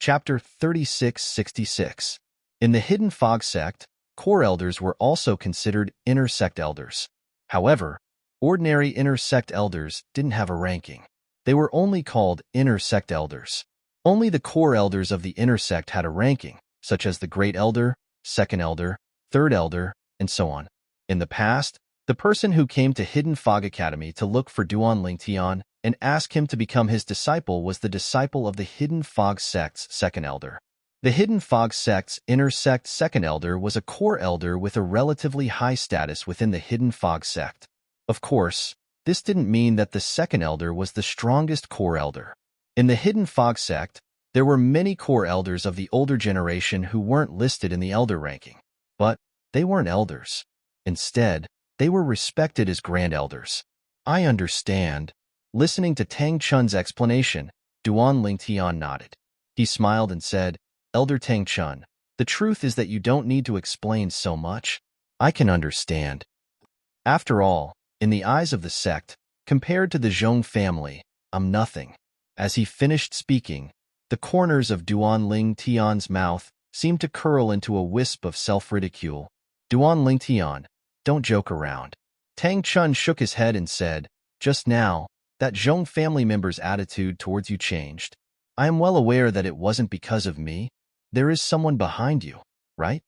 Chapter 3666. In the Hidden Fog sect, core elders were also considered inner sect elders. However, ordinary inner sect elders didn't have a ranking. They were only called inner sect elders. Only the core elders of the inner sect had a ranking, such as the Great Elder, Second Elder, Third Elder, and so on. In the past, the person who came to Hidden Fog Academy to look for Duan Lingtian and ask him to become his disciple was the disciple of the Hidden Fog sect's Second Elder. The Hidden Fog sect's inner sect Second Elder was a core elder with a relatively high status within the Hidden Fog sect. Of course, this didn't mean that the Second Elder was the strongest core elder. In the Hidden Fog sect, there were many core elders of the older generation who weren't listed in the elder ranking. But they weren't elders. Instead, they were respected as grand elders. I understand. Listening to Tang Chun's explanation, Duan Lingtian nodded. He smiled and said, Elder Tang Chun, the truth is that you don't need to explain so much. I can understand. After all, in the eyes of the sect, compared to the Zhong family, I'm nothing. As he finished speaking, the corners of Duan Lingtian's mouth seemed to curl into a wisp of self-ridicule. Duan Lingtian, don't joke around. Tang Chun shook his head and said, just now, that Zhong family member's attitude towards you changed. I am well aware that it wasn't because of me. There is someone behind you, right?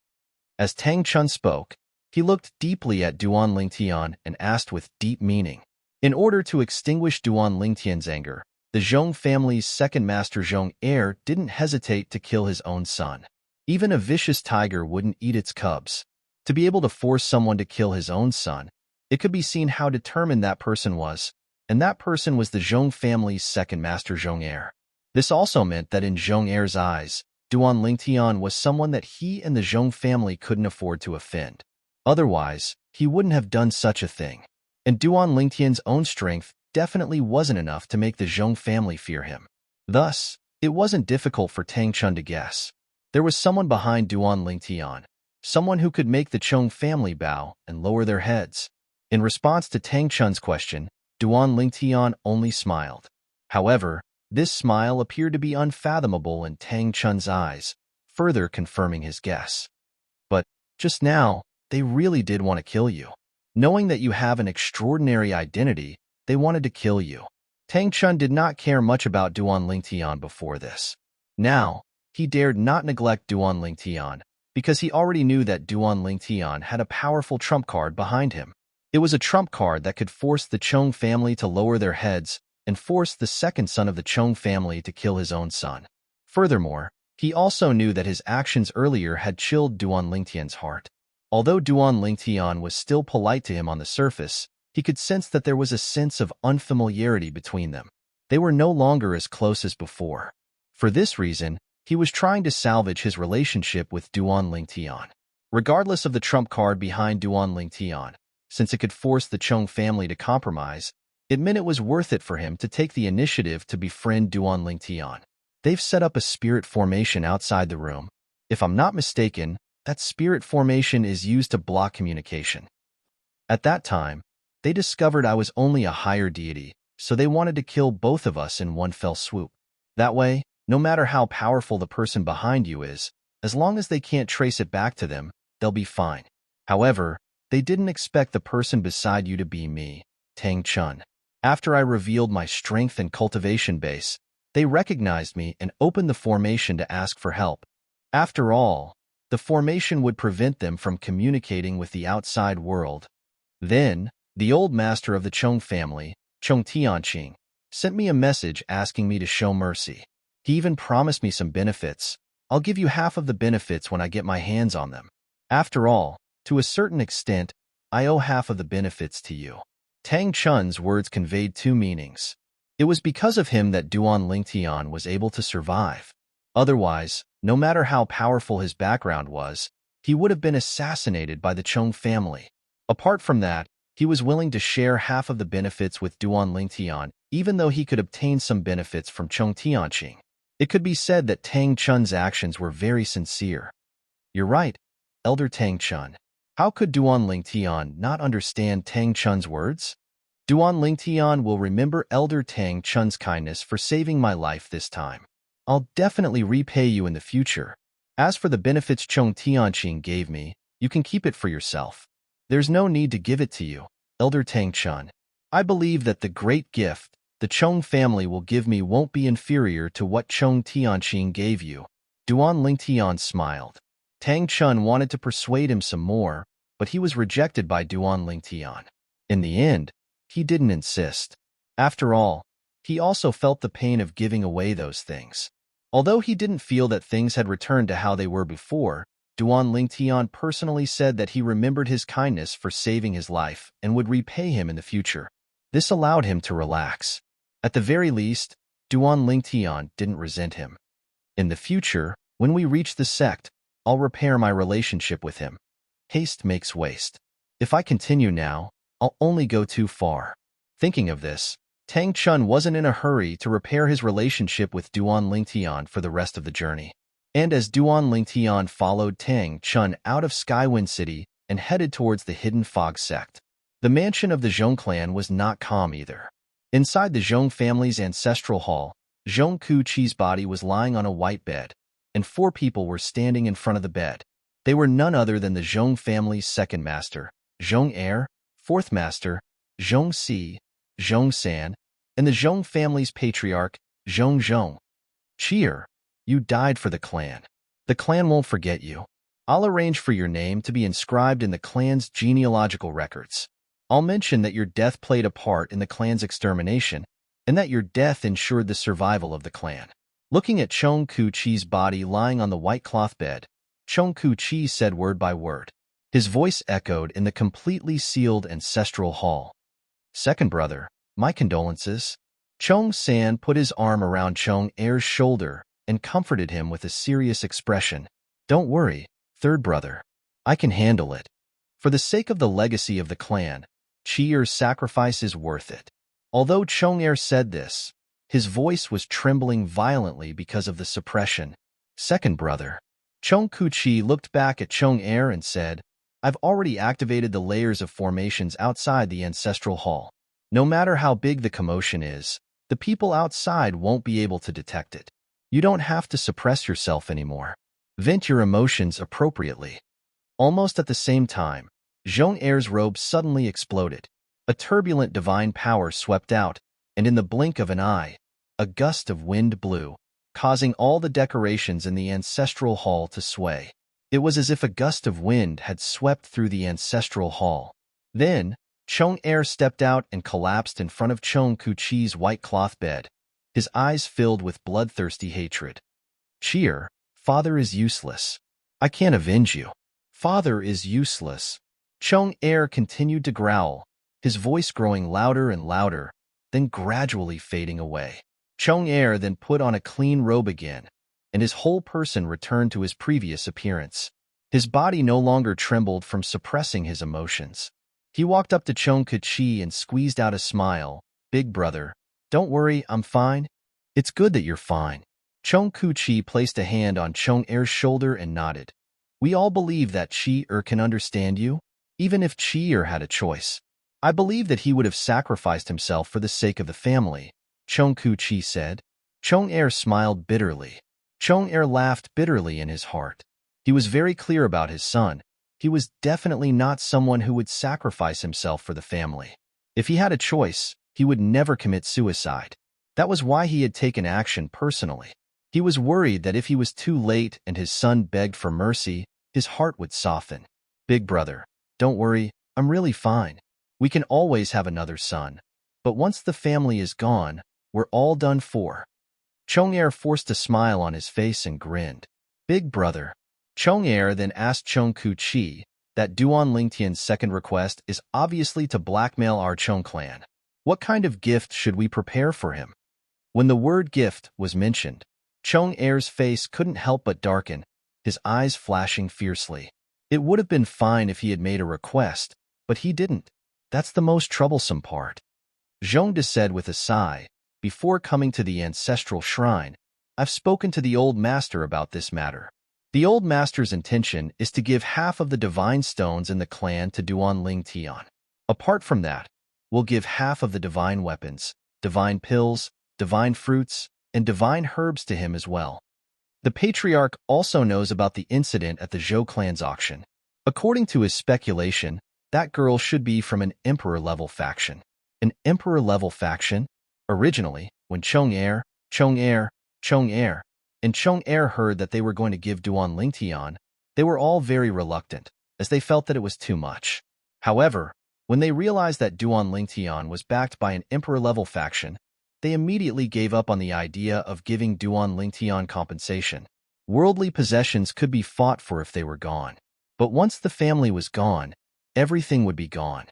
As Tang Chun spoke, he looked deeply at Duan Lingtian and asked with deep meaning. In order to extinguish Duan Lingtian's anger, the Zhong family's second master Zhong heir didn't hesitate to kill his own son. Even a vicious tiger wouldn't eat its cubs. To be able to force someone to kill his own son, it could be seen how determined that person was, and that person was the Zhong family's second master Zhong heir. This also meant that in Zhong heir's eyes, Duan Lingtian was someone that he and the Zhong family couldn't afford to offend. Otherwise, he wouldn't have done such a thing. And Duan Lingtian's own strength definitely wasn't enough to make the Zhong family fear him. Thus, it wasn't difficult for Tang Chun to guess. There was someone behind Duan Lingtian, someone who could make the Zhong family bow and lower their heads. In response to Tang Chun's question, Duan Lingtian only smiled. However, this smile appeared to be unfathomable in Tang Chun's eyes, further confirming his guess. But just now, they really did want to kill you. Knowing that you have an extraordinary identity, they wanted to kill you. Tang Chun did not care much about Duan Lingtian before this. Now, he dared not neglect Duan Lingtian, because he already knew that Duan Lingtian had a powerful trump card behind him. It was a trump card that could force the Chong family to lower their heads and force the second son of the Chong family to kill his own son. Furthermore, he also knew that his actions earlier had chilled Duan Lingtian's heart. Although Duan Lingtian was still polite to him on the surface, he could sense that there was a sense of unfamiliarity between them. They were no longer as close as before. For this reason, he was trying to salvage his relationship with Duan Lingtian. Regardless of the trump card behind Duan Lingtian, since it could force the Chong family to compromise, it meant it was worth it for him to take the initiative to befriend Duan Lingtian. They've set up a spirit formation outside the room. If I'm not mistaken, that spirit formation is used to block communication. At that time, they discovered I was only a higher deity, so they wanted to kill both of us in one fell swoop. That way, no matter how powerful the person behind you is, as long as they can't trace it back to them, they'll be fine. However, they didn't expect the person beside you to be me, Tang Chun. After I revealed my strength and cultivation base, they recognized me and opened the formation to ask for help. After all, the formation would prevent them from communicating with the outside world. Then, the old master of the Chong family, Chong Tianqing, sent me a message asking me to show mercy. He even promised me some benefits. I'll give you half of the benefits when I get my hands on them. After all, to a certain extent, I owe half of the benefits to you. Tang Chun's words conveyed two meanings. It was because of him that Duan Lingtian was able to survive. Otherwise, no matter how powerful his background was, he would have been assassinated by the Chong family. Apart from that, he was willing to share half of the benefits with Duan Lingtian, even though he could obtain some benefits from Chong Tianqing. It could be said that Tang Chun's actions were very sincere. You're right, Elder Tang Chun. How could Duan Lingtian not understand Tang Chun's words? Duan Lingtian will remember Elder Tang Chun's kindness for saving my life this time. I'll definitely repay you in the future. As for the benefits Chong Tianqing gave me, you can keep it for yourself. There's no need to give it to you, Elder Tang Chun. I believe that the great gift the Chong family will give me won't be inferior to what Chong Tianqing gave you. Duan Lingtian smiled. Tang Chun wanted to persuade him some more, but he was rejected by Duan Lingtian. In the end, he didn't insist. After all, he also felt the pain of giving away those things. Although he didn't feel that things had returned to how they were before, Duan Lingtian personally said that he remembered his kindness for saving his life and would repay him in the future. This allowed him to relax. At the very least, Duan Lingtian didn't resent him. In the future, when we reach the sect, I'll repair my relationship with him. Haste makes waste. If I continue now, I'll only go too far. Thinking of this, Tang Chun wasn't in a hurry to repair his relationship with Duan Lingtian for the rest of the journey. And as Duan Lingtian followed Tang Chun out of Skywind City and headed towards the Hidden Fog sect, the mansion of the Zhong clan was not calm either. Inside the Zhong family's ancestral hall, Zhong Kuqi's body was lying on a white bed, and 4 people were standing in front of the bed. They were none other than the Zhong family's second master, Zhong Heir, fourth master, Zhong Si, Zhong San, and the Zhong family's patriarch, Zhong Zhong. Cheer, you died for the clan. The clan won't forget you. I'll arrange for your name to be inscribed in the clan's genealogical records. I'll mention that your death played a part in the clan's extermination, and that your death ensured the survival of the clan. Looking at Chong Kuqi's body lying on the white cloth bed, Chong Kuqi said word by word. His voice echoed in the completely sealed ancestral hall. Second brother, my condolences. Chong San put his arm around Chong Heir's shoulder and comforted him with a serious expression. Don't worry, third brother. I can handle it. For the sake of the legacy of the clan, Chier's sacrifice is worth it. Although Chong Heir said this, his voice was trembling violently because of the suppression. Second brother. Chong Kuqi looked back at Chong Heir and said, I've already activated the layers of formations outside the ancestral hall. No matter how big the commotion is, the people outside won't be able to detect it. You don't have to suppress yourself anymore. Vent your emotions appropriately. Almost at the same time, Zhong Heir's robe suddenly exploded. A turbulent divine power swept out, and in the blink of an eye, a gust of wind blew, causing all the decorations in the ancestral hall to sway. It was as if a gust of wind had swept through the ancestral hall. Then, Chong Heir stepped out and collapsed in front of Chong Kuqi's white cloth bed, his eyes filled with bloodthirsty hatred. Cheer, father is useless. I can't avenge you. Father is useless. Chong Heir continued to growl, his voice growing louder and louder, then gradually fading away. Chong Heir then put on a clean robe again, and his whole person returned to his previous appearance. His body no longer trembled from suppressing his emotions. He walked up to Chong Kuqi and squeezed out a smile. Big brother, don't worry, I'm fine. It's good that you're fine. Chong Kuqi placed a hand on Chong Heir's shoulder and nodded. We all believe that Chi-Er can understand you, even if Chi-Er had a choice. I believe that he would have sacrificed himself for the sake of the family, Chong Kuqi said. Chong Heir smiled bitterly. Chong Heir laughed bitterly in his heart. He was very clear about his son. He was definitely not someone who would sacrifice himself for the family. If he had a choice, he would never commit suicide. That was why he had taken action personally. He was worried that if he was too late and his son begged for mercy, his heart would soften. Big brother, don't worry, I'm really fine. We can always have another son. But once the family is gone, we're all done for. Chong Heir forced a smile on his face and grinned. Big brother. Chong Heir then asked Chong Kuqi that Duan Lingtian's second request is obviously to blackmail our Chong clan. What kind of gift should we prepare for him? When the word gift was mentioned, Chong Heir's face couldn't help but darken, his eyes flashing fiercely. It would have been fine if he had made a request, but he didn't. That's the most troublesome part. Zhong De said with a sigh, before coming to the ancestral shrine, I've spoken to the old master about this matter. The old master's intention is to give half of the divine stones in the clan to Duan Lingtian. Apart from that, we'll give half of the divine weapons, divine pills, divine fruits, and divine herbs to him as well. The patriarch also knows about the incident at the Zhou clan's auction. According to his speculation, that girl should be from an emperor-level faction. An emperor-level faction? Originally, when Chong-Er, and Chong-Er heard that they were going to give Duan Lingtian, they were all very reluctant, as they felt that it was too much. However, when they realized that Duan Lingtian was backed by an emperor-level faction, they immediately gave up on the idea of giving Duan Lingtian compensation. Worldly possessions could be fought for if they were gone. But once the family was gone, everything would be gone.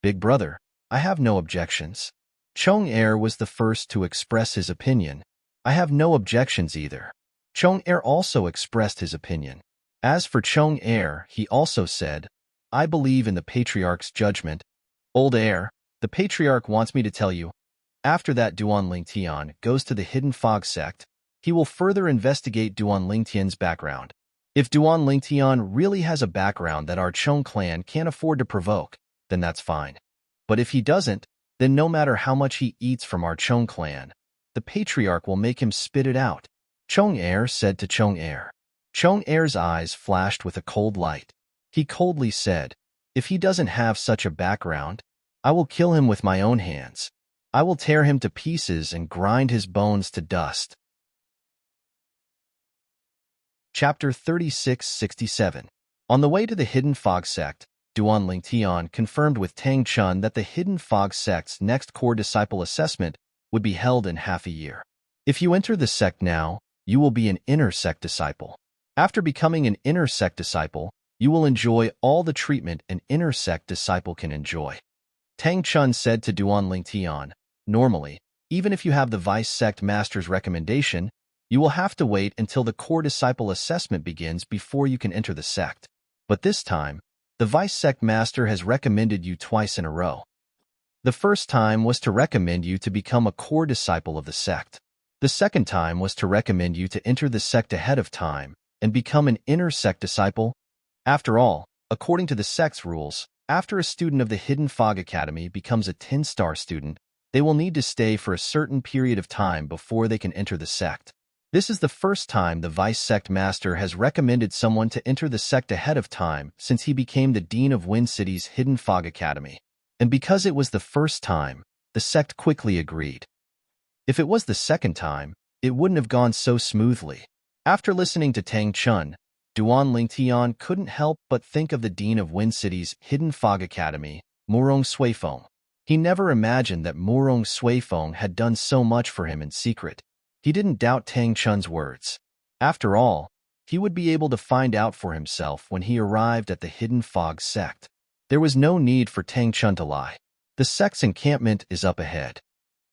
Big brother, I have no objections. Chong-Er was the first to express his opinion. I have no objections either. Chong-Er also expressed his opinion. As for Chong-Er, he also said, I believe in the patriarch's judgment. Old heir, the patriarch wants me to tell you, after that Duan Lingtian goes to the Hidden Fog sect, he will further investigate Duan Lingtian's background. If Duan Lingtian really has a background that our Chong clan can't afford to provoke, then that's fine. But if he doesn't, then no matter how much he eats from our Chong clan, the patriarch will make him spit it out. Chong-Er said to Chong-Er. Chong-Er's eyes flashed with a cold light. He coldly said, if he doesn't have such a background, I will kill him with my own hands. I will tear him to pieces and grind his bones to dust. Chapter 3667. On the way to the Hidden Fog sect, Duan Lingtian confirmed with Tang Chun that the Hidden Fog sect's next core disciple assessment would be held in half a year. If you enter the sect now, you will be an inner sect disciple. After becoming an inner sect disciple, you will enjoy all the treatment an inner sect disciple can enjoy. Tang Chun said to Duan Lingtian, normally, even if you have the vice sect master's recommendation, you will have to wait until the core disciple assessment begins before you can enter the sect. But this time, the vice sect master has recommended you twice in a row. The first time was to recommend you to become a core disciple of the sect. The second time was to recommend you to enter the sect ahead of time and become an inner sect disciple. After all, according to the sect's rules, after a student of the Hidden Fog Academy becomes a 10-star student, they will need to stay for a certain period of time before they can enter the sect. This is the first time the vice sect master has recommended someone to enter the sect ahead of time since he became the dean of Wind City's Hidden Fog Academy. And because it was the first time, the sect quickly agreed. If it was the second time, it wouldn't have gone so smoothly. After listening to Tang Chun, Duan Lingtian couldn't help but think of the dean of Wind City's Hidden Fog Academy, Murong Suifeng. He never imagined that Murong Suifeng had done so much for him in secret. He didn't doubt Tang Chun's words. After all, he would be able to find out for himself when he arrived at the Hidden Fog sect. There was no need for Tang Chun to lie. The sect's encampment is up ahead.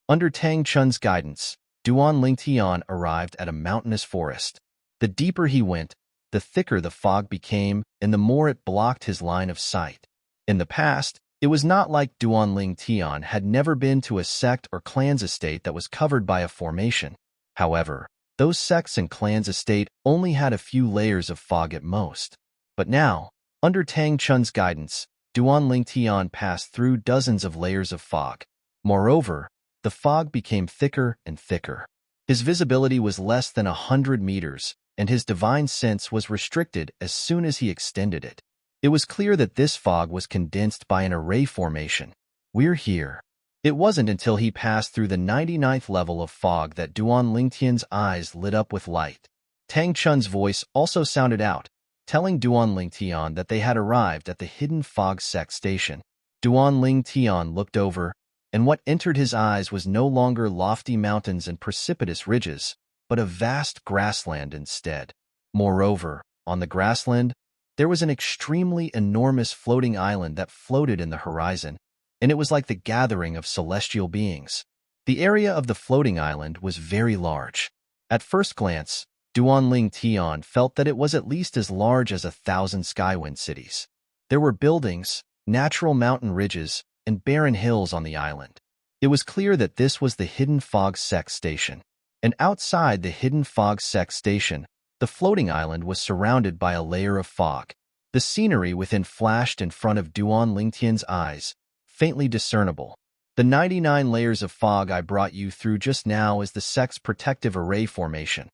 Under Tang Chun's guidance, Duan Lingtian arrived at a mountainous forest. The deeper he went, the thicker the fog became and the more it blocked his line of sight. In the past, it was not like Duan Lingtian had never been to a sect or clan's estate that was covered by a formation. However, those sects and clans' estate only had a few layers of fog at most. But now, under Tang Chun's guidance, Duan Lingtian passed through dozens of layers of fog. Moreover, the fog became thicker and thicker. His visibility was less than 100 meters, and his divine sense was restricted as soon as he extended it. It was clear that this fog was condensed by an array formation. We're here. It wasn't until he passed through the 99th level of fog that Duan Lingtian's eyes lit up with light. Tang Chun's voice also sounded out, telling Duan Lingtian that they had arrived at the Hidden Fog sect station. Duan Lingtian looked over, and what entered his eyes was no longer lofty mountains and precipitous ridges, but a vast grassland instead. Moreover, on the grassland, there was an extremely enormous floating island that floated in the horizon, and it was like the gathering of celestial beings. The area of the floating island was very large. At first glance, Duan Lingtian felt that it was at least as large as 1,000 Skywind cities. There were buildings, natural mountain ridges, and barren hills on the island. It was clear that this was the Hidden Fog sect station. And outside the Hidden Fog sect station, the floating island was surrounded by a layer of fog. The scenery within flashed in front of Duan Lingtian's eyes, faintly discernible. The 99 layers of fog I brought you through just now is the sect's protective array formation.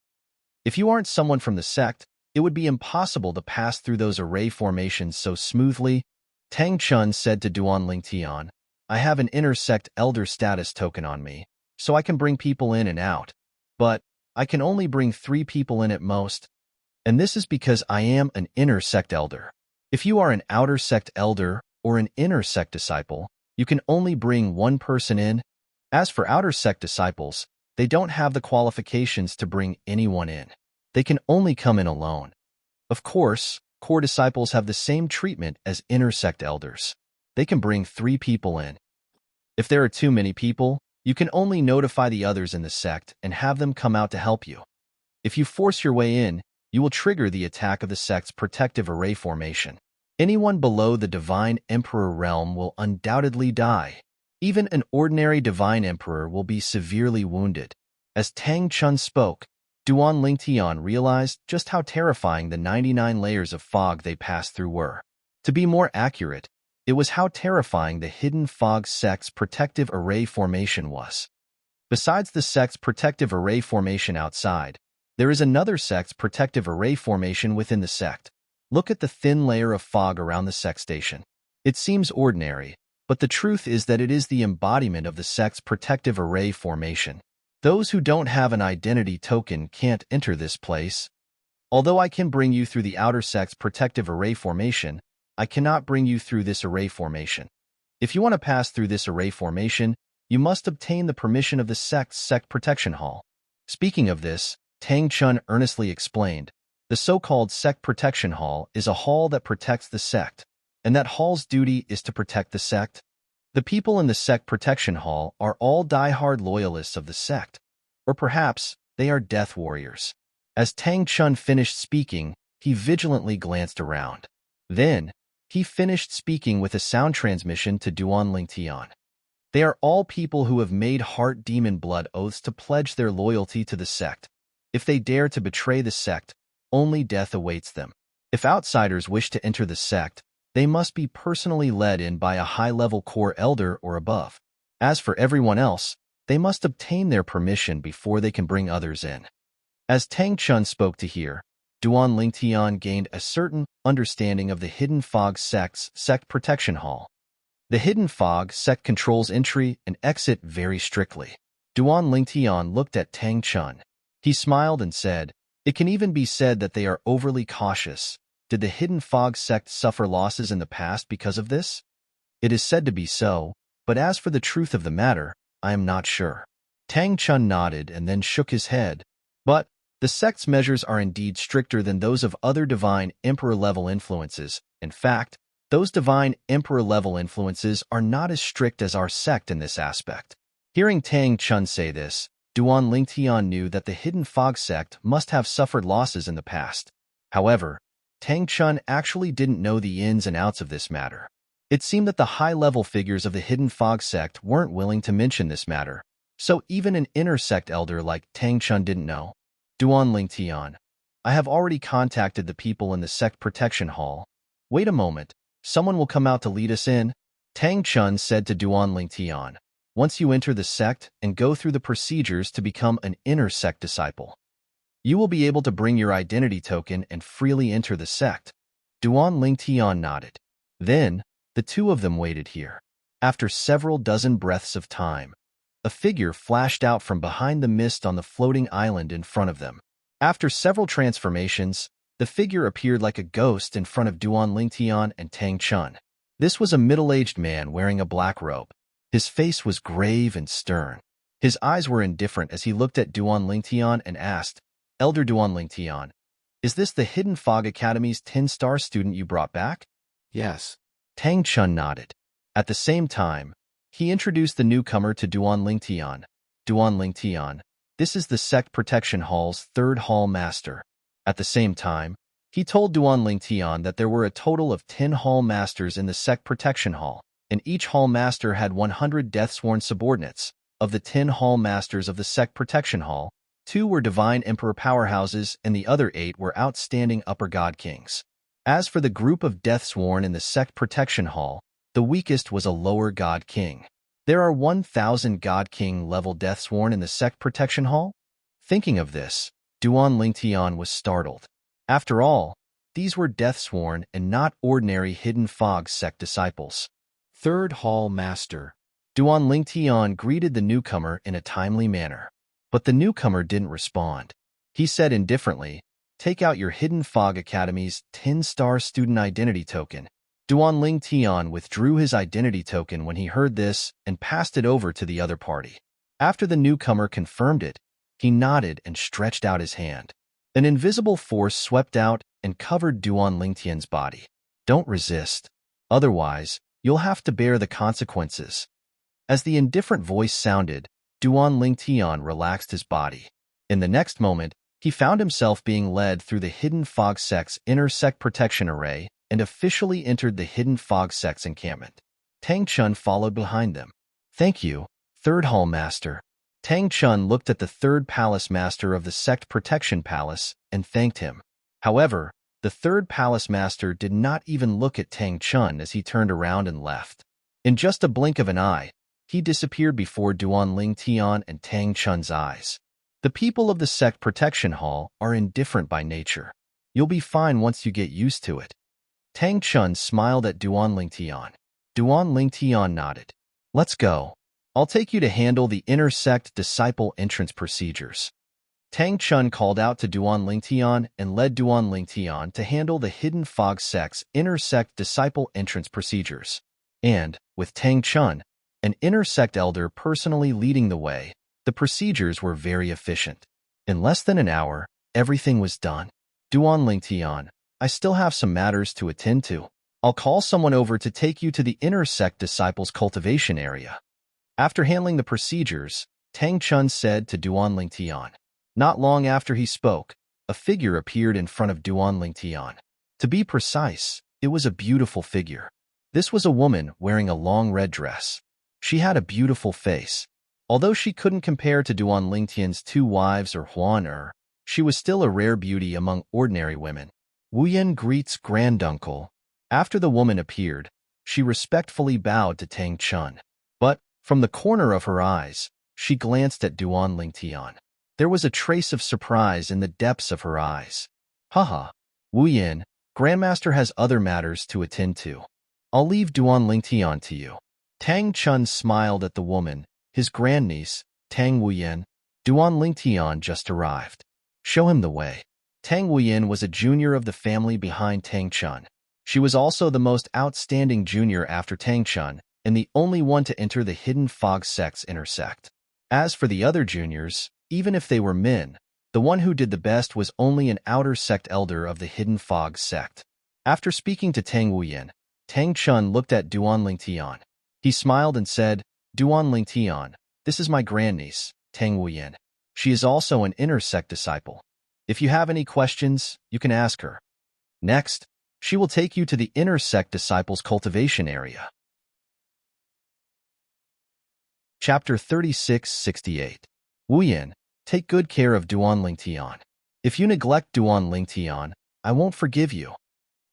If you aren't someone from the sect, it would be impossible to pass through those array formations so smoothly. Tang Chun said to Duan Lingtian, I have an inner sect elder status token on me, so I can bring people in and out. But I can only bring 3 people in at most. And this is because I am an inner sect elder. If you are an outer sect elder or an inner sect disciple, you can only bring 1 person in. As for outer sect disciples, they don't have the qualifications to bring anyone in. They can only come in alone. Of course, core disciples have the same treatment as inner sect elders. They can bring 3 people in. If there are too many people, you can only notify the others in the sect and have them come out to help you. If you force your way in, you will trigger the attack of the sect's protective array formation. Anyone below the Divine Emperor realm will undoubtedly die. Even an ordinary Divine Emperor will be severely wounded. As Tang Chun spoke, Duan Lingtian realized just how terrifying the 99 layers of fog they passed through were. To be more accurate, it was how terrifying the hidden fog sect's protective array formation was. Besides the sect's protective array formation outside, there is another sect's protective array formation within the sect. Look at the thin layer of fog around the sect station. It seems ordinary, but the truth is that it is the embodiment of the sect's protective array formation. Those who don't have an identity token can't enter this place. Although I can bring you through the outer sect's protective array formation, I cannot bring you through this array formation. If you want to pass through this array formation, you must obtain the permission of the sect's sect protection hall. Speaking of this, Tang Chun earnestly explained, the so-called sect protection hall is a hall that protects the sect, and that hall's duty is to protect the sect. The people in the sect protection hall are all die-hard loyalists of the sect, or perhaps they are death warriors. As Tang Chun finished speaking, he vigilantly glanced around. Then, he finished speaking with a sound transmission to Duan Lingtian. They are all people who have made heart demon blood oaths to pledge their loyalty to the sect. If they dare to betray the sect, only death awaits them. If outsiders wish to enter the sect, they must be personally led in by a high-level core elder or above. As for everyone else, they must obtain their permission before they can bring others in. As Tang Chun spoke to hear, Duan Lingtian gained a certain understanding of the Hidden Fog sect's sect protection hall. The Hidden Fog sect controls entry and exit very strictly. Duan Lingtian looked at Tang Chun. He smiled and said, it can even be said that they are overly cautious. Did the Hidden Fog sect suffer losses in the past because of this? It is said to be so, but as for the truth of the matter, I am not sure. Tang Chun nodded and then shook his head. But the sect's measures are indeed stricter than those of other Divine Emperor-level influences. In fact, those Divine Emperor-level influences are not as strict as our sect in this aspect. Hearing Tang Chun say this, Duan Lingtian knew that the Hidden Fog sect must have suffered losses in the past. However, Tang Chun actually didn't know the ins and outs of this matter. It seemed that the high-level figures of the Hidden Fog sect weren't willing to mention this matter, so even an inner sect elder like Tang Chun didn't know. Duan Lingtian, I have already contacted the people in the sect protection hall. Wait a moment, someone will come out to lead us in. Tang Chun said to Duan Lingtian, once you enter the sect and go through the procedures to become an inner sect disciple, you will be able to bring your identity token and freely enter the sect. Duan Lingtian nodded. Then, the two of them waited here. After several dozen breaths of time, a figure flashed out from behind the mist on the floating island in front of them. After several transformations, the figure appeared like a ghost in front of Duan Lingtian and Tang Chun. This was a middle-aged man wearing a black robe. His face was grave and stern. His eyes were indifferent as he looked at Duan Lingtian and asked, Elder Duan Lingtian, is this the Hidden Fog Academy's 10-star student you brought back? Yes. Tang Chun nodded. At the same time, he introduced the newcomer to Duan Lingtian. Duan Lingtian, this is the Sect Protection Hall's 3rd Hall Master. At the same time, he told Duan Lingtian that there were a total of 10 Hall Masters in the Sect Protection Hall, and each Hall Master had 100 Death-Sworn subordinates. Of the 10 Hall Masters of the Sect Protection Hall, 2 were Divine Emperor powerhouses and the other 8 were outstanding Upper God Kings. As for the group of Death-Sworn in the Sect Protection Hall, the weakest was a Lower God King. There are 1,000 God King level Deathsworn in the sect protection hall? Thinking of this, Duan Lingtian was startled. After all, these were Deathsworn and not ordinary Hidden Fog sect disciples. Third Hall Master. Duan Lingtian greeted the newcomer in a timely manner. But the newcomer didn't respond. He said indifferently, "Take out your Hidden Fog Academy's 10-star student identity token." Duan Lingtian withdrew his identity token when he heard this and passed it over to the other party. After the newcomer confirmed it, he nodded and stretched out his hand. An invisible force swept out and covered Duan Lingtian's body. Don't resist. Otherwise, you'll have to bear the consequences. As the indifferent voice sounded, Duan Lingtian relaxed his body. In the next moment, he found himself being led through the Hidden Fog Sect's inner sect protection array and officially entered the Hidden Fog Sect's encampment. Tang Chun followed behind them. "Thank you, Third Hall Master." Tang Chun looked at the third palace master of the sect protection palace and thanked him. However, the third palace master did not even look at Tang Chun as he turned around and left. In just a blink of an eye, he disappeared before Duan Lingtian and Tang Chun's eyes. The people of the sect protection hall are indifferent by nature. You'll be fine once you get used to it. Tang Chun smiled at Duan Lingtian. Duan Lingtian nodded. "Let's go. I'll take you to handle the inner sect disciple entrance procedures." Tang Chun called out to Duan Lingtian and led Duan Lingtian to handle the Hidden Fog Sect's inner sect disciple entrance procedures. And, with Tang Chun, an inner sect elder personally leading the way, the procedures were very efficient. In less than an hour, everything was done. "Duan Lingtian, I still have some matters to attend to. I'll call someone over to take you to the inner sect disciples cultivation area." After handling the procedures, Tang Chun said to Duan Lingtian. Not long after he spoke, a figure appeared in front of Duan Lingtian. To be precise, it was a beautiful figure. This was a woman wearing a long red dress. She had a beautiful face. Although she couldn't compare to Duan Lingtian's two wives or Huan Er, she was still a rare beauty among ordinary women. Wu Yan greets granduncle. After the woman appeared, she respectfully bowed to Tang Chun. But, from the corner of her eyes, she glanced at Duan Lingtian. There was a trace of surprise in the depths of her eyes. "Haha, Wu Yan, Grandmaster has other matters to attend to. I'll leave Duan Lingtian to you." Tang Chun smiled at the woman, his grandniece, Tang Wuyan. "Duan Lingtian just arrived. Show him the way." Tang Wuyan was a junior of the family behind Tang Chun. She was also the most outstanding junior after Tang Chun, and the only one to enter the Hidden Fog Sect's inner sect. As for the other juniors, even if they were men, the one who did the best was only an outer sect elder of the Hidden Fog sect. After speaking to Tang Wuyan, Tang Chun looked at Duan Lingtian. He smiled and said, "Duan Lingtian, this is my grandniece, Tang Wuyan. She is also an inner sect disciple. If you have any questions, you can ask her. Next, she will take you to the inner sect disciples cultivation area." Chapter 3668. Wuyan, take good care of Duan Lingtian. If you neglect Duan Lingtian, I won't forgive you.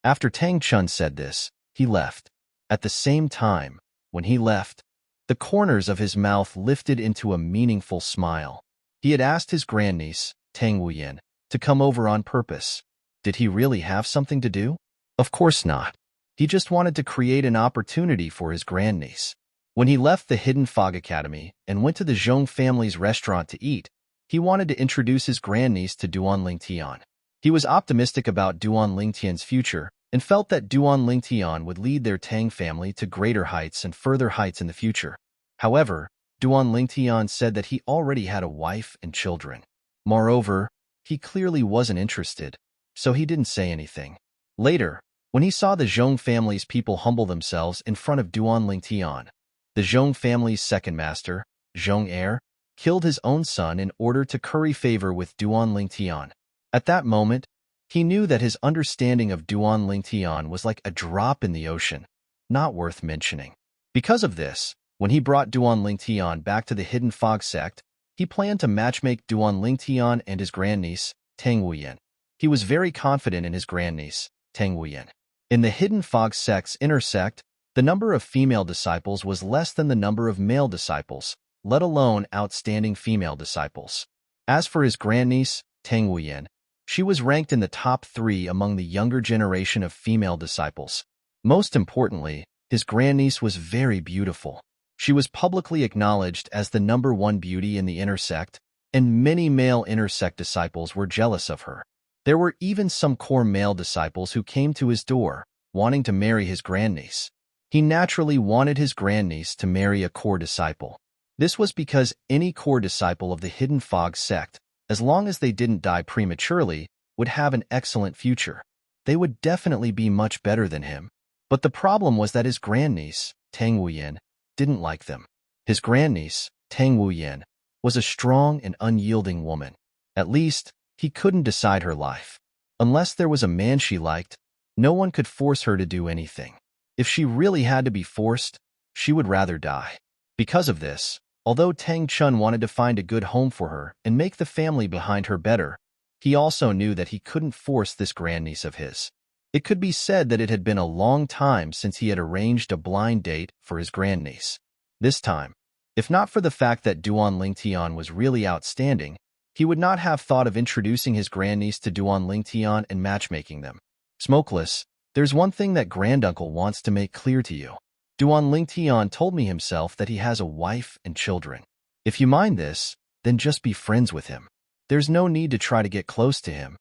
After Tang Chun said this, he left. At the same time, when he left, the corners of his mouth lifted into a meaningful smile. He had asked his grandniece, Tang Wuyan, to come over on purpose. Did he really have something to do? Of course not. He just wanted to create an opportunity for his grandniece. When he left the Hidden Fog Academy and went to the Zhong family's restaurant to eat, he wanted to introduce his grandniece to Duan Lingtian. He was optimistic about Duan Lingtian's future and felt that Duan Lingtian would lead their Tang family to greater heights and further heights in the future. However, Duan Lingtian said that he already had a wife and children. Moreover, he clearly wasn't interested, so he didn't say anything. Later, when he saw the Zhong family's people humble themselves in front of Duan Lingtian, the Zhong family's second master, Zhong Heir, killed his own son in order to curry favor with Duan Lingtian. At that moment, he knew that his understanding of Duan Lingtian was like a drop in the ocean, not worth mentioning. Because of this, when he brought Duan Lingtian back to the Hidden Fog sect, he planned to matchmake Duan Lingtian and his grandniece, Tang Wuyan. He was very confident in his grandniece, Tang Wuyan. In the Hidden Fog sect's inner sect, The number of female disciples was less than the number of male disciples, let alone outstanding female disciples. As for his grandniece, Tang Wuyan, she was ranked in the top 3 among the younger generation of female disciples. Most importantly, his grandniece was very beautiful. She was publicly acknowledged as the #1 beauty in the inner sect, and many male inner sect disciples were jealous of her. There were even some core male disciples who came to his door, wanting to marry his grandniece. He naturally wanted his grandniece to marry a core disciple. This was because any core disciple of the Hidden Fog sect, as long as they didn't die prematurely, would have an excellent future. They would definitely be much better than him. But the problem was that his grandniece, Tang Wuyan, didn't like them. His grandniece, Tang Wuyan, was a strong and unyielding woman. At least, he couldn't decide her life. Unless there was a man she liked, no one could force her to do anything. If she really had to be forced, she would rather die. Because of this, although Tang Chun wanted to find a good home for her and make the family behind her better, he also knew that he couldn't force this grandniece of his. It could be said that it had been a long time since he had arranged a blind date for his grandniece. This time, if not for the fact that Duan Lingtian was really outstanding, he would not have thought of introducing his grandniece to Duan Lingtian and matchmaking them. Smokeless, there's one thing that Granduncle wants to make clear to you. Duan Lingtian told me himself that he has a wife and children. If you mind this, then just be friends with him. There's no need to try to get close to him.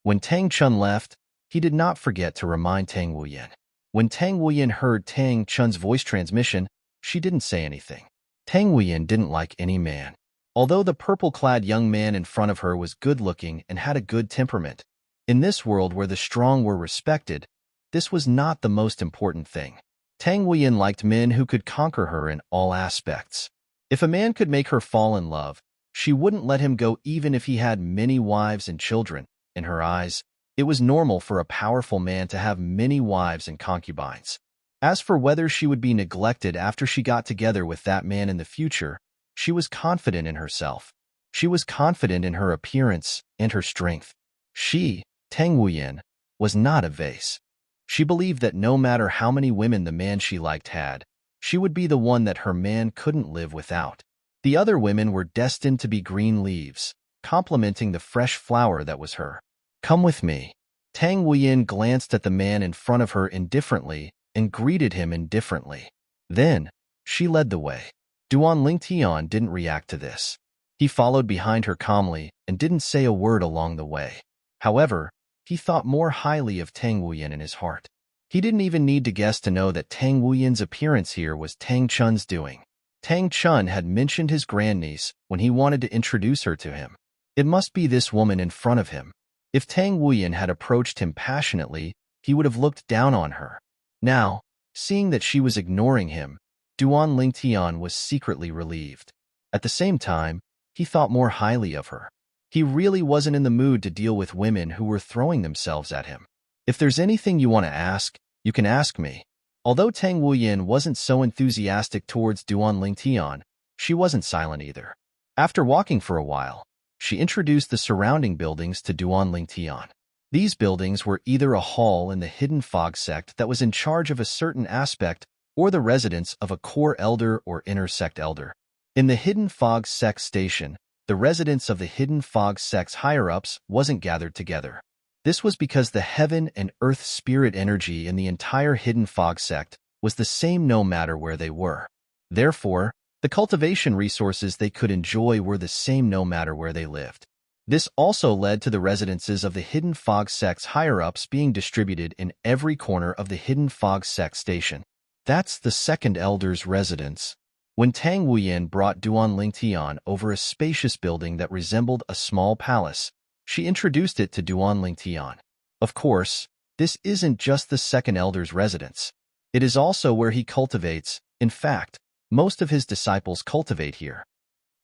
When Tang Chun left, he did not forget to remind Tang Wuyan. When Tang Wuyan heard Tang Chun's voice transmission, she didn't say anything. Tang Wuyan didn't like any man. Although the purple-clad young man in front of her was good-looking and had a good temperament, in this world where the strong were respected, this was not the most important thing. Tang Wuyan liked men who could conquer her in all aspects. If a man could make her fall in love, she wouldn't let him go even if he had many wives and children. In her eyes, it was normal for a powerful man to have many wives and concubines. As for whether she would be neglected after she got together with that man in the future, she was confident in herself. She was confident in her appearance and her strength. She, Tang Wuyan, was not a vase. She believed that no matter how many women the man she liked had, she would be the one that her man couldn't live without. The other women were destined to be green leaves, complementing the fresh flower that was her. Come with me. Tang Wuyan glanced at the man in front of her indifferently and greeted him indifferently. Then, she led the way. Duan Lingtian didn't react to this. He followed behind her calmly and didn't say a word along the way. However, he thought more highly of Tang Wuyan in his heart. He didn't even need to guess to know that Tang Wuyan's appearance here was Tang Chun's doing. Tang Chun had mentioned his grandniece when he wanted to introduce her to him. It must be this woman in front of him. If Tang Wuyan had approached him passionately, he would have looked down on her. Now, seeing that she was ignoring him, Duan Lingtian was secretly relieved. At the same time, he thought more highly of her. He really wasn't in the mood to deal with women who were throwing themselves at him. If there's anything you want to ask, you can ask me. Although Tang Wuyan wasn't so enthusiastic towards Duan Lingtian, she wasn't silent either. After walking for a while, she introduced the surrounding buildings to Duan Lingtian. These buildings were either a hall in the Hidden Fog sect that was in charge of a certain aspect or the residence of a core elder or inner sect elder. In the Hidden Fog sect station, the residence of the Hidden Fog sect's higher-ups wasn't gathered together. This was because the heaven and earth spirit energy in the entire Hidden Fog sect was the same no matter where they were. Therefore, the cultivation resources they could enjoy were the same no matter where they lived. This also led to the residences of the Hidden Fog sect's higher-ups being distributed in every corner of the Hidden Fog sect station. That's the second elder's residence. When Tang Wuyan brought Duan Lingtian over a spacious building that resembled a small palace, she introduced it to Duan Lingtian. Of course, this isn't just the second elder's residence. It is also where he cultivates. In fact, most of his disciples cultivate here.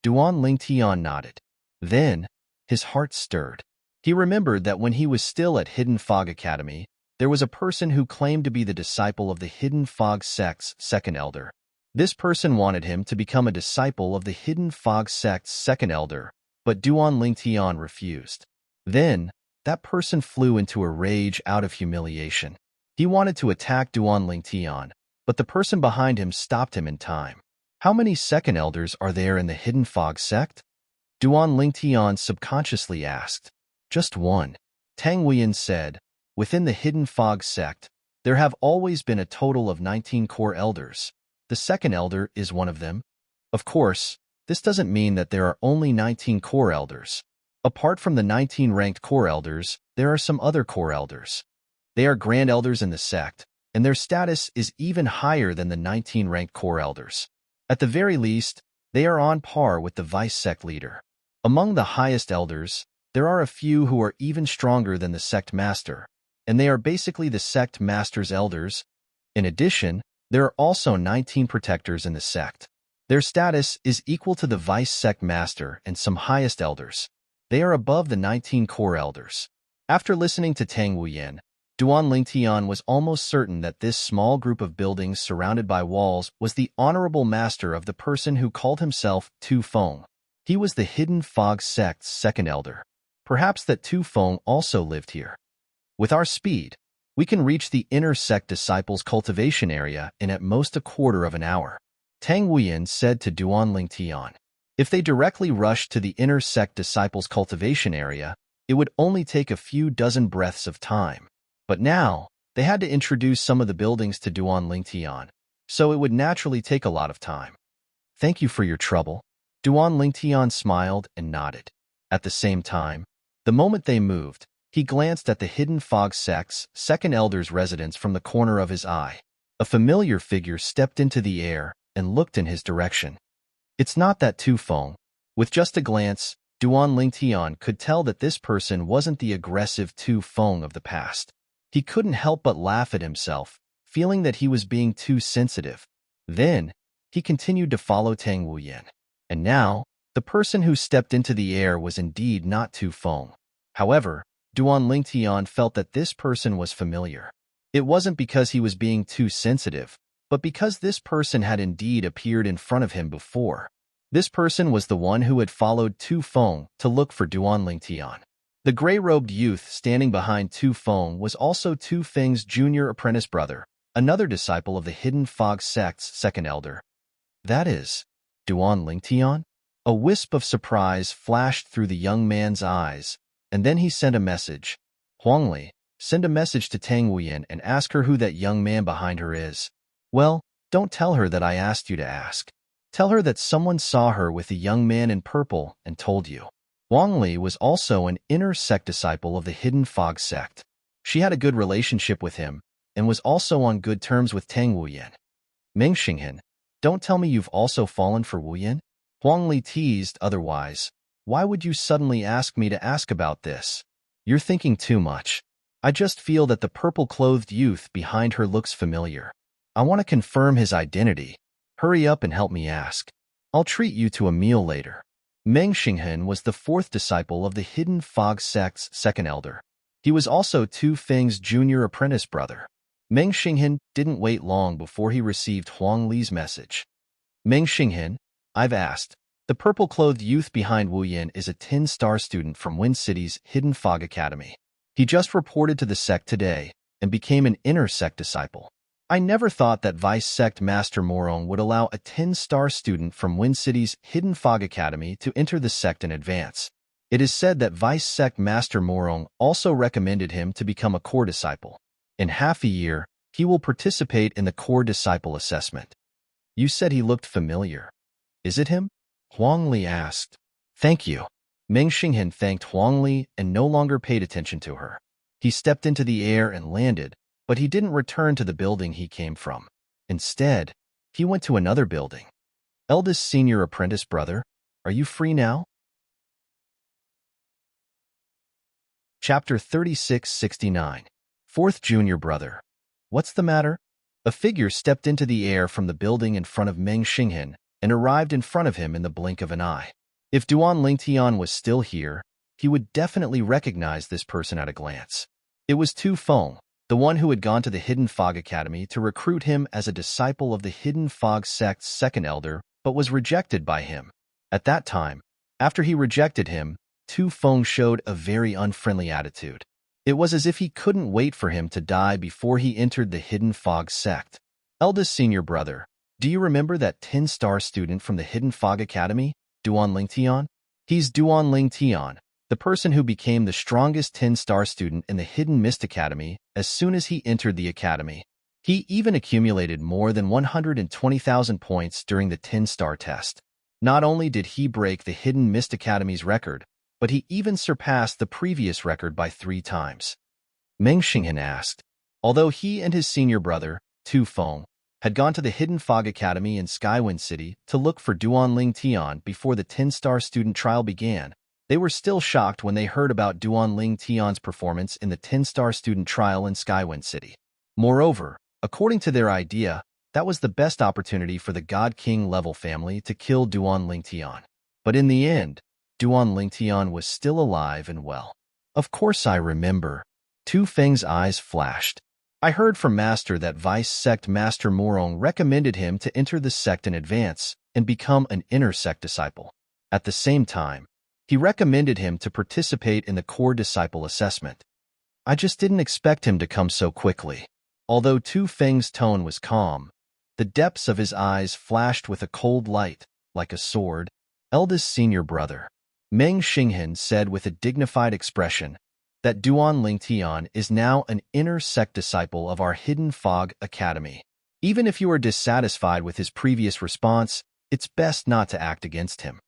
Duan Lingtian nodded. Then, his heart stirred. He remembered that when he was still at Hidden Fog Academy, there was a person who claimed to be the disciple of the Hidden Fog sect's second elder. This person wanted him to become a disciple of the Hidden Fog sect's second elder, but Duan Lingtian refused. Then, that person flew into a rage out of humiliation. He wanted to attack Duan Lingtian, but the person behind him stopped him in time. How many second elders are there in the Hidden Fog sect? Duan Lingtian subconsciously asked. Just one. Tang Huiyan said. Within the Hidden Fog sect, there have always been a total of 19 core elders. The second elder is one of them. Of course, this doesn't mean that there are only 19 core elders. Apart from the 19 ranked core elders, there are some other core elders. They are grand elders in the sect, and their status is even higher than the 19 ranked core elders. At the very least, they are on par with the vice sect leader. Among the highest elders, there are a few who are even stronger than the sect master, and they are basically the sect master's elders. In addition, there are also 19 protectors in the sect. Their status is equal to the vice sect master and some highest elders. They are above the 19 core elders. After listening to Tang Huiyan, Duan Lingtian was almost certain that this small group of buildings surrounded by walls was the honorable master of the person who called himself Tu Feng. He was the Hidden Fog sect's second elder. Perhaps that Tu Feng also lived here. With our speed, we can reach the inner sect disciples' cultivation area in at most a quarter of an hour. Tang Huiyan said to Duan Lingtian. If they directly rushed to the inner sect disciples' cultivation area, it would only take a few dozen breaths of time. But now, they had to introduce some of the buildings to Duan Lingtian, so it would naturally take a lot of time. Thank you for your trouble. Duan Lingtian smiled and nodded. At the same time, the moment they moved, he glanced at the Hidden Fog sect's second elder's residence from the corner of his eye. A familiar figure stepped into the air and looked in his direction. It's not that Tu Feng. With just a glance, Duan Lingtian could tell that this person wasn't the aggressive Tu Feng of the past. He couldn't help but laugh at himself, feeling that he was being too sensitive. Then, he continued to follow Tang Huiyan. And now, the person who stepped into the air was indeed not Tu Feng. However, Duan Lingtian felt that this person was familiar. It wasn't because he was being too sensitive, but because this person had indeed appeared in front of him before. This person was the one who had followed Tu Feng to look for Duan Lingtian. The gray-robed youth standing behind Tu Feng was also Tu Feng's junior apprentice brother, another disciple of the Hidden Fog sect's second elder. That is, Duan Lingtian? A wisp of surprise flashed through the young man's eyes, and then he sent a message. Huangli, send a message to Tang Huiyan and ask her who that young man behind her is. Well, don't tell her that I asked you to ask. Tell her that someone saw her with the young man in purple and told you. Wang Li was also an inner sect disciple of the Hidden Fog sect. She had a good relationship with him and was also on good terms with Tang Huiyan. Meng Xinghan, don't tell me you've also fallen for Huiyan? Huang Li teased. Otherwise, why would you suddenly ask me to ask about this? You're thinking too much. I just feel that the purple-clothed youth behind her looks familiar. I want to confirm his identity. Hurry up and help me ask. I'll treat you to a meal later. Meng Xinghan was the fourth disciple of the Hidden Fog sect's second elder. He was also Tu Feng's junior apprentice brother. Meng Xinghan didn't wait long before he received Huang Li's message. Meng Xinghan, I've asked. The purple-clothed youth behind Huiyan is a 10-star student from Wind City's Hidden Fog Academy. He just reported to the sect today and became an inner sect disciple. I never thought that Vice Sect Master Morong would allow a 10-star student from Wind City's Hidden Fog Academy to enter the sect in advance. It is said that Vice Sect Master Morong also recommended him to become a core disciple. In half a year, he will participate in the core disciple assessment. You said he looked familiar. Is it him? Huang Li asked. Thank you. Meng Xinghan thanked Huang Li and no longer paid attention to her. He stepped into the air and landed, but he didn't return to the building he came from. Instead, he went to another building. Eldest senior apprentice brother, are you free now? Chapter 3669. Fourth junior brother. What's the matter? A figure stepped into the air from the building in front of Meng Xinghan and arrived in front of him in the blink of an eye. If Duan Lingtian was still here, he would definitely recognize this person at a glance. It was Tu Feng, the one who had gone to the Hidden Fog Academy to recruit him as a disciple of the Hidden Fog sect's second elder, but was rejected by him. At that time, after he rejected him, Tu Feng showed a very unfriendly attitude. It was as if he couldn't wait for him to die before he entered the Hidden Fog sect. Eldest senior brother, do you remember that 10-star student from the Hidden Fog Academy, Duan Lingtian? He's Duan Lingtian, the person who became the strongest 10-star student in the Hidden Mist Academy as soon as he entered the academy. He even accumulated more than 120,000 points during the 10-star test. Not only did he break the Hidden Mist Academy's record, but he even surpassed the previous record by 3 times. Meng Xinghan asked. Although he and his senior brother, Tu Feng, had gone to the Hidden Fog Academy in Skywind City to look for Duan Lingtian before the 10-star student trial began, they were still shocked when they heard about Duan Lingtian's performance in the 10-star student trial in Skywind City. Moreover, according to their idea, that was the best opportunity for the God King level family to kill Duan Lingtian. But in the end, Duan Lingtian was still alive and well. Of course I remember. Tu Feng's eyes flashed. I heard from Master that Vice Sect Master Morong recommended him to enter the sect in advance and become an inner sect disciple. At the same time, he recommended him to participate in the core disciple assessment. I just didn't expect him to come so quickly. Although Tu Feng's tone was calm, the depths of his eyes flashed with a cold light, like a sword. Eldest senior brother, Meng Xinghan said with a dignified expression, that Duan Lingtian is now an inner sect disciple of our Hidden Fog Academy. Even if you are dissatisfied with his previous response, it's best not to act against him.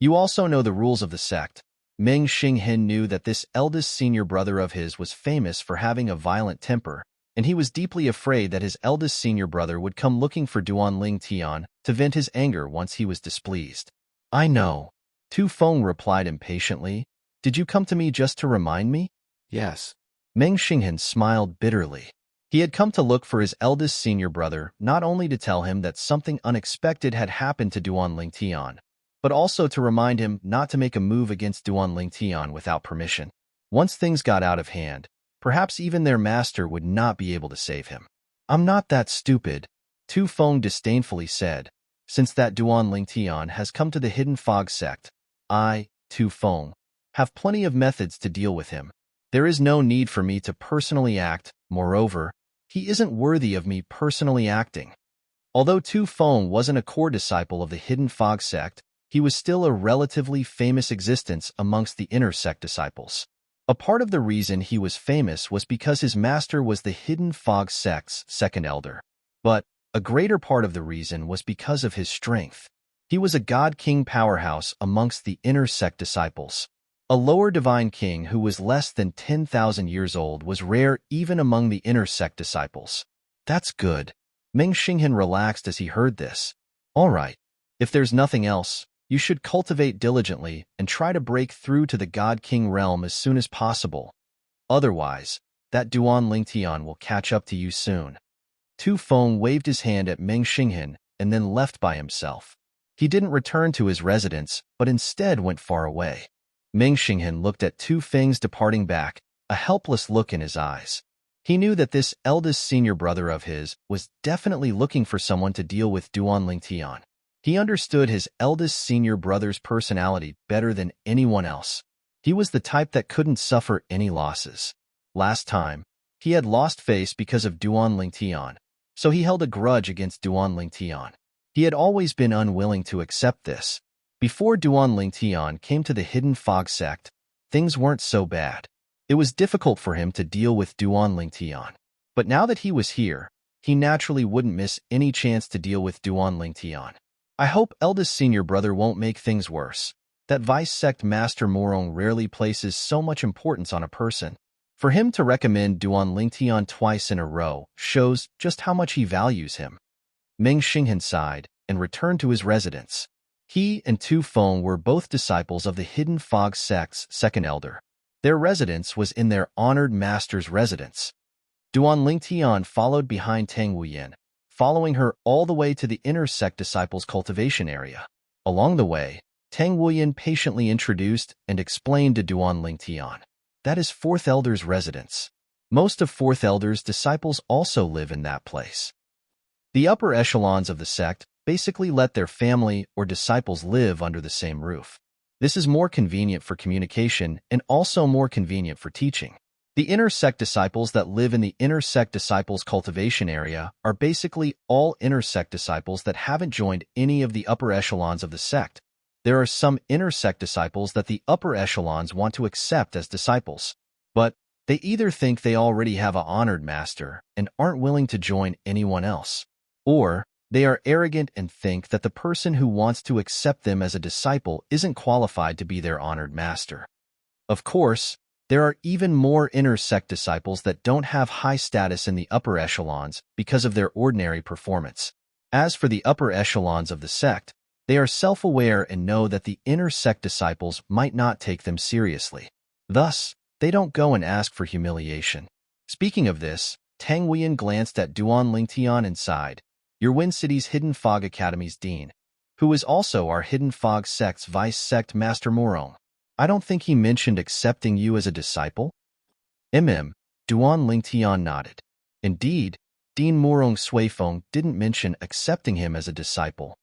You also know the rules of the sect. Meng Xinghan knew that this eldest senior brother of his was famous for having a violent temper, and he was deeply afraid that his eldest senior brother would come looking for Duan Lingtian to vent his anger once he was displeased. I know. Tu Feng replied impatiently. Did you come to me just to remind me? Yes. Meng Xinghan smiled bitterly. He had come to look for his eldest senior brother not only to tell him that something unexpected had happened to Duan Lingtian, but also to remind him not to make a move against Duan Lingtian without permission. Once things got out of hand, perhaps even their master would not be able to save him. I'm not that stupid, Tu Feng disdainfully said. Since that Duan Lingtian has come to the Hidden Fog sect, I, Tu Feng, have plenty of methods to deal with him. There is no need for me to personally act. Moreover, he isn't worthy of me personally acting. Although Tu Feng wasn't a core disciple of the Hidden Fog sect, he was still a relatively famous existence amongst the inner sect disciples. A part of the reason he was famous was because his master was the Hidden Fog sect's second elder. But a greater part of the reason was because of his strength. He was a God King powerhouse amongst the inner sect disciples. A lower divine king who was less than 10,000 years old was rare even among the inner sect disciples. That's good. Meng Xinghan relaxed as he heard this. All right. If there's nothing else, you should cultivate diligently and try to break through to the God King realm as soon as possible. Otherwise, that Duan Lingtian will catch up to you soon. Tu Feng waved his hand at Meng Xinghan and then left by himself. He didn't return to his residence, but instead went far away. Meng Xinghan looked at Tu Feng's departing back, a helpless look in his eyes. He knew that this eldest senior brother of his was definitely looking for someone to deal with Duan Lingtian. He understood his eldest senior brother's personality better than anyone else. He was the type that couldn't suffer any losses. Last time, he had lost face because of Duan Lingtian, so he held a grudge against Duan Lingtian. He had always been unwilling to accept this. Before Duan Lingtian came to the Hidden Fog sect, things weren't so bad. It was difficult for him to deal with Duan Lingtian. But now that he was here, he naturally wouldn't miss any chance to deal with Duan Lingtian. I hope eldest senior brother won't make things worse. That Vice Sect Master Morong rarely places so much importance on a person. For him to recommend Duan Lingtian twice in a row shows just how much he values him. Meng Xinghan sighed and returned to his residence. He and Tu Feng were both disciples of the Hidden Fog sect's second elder. Their residence was in their honored master's residence. Duan Lingtian followed behind Tang Wuyan, following her all the way to the inner sect disciples' cultivation area. Along the way, Tang Wuyan patiently introduced and explained to Duan Lingtian. That is Fourth Elder's residence. Most of Fourth Elder's disciples also live in that place. The upper echelons of the sect basically let their family or disciples live under the same roof. This is more convenient for communication and also more convenient for teaching. The inner sect disciples that live in the inner sect disciples cultivation area are basically all inner sect disciples that haven't joined any of the upper echelons of the sect. There are some inner sect disciples that the upper echelons want to accept as disciples, but they either think they already have a honored master and aren't willing to join anyone else, or they are arrogant and think that the person who wants to accept them as a disciple isn't qualified to be their honored master. Of course, there are even more inner sect disciples that don't have high status in the upper echelons because of their ordinary performance. As for the upper echelons of the sect, they are self-aware and know that the inner sect disciples might not take them seriously. Thus, they don't go and ask for humiliation. Speaking of this, Tang Weiyan glanced at Duan Lingtian and sighed. "Your Wind City's Hidden Fog Academy's dean, who is also our Hidden Fog sect's vice sect master Morong. I don't think he mentioned accepting you as a disciple?" Duan Lingtian nodded. Indeed, Dean Morong Suifeng didn't mention accepting him as a disciple.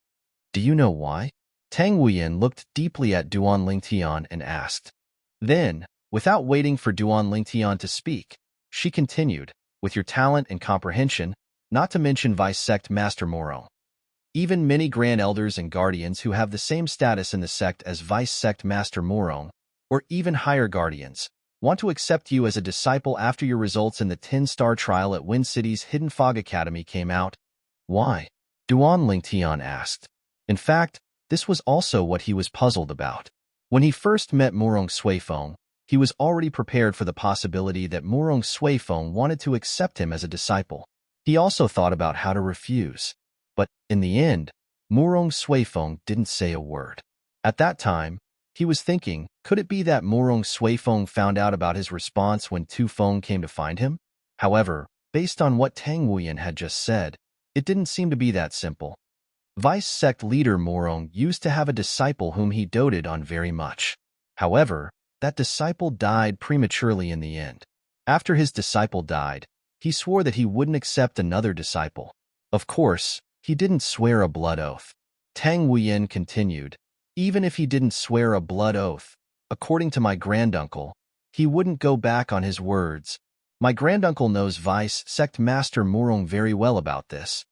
Do you know why? Tang Weiyan looked deeply at Duan Lingtian and asked. Then, without waiting for Duan Lingtian to speak, she continued, "With your talent and comprehension, not to mention vice sect master Morong. Even many grand elders and guardians who have the same status in the sect as vice sect master Morong, or even higher guardians, want to accept you as a disciple after your results in the 10-star trial at Wind City's Hidden Fog Academy came out." "Why?" Duan Lingtian asked. In fact, this was also what he was puzzled about. When he first met Morong Suifeng, he was already prepared for the possibility that Morong Suifeng wanted to accept him as a disciple. He also thought about how to refuse. But, in the end, Morong Suifeng didn't say a word. At that time, he was thinking, could it be that Morong Suifeng found out about his response when Tu Feng came to find him? However, based on what Tang Weiyan had just said, it didn't seem to be that simple. Vice sect leader Morong used to have a disciple whom he doted on very much. However, that disciple died prematurely in the end. After his disciple died, he swore that he wouldn't accept another disciple. Of course, he didn't swear a blood oath. Tang Weiyan continued, "Even if he didn't swear a blood oath, according to my granduncle, he wouldn't go back on his words. My granduncle knows vice sect master Morong very well about this."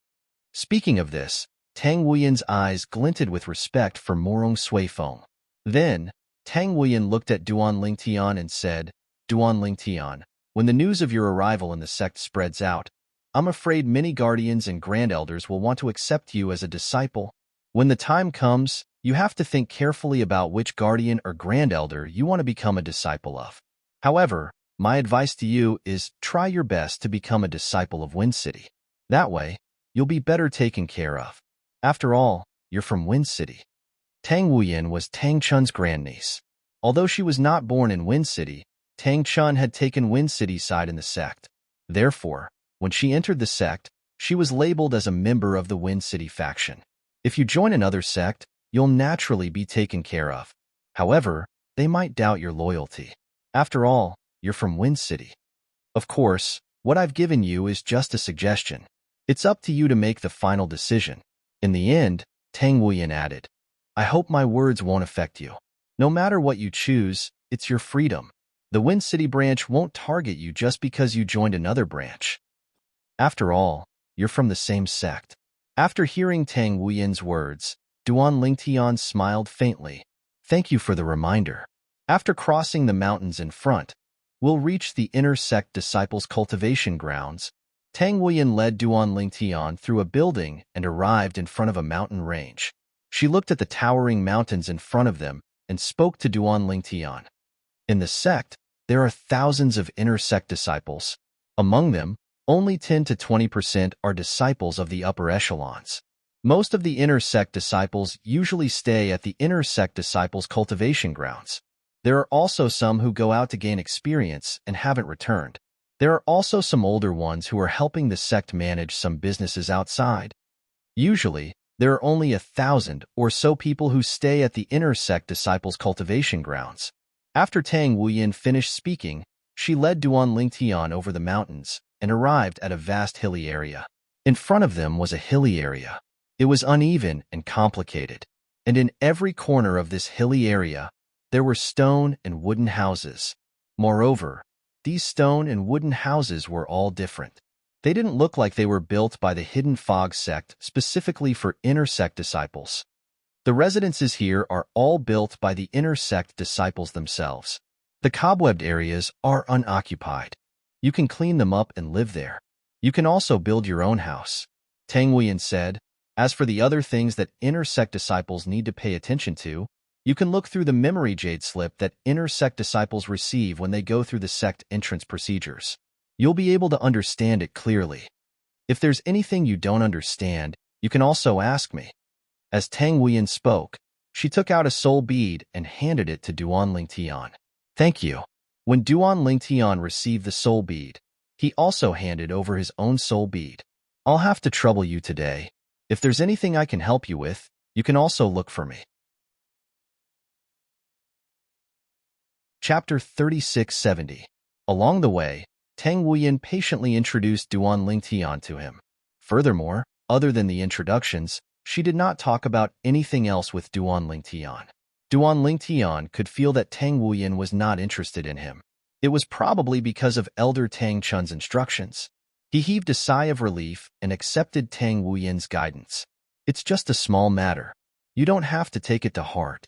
Speaking of this, Tang Weiyan's eyes glinted with respect for Morong Suifeng. Then, Tang Weiyan looked at Duan Lingtian and said, "Duan Lingtian, when the news of your arrival in the sect spreads out, I'm afraid many guardians and grand elders will want to accept you as a disciple. When the time comes, you have to think carefully about which guardian or grand elder you want to become a disciple of. However, my advice to you is try your best to become a disciple of Wind City. That way, you'll be better taken care of. After all, you're from Wind City." Tang Weiyan was Tang Chun's grandniece. Although she was not born in Wind City, Tang Chun had taken Wind City's side in the sect. Therefore, when she entered the sect, she was labeled as a member of the Wind City faction. If you join another sect, you'll naturally be taken care of. However, they might doubt your loyalty. After all, you're from Wind City. Of course, what I've given you is just a suggestion. It's up to you to make the final decision. In the end, Tang Weiyan added, "I hope my words won't affect you. No matter what you choose, it's your freedom. The Wind City branch won't target you just because you joined another branch. After all, you're from the same sect." After hearing Tang Weiyan's words, Duan Lingtian smiled faintly. "Thank you for the reminder. After crossing the mountains in front, we'll reach the inner sect disciples' cultivation grounds." Tang Weiyan led Duan Lingtian through a building and arrived in front of a mountain range. She looked at the towering mountains in front of them and spoke to Duan Lingtian. In the sect, there are thousands of inner sect disciples. Among them, only 10 to 20% are disciples of the upper echelons. Most of the inner sect disciples usually stay at the inner sect disciples' cultivation grounds. There are also some who go out to gain experience and haven't returned. There are also some older ones who are helping the sect manage some businesses outside. Usually, there are only 1,000 or so people who stay at the inner sect disciples' cultivation grounds. After Tang Weiyan finished speaking, she led Duan Lingtian over the mountains and arrived at a vast hilly area. In front of them was a hilly area. It was uneven and complicated, and in every corner of this hilly area, there were stone and wooden houses. Moreover, these stone and wooden houses were all different. They didn't look like they were built by the Hidden Fog sect specifically for inner sect disciples. The residences here are all built by the inner sect disciples themselves. The cobwebbed areas are unoccupied. You can clean them up and live there. You can also build your own house. Tang Huiyan said, as for the other things that inner sect disciples need to pay attention to, you can look through the memory jade slip that inner sect disciples receive when they go through the sect entrance procedures. You'll be able to understand it clearly. If there's anything you don't understand, you can also ask me. As Tang Huiyan spoke, she took out a soul bead and handed it to Duan Lingtian. Thank you. When Duan Lingtian received the soul bead, he also handed over his own soul bead. I'll have to trouble you today. If there's anything I can help you with, you can also look for me. Chapter 3670. Along the way, Tang Huiyan patiently introduced Duan Lingtian to him. Furthermore, other than the introductions, she did not talk about anything else with Duan Lingtian. Duan Lingtian could feel that Tang Huiyan was not interested in him. It was probably because of Elder Tang Chun's instructions. He heaved a sigh of relief and accepted Tang Huiyan's guidance. It's just a small matter. You don't have to take it to heart.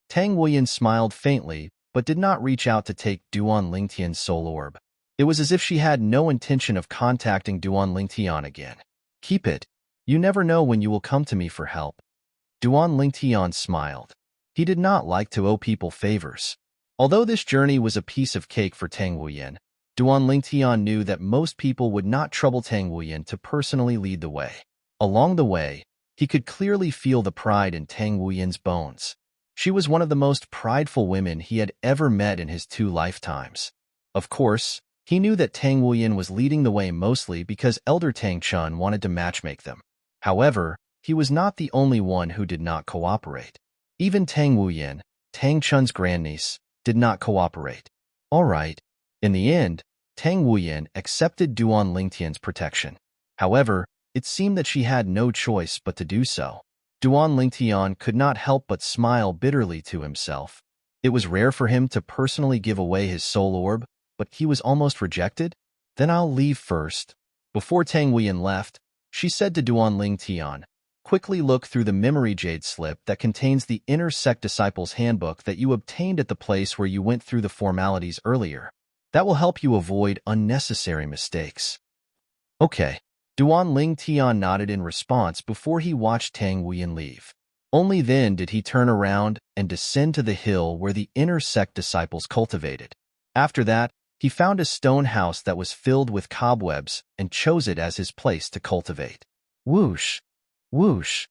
Tang Huiyan smiled faintly, but did not reach out to take Duan Lingtian's soul orb. It was as if she had no intention of contacting Duan Lingtian again. Keep it. You never know when you will come to me for help. Duan Lingtian smiled. He did not like to owe people favors. Although this journey was a piece of cake for Tang Huiyan, Duan Lingtian knew that most people would not trouble Tang Huiyan to personally lead the way. Along the way, he could clearly feel the pride in Tang Huiyan's bones. She was one of the most prideful women he had ever met in his 2 lifetimes. Of course, he knew that Tang Huiyan was leading the way mostly because Elder Tang Chun wanted to matchmake them. However, he was not the only one who did not cooperate. Even Tang Huiyan, Tang Chun's grandniece, did not cooperate. All right. In the end, Tang Huiyan accepted Duan Lingtian's protection. However, it seemed that she had no choice but to do so. Duan Lingtian could not help but smile bitterly to himself. It was rare for him to personally give away his soul orb, but he was almost rejected. Then I'll leave first. Before Tang Huiyan left, she said to Duan Lingtian, quickly look through the memory jade slip that contains the inner sect disciples handbook that you obtained at the place where you went through the formalities earlier. That will help you avoid unnecessary mistakes. Okay. Duan Lingtian nodded in response before he watched Tang Huiyan leave. Only then did he turn around and descend to the hill where the inner sect disciples cultivated. After that, he found a stone house that was filled with cobwebs and chose it as his place to cultivate. Whoosh! Whoosh!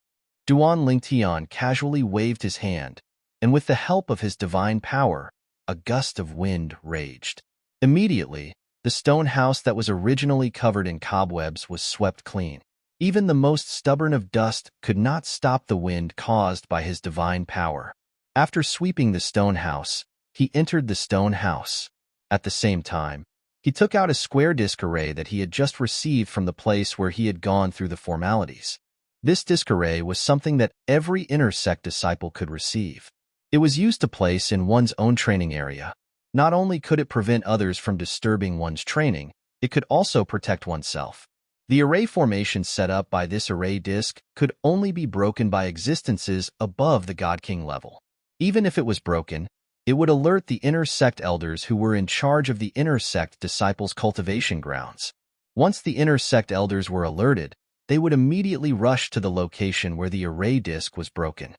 Duan Lingtian casually waved his hand, and with the help of his divine power, a gust of wind raged. Immediately, the stone house that was originally covered in cobwebs was swept clean. Even the most stubborn of dust could not stop the wind caused by his divine power. After sweeping the stone house, he entered the stone house. At the same time, he took out a square disc array that he had just received from the place where he had gone through the formalities. This disc array was something that every inner sect disciple could receive. It was used to place in one's own training area. Not only could it prevent others from disturbing one's training, it could also protect oneself. The array formation set up by this array disc could only be broken by existences above the God King level. Even if it was broken, it would alert the inner sect elders who were in charge of the inner sect disciples' cultivation grounds. Once the inner sect elders were alerted, they would immediately rush to the location where the array disc was broken.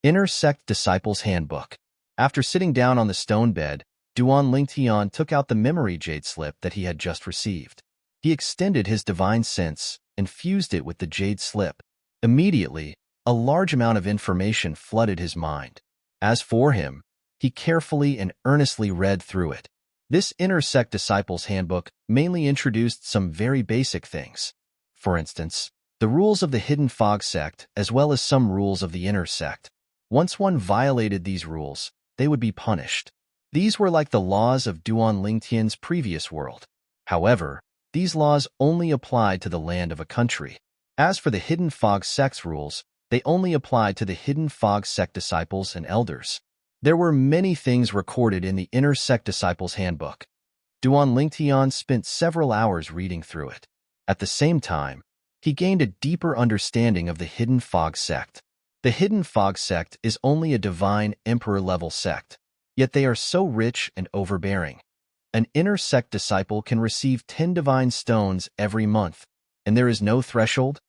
Inner Sect Disciples Handbook. After sitting down on the stone bed, Duan Lingtian took out the memory jade slip that he had just received. He extended his divine sense and fused it with the jade slip. Immediately, a large amount of information flooded his mind. As for him, he carefully and earnestly read through it. This Inner Sect Disciples Handbook mainly introduced some very basic things. For instance, the rules of the Hidden Fog sect as well as some rules of the Inner Sect. Once one violated these rules, they would be punished. These were like the laws of Duan Lingtian's previous world. However, these laws only applied to the land of a country. As for the Hidden Fog sect's rules, they only applied to the Hidden Fog sect disciples and elders. There were many things recorded in the Inner Sect Disciples Handbook. Duan Lingtian spent several hours reading through it. At the same time, he gained a deeper understanding of the Hidden Fog sect. The Hidden Fog sect is only a divine emperor-level sect, yet they are so rich and overbearing. An inner sect disciple can receive 10 divine stones every month, and there is no threshold.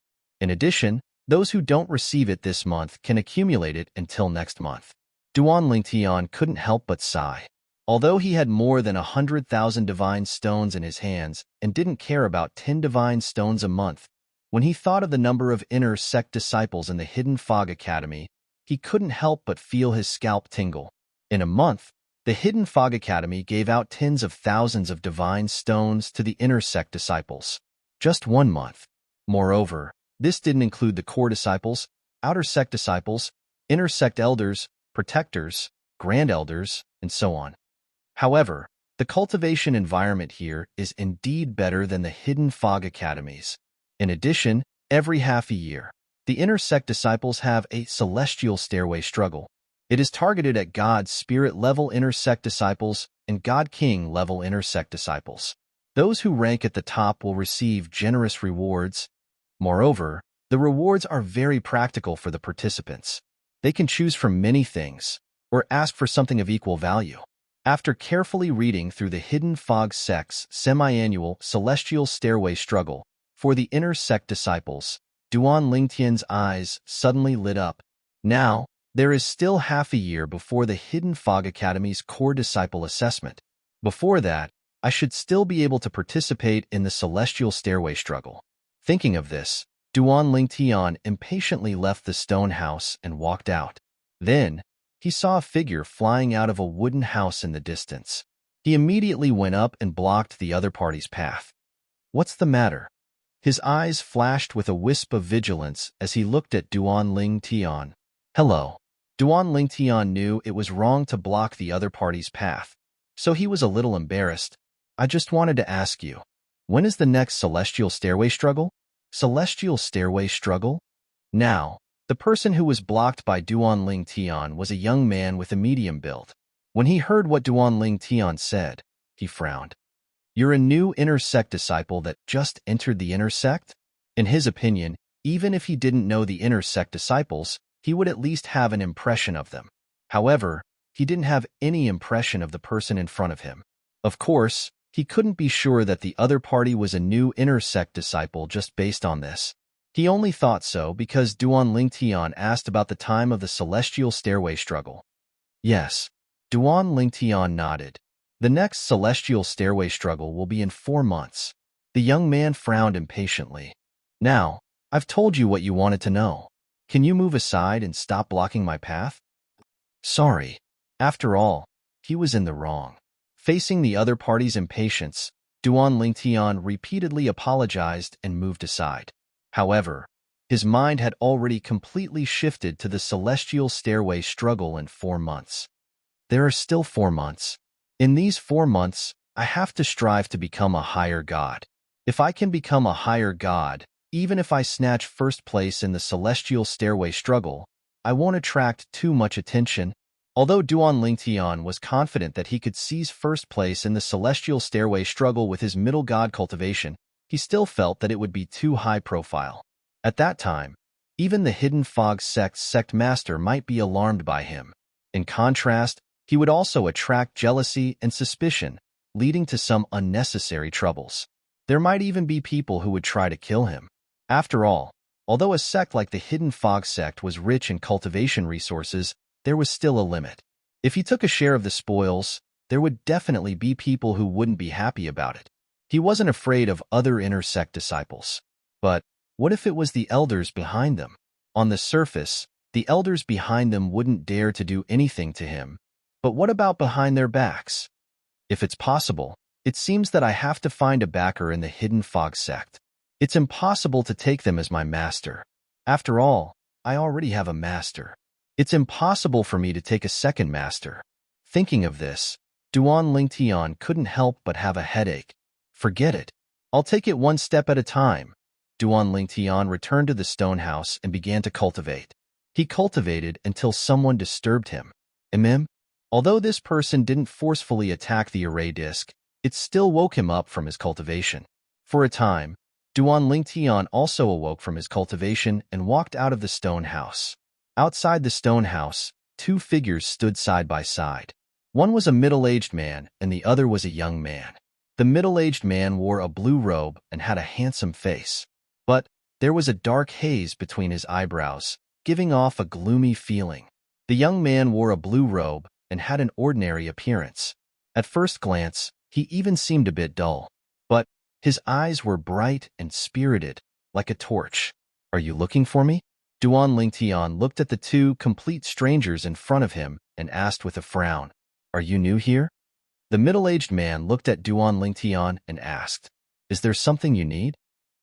In addition, those who don't receive it this month can accumulate it until next month. Duan Lingtian couldn't help but sigh. Although he had more than 100,000 divine stones in his hands and didn't care about 10 divine stones a month, when he thought of the number of inner sect disciples in the Hidden Fog Academy, he couldn't help but feel his scalp tingle. In a month, the Hidden Fog Academy gave out tens of thousands of divine stones to the inner sect disciples. Just 1 month. Moreover, this didn't include the core disciples, outer sect disciples, inner sect elders, protectors, grand elders, and so on. However, the cultivation environment here is indeed better than the Hidden Fog Academies. In addition, every half a year, the inner sect disciples have a celestial stairway struggle. It is targeted at God Spirit level inner sect disciples and God King level inner sect disciples. Those who rank at the top will receive generous rewards. Moreover, the rewards are very practical for the participants. They can choose from many things, or ask for something of equal value. After carefully reading through the Hidden Fog sect's semi-annual Celestial Stairway Struggle for the inner sect disciples, Duan Lingtian's eyes suddenly lit up. Now, there is still half a year before the Hidden Fog Academy's core disciple assessment. Before that, I should still be able to participate in the Celestial Stairway Struggle. Thinking of this, Duan Lingtian impatiently left the stone house and walked out. Then, he saw a figure flying out of a wooden house in the distance. He immediately went up and blocked the other party's path. What's the matter? His eyes flashed with a wisp of vigilance as he looked at Duan Lingtian. Hello. Duan Lingtian knew it was wrong to block the other party's path, so he was a little embarrassed. I just wanted to ask you, when is the next Celestial Stairway Struggle? Celestial Stairway Struggle? Now, the person who was blocked by Duan Lingtian was a young man with a medium build. When he heard what Duan Lingtian said, he frowned. You're a new inner sect disciple that just entered the inner sect? In his opinion, even if he didn't know the inner sect disciples, he would at least have an impression of them. However, he didn't have any impression of the person in front of him. Of course, he couldn't be sure that the other party was a new inner sect disciple just based on this. He only thought so because Duan Lingtian asked about the time of the Celestial Stairway Struggle. Yes, Duan Lingtian nodded. The next Celestial Stairway Struggle will be in 4 months. The young man frowned impatiently. Now, I've told you what you wanted to know. Can you move aside and stop blocking my path? Sorry. After all, he was in the wrong. Facing the other party's impatience, Duan Lingtian repeatedly apologized and moved aside. However, his mind had already completely shifted to the Celestial Stairway Struggle in 4 months. There are still 4 months. In these 4 months, I have to strive to become a higher god. If I can become a higher god, even if I snatch first place in the Celestial Stairway Struggle, I won't attract too much attention. Although Duan Lingtian was confident that he could seize first place in the Celestial Stairway Struggle with his middle god cultivation, he still felt that it would be too high profile. At that time, even the Hidden Fog sect's sect master might be alarmed by him. In contrast, he would also attract jealousy and suspicion, leading to some unnecessary troubles. There might even be people who would try to kill him. After all, although a sect like the Hidden Fog sect was rich in cultivation resources, there was still a limit. If he took a share of the spoils, there would definitely be people who wouldn't be happy about it. He wasn't afraid of other inner sect disciples. But what if it was the elders behind them? On the surface, the elders behind them wouldn't dare to do anything to him. But what about behind their backs? If it's possible, it seems that I have to find a backer in the Hidden Fog sect. It's impossible to take them as my master. After all, I already have a master. It's impossible for me to take a second master. Thinking of this, Duan Lingtian couldn't help but have a headache. Forget it. I'll take it one step at a time. Duan Lingtian returned to the stone house and began to cultivate. He cultivated until someone disturbed him. Although this person didn't forcefully attack the array disc, It still woke him up from his cultivation. For a time, Duan Lingtian also awoke from his cultivation and walked out of the stone house. Outside the stone house, two figures stood side by side. One was a middle-aged man and the other was a young man. The middle-aged man wore a blue robe and had a handsome face. But there was a dark haze between his eyebrows, giving off a gloomy feeling. The young man wore a blue robe and had an ordinary appearance. At first glance, he even seemed a bit dull. But his eyes were bright and spirited, like a torch. "Are you looking for me?" Duan Lingtian looked at the two complete strangers in front of him and asked with a frown, "Are you new here?" The middle-aged man looked at Duan Lingtian and asked, "Is there something you need?"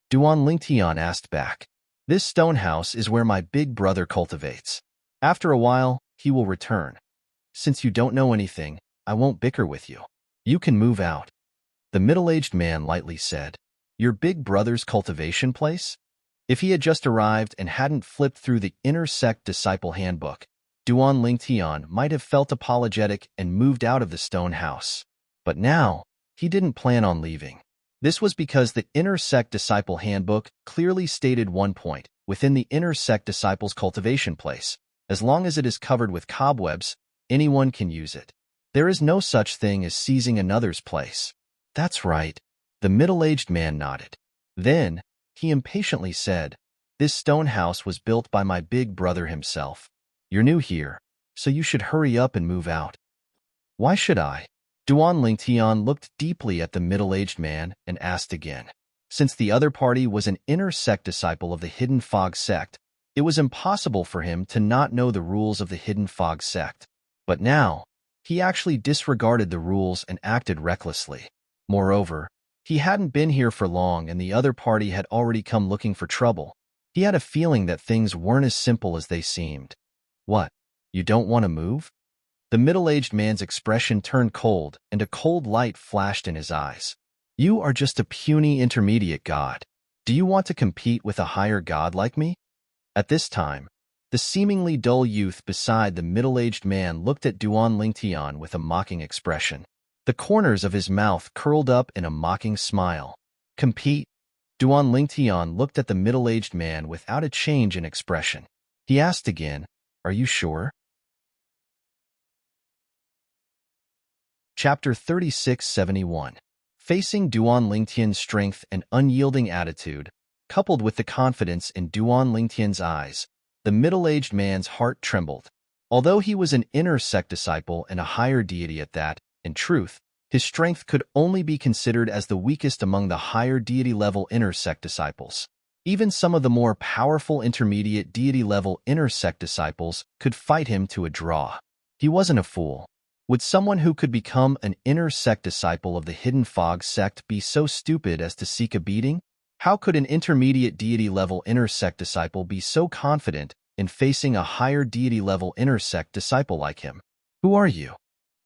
Duan Lingtian asked back, "This stone house is where my big brother cultivates. After a while, he will return. Since you don't know anything, I won't bicker with you. You can move out." The middle-aged man lightly said, "Your big brother's cultivation place?" If he had just arrived and hadn't flipped through the Inner Sect Disciple Handbook, Duan Lingtian might have felt apologetic and moved out of the stone house. But now, he didn't plan on leaving. This was because the Inner Sect Disciple Handbook clearly stated one point within the Inner Sect Disciple's cultivation place. As long as it is covered with cobwebs, anyone can use it. There is no such thing as seizing another's place. "That's right." The middle-aged man nodded. Then, he impatiently said, "This stone house was built by my big brother himself. You're new here, so you should hurry up and move out." "Why should I?" Duan Lingtian looked deeply at the middle-aged man and asked again. Since the other party was an Inner Sect disciple of the Hidden Fog sect, it was impossible for him to not know the rules of the Hidden Fog sect. But now, he actually disregarded the rules and acted recklessly. Moreover, he hadn't been here for long and the other party had already come looking for trouble. He had a feeling that things weren't as simple as they seemed. "What? You don't want to move?" The middle-aged man's expression turned cold and a cold light flashed in his eyes. "You are just a puny intermediate god. Do you want to compete with a higher god like me?" At this time, the seemingly dull youth beside the middle-aged man looked at Duan Lingtian with a mocking expression. The corners of his mouth curled up in a mocking smile. "Compete?" Duan Lingtian looked at the middle-aged man without a change in expression. He asked again, "Are you sure?" Chapter 3671. Facing Duan Lingtian's strength and unyielding attitude, coupled with the confidence in Duan Lingtian's eyes, the middle-aged man's heart trembled. Although he was an Inner Sect disciple and a higher deity at that, in truth, his strength could only be considered as the weakest among the higher deity-level Inner Sect disciples. Even some of the more powerful intermediate deity-level Inner Sect disciples could fight him to a draw. He wasn't a fool. Would someone who could become an Inner Sect disciple of the Hidden Fog sect be so stupid as to seek a beating? How could an intermediate deity-level Inner Sect disciple be so confident in facing a higher deity-level Inner Sect disciple like him? "Who are you?"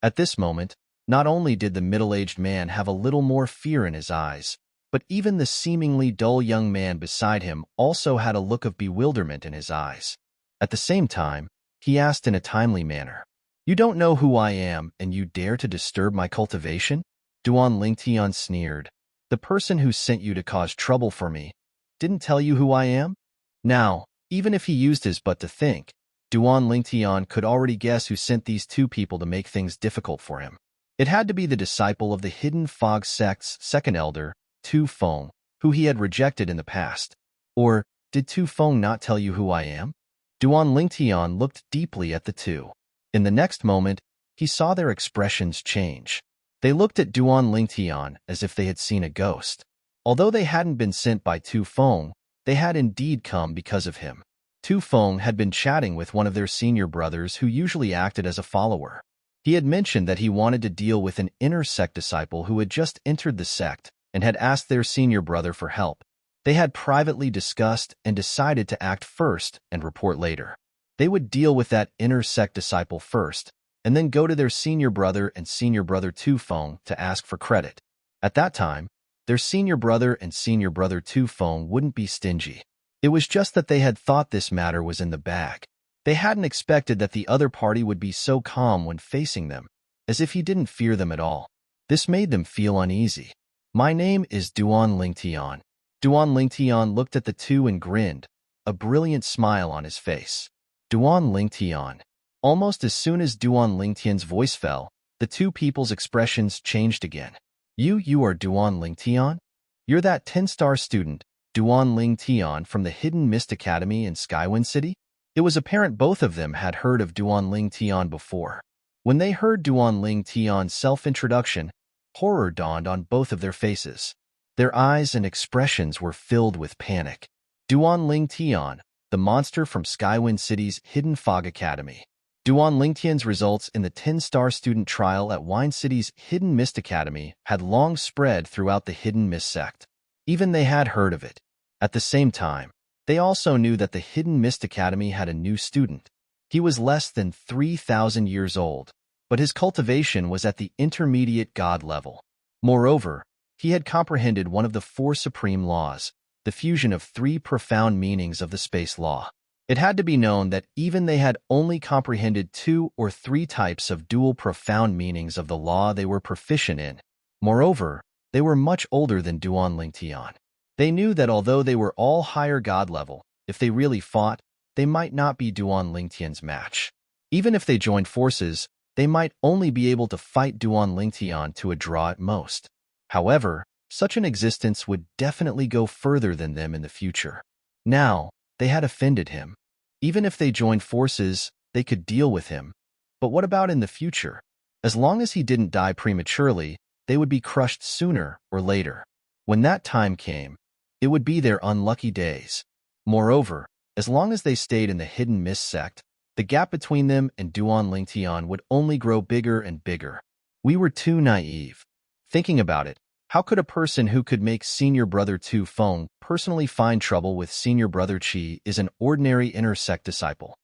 At this moment, not only did the middle-aged man have a little more fear in his eyes, but even the seemingly dull young man beside him also had a look of bewilderment in his eyes. At the same time, he asked in a timely manner, "You don't know who I am and you dare to disturb my cultivation?" Duan Lingtian sneered. "The person who sent you to cause trouble for me didn't tell you who I am?" Now, even if he used his butt to think, Duan Lingtian could already guess who sent these two people to make things difficult for him. It had to be the disciple of the Hidden Fog sect's second elder, Tu Feng, who he had rejected in the past. Or, did Tu Feng not tell you who I am? Duan Lingtian looked deeply at the two. In the next moment, he saw their expressions change. They looked at Duan Lingtian as if they had seen a ghost. Although they hadn't been sent by Tu Feng, they had indeed come because of him. Tu Feng had been chatting with one of their senior brothers who usually acted as a follower. He had mentioned that he wanted to deal with an Inner Sect disciple who had just entered the sect and had asked their senior brother for help. They had privately discussed and decided to act first and report later. They would deal with that Inner Sect disciple first, and then go to their senior brother and senior brother Tu Feng to ask for credit. At that time, their senior brother and senior brother Tu Feng wouldn't be stingy. It was just that they had thought this matter was in the bag. They hadn't expected that the other party would be so calm when facing them, as if he didn't fear them at all. This made them feel uneasy. My name is Duan Lingtian. Duan Lingtian looked at the two and grinned, a brilliant smile on his face. Duan Lingtian. Almost as soon as Duan Lingtian's voice fell, the two people's expressions changed again. You are Duan Lingtian? You're that 10-star student, Duan Lingtian from the Hidden Mist Academy in Skywind City? It was apparent both of them had heard of Duan Lingtian before. When they heard Duan Lingtian's self-introduction, horror dawned on both of their faces. Their eyes and expressions were filled with panic. Duan Lingtian, the monster from Skywind City's Hidden Fog Academy. Duan Lingtian's results in the 10-star student trial at Wine City's Hidden Mist Academy had long spread throughout the Hidden Mist sect. Even they had heard of it. At the same time, they also knew that the Hidden Mist Academy had a new student. He was less than 3,000 years old, but his cultivation was at the intermediate god level. Moreover, he had comprehended one of the 4 supreme laws, the fusion of 3 profound meanings of the space law. It had to be known that even they had only comprehended 2 or 3 types of dual profound meanings of the law they were proficient in. Moreover, they were much older than Duan Lingtian. They knew that although they were all higher god level, if they really fought, they might not be Duan Lingtian's match. Even if they joined forces, they might only be able to fight Duan Lingtian to a draw at most. However, such an existence would definitely go further than them in the future. Now, they had offended him. Even if they joined forces, they could deal with him. But what about in the future? As long as he didn't die prematurely, they would be crushed sooner or later. When that time came, it would be their unlucky days. Moreover, as long as they stayed in the Hidden Mist sect, the gap between them and Duan Lingtian would only grow bigger and bigger. We were too naive. Thinking about it, how could a person who could make Senior Brother Tu Feng personally find trouble with Senior Brother Qi is an ordinary inner sect disciple?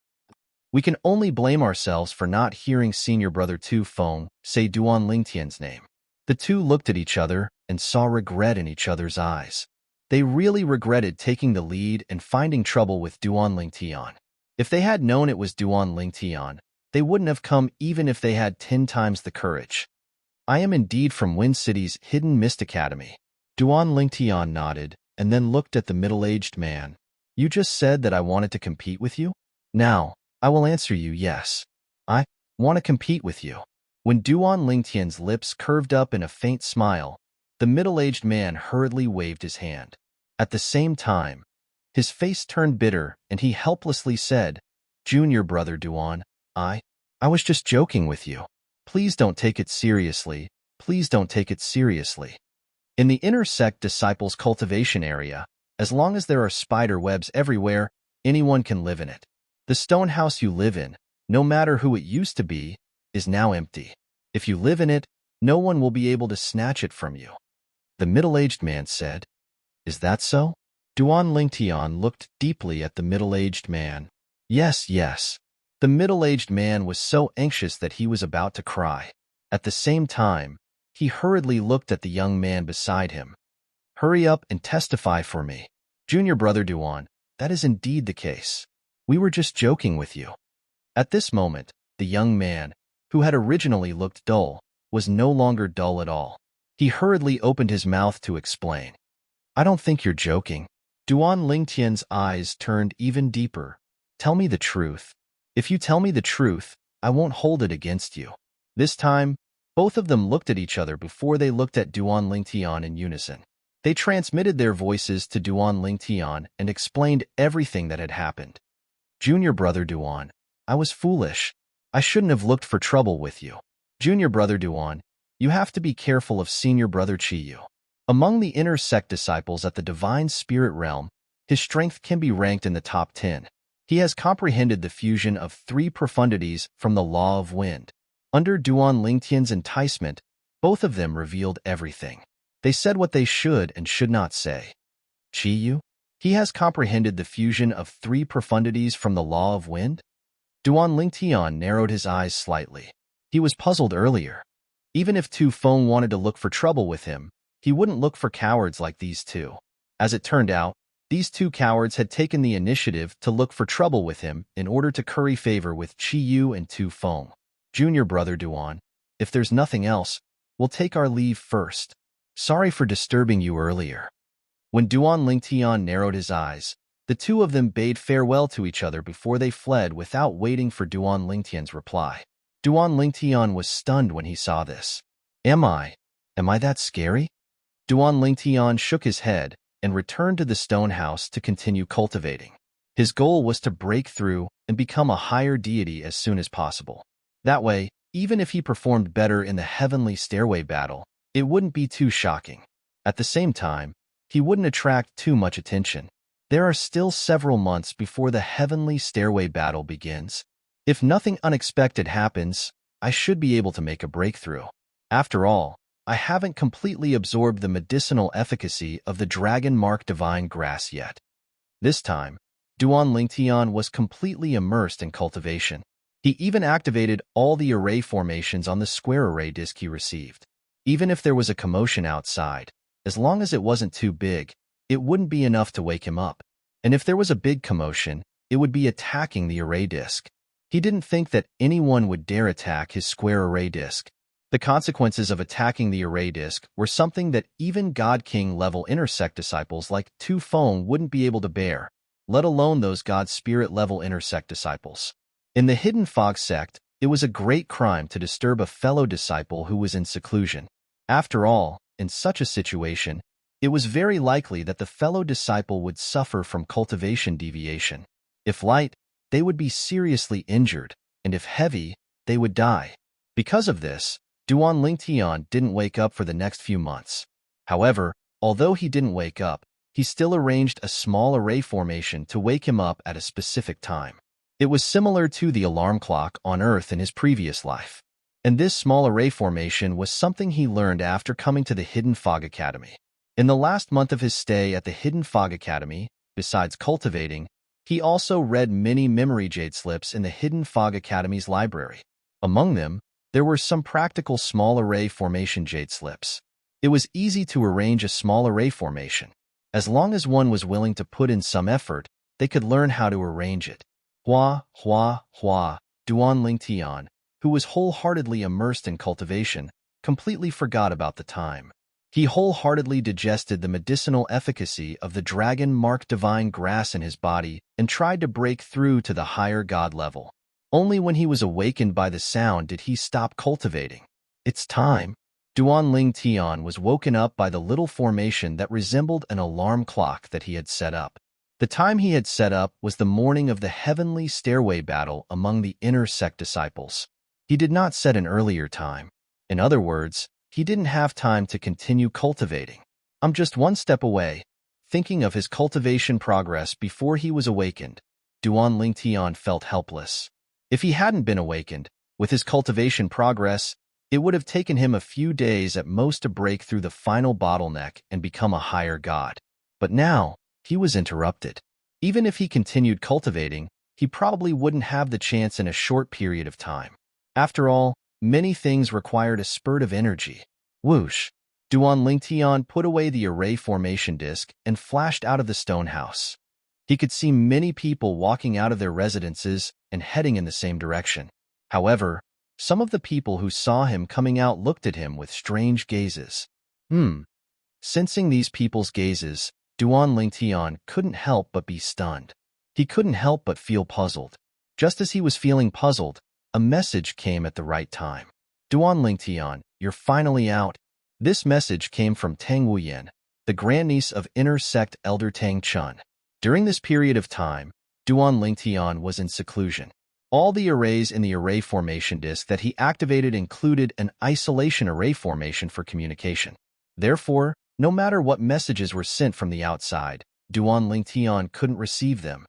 We can only blame ourselves for not hearing Senior Brother Tu Feng say Duan Lingtian's name. The two looked at each other and saw regret in each other's eyes. They really regretted taking the lead and finding trouble with Duan Lingtian. If they had known it was Duan Lingtian, they wouldn't have come even if they had 10 times the courage. I am indeed from Wind City's Hidden Mist Academy. Duan Lingtian nodded and then looked at the middle-aged man. You just said that I wanted to compete with you? Now, I will answer you yes. I want to compete with you. When Duan Lingtian's lips curved up in a faint smile, the middle-aged man hurriedly waved his hand. At the same time, his face turned bitter and he helplessly said, Junior Brother Duan, I was just joking with you. Please don't take it seriously. Please don't take it seriously. In the inner sect disciples' cultivation area, as long as there are spider webs everywhere, anyone can live in it. The stone house you live in, no matter who it used to be, is now empty. If you live in it, no one will be able to snatch it from you. The middle-aged man said, Is that so? Duan Lingtian looked deeply at the middle-aged man. Yes, yes. The middle-aged man was so anxious that he was about to cry. At the same time, he hurriedly looked at the young man beside him. Hurry up and testify for me. Junior Brother Duan, that is indeed the case. We were just joking with you. At this moment, the young man, who had originally looked dull, was no longer dull at all. He hurriedly opened his mouth to explain. I don't think you're joking. Duan Lingtian's eyes turned even deeper. Tell me the truth. If you tell me the truth, I won't hold it against you. This time, both of them looked at each other before they looked at Duan Lingtian in unison. They transmitted their voices to Duan Lingtian and explained everything that had happened. Junior Brother Duan, I was foolish. I shouldn't have looked for trouble with you. Junior Brother Duan, you have to be careful of Senior Brother Chiyu. Among the inner sect disciples at the Divine Spirit Realm, his strength can be ranked in the top 10. He has comprehended the fusion of 3 profundities from the Law of Wind. Under Duan Lingtian's enticement, both of them revealed everything. They said what they should and should not say. Chiyu? He has comprehended the fusion of 3 profundities from the Law of Wind? Duan Lingtian narrowed his eyes slightly. He was puzzled earlier. Even if Tu Feng wanted to look for trouble with him, he wouldn't look for cowards like these two. As it turned out, these 2 cowards had taken the initiative to look for trouble with him in order to curry favor with Chiyu and Tu Feng. Junior Brother Duan, if there's nothing else, we'll take our leave first. Sorry for disturbing you earlier." When Duan Lingtian narrowed his eyes, the two of them bade farewell to each other before they fled without waiting for Duan Lingtian's reply. Duan Lingtian was stunned when he saw this. Am I that scary?" Duan Lingtian shook his head and returned to the stone house to continue cultivating. His goal was to break through and become a higher deity as soon as possible. That way, even if he performed better in the heavenly stairway battle, it wouldn't be too shocking. At the same time, he wouldn't attract too much attention. There are still several months before the heavenly stairway battle begins. If nothing unexpected happens, I should be able to make a breakthrough. After all, I haven't completely absorbed the medicinal efficacy of the dragon mark divine grass yet. This time, Duan Lingtian was completely immersed in cultivation. He even activated all the array formations on the square array disk he received. Even if there was a commotion outside, as long as it wasn't too big, it wouldn't be enough to wake him up. And if there was a big commotion, it would be attacking the array disk. He didn't think that anyone would dare attack his square array disk. The consequences of attacking the array disk were something that even God King level intersect disciples like Tu Feng wouldn't be able to bear, let alone those God Spirit level intersect disciples. In the Hidden Fog sect, it was a great crime to disturb a fellow disciple who was in seclusion. After all, in such a situation, it was very likely that the fellow disciple would suffer from cultivation deviation. If light, they would be seriously injured, and if heavy, they would die. Because of this, Duan Lingtian didn't wake up for the next few months. However, although he didn't wake up, he still arranged a small array formation to wake him up at a specific time. It was similar to the alarm clock on Earth in his previous life. And this small array formation was something he learned after coming to the Hidden Fog Academy. In the last month of his stay at the Hidden Fog Academy, besides cultivating, he also read many memory jade slips in the Hidden Fog Academy's library. Among them, there were some practical small array formation jade slips. It was easy to arrange a small array formation. As long as one was willing to put in some effort, they could learn how to arrange it. Duan Lingtian, who was wholeheartedly immersed in cultivation, completely forgot about the time. He wholeheartedly digested the medicinal efficacy of the dragon mark divine grass in his body and tried to break through to the higher god level. Only when he was awakened by the sound did he stop cultivating. It's time. Duan Lingtian was woken up by the little formation that resembled an alarm clock that he had set up. The time he had set up was the morning of the heavenly stairway battle among the inner sect disciples. He did not set an earlier time. In other words, he didn't have time to continue cultivating. I'm just one step away. Thinking of his cultivation progress before he was awakened, Duan Lingtian felt helpless. If he hadn't been awakened, with his cultivation progress, it would have taken him a few days at most to break through the final bottleneck and become a higher god. But now, he was interrupted. Even if he continued cultivating, he probably wouldn't have the chance in a short period of time. After all, many things required a spurt of energy. Whoosh! Duan Lingtian put away the array formation disc and flashed out of the stone house. He could see many people walking out of their residences and heading in the same direction. However, some of the people who saw him coming out looked at him with strange gazes. Sensing these people's gazes, Duan Lingtian couldn't help but be stunned. He couldn't help but feel puzzled. Just as he was feeling puzzled, a message came at the right time. Duan Lingtian, you're finally out. This message came from Tang Wuyan, the grandniece of inner sect elder Tang Chun. During this period of time, Duan Lingtian was in seclusion. All the arrays in the array formation disk that he activated included an isolation array formation for communication. Therefore, no matter what messages were sent from the outside, Duan Lingtian couldn't receive them.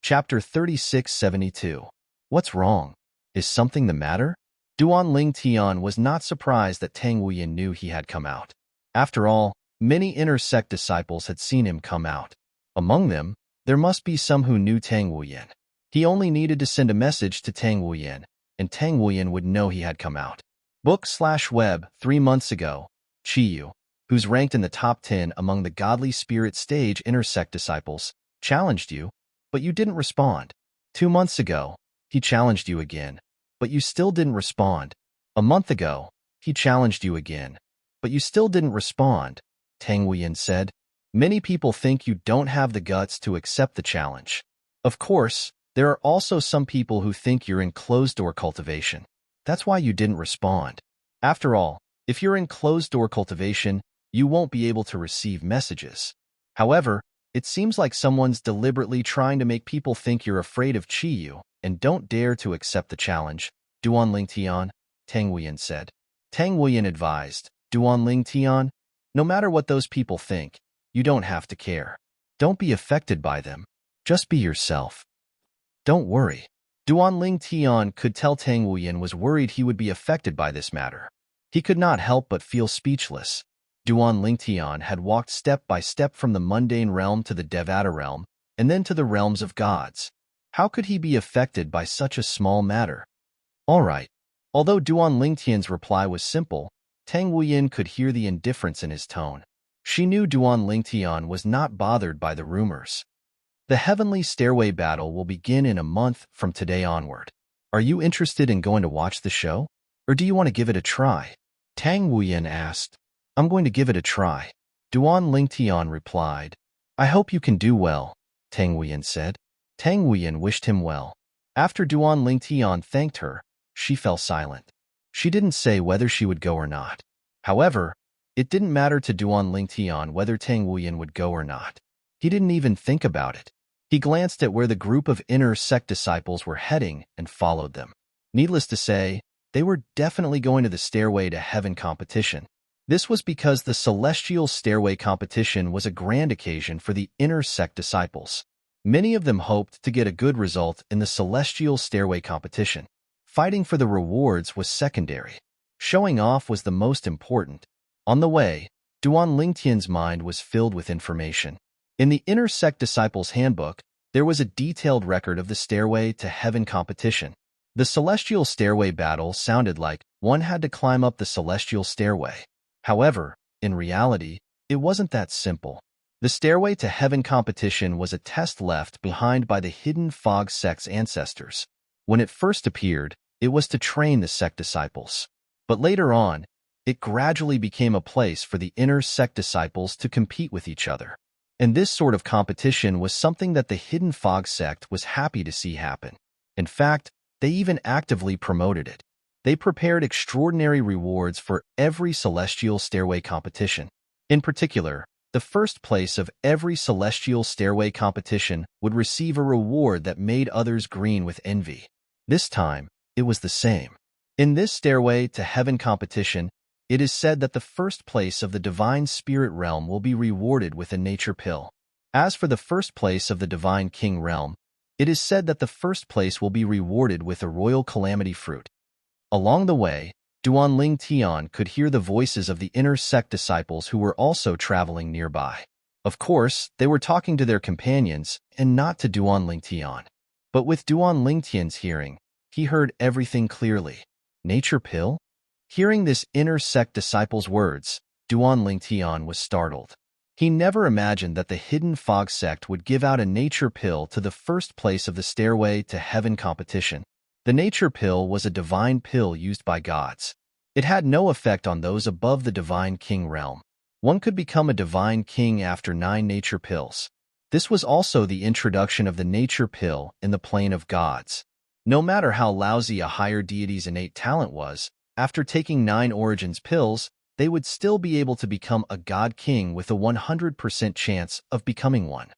Chapter 3672. What's wrong? Is something the matter? Duan Lingtian was not surprised that Tang Wuyan knew he had come out. After all, many inner sect disciples had seen him come out. Among them, there must be some who knew Tang Wuyan. He only needed to send a message to Tang Wuyan, and Tang Wuyan would know he had come out. Book/web 3 months ago, Chiyu, who's ranked in the top 10 among the godly spirit stage intersect disciples, challenged you, but you didn't respond. 2 months ago, he challenged you again, but you still didn't respond. A month ago, he challenged you again, but you still didn't respond, Tang Huiyan said. Many people think you don't have the guts to accept the challenge. Of course, there are also some people who think you're in closed-door cultivation. That's why you didn't respond. After all, if you're in closed-door cultivation, you won't be able to receive messages. However, it seems like someone's deliberately trying to make people think you're afraid of Qiyu and don't dare to accept the challenge, Duanling Tian, Tang Huiyan said. Tang Huiyan advised, Duanling Tian, no matter what those people think, you don't have to care. Don't be affected by them. Just be yourself. Don't worry. Duanling Tian could tell Tang Huiyan was worried he would be affected by this matter. He could not help but feel speechless. Duanling Tian had walked step by step from the mundane realm to the Devata realm, and then to the realms of gods. How could he be affected by such a small matter? All right. Although Duanling Tian's reply was simple, Tang Huiyan could hear the indifference in his tone. She knew Duanling Tian was not bothered by the rumors. The Heavenly Stairway battle will begin in a month from today onward. Are you interested in going to watch the show? Or do you want to give it a try? Tang Huiyan asked. I'm going to give it a try. Duanling Tian replied. I hope you can do well, Tang Huiyan said. Tang Huiyan wished him well. After Duanling Tian thanked her, she fell silent. She didn't say whether she would go or not. However, it didn't matter to Duanling Tian whether Tang Huiyan would go or not. He didn't even think about it. He glanced at where the group of inner sect disciples were heading and followed them. Needless to say, they were definitely going to the Stairway to Heaven competition. This was because the Celestial Stairway competition was a grand occasion for the inner sect disciples. Many of them hoped to get a good result in the Celestial Stairway competition. Fighting for the rewards was secondary. Showing off was the most important. On the way, Duanling Tian's mind was filled with information. In the Inner Sect Disciples Handbook, there was a detailed record of the Stairway to Heaven competition. The Celestial Stairway battle sounded like one had to climb up the Celestial Stairway. However, in reality, it wasn't that simple. The Stairway to Heaven competition was a test left behind by the Hidden Fog sect's ancestors. When it first appeared, it was to train the sect disciples. But later on, it gradually became a place for the inner sect disciples to compete with each other. And this sort of competition was something that the Hidden Fog sect was happy to see happen. In fact, they even actively promoted it. They prepared extraordinary rewards for every Celestial Stairway competition. In particular, the first place of every Celestial Stairway competition would receive a reward that made others green with envy. This time, it was the same. In this Stairway to Heaven competition, it is said that the first place of the Divine Spirit Realm will be rewarded with a nature pill. As for the first place of the Divine King Realm, it is said that the first place will be rewarded with a Royal Calamity Fruit. Along the way, Duanling Tian could hear the voices of the inner sect disciples who were also traveling nearby. Of course, they were talking to their companions and not to Duanling Tian. But with Duanling Tian's hearing, he heard everything clearly. Nature pill? Hearing this inner sect disciple's words, Duanling Tian was startled. He never imagined that the Hidden Fog sect would give out a nature pill to the first place of the Stairway to Heaven competition. The nature pill was a divine pill used by gods. It had no effect on those above the Divine King realm. One could become a Divine King after 9 nature pills. This was also the introduction of the nature pill in the plane of gods. No matter how lousy a higher deity's innate talent was, after taking 9 origins pills, they would still be able to become a god king with a 100% chance of becoming one.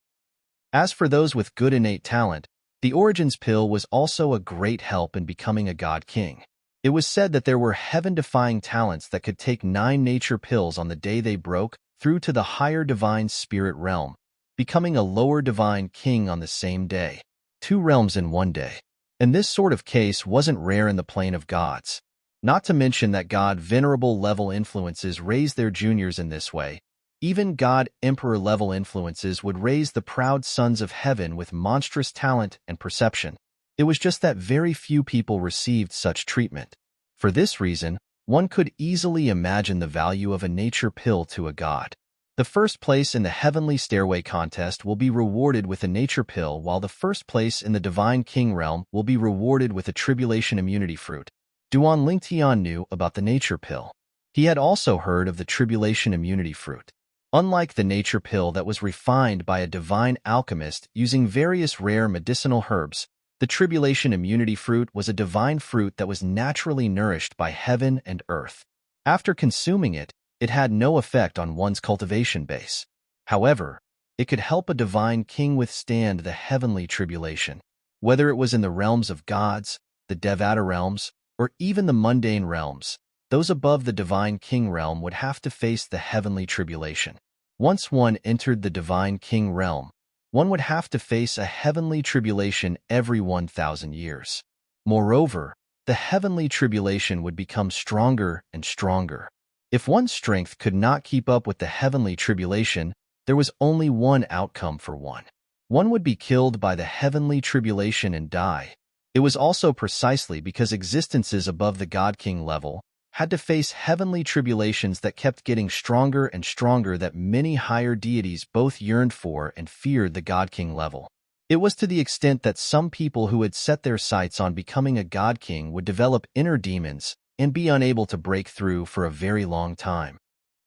As for those with good innate talent, the Origins pill was also a great help in becoming a god king. It was said that there were heaven-defying talents that could take 9 nature pills on the day they broke through to the higher divine spirit realm, becoming a lower divine king on the same day. 2 realms in one day. And this sort of case wasn't rare in the plane of gods. Not to mention that god venerable level influences raised their juniors in this way. Even god emperor level influences would raise the proud sons of heaven with monstrous talent and perception. It was just that very few people received such treatment. For this reason, one could easily imagine the value of a nature pill to a god. The first place in the Heavenly Stairway contest will be rewarded with a nature pill, while the first place in the Divine King realm will be rewarded with a tribulation immunity fruit. Duan Lingtian knew about the nature pill. He had also heard of the tribulation immunity fruit. Unlike the nature pill that was refined by a divine alchemist using various rare medicinal herbs, the tribulation immunity fruit was a divine fruit that was naturally nourished by heaven and earth. After consuming it, it had no effect on one's cultivation base. However, it could help a divine king withstand the heavenly tribulation. Whether it was in the realms of gods, the Devata realms, or even the mundane realms, those above the divine king realm would have to face the heavenly tribulation. Once one entered the divine king realm, one would have to face a heavenly tribulation every 1,000 years. Moreover, the heavenly tribulation would become stronger and stronger. If one's strength could not keep up with the heavenly tribulation, there was only one outcome for one. One would be killed by the heavenly tribulation and die. It was also precisely because existences above the God King level had to face heavenly tribulations that kept getting stronger and stronger that many higher deities both yearned for and feared the God King level. It was to the extent that some people who had set their sights on becoming a God King would develop inner demons and be unable to break through for a very long time.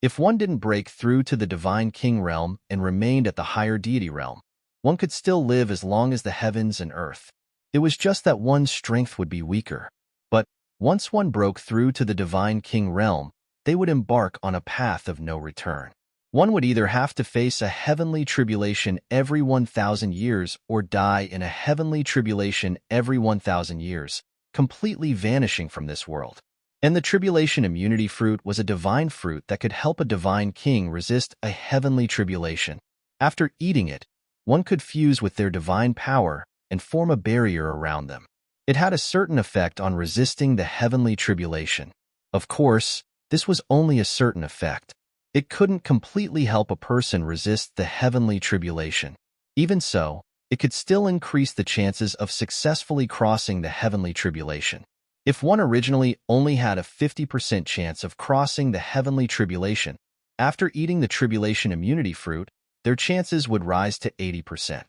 If one didn't break through to the divine king realm and remained at the higher deity realm, one could still live as long as the heavens and earth. It was just that one's strength would be weaker. But once one broke through to the divine king realm, they would embark on a path of no return. One would either have to face a heavenly tribulation every 1,000 years or die in a heavenly tribulation every 1,000 years, completely vanishing from this world. And the tribulation immunity fruit was a divine fruit that could help a divine king resist a heavenly tribulation. After eating it, one could fuse with their divine power and form a barrier around them. It had a certain effect on resisting the heavenly tribulation. Of course, this was only a certain effect. It couldn't completely help a person resist the heavenly tribulation. Even so, it could still increase the chances of successfully crossing the heavenly tribulation. If one originally only had a 50% chance of crossing the heavenly tribulation, after eating the tribulation immunity fruit, their chances would rise to 80%.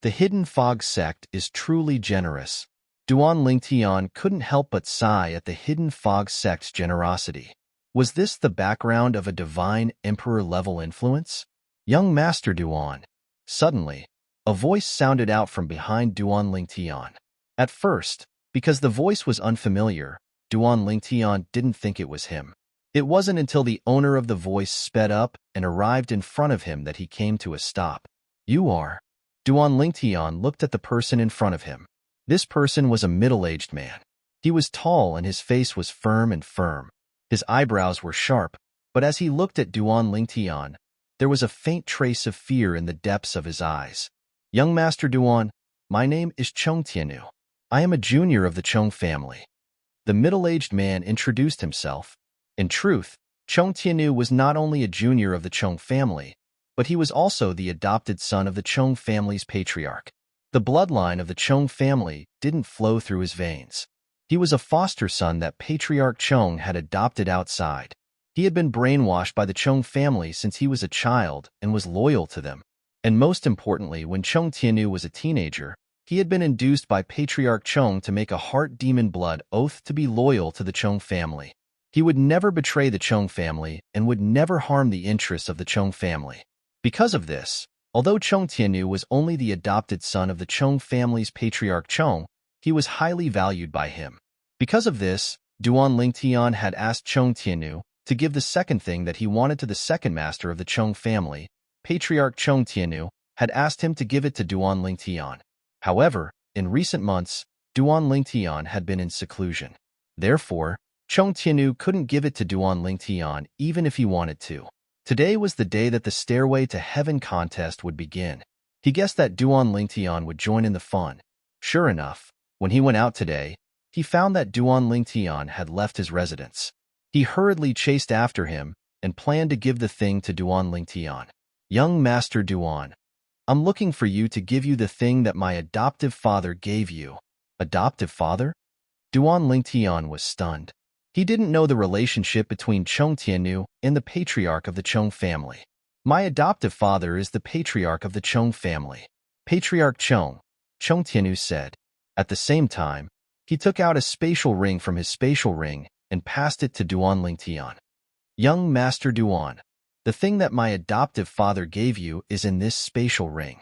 The Hidden Fog sect is truly generous. Duan Lingtian couldn't help but sigh at the Hidden Fog sect's generosity. Was this the background of a divine emperor-level influence? Young Master Duan. Suddenly, a voice sounded out from behind Duan Lingtian. At first, because the voice was unfamiliar, Duan Lingtian didn't think it was him. It wasn't until the owner of the voice sped up and arrived in front of him that he came to a stop. You are? Duan Lingtian looked at the person in front of him. This person was a middle-aged man. He was tall and his face was firm and firm. His eyebrows were sharp, but as he looked at Duan Lingtian, there was a faint trace of fear in the depths of his eyes. Young Master Duan, my name is Cheng Tianu. I am a junior of the Cheng family. The middle-aged man introduced himself. In truth, Cheng Tianu was not only a junior of the Cheng family, but he was also the adopted son of the Cheng family's patriarch. The bloodline of the Cheng family didn't flow through his veins. He was a foster son that Patriarch Cheng had adopted outside. He had been brainwashed by the Cheng family since he was a child and was loyal to them. And most importantly, when Cheng Tianu was a teenager, he had been induced by Patriarch Cheng to make a heart demon blood oath to be loyal to the Cheng family. He would never betray the Cheng family and would never harm the interests of the Cheng family. Because of this, although Cheng Tianu was only the adopted son of the Cheng family's Patriarch Cheng, he was highly valued by him. Because of this, Duan Lingtian had asked Cheng Tianu to give the second thing that he wanted to the second master of the Cheng family. Patriarch Cheng Tianu had asked him to give it to Duan Lingtian. However, in recent months, Duan Lingtian had been in seclusion. Therefore, Cheng Tianu couldn't give it to Duan Lingtian even if he wanted to. Today was the day that the Stairway to Heaven contest would begin. He guessed that Duan Lingtian would join in the fun. Sure enough, when he went out today, he found that Duan Lingtian had left his residence. He hurriedly chased after him and planned to give the thing to Duan Lingtian. Young Master Duan, I'm looking for you to give you the thing that my adoptive father gave you. Adoptive father? Duan Lingtian was stunned. He didn't know the relationship between Cheng Tianu and the patriarch of the Cheng family. My adoptive father is the patriarch of the Chong family. Patriarch Chong Tianyu said. At the same time, he took out a spatial ring from his spatial ring and passed it to Duan Lingtian. Young Master Duan, the thing that my adoptive father gave you is in this spatial ring.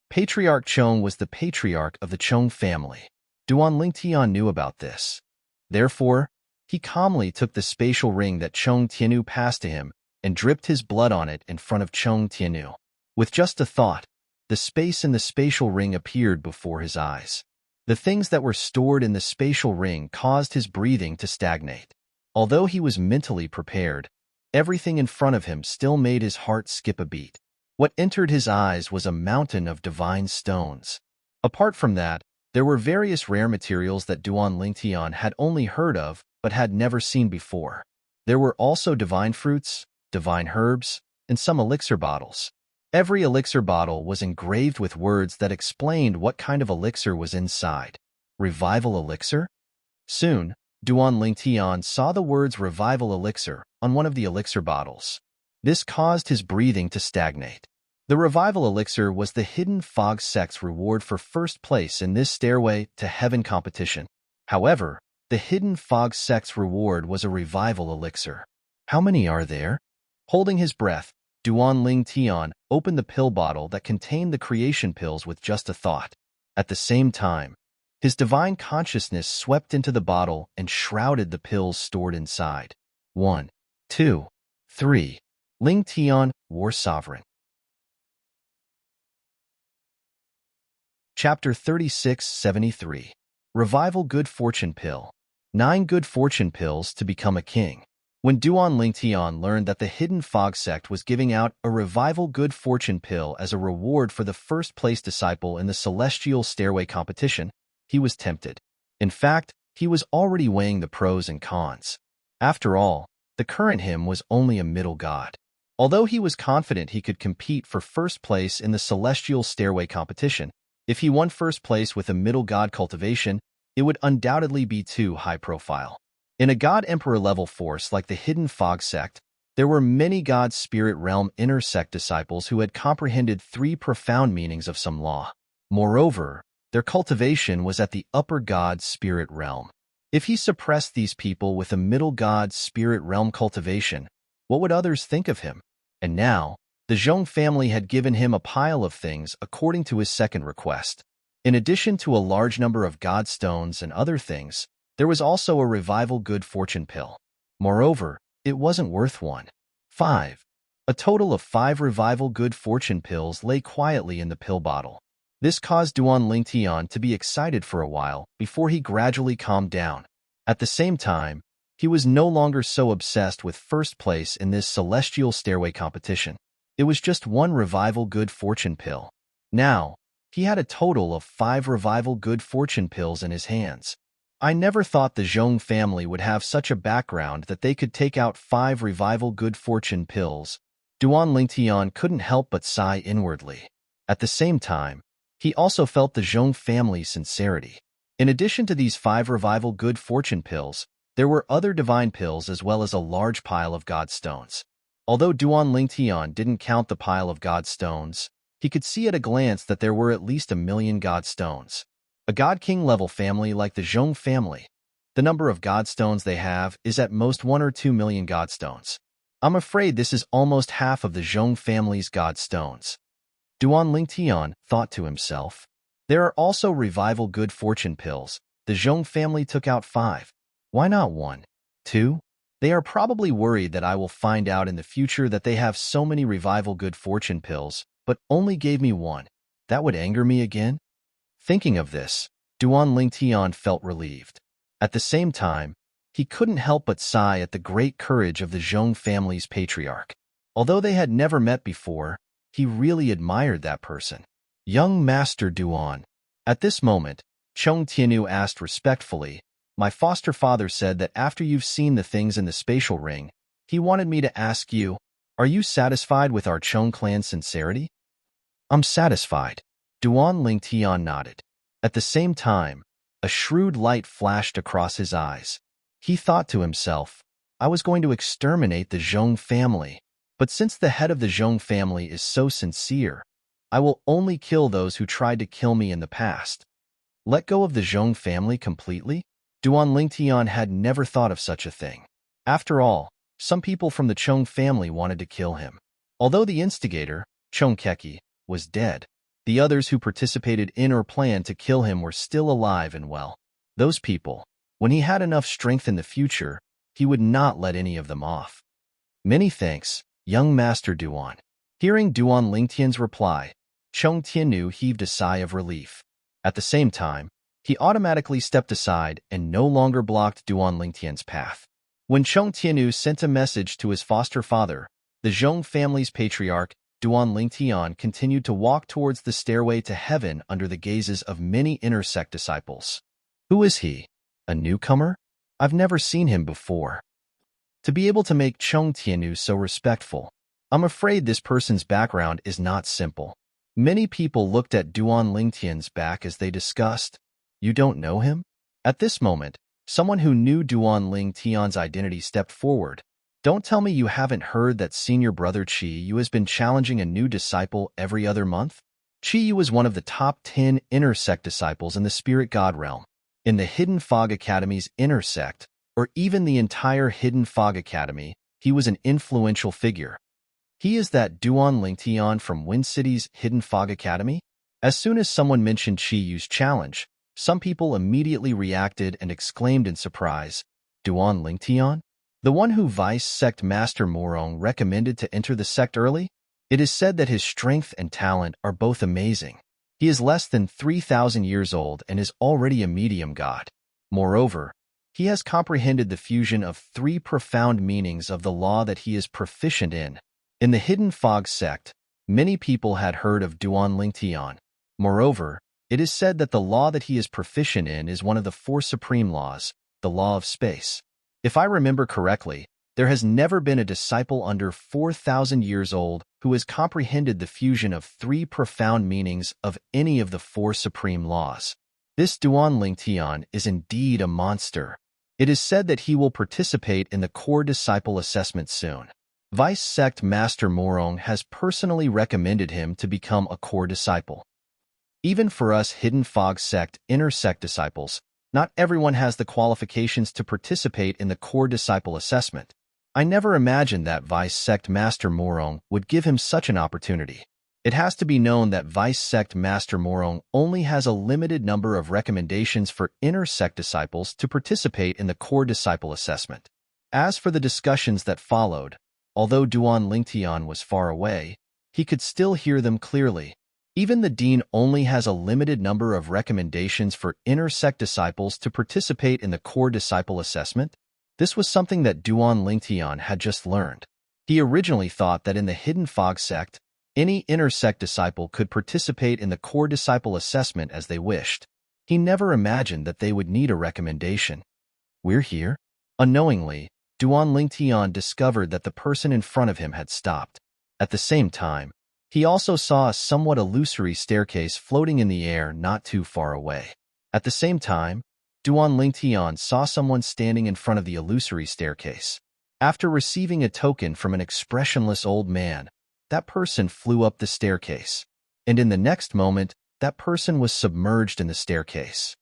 Patriarch Chong was the patriarch of the Chong family. Duan Lingtian knew about this. Therefore, he calmly took the spatial ring that Chong Tianyu passed to him and dripped his blood on it in front of Chong Tianyu. With just a thought, the space in the spatial ring appeared before his eyes. The things that were stored in the spatial ring caused his breathing to stagnate. Although he was mentally prepared, everything in front of him still made his heart skip a beat. What entered his eyes was a mountain of divine stones. Apart from that, there were various rare materials that Duan Lingtian had only heard of but had never seen before. There were also divine fruits, divine herbs, and some elixir bottles. Every elixir bottle was engraved with words that explained what kind of elixir was inside. Revival elixir? Soon, Duan Lingtian saw the words revival elixir on one of the elixir bottles. This caused his breathing to stagnate. The revival elixir was the Hidden Fog sect's reward for first place in this Stairway to Heaven competition. However, the Hidden Fog sect's reward was a revival elixir. How many are there? Holding his breath, Duan Lingtian opened the pill bottle that contained the creation pills with just a thought. At the same time, his divine consciousness swept into the bottle and shrouded the pills stored inside. 1, 2, 3. Lingtian, War Sovereign. Chapter 3673. Revival Good Fortune Pill. 9 Good Fortune Pills to Become a King. When Duan Lingtian learned that the Hidden Fog sect was giving out a Revival Good Fortune Pill as a reward for the first-place disciple in the Celestial Stairway competition, he was tempted. In fact, he was already weighing the pros and cons. After all, the current him was only a middle god. Although he was confident he could compete for first place in the Celestial Stairway competition, if he won first place with a middle god cultivation, it would undoubtedly be too high profile. In a God-Emperor level force like the Hidden Fog sect, there were many God Spirit Realm inner sect disciples who had comprehended 3 profound meanings of some law. Moreover, their cultivation was at the upper God Spirit Realm. If he suppressed these people with a middle God Spirit Realm cultivation, what would others think of him? And now, the Zhong family had given him a pile of things according to his second request. In addition to a large number of God stones and other things, there was also a revival good fortune pill. Moreover, it wasn't worth 1. 5. A total of 5 revival good fortune pills lay quietly in the pill bottle. This caused Duan Lingtian to be excited for a while before he gradually calmed down. At the same time, he was no longer so obsessed with first place in this Celestial Stairway competition. It was just 1 revival good fortune pill. Now, he had a total of 5 revival good fortune pills in his hands. I never thought the Zhong family would have such a background that they could take out 5 revival good fortune pills. Duan Lingtian couldn't help but sigh inwardly. At the same time, he also felt the Zhong family's sincerity. In addition to these 5 revival good fortune pills, there were other divine pills as well as a large pile of God stones. Although Duan Lingtian didn't count the pile of God stones, he could see at a glance that there were at least 1 million God stones. A God King level family like the Zhong family, the number of God stones they have is at most 1 or 2 million God stones. I'm afraid this is almost half of the Zhong family's God stones. Duan Lingtian thought to himself. There are also revival good fortune pills. The Zhong family took out 5. Why not 1? 2? They are probably worried that I will find out in the future that they have so many revival good fortune pills, but only gave me 1. That would anger me again? Thinking of this, Duan Lingtian felt relieved. At the same time, he couldn't help but sigh at the great courage of the Zhong family's patriarch. Although they had never met before, he really admired that person. Young Master Duan. At this moment, Chong Tianyu asked respectfully, my foster father said that after you've seen the things in the spatial ring, he wanted me to ask you, are you satisfied with our Chong clan's sincerity? I'm satisfied. Duan Lingtian nodded. At the same time, a shrewd light flashed across his eyes. He thought to himself, I was going to exterminate the Zhong family, But since the head of the Zhong family is so sincere, I will only kill those who tried to kill me in the past. Let go of the Zhong family completely? Duan Lingtian had never thought of such a thing. After all, some people from the Chong family wanted to kill him. Although the instigator, Chong Keki, was dead, the others who participated in or planned to kill him were still alive and well. Those people, when he had enough strength in the future, he would not let any of them off. Many thanks, young Master Duan. Hearing Duan Lingtian's reply, Chong Tiannu heaved a sigh of relief. At the same time, he automatically stepped aside and no longer blocked Duan Lingtian's path. When Chong Tiannu sent a message to his foster father, the Zhong family's patriarch, Duan Lingtian continued to walk towards the stairway to heaven under the gazes of many inner sect disciples. Who is he? A newcomer? I've never seen him before. To be able to make Chong Tiannu so respectful, I'm afraid this person's background is not simple. Many people looked at Duan Lingtian's back as they discussed, "You don't know him?" At this moment, someone who knew Duan Lingtian's identity stepped forward. "Don't tell me you haven't heard that senior brother Chi Yu has been challenging a new disciple every other month?" Chi Yu was one of the top 10 inner sect disciples in the spirit god realm. In the Hidden Fog Academy's inner sect, or even the entire Hidden Fog Academy, he was an influential figure. He is that Duan Lingtian from Wind City's Hidden Fog Academy? As soon as someone mentioned Chi Yu's challenge, some people immediately reacted and exclaimed in surprise, "Duan Lingtian? The one who Vice Sect Master Morong recommended to enter the sect early? It is said that his strength and talent are both amazing. He is less than 3,000 years old and is already a medium god. Moreover, he has comprehended the fusion of 3 profound meanings of the law that he is proficient in." In the Hidden Fog sect, many people had heard of Duan Lingtian. Moreover, it is said that the law that he is proficient in is one of the 4 supreme laws, the law of space. If I remember correctly, there has never been a disciple under 4,000 years old who has comprehended the fusion of 3 profound meanings of any of the 4 supreme laws. This Duan Lingtian is indeed a monster. It is said that he will participate in the core disciple assessment soon. Vice Sect Master Morong has personally recommended him to become a core disciple. Even for us Hidden Fog Sect inner sect disciples, not everyone has the qualifications to participate in the core disciple assessment. I never imagined that Vice Sect Master Morong would give him such an opportunity. It has to be known that Vice Sect Master Morong only has a limited number of recommendations for inner sect disciples to participate in the core disciple assessment. As for the discussions that followed, although Duan Lingtian was far away, he could still hear them clearly. Even the dean only has a limited number of recommendations for inner sect disciples to participate in the core disciple assessment. This was something that Duan Lingtian had just learned. He originally thought that in the Hidden Fog sect, any inner sect disciple could participate in the core disciple assessment as they wished. He never imagined that they would need a recommendation. We're here? Unknowingly, Duan Lingtian discovered that the person in front of him had stopped. At the same time, he also saw a somewhat illusory staircase floating in the air not too far away. At the same time, Duan Lingtian saw someone standing in front of the illusory staircase. After receiving a token from an expressionless old man, that person flew up the staircase. And in the next moment, that person was submerged in the staircase.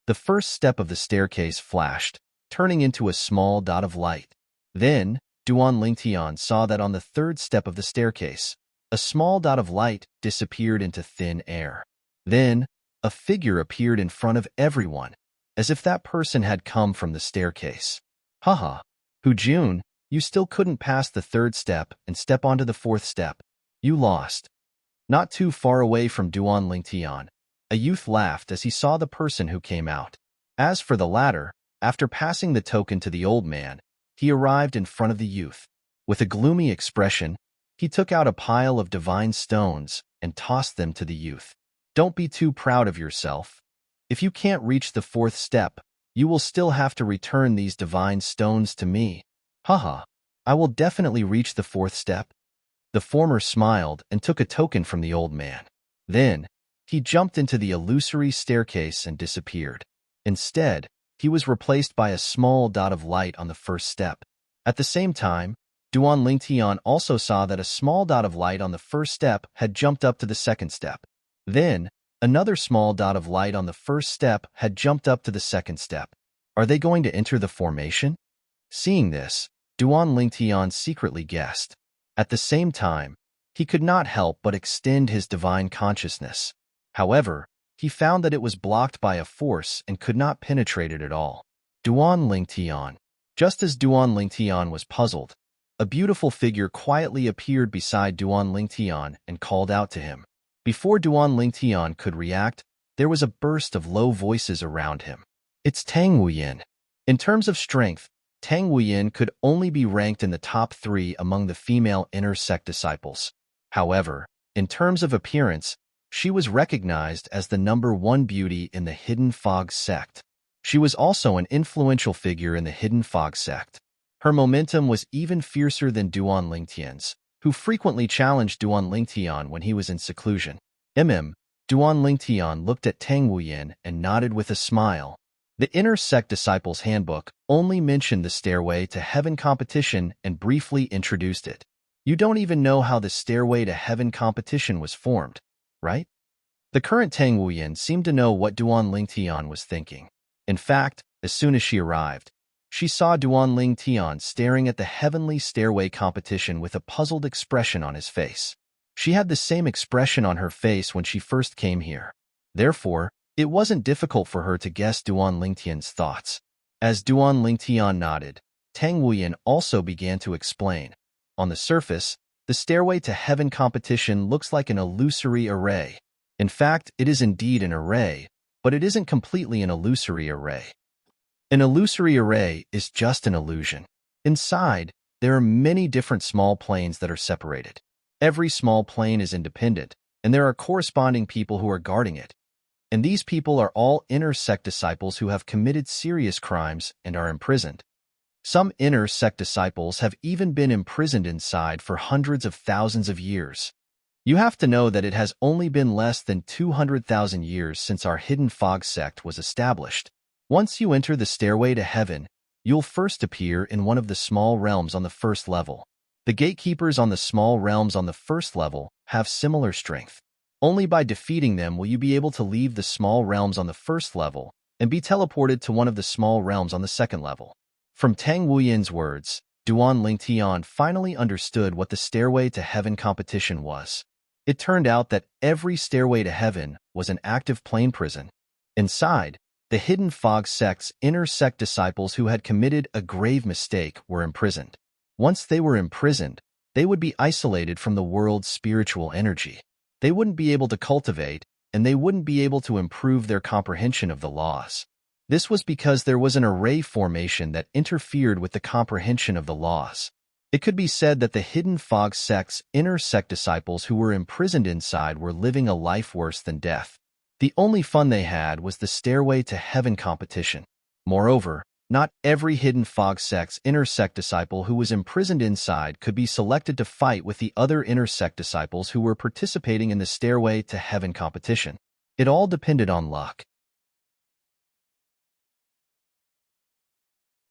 The first step of the staircase flashed, turning into a small dot of light. Then, Duan Lingtian saw that on the third step of the staircase, a small dot of light disappeared into thin air. Then, a figure appeared in front of everyone, as if that person had come from the staircase. Haha, Hujun, you still couldn't pass the third step and step onto the fourth step. You lost. Not too far away from Duan Lingtian, a youth laughed as he saw the person who came out. As for the latter, after passing the token to the old man, he arrived in front of the youth. With a gloomy expression, he took out a pile of divine stones and tossed them to the youth. Don't be too proud of yourself. If you can't reach the fourth step, you will still have to return these divine stones to me. Haha, I will definitely reach the fourth step. The former smiled and took a token from the old man. Then, he jumped into the illusory staircase and disappeared. Instead, he was replaced by a small dot of light on the first step. At the same time, Duan Lingtian also saw that a small dot of light on the first step had jumped up to the second step. Then, another small dot of light on the first step had jumped up to the second step. Are they going to enter the formation? Seeing this, Duan Lingtian secretly guessed. At the same time, he could not help but extend his divine consciousness. However, he found that it was blocked by a force and could not penetrate it at all. Duan Lingtian. Just as Duan Lingtian was puzzled, a beautiful figure quietly appeared beside Duan Lingtian and called out to him. Before Duan Lingtian could react, there was a burst of low voices around him. It's Tang Wuyin. In terms of strength, Tang Wuyin could only be ranked in the top 3 among the female inner sect disciples. However, in terms of appearance, she was recognized as the #1 beauty in the Hidden Fog sect. She was also an influential figure in the Hidden Fog sect. Her momentum was even fiercer than Duan Lingtian's, who frequently challenged Duan Lingtian when he was in seclusion. Duan Lingtian looked at Tang Wuyin and nodded with a smile. The Inner Sect Disciples Handbook only mentioned the Stairway to Heaven competition and briefly introduced it. You don't even know how the Stairway to Heaven competition was formed, right? The current Tang Wuyin seemed to know what Duan Lingtian was thinking. In fact, as soon as she arrived, she saw Duan Lingtian staring at the Heavenly Stairway competition with a puzzled expression on his face. She had the same expression on her face when she first came here. Therefore, it wasn't difficult for her to guess Duan Lingtian's thoughts. As Duan Lingtian nodded, Tang Wuyin also began to explain. On the surface, the Stairway to Heaven competition looks like an illusory array. In fact, it is indeed an array, but it isn't completely an illusory array. An illusory array is just an illusion. Inside, there are many different small planes that are separated. Every small plane is independent, and there are corresponding people who are guarding it. And these people are all inner sect disciples who have committed serious crimes and are imprisoned. Some inner sect disciples have even been imprisoned inside for hundreds of thousands of years. You have to know that it has only been less than 200,000 years since our Hidden Fog sect was established. Once you enter the Stairway to Heaven, you'll first appear in one of the small realms on the first level. The gatekeepers on the small realms on the first level have similar strength. Only by defeating them will you be able to leave the small realms on the first level and be teleported to one of the small realms on the second level. From Tang Wuyin's words, Duan Lingtian finally understood what the Stairway to Heaven competition was. It turned out that every Stairway to Heaven was an active plane prison. Inside, the Hidden Fog sect's inner sect disciples who had committed a grave mistake were imprisoned. Once they were imprisoned, they would be isolated from the world's spiritual energy. They wouldn't be able to cultivate, and they wouldn't be able to improve their comprehension of the laws. This was because there was an array formation that interfered with the comprehension of the laws. It could be said that the Hidden Fog sect's inner sect disciples who were imprisoned inside were living a life worse than death. The only fun they had was the Stairway to Heaven competition. Moreover, not every Hidden Fog sect's inner sect disciple who was imprisoned inside could be selected to fight with the other inner sect disciples who were participating in the Stairway to Heaven competition. It all depended on luck.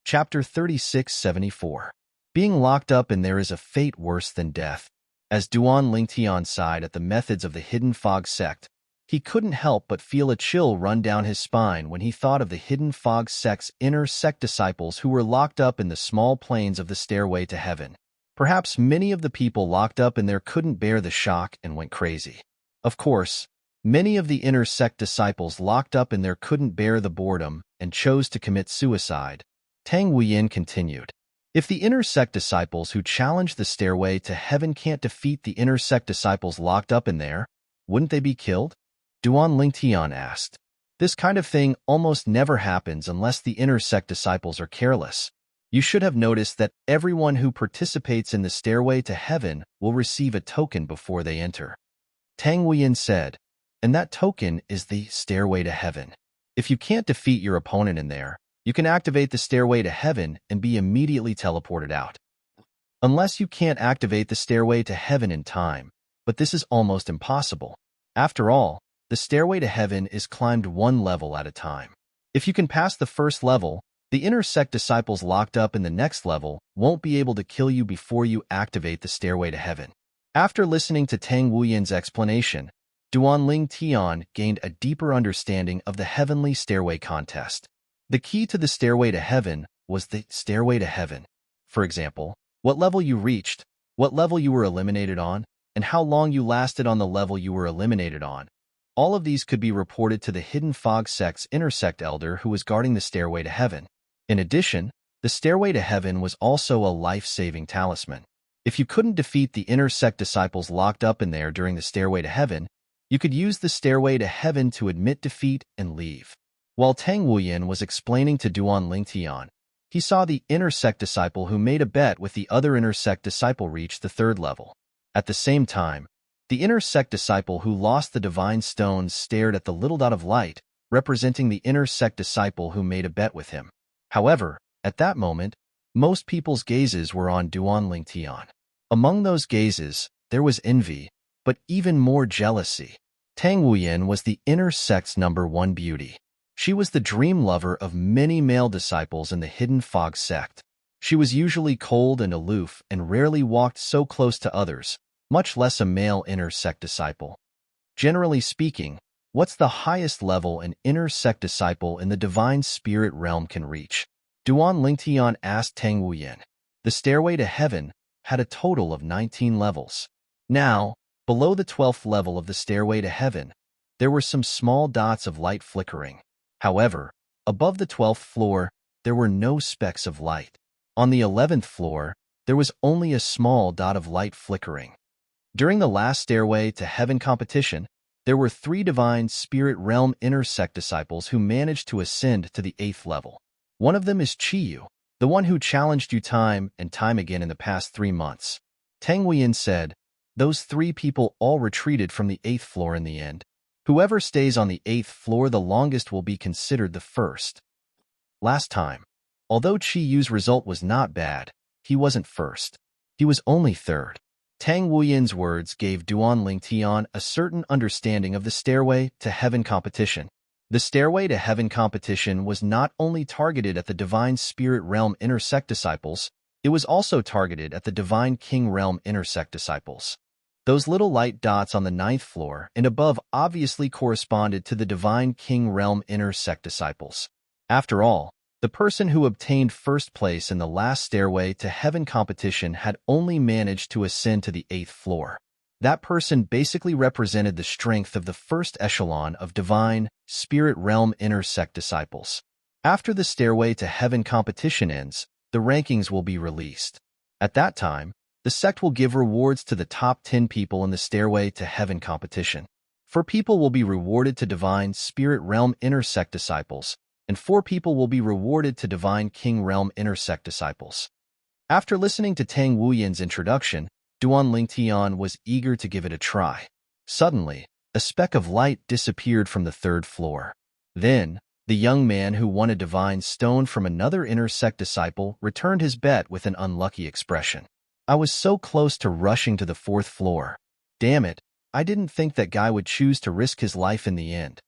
Chapter 3674. Being locked up in there is a fate worse than death. As Duan Lingtian sighed at the methods of the Hidden Fog sect, he couldn't help but feel a chill run down his spine when he thought of the Hidden Fog sect's inner sect disciples who were locked up in the small planes of the Stairway to Heaven. Perhaps many of the people locked up in there couldn't bear the shock and went crazy. Of course, many of the inner sect disciples locked up in there couldn't bear the boredom and chose to commit suicide. Tang Wuyin continued. If the inner sect disciples who challenged the Stairway to Heaven can't defeat the inner sect disciples locked up in there, wouldn't they be killed? Duan Lingtian asked. This kind of thing almost never happens unless the inner sect disciples are careless. You should have noticed that everyone who participates in the Stairway to Heaven will receive a token before they enter. Tang Wuyin said, and that token is the Stairway to Heaven. If you can't defeat your opponent in there, you can activate the Stairway to Heaven and be immediately teleported out. Unless you can't activate the Stairway to Heaven in time, but this is almost impossible. After all, the Stairway to Heaven is climbed one level at a time. If you can pass the first level, The inner sect disciples locked up in the next level won't be able to kill you before you activate the stairway to heaven. After listening to Tang Wuyin's explanation, Duanling Tian gained a deeper understanding of the heavenly stairway contest. The key to the stairway to heaven was the stairway to heaven. For example, what level you reached, what level you were eliminated on, and how long you lasted on the level you were eliminated on. All of these could be reported to the Hidden Fog sect's inner sect elder who was guarding the stairway to heaven. In addition, the stairway to heaven was also a life-saving talisman. If you couldn't defeat the inner sect disciples locked up in there during the stairway to heaven, you could use the stairway to heaven to admit defeat and leave. While Tang Wuyin was explaining to Duanling Tian, he saw the inner sect disciple who made a bet with the other inner sect disciple reach the third level. At the same time, the inner sect disciple who lost the divine stones stared at the little dot of light, representing the inner sect disciple who made a bet with him. However, at that moment, most people's gazes were on Duanling Tian. Among those gazes, there was envy, but even more jealousy. Tang Wuyin was the inner sect's #1 beauty. She was the dream lover of many male disciples in the Hidden Fog sect. She was usually cold and aloof and rarely walked so close to others, much less a male inner sect disciple. Generally speaking, what's the highest level an inner sect disciple in the divine spirit realm can reach? Duanling Tian asked Tang Wuyin. The stairway to heaven had a total of 19 levels. Now, below the 12th level of the stairway to heaven, there were some small dots of light flickering. However, above the 12th floor, there were no specks of light. On the 11th floor, there was only a small dot of light flickering. During the last stairway to heaven competition, there were 3 divine spirit realm inner sect disciples who managed to ascend to the 8th level. One of them is Chiyu, the one who challenged you time and time again in the past 3 months. Tang Wuyin said, those 3 people all retreated from the 8th floor in the end. Whoever stays on the 8th floor the longest will be considered the first. Last time, although Chiyu's result was not bad, he wasn't first. He was only third. Tang Wuyin's words gave Duanling Tian a certain understanding of the stairway to heaven competition. The stairway to heaven competition was not only targeted at the divine spirit realm inner sect disciples, it was also targeted at the divine king realm inner sect disciples. Those little light dots on the 9th floor and above obviously corresponded to the divine king realm inner sect disciples. After all, the person who obtained first place in the last stairway to heaven competition had only managed to ascend to the 8th floor. That person basically represented the strength of the first echelon of divine, spirit realm inner sect disciples. After the stairway to heaven competition ends, the rankings will be released. At that time, the sect will give rewards to the top 10 people in the stairway to heaven competition. 4 people will be rewarded to divine, spirit realm inner sect disciples, and 4 people will be rewarded to divine king realm inner sect disciples. After listening to Tang Wuyin's introduction, Duanling Tian was eager to give it a try. Suddenly, a speck of light disappeared from the 3rd floor. Then, the young man who won a divine stone from another inner sect disciple returned his bet with an unlucky expression. I was so close to rushing to the 4th floor. Damn it, I didn't think that guy would choose to risk his life in the end.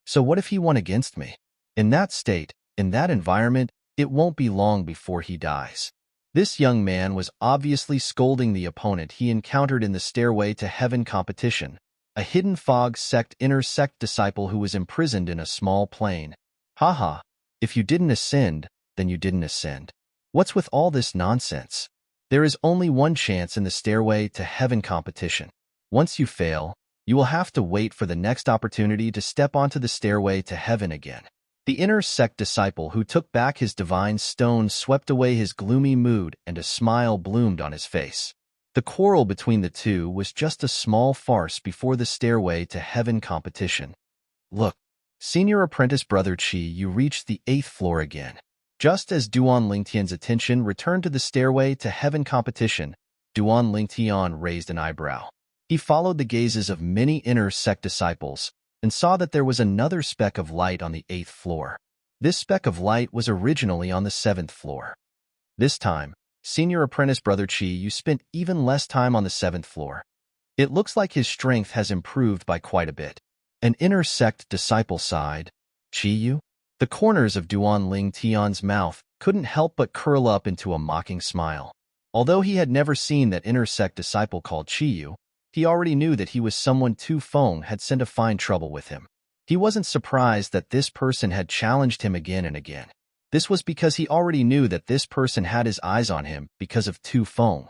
So what if he won against me? In that state, in that environment, it won't be long before he dies. This young man was obviously scolding the opponent he encountered in the stairway to heaven competition, a Hidden Fog sect inner sect disciple who was imprisoned in a small plane. Haha, if you didn't ascend, then you didn't ascend. What's with all this nonsense? There is only one chance in the stairway to heaven competition. Once you fail, you will have to wait for the next opportunity to step onto the stairway to heaven again. The inner sect disciple who took back his divine stone swept away his gloomy mood and a smile bloomed on his face. The quarrel between the two was just a small farce before the stairway to heaven competition. Look, senior apprentice brother Chi, you reached the 8th floor again. Just as Duanling Tian's attention returned to the stairway to heaven competition, Duanling Tian raised an eyebrow. He followed the gazes of many inner sect disciples and saw that there was another speck of light on the 8th floor. This speck of light was originally on the 7th floor. This time, senior apprentice brother Chi, you spent even less time on the 7th floor. It looks like his strength has improved by quite a bit. An inner sect disciple sighed. Chi Yu? The corners of Duan Ling Tian's mouth couldn't help but curl up into a mocking smile. Although he had never seen that inner sect disciple called Qiyu, he already knew that he was someone Tu Feng had sent to find trouble with him. He wasn't surprised that this person had challenged him again and again. This was because he already knew that this person had his eyes on him because of Tu Feng.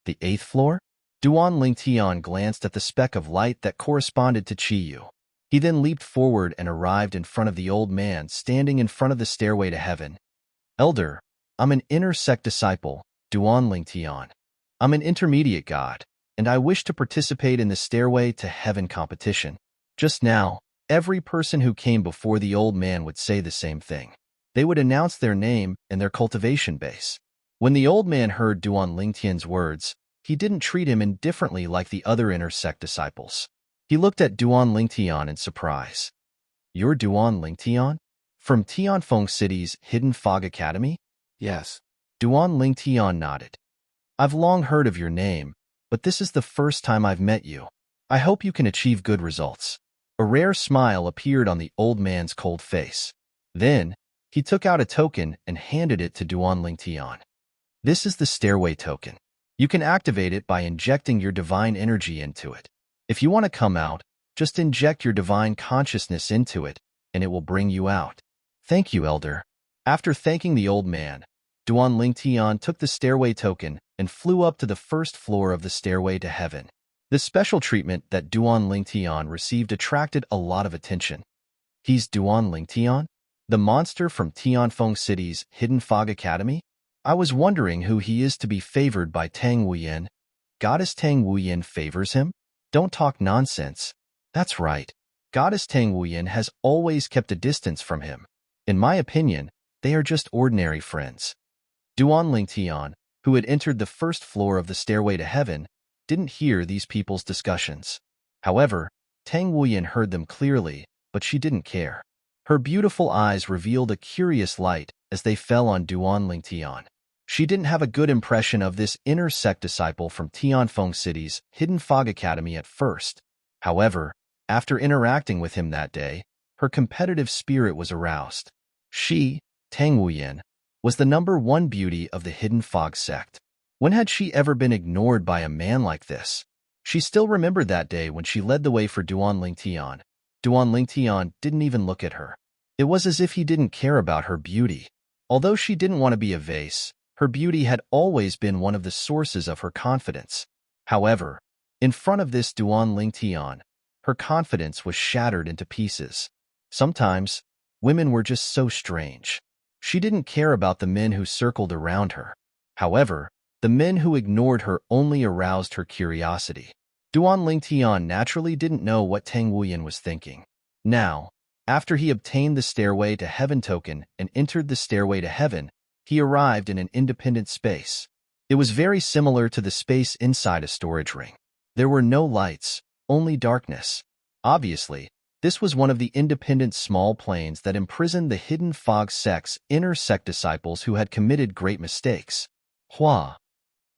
The 8th floor? Duan Ling Tian glanced at the speck of light that corresponded to Qiyu. He then leaped forward and arrived in front of the old man standing in front of the stairway to heaven. Elder, I'm an inner sect disciple, Duan Ling Tian. I'm an intermediate god, and I wish to participate in the Stairway to Heaven competition. Just now, every person who came before the old man would say the same thing. They would announce their name and their cultivation base. When the old man heard Duan Ling Tian's words, he didn't treat him indifferently like the other inner sect disciples. He looked at Duan Ling Tian in surprise. You're Duan Ling Tian? From Tianfeng City's Hidden Fog Academy? Yes. Duan Ling Tian nodded. I've long heard of your name, but this is the first time I've met you. I hope you can achieve good results. A rare smile appeared on the old man's cold face. Then, he took out a token and handed it to Duan Ling Tian. This is the Stairway token. You can activate it by injecting your divine energy into it. If you want to come out, just inject your divine consciousness into it, and it will bring you out. Thank you, Elder. After thanking the old man, Duan Ling Tian took the Stairway token and flew up to the first floor of the Stairway to Heaven. The special treatment that Duan Ling Tian received attracted a lot of attention. He's Duan Ling Tian? The monster from Tianfeng City's Hidden Fog Academy? I was wondering who he is to be favored by Tang Wuyan. Goddess Tang Wuyan favors him? Don't talk nonsense. That's right. Goddess Tang Wuyan has always kept a distance from him. In my opinion, they are just ordinary friends. Duan Ling Tian, who had entered the first floor of the Stairway to Heaven, didn't hear these people's discussions. However, Tang Wuyan heard them clearly, but she didn't care. Her beautiful eyes revealed a curious light as they fell on Duan Ling Tian. She didn't have a good impression of this inner sect disciple from Tianfeng City's Hidden Fog Academy at first. However, after interacting with him that day, her competitive spirit was aroused. She, Tang Wuyan, was the #1 beauty of the Hidden Fog sect. When had she ever been ignored by a man like this? She still remembered that day when she led the way for Duan Ling Tian. Duan Ling Tian didn't even look at her. It was as if he didn't care about her beauty. Although she didn't want to be a vase, her beauty had always been one of the sources of her confidence. However, in front of this Duan Ling Tian, her confidence was shattered into pieces. Sometimes, women were just so strange. She didn't care about the men who circled around her. However, the men who ignored her only aroused her curiosity. Duan Ling Tian naturally didn't know what Tang Wuyan was thinking. Now, after he obtained the Stairway to Heaven token and entered the Stairway to Heaven, he arrived in an independent space. It was very similar to the space inside a storage ring. There were no lights, only darkness. Obviously, this was one of the independent small planes that imprisoned the Hidden Fog sect's inner sect disciples who had committed great mistakes. Hua.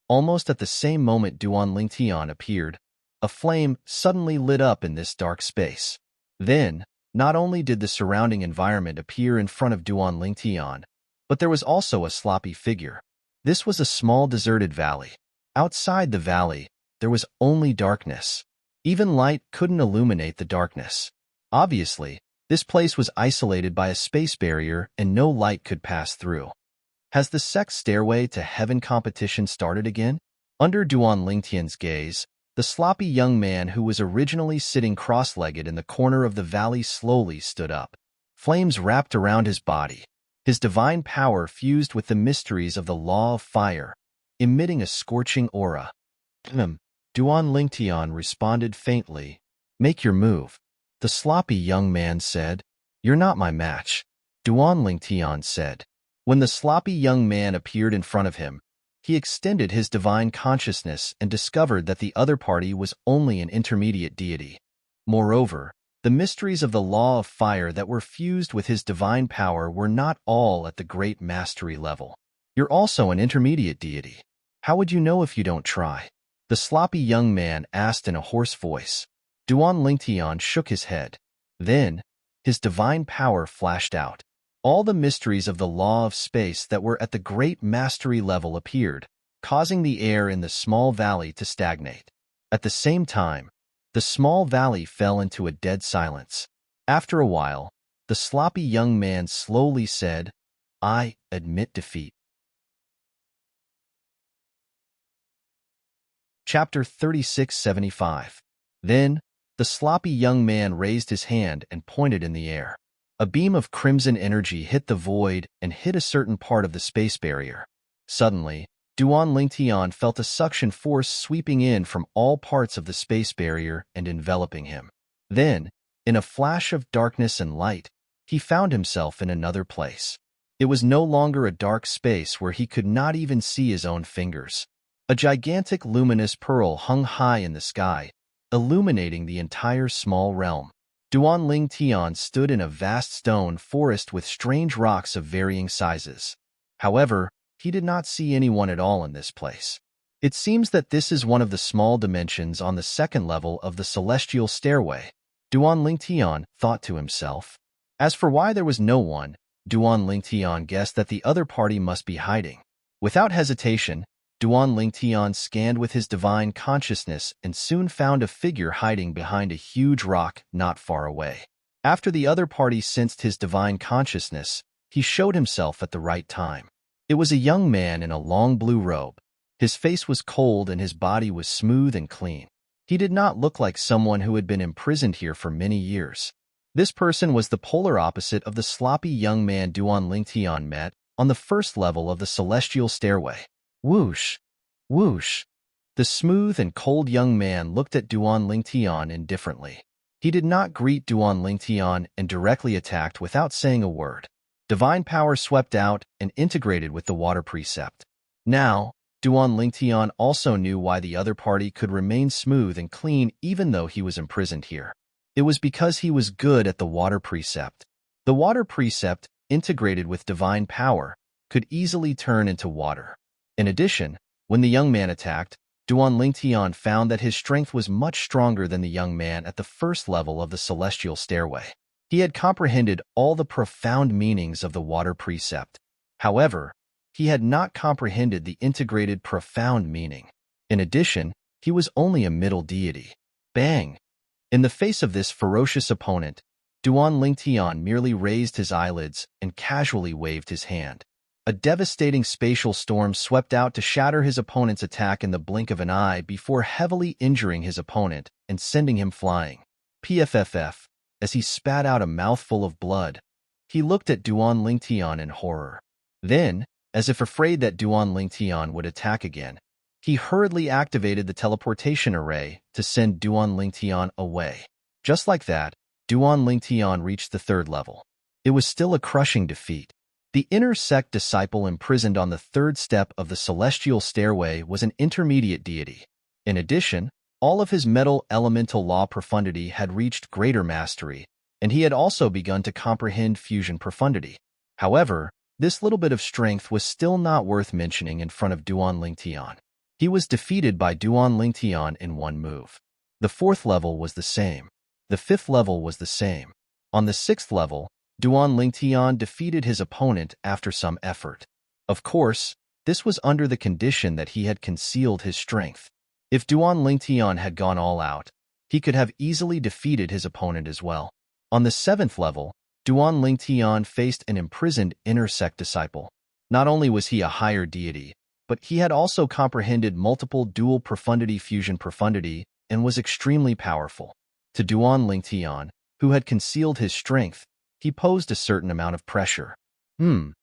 Almost at the same moment Duan Ling Tian appeared, a flame suddenly lit up in this dark space. Then, not only did the surrounding environment appear in front of Duan Ling Tian, but there was also a sloppy figure. This was a small deserted valley. Outside the valley, there was only darkness. Even light couldn't illuminate the darkness. Obviously, this place was isolated by a space barrier and no light could pass through. Has the sect's Stairway to Heaven competition started again? Under Duan Ling Tian's gaze, the sloppy young man who was originally sitting cross-legged in the corner of the valley slowly stood up. Flames wrapped around his body. His divine power fused with the mysteries of the law of fire, emitting a scorching aura. Duan Ling Tian responded faintly. Make your move. The sloppy young man said. You're not my match. Duan Ling Tian said. When the sloppy young man appeared in front of him, he extended his divine consciousness and discovered that the other party was only an intermediate deity. Moreover, the mysteries of the law of fire that were fused with his divine power were not all at the great mastery level. You're also an intermediate deity. How would you know if you don't try? The sloppy young man asked in a hoarse voice. Duan Ling Tian shook his head. Then, his divine power flashed out. All the mysteries of the law of space that were at the great mastery level appeared, causing the air in the small valley to stagnate. At the same time, the small valley fell into a dead silence. After a while, the sloppy young man slowly said, "I admit defeat." Chapter 3675. Then, the sloppy young man raised his hand and pointed in the air. A beam of crimson energy hit the void and hit a certain part of the space barrier. Suddenly, Duan Lingtian felt a suction force sweeping in from all parts of the space barrier and enveloping him. Then, in a flash of darkness and light, he found himself in another place. It was no longer a dark space where he could not even see his own fingers. A gigantic luminous pearl hung high in the sky, illuminating the entire small realm. Duan Lingtian stood in a vast stone forest with strange rocks of varying sizes. However, he did not see anyone at all in this place. It seems that this is one of the small dimensions on the second level of the celestial stairway, Duan Lingtian thought to himself. As for why there was no one, Duan Lingtian guessed that the other party must be hiding. Without hesitation, Duan Lingtian scanned with his divine consciousness and soon found a figure hiding behind a huge rock not far away. After the other party sensed his divine consciousness, he showed himself at the right time. It was a young man in a long blue robe. His face was cold and his body was smooth and clean. He did not look like someone who had been imprisoned here for many years. This person was the polar opposite of the sloppy young man Duan Lingtian met on the first level of the celestial stairway. Whoosh! Whoosh! The smooth and cold young man looked at Duan Lingtian indifferently. He did not greet Duan Lingtian and directly attacked without saying a word. Divine power swept out and integrated with the water precept. Now, Duan Lingtian also knew why the other party could remain smooth and clean even though he was imprisoned here. It was because he was good at the water precept. The water precept, integrated with divine power, could easily turn into water. In addition, when the young man attacked, Duan Lingtian found that his strength was much stronger than the young man at the first level of the celestial stairway. He had comprehended all the profound meanings of the water precept. However, he had not comprehended the integrated profound meaning. In addition, he was only a middle deity. Bang! In the face of this ferocious opponent, Duan Lingtian merely raised his eyelids and casually waved his hand. A devastating spatial storm swept out to shatter his opponent's attack in the blink of an eye before heavily injuring his opponent and sending him flying. PFFF, as he spat out a mouthful of blood, he looked at Duan Lingtian in horror. Then, as if afraid that Duan Lingtian would attack again, he hurriedly activated the teleportation array to send Duan Lingtian away. Just like that, Duan Lingtian reached the third level. It was still a crushing defeat. The inner sect disciple imprisoned on the third step of the celestial stairway was an intermediate deity. In addition, all of his metal elemental law profundity had reached greater mastery, and he had also begun to comprehend fusion profundity. However, this little bit of strength was still not worth mentioning in front of Duan Lingtian. He was defeated by Duan Lingtian in one move. The fourth level was the same. The fifth level was the same. On the sixth level, Duan Lingtian defeated his opponent after some effort. Of course, this was under the condition that he had concealed his strength. If Duan Lingtian had gone all out, he could have easily defeated his opponent as well. On the seventh level, Duan Lingtian faced an imprisoned inner sect disciple. Not only was he a higher deity, but he had also comprehended multiple dual profundity fusion profundity and was extremely powerful. To Duan Lingtian, who had concealed his strength, he posed a certain amount of pressure. Duan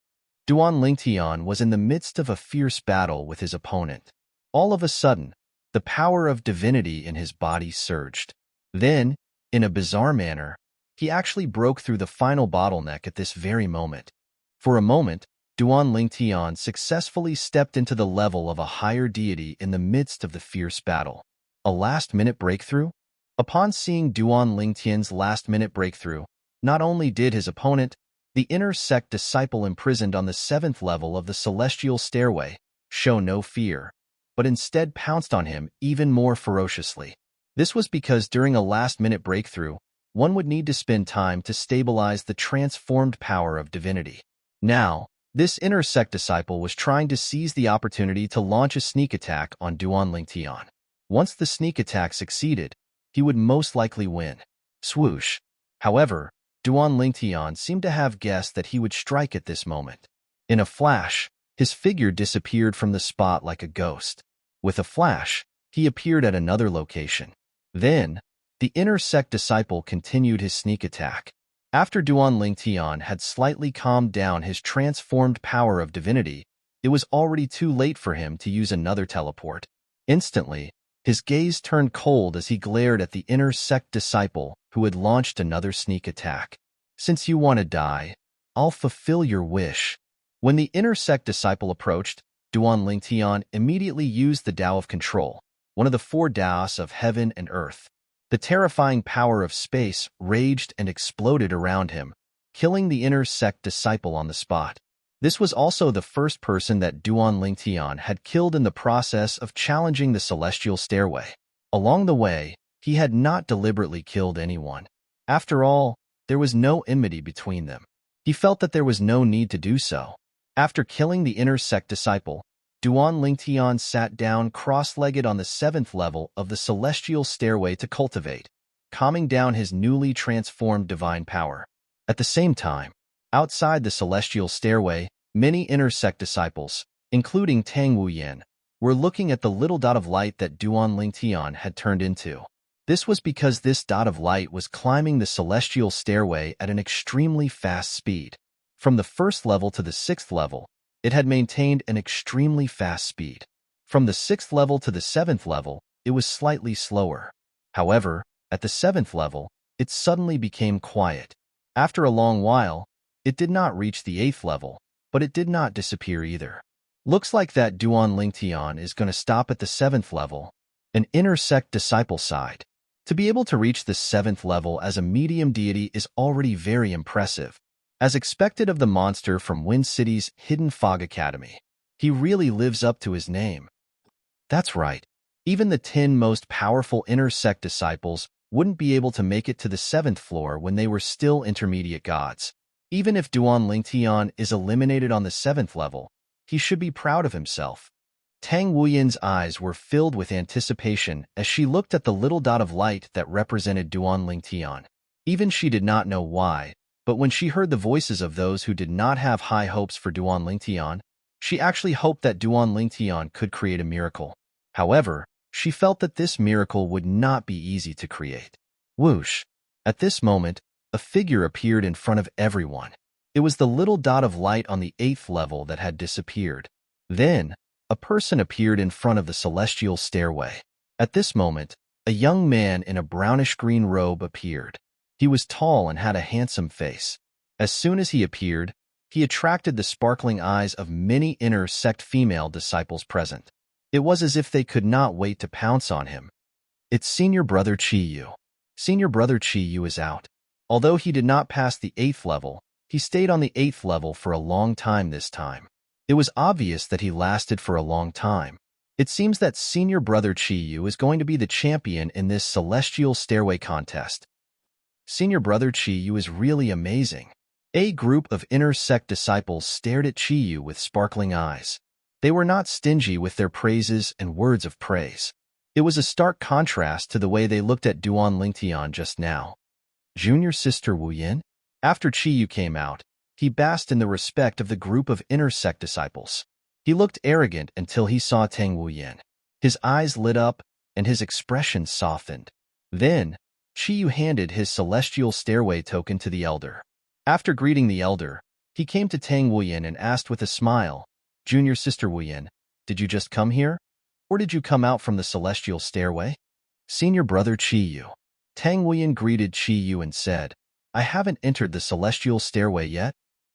Lingtian was in the midst of a fierce battle with his opponent. All of a sudden, the power of divinity in his body surged. Then, in a bizarre manner, he actually broke through the final bottleneck at this very moment. For a moment, Duan Lingtian successfully stepped into the level of a higher deity in the midst of the fierce battle. A last-minute breakthrough? Upon seeing Duan Lingtian's last-minute breakthrough, not only did his opponent, the inner sect disciple imprisoned on the seventh level of the celestial stairway, show no fear, but instead pounced on him even more ferociously. This was because during a last-minute breakthrough, one would need to spend time to stabilize the transformed power of divinity. Now, this inner sect disciple was trying to seize the opportunity to launch a sneak attack on Duan Lingtian. Once the sneak attack succeeded, he would most likely win. Swoosh. However, Duan Lingtian seemed to have guessed that he would strike at this moment. In a flash, his figure disappeared from the spot like a ghost. With a flash, he appeared at another location. Then, the inner sect disciple continued his sneak attack. After Duan Lingtian had slightly calmed down his transformed power of divinity, it was already too late for him to use another teleport. Instantly, his gaze turned cold as he glared at the inner sect disciple who had launched another sneak attack. Since you want to die, I'll fulfill your wish. When the inner sect disciple approached, Duan Lingtian immediately used the Tao of Control, one of the four Taos of heaven and earth. The terrifying power of space raged and exploded around him, killing the inner sect disciple on the spot. This was also the first person that Duan Lingtian had killed in the process of challenging the celestial stairway. Along the way, he had not deliberately killed anyone. After all, there was no enmity between them. He felt that there was no need to do so. After killing the inner sect disciple, Duan Lingtian sat down cross-legged on the 7th level of the celestial stairway to cultivate, calming down his newly transformed divine power. At the same time, outside the celestial stairway, many inner sect disciples, including Tang Wuyan, were looking at the little dot of light that Duan Lingtian had turned into. This was because this dot of light was climbing the celestial stairway at an extremely fast speed. From the 1st level to the 6th level, it had maintained an extremely fast speed. From the 6th level to the 7th level, it was slightly slower. However, at the 7th level, it suddenly became quiet. After a long while, it did not reach the 8th level, but it did not disappear either. Looks like that Duan Lingtian is going to stop at the 7th level. An inner sect disciple sighed. To be able to reach the 7th level as a medium deity is already very impressive. As expected of the monster from Wind City's Hidden Fog Academy, he really lives up to his name. That's right. Even the 10 most powerful inner sect disciples wouldn't be able to make it to the 7th floor when they were still intermediate gods. Even if Duan Lingtian is eliminated on the 7th level, he should be proud of himself. Tang Wuyan's eyes were filled with anticipation as she looked at the little dot of light that represented Duan Lingtian. Even she did not know why, but when she heard the voices of those who did not have high hopes for Duan Lingtian, she actually hoped that Duan Lingtian could create a miracle. However, she felt that this miracle would not be easy to create. Whoosh! At this moment, a figure appeared in front of everyone. It was the little dot of light on the 8th level that had disappeared. Then, a person appeared in front of the celestial stairway. At this moment, a young man in a brownish-green robe appeared. He was tall and had a handsome face. As soon as he appeared, he attracted the sparkling eyes of many inner sect female disciples present. It was as if they could not wait to pounce on him. It's Senior Brother Chi-Yu. Senior Brother Chi-Yu is out. Although he did not pass the 8th level, he stayed on the 8th level for a long time this time. It was obvious that he lasted for a long time. It seems that Senior Brother Chi-Yu is going to be the champion in this celestial stairway contest. Senior Brother Chi-Yu is really amazing. A group of inner sect disciples stared at Chi-Yu with sparkling eyes. They were not stingy with their praises and words of praise. It was a stark contrast to the way they looked at Duan Lingtian just now. Junior Sister Wuyan? After Chi-Yu came out, he basked in the respect of the group of inner sect disciples. He looked arrogant until he saw Tang Wuyan. His eyes lit up, and his expression softened. Then, Chi-Yu handed his celestial stairway token to the elder. After greeting the elder, he came to Tang Wuyan and asked with a smile, Junior Sister Wuyan, did you just come here? Or did you come out from the celestial stairway? Senior Brother Chi-Yu. Tang Wuyan greeted Chi-Yu and said, I haven't entered the celestial stairway yet.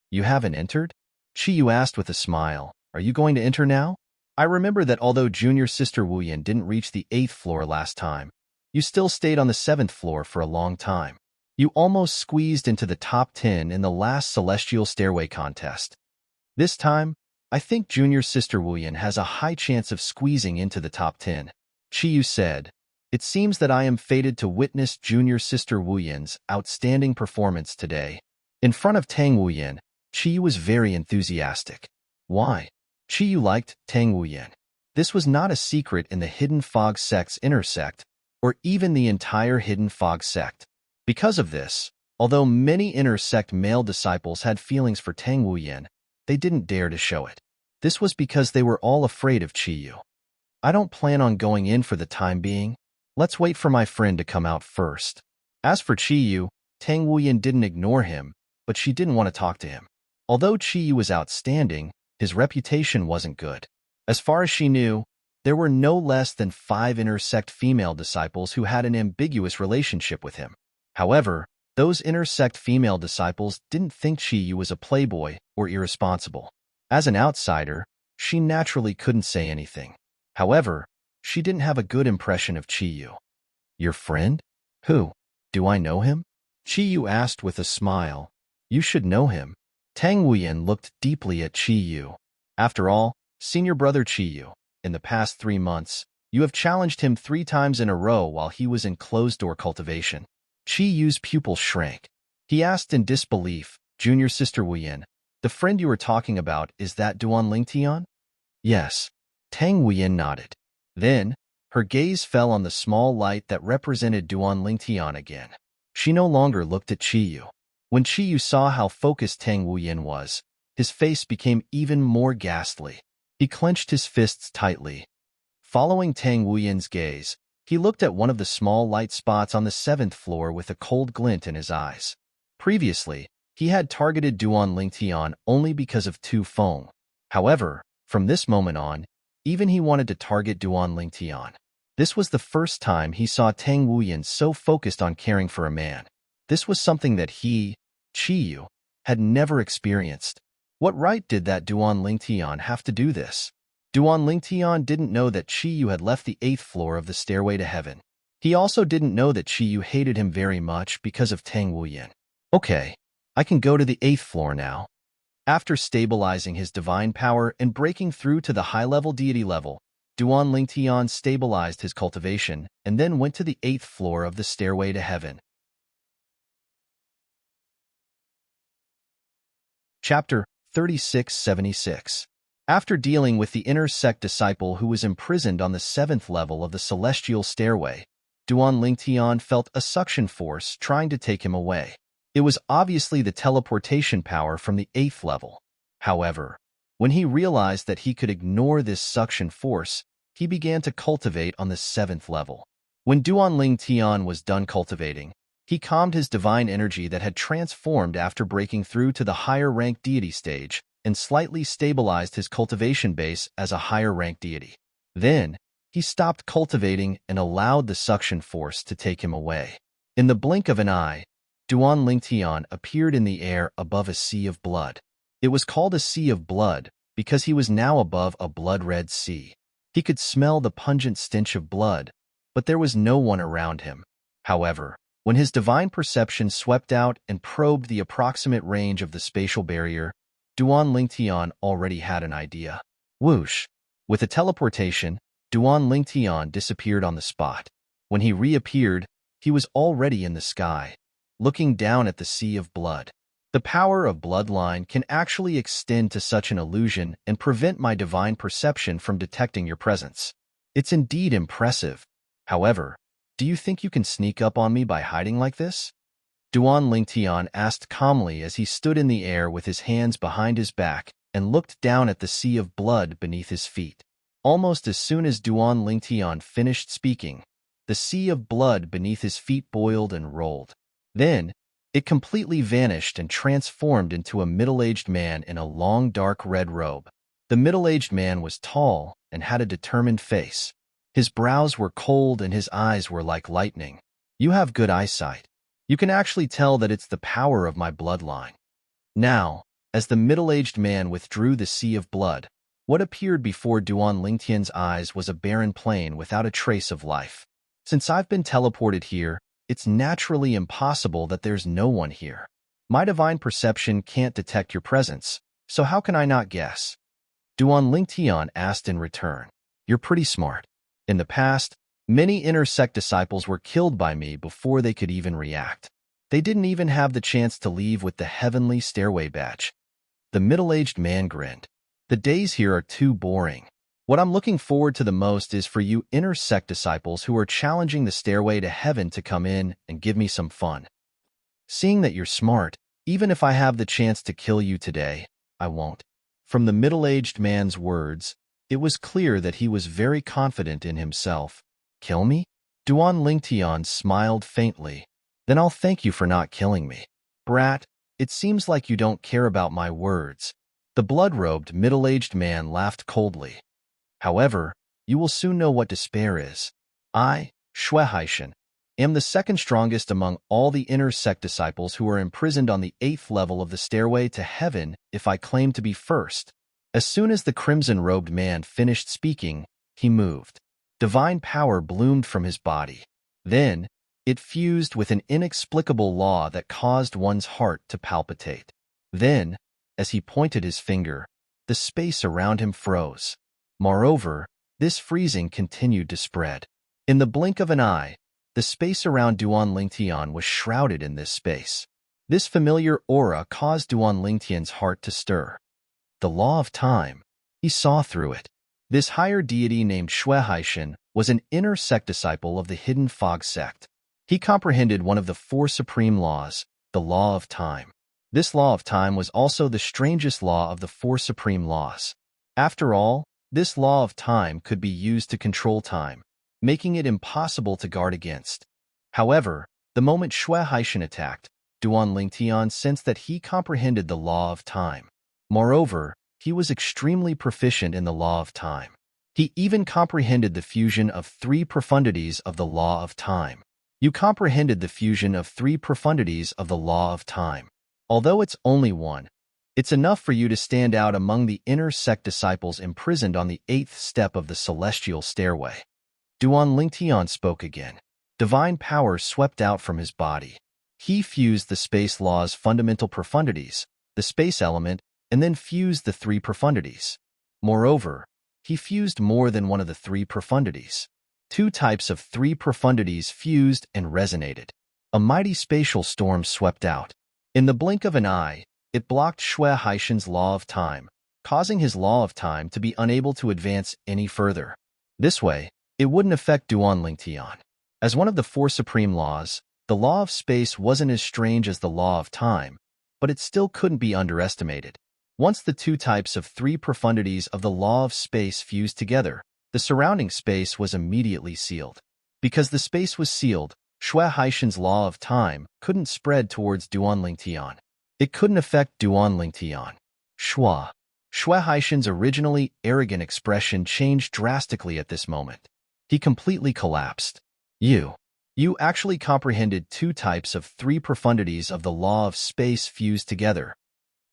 You haven't entered? Chi-Yu asked with a smile, are you going to enter now? I remember that although Junior Sister Wuyan didn't reach the 8th floor last time, you still stayed on the 7th floor for a long time. You almost squeezed into the top 10 in the last celestial stairway contest. This time, I think Junior Sister Wuyan has a high chance of squeezing into the top 10. Chi-Yu said, It seems that I am fated to witness junior sister Wu Yin's outstanding performance today. In front of Tang Wu Yin, Qiyu was very enthusiastic. Why? Qiyu liked Tang Wu Yin. This was not a secret in the Hidden Fog sect's inner sect, or even the entire Hidden Fog sect. Because of this, although many inner sect male disciples had feelings for Tang Wu Yin, they didn't dare to show it. This was because they were all afraid of Qiyu. I don't plan on going in for the time being. Let's wait for my friend to come out first. As for Qiyu, Tang Wu Yin didn't ignore him, but she didn't want to talk to him. Although Qiyu was outstanding, his reputation wasn't good. As far as she knew, there were no less than 5 inner sect female disciples who had an ambiguous relationship with him. However, those inner sect female disciples didn't think Qiyu was a playboy or irresponsible. As an outsider, she naturally couldn't say anything. However, she didn't have a good impression of Qiyu. Your friend? Who? Do I know him? Qiyu asked with a smile. You should know him. Tang Wuyan looked deeply at Qiyu. After all, senior brother Qiyu, in the past 3 months, you have challenged him 3 times in a row while he was in closed-door cultivation. Qiyu's pupil shrank. He asked in disbelief, Junior Sister Wuyan, the friend you were talking about, is that Duan Lingtian? Yes. Tang Wuyan nodded. Then, her gaze fell on the small light that represented Duan Lingtian again. She no longer looked at Qiyu. When Qiyu saw how focused Tang Wuyan was, his face became even more ghastly. He clenched his fists tightly. Following Tang Wuyan's gaze, he looked at one of the small light spots on the 7th floor with a cold glint in his eyes. Previously, he had targeted Duan Lingtian only because of Tu Feng. However, from this moment on, even he wanted to target Duan Lingtian. This was the first time he saw Tang Wuyan so focused on caring for a man. This was something that he, Qiyu, had never experienced. What right did that Duan Lingtian have to do this? Duan Lingtian didn't know that Qiyu had left the 8th floor of the stairway to heaven. He also didn't know that Qiyu hated him very much because of Tang Wuyan. Okay, I can go to the 8th floor now. After stabilizing his divine power and breaking through to the high-level deity level, Duan Lingtian stabilized his cultivation and then went to the 8th floor of the stairway to heaven. Chapter 3676. After dealing with the inner sect disciple who was imprisoned on the 7th level of the celestial stairway, Duan Lingtian felt a suction force trying to take him away. It was obviously the teleportation power from the 8th level. However, when he realized that he could ignore this suction force, he began to cultivate on the 7th level. When Duan Lingtian was done cultivating, he calmed his divine energy that had transformed after breaking through to the higher-ranked deity stage and slightly stabilized his cultivation base as a higher-ranked deity. Then, he stopped cultivating and allowed the suction force to take him away. In the blink of an eye, Duan Lingtian appeared in the air above a sea of blood. It was called a sea of blood because he was now above a blood-red sea. He could smell the pungent stench of blood, but there was no one around him. However, when his divine perception swept out and probed the approximate range of the spatial barrier, Duan Lingtian already had an idea. Whoosh! With a teleportation, Duan Lingtian disappeared on the spot. When he reappeared, he was already in the sky, looking down at the sea of blood. The power of bloodline can actually extend to such an illusion and prevent my divine perception from detecting your presence. It's indeed impressive. However, do you think you can sneak up on me by hiding like this? Duan Lingtian asked calmly as he stood in the air with his hands behind his back and looked down at the sea of blood beneath his feet. Almost as soon as Duan Lingtian finished speaking, the sea of blood beneath his feet boiled and rolled. Then, it completely vanished and transformed into a middle-aged man in a long dark red robe. The middle-aged man was tall and had a determined face. His brows were cold and his eyes were like lightning. You have good eyesight. You can actually tell that it's the power of my bloodline. Now, as the middle-aged man withdrew the sea of blood, what appeared before Duan Lingtian's eyes was a barren plain without a trace of life. Since I've been teleported here, it's naturally impossible that there's no one here. My divine perception can't detect your presence, so how can I not guess? Duan Lingtian asked in return. You're pretty smart. In the past, Many inner sect disciples were killed by me before they could even react. They didn't even have the chance to leave with the heavenly stairway badge. The middle-aged man grinned. The days here are too boring. What I'm looking forward to the most is for you inner sect disciples who are challenging the stairway to heaven to come in and give me some fun. Seeing that you're smart, even if I have the chance to kill you today, I won't. From the middle-aged man's words, it was clear that he was very confident in himself. Kill me? Duan Lingtian smiled faintly. Then I'll thank you for not killing me. Brat, it seems like you don't care about my words. The blood-robed middle-aged man laughed coldly. However, you will soon know what despair is. I, Shuehaishan, am the second strongest among all the inner sect disciples who are imprisoned on the 8th level of the stairway to heaven if I claim to be first. As soon as the crimson-robed man finished speaking, he moved. Divine power bloomed from his body. Then, it fused with an inexplicable law that caused one's heart to palpitate. Then, as he pointed his finger, the space around him froze. Moreover, this freezing continued to spread. In the blink of an eye, the space around Duan Lingtian was shrouded in this space. This familiar aura caused Duan Lingtian's heart to stir. The law of time. He saw through it. This higher deity named Shuehaishan was an inner sect disciple of the hidden fog sect. He comprehended one of the 4 supreme laws, the law of time. This law of time was also the strangest law of the 4 supreme laws. After all, this law of time could be used to control time, making it impossible to guard against. However, the moment Shuehaishan attacked, Duan Lingtian sensed that he comprehended the law of time. Moreover, he was extremely proficient in the law of time. He even comprehended the fusion of 3 profundities of the law of time. You comprehended the fusion of 3 profundities of the law of time. Although it's only one, it's enough for you to stand out among the inner sect disciples imprisoned on the 8th step of the celestial stairway. Duan Lingtian spoke again. Divine power swept out from his body. He fused the space law's fundamental profundities, the space element, and then fused the 3 profundities. Moreover, he fused more than one of the 3 profundities. 2 types of 3 profundities fused and resonated. A mighty spatial storm swept out. In the blink of an eye, it blocked Shuehaishan's law of time, causing his law of time to be unable to advance any further. This way, it wouldn't affect Duan Lingtian. As one of the 4 supreme laws, the law of space wasn't as strange as the law of time, but it still couldn't be underestimated. Once the 2 types of 3 profundities of the law of space fused together, the surrounding space was immediately sealed. Because the space was sealed, Shuehaishan's law of time couldn't spread towards Duan Lingtian. It couldn't affect Duan Lingtian. Shuehaishan's originally arrogant expression changed drastically at this moment. He completely collapsed. You actually comprehended 2 types of 3 profundities of the law of space fused together.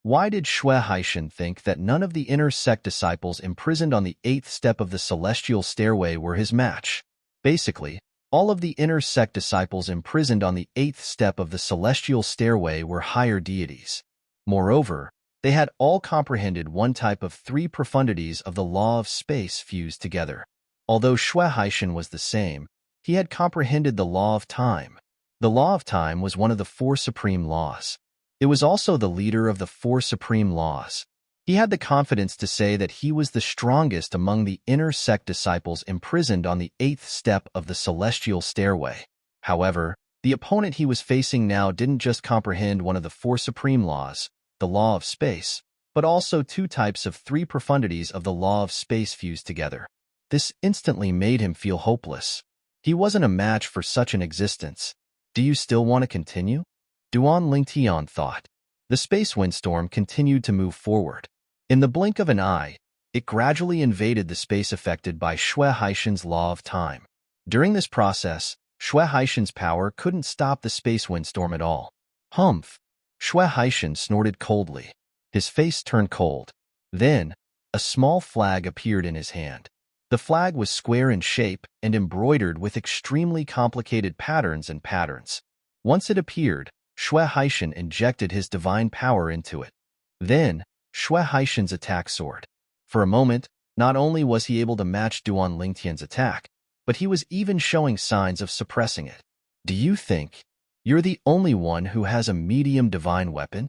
Why did Shuehaishan think that none of the inner sect disciples imprisoned on the 8th step of the celestial stairway were his match? Basically, all of the inner sect disciples imprisoned on the 8th step of the celestial stairway were higher deities. Moreover, they had all comprehended 1 type of 3 profundities of the law of space fused together. Although Shuehaishan was the same, he had comprehended the law of time. The law of time was one of the 4 supreme laws. It was also the leader of the 4 supreme laws. He had the confidence to say that he was the strongest among the inner sect disciples imprisoned on the 8th step of the celestial stairway. However, the opponent he was facing now didn't just comprehend one of the 4 supreme laws, the law of space, but also 2 types of 3 profundities of the law of space fused together. This instantly made him feel hopeless. He wasn't a match for such an existence. Do you still want to continue? Duan Lingtian thought. The space windstorm continued to move forward. In the blink of an eye, it gradually invaded the space affected by Shuehaishan's law of time. During this process, Shuehaishan's power couldn't stop the space windstorm at all. Humph! Shuehaishan snorted coldly. His face turned cold. Then, a small flag appeared in his hand. The flag was square in shape and embroidered with extremely complicated patterns. Once it appeared, Shuehaishan injected his divine power into it. Then, Shuehaishan's attack soared. For a moment, not only was he able to match Duan Lingtian's attack, but he was even showing signs of suppressing it. Do you think you're the only one who has a medium divine weapon?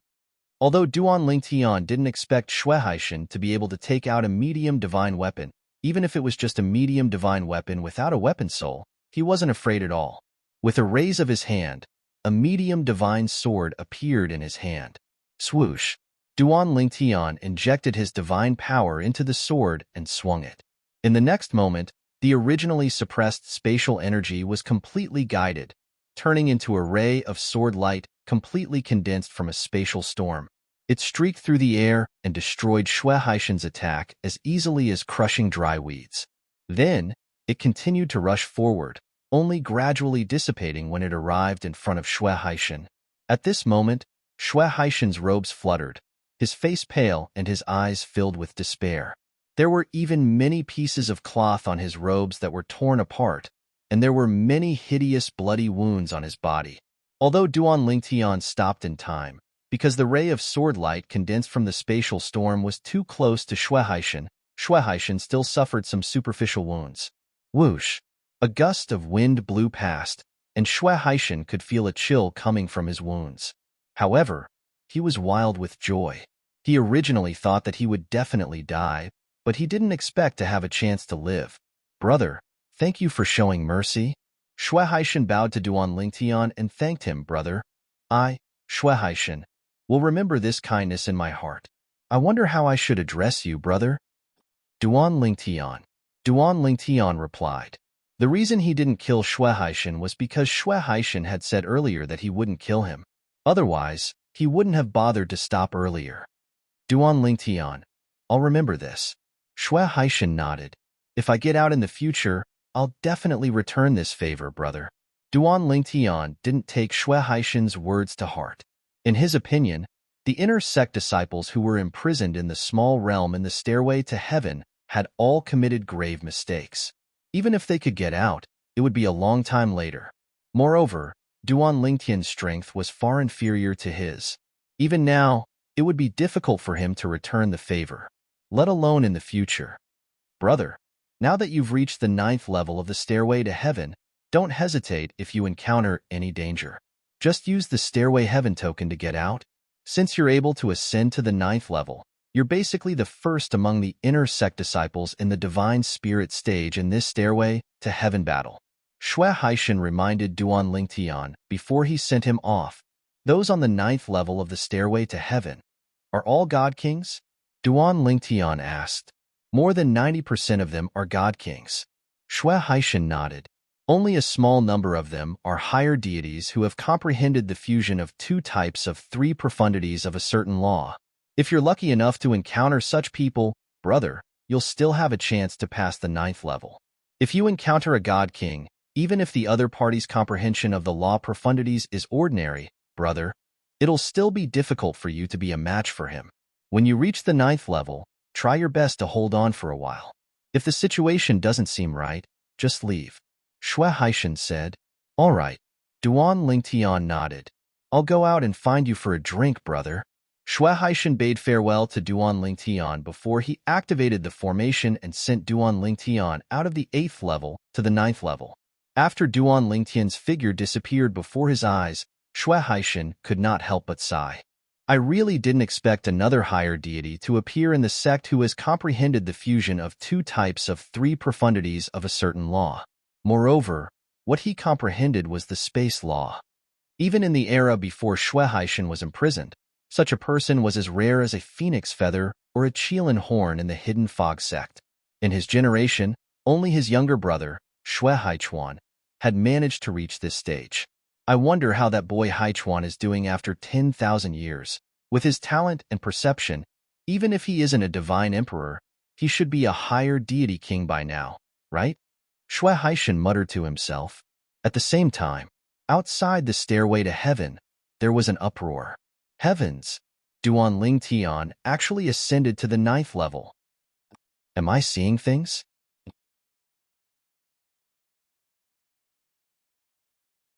Although Duan Lingtian didn't expect Xue Haishan to be able to take out a medium divine weapon, even if it was just a medium divine weapon without a weapon soul, he wasn't afraid at all. With a raise of his hand, a medium divine sword appeared in his hand. Swoosh! Duan Lingtian injected his divine power into the sword and swung it. In the next moment, the originally suppressed spatial energy was completely guided, turning into a ray of sword light completely condensed from a spatial storm. It streaked through the air and destroyed Xue Haishan's attack as easily as crushing dry weeds. Then, it continued to rush forward, only gradually dissipating when it arrived in front of Xue Haishan. At this moment, Xue Haishan's robes fluttered, his face pale and his eyes filled with despair. There were even many pieces of cloth on his robes that were torn apart, and there were many hideous bloody wounds on his body. Although Duan Lingtian stopped in time, because the ray of sword light condensed from the spatial storm was too close to Xue Haishan still suffered some superficial wounds. Whoosh! A gust of wind blew past, and Xue Haishan could feel a chill coming from his wounds. However, he was wild with joy. He originally thought that he would definitely die, but he didn't expect to have a chance to live. Brother, thank you for showing mercy. Xue Haishan bowed to Duan Lingtian and thanked him. Brother, I, Xue Haishan, will remember this kindness in my heart. I wonder how I should address you, brother. Duan Lingtian replied. The reason he didn't kill Xue Haishan was because Xue Haishan had said earlier that he wouldn't kill him. Otherwise, he wouldn't have bothered to stop earlier. Duan Lingtian, I'll remember this. Xue Haishan nodded. If I get out in the future, I'll definitely return this favor, brother. Duan Lingtian didn't take Xue Haishan's words to heart. In his opinion, the inner sect disciples who were imprisoned in the small realm in the stairway to heaven had all committed grave mistakes. Even if they could get out, it would be a long time later. Moreover, Duan Lingtian's strength was far inferior to his. Even now, it would be difficult for him to return the favor, let alone in the future. Brother, now that you've reached the 9th level of the stairway to heaven, don't hesitate if you encounter any danger. Just use the Stairway Heaven token to get out. Since you're able to ascend to the 9th level, you're basically the first among the inner sect disciples in the Divine Spirit stage in this Stairway to Heaven battle. Xue Haishan reminded Duan Lingtian before he sent him off. Those on the 9th level of the Stairway to Heaven, are all God Kings? Duan Lingtian asked. More than 90% of them are God Kings. Xue Haishan nodded. Only a small number of them are higher deities who have comprehended the fusion of 2 types of 3 profundities of a certain law. If you're lucky enough to encounter such people, brother, you'll still have a chance to pass the 9th level. If you encounter a God King, even if the other party's comprehension of the law profundities is ordinary, brother, it'll still be difficult for you to be a match for him. When you reach the 9th level, try your best to hold on for a while. If the situation doesn't seem right, just leave. Xue Haishan said. All right. Duan Lingtian nodded. I'll go out and find you for a drink, brother. Xue Haishan bade farewell to Duan Lingtian before he activated the formation and sent Duan Lingtian out of the 8th level to the 9th level. After Duan Lingtian's figure disappeared before his eyes, Xue Haishan could not help but sigh. I really didn't expect another higher deity to appear in the sect who has comprehended the fusion of 2 types of 3 profundities of a certain law. Moreover, what he comprehended was the space law. Even in the era before Xue Haishan was imprisoned, such a person was as rare as a phoenix feather or a Qilin horn in the Hidden Fog sect. In his generation, only his younger brother, Xue Haichuan, had managed to reach this stage. I wonder how that boy Haichuan is doing after 10,000 years. With his talent and perception, even if he isn't a divine emperor, he should be a higher deity king by now, right? Xue Haishan muttered to himself. At the same time, outside the Stairway to Heaven, there was an uproar. Heavens! Duan Lingtian actually ascended to the 9th level. Am I seeing things?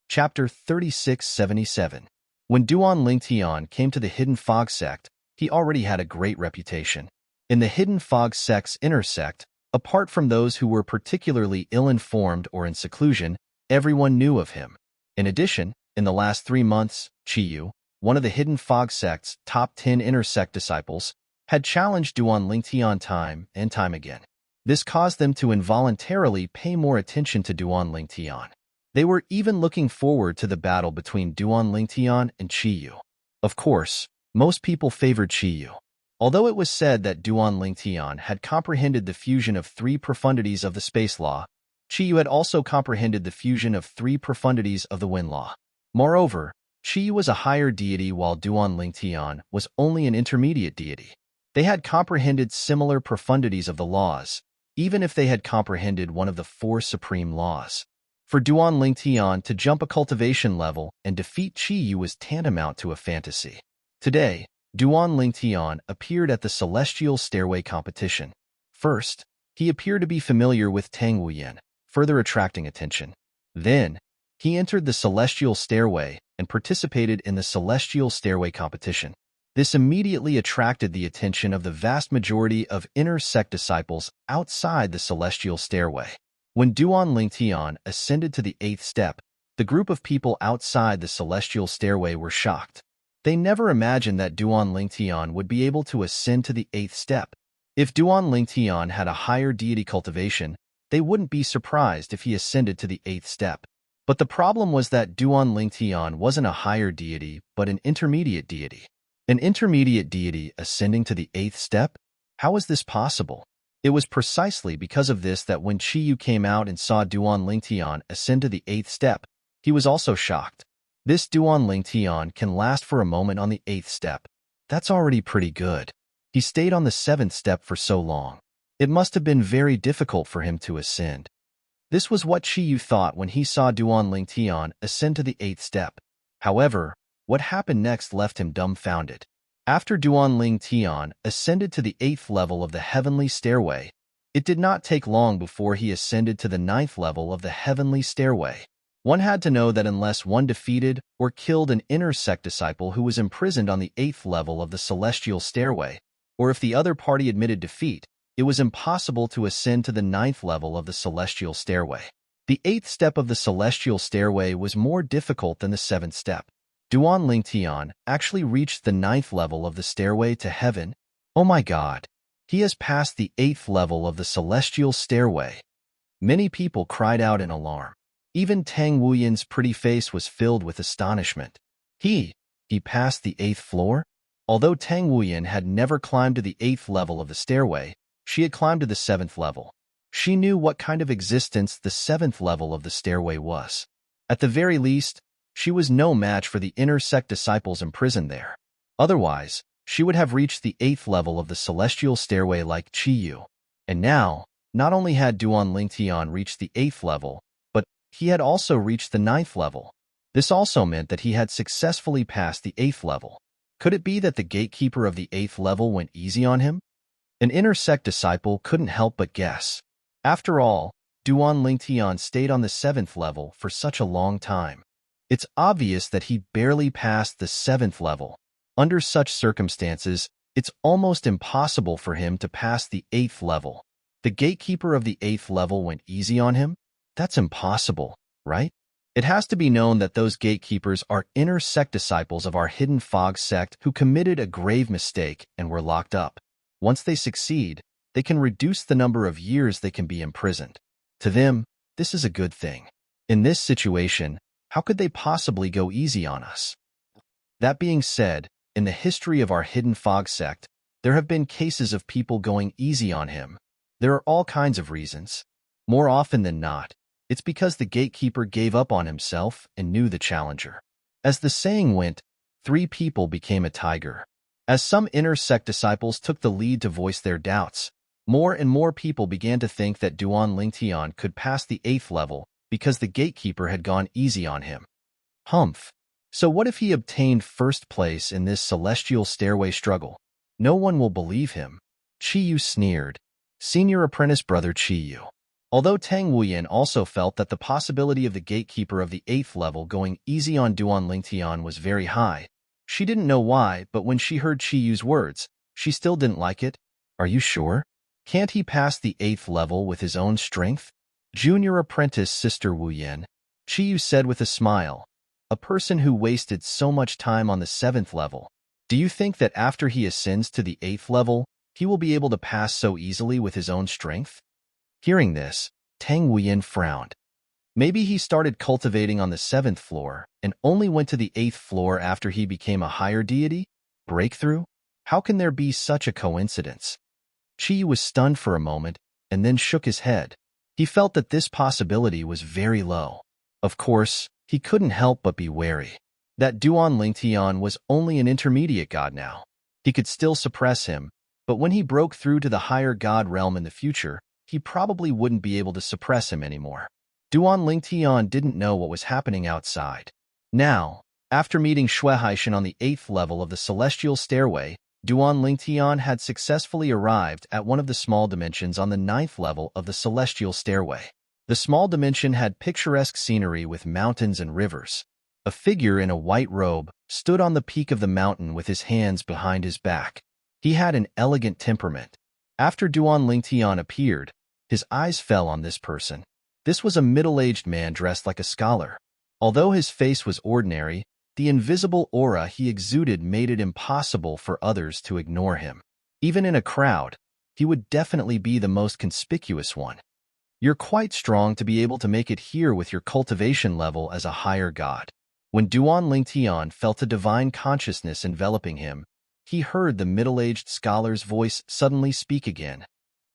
Chapter 3677. When Duan Lingtian came to the Hidden Fog sect, he already had a great reputation. In the Hidden Fog sect's inner sect, Apart from those who were particularly ill-informed or in seclusion, everyone knew of him. In addition, in the last 3 months, Chiyu, one of the hidden fog sect's top 10 inner sect disciples, had challenged Duan Lingtian time and time again. This caused them to involuntarily pay more attention to Duan Lingtian. They were even looking forward to the battle between Duan Lingtian and Chiyu. Of course, most people favored Chiyu. Although it was said that Duan Lingtian had comprehended the fusion of 3 profundities of the space law, Chiyu had also comprehended the fusion of 3 profundities of the wind law. Moreover, Chiyu was a higher deity while Duan Lingtian was only an intermediate deity. They had comprehended similar profundities of the laws, even if they had comprehended one of the 4 supreme laws. For Duan Lingtian to jump a cultivation level and defeat Chiyu was tantamount to a fantasy. Today, Duan Lingtian appeared at the Celestial Stairway competition. First, he appeared to be familiar with Tang Wuyan, further attracting attention. Then, he entered the Celestial Stairway and participated in the Celestial Stairway competition. This immediately attracted the attention of the vast majority of inner sect disciples outside the Celestial Stairway. When Duan Lingtian ascended to the 8th step, the group of people outside the Celestial Stairway were shocked. They never imagined that Duan Lingtian would be able to ascend to the 8th step. If Duan Lingtian had a higher deity cultivation, they wouldn't be surprised if he ascended to the 8th step. But the problem was that Duan Lingtian wasn't a higher deity, but an intermediate deity. An intermediate deity ascending to the 8th step? How was this possible? It was precisely because of this that when Chiyu came out and saw Duan Lingtian ascend to the 8th step, he was also shocked. This Duan Lingtian can last for a moment on the 8th step. That's already pretty good. He stayed on the 7th step for so long. It must have been very difficult for him to ascend. This was what Chiyu thought when he saw Duan Lingtian ascend to the 8th step. However, what happened next left him dumbfounded. After Duan Lingtian ascended to the 8th level of the heavenly stairway, it did not take long before he ascended to the 9th level of the heavenly stairway. One had to know that unless one defeated or killed an inner sect disciple who was imprisoned on the 8th level of the celestial stairway, or if the other party admitted defeat, it was impossible to ascend to the 9th level of the celestial stairway. The 8th step of the celestial stairway was more difficult than the 7th step. Duan Lingtian actually reached the 9th level of the stairway to heaven. Oh my God! He has passed the 8th level of the celestial stairway. Many people cried out in alarm. Even Tang Wuyan's pretty face was filled with astonishment. He passed the 8th floor? Although Tang Wuyan had never climbed to the 8th level of the stairway, she had climbed to the 7th level. She knew what kind of existence the 7th level of the stairway was. At the very least, she was no match for the inner sect disciples imprisoned there. Otherwise, she would have reached the 8th level of the celestial stairway like Chiyu. And now, not only had Duan Lingtian reached the 8th level, but he had also reached the 9th level. This also meant that he had successfully passed the 8th level. Could it be that the gatekeeper of the 8th level went easy on him? An inner sect disciple couldn't help but guess. After all, Duan Lingtian stayed on the 7th level for such a long time. It's obvious that he barely passed the 7th level. Under such circumstances, it's almost impossible for him to pass the 8th level. The gatekeeper of the 8th level went easy on him? That's impossible, right? It has to be known that those gatekeepers are inner sect disciples of our hidden fog sect who committed a grave mistake and were locked up. Once they succeed, they can reduce the number of years they can be imprisoned. To them, this is a good thing. In this situation, how could they possibly go easy on us? That being said, in the history of our hidden fog sect, there have been cases of people going easy on him. There are all kinds of reasons. More often than not, it's because the gatekeeper gave up on himself and knew the challenger. As the saying went, 3 people became a tiger. As some inner sect disciples took the lead to voice their doubts, more and more people began to think that Duan Lingtian could pass the 8th level because the gatekeeper had gone easy on him. Humph. So what if he obtained first place in this celestial stairway struggle? No one will believe him. Chiyu sneered. Senior apprentice brother Chiyu. Although Tang Wuyan also felt that the possibility of the gatekeeper of the 8th level going easy on Duan Lingtian was very high, she didn't know why, but when she heard Chiyu's words, she still didn't like it. Are you sure? Can't he pass the 8th level with his own strength? Junior apprentice Sister Wu Yan, Chiyu said with a smile. A person who wasted so much time on the 7th level. Do you think that after he ascends to the 8th level, he will be able to pass so easily with his own strength? Hearing this, Tang Wuyin frowned. Maybe he started cultivating on the 7th floor and only went to the 8th floor after he became a higher deity? Breakthrough? How can there be such a coincidence? Chi was stunned for a moment and then shook his head. He felt that this possibility was very low. Of course, he couldn't help but be wary. That Duan Lingtian was only an intermediate god now. He could still suppress him, but when he broke through to the higher god realm in the future, he probably wouldn't be able to suppress him anymore. Duan Lingtian didn't know what was happening outside. Now, after meeting Shuehaishan on the 8th level of the Celestial Stairway, Duan Lingtian had successfully arrived at one of the small dimensions on the 9th level of the Celestial Stairway. The small dimension had picturesque scenery with mountains and rivers. A figure in a white robe stood on the peak of the mountain with his hands behind his back. He had an elegant temperament. After Duan Lingtian appeared, his eyes fell on this person. This was a middle-aged man dressed like a scholar. Although his face was ordinary, the invisible aura he exuded made it impossible for others to ignore him. Even in a crowd, he would definitely be the most conspicuous one. You're quite strong to be able to make it here with your cultivation level as a higher god. When Duan Lingtian felt a divine consciousness enveloping him, he heard the middle-aged scholar's voice suddenly speak again.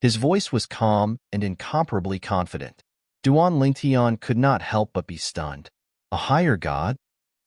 His voice was calm and incomparably confident. Duan Lingtian could not help but be stunned. A higher god?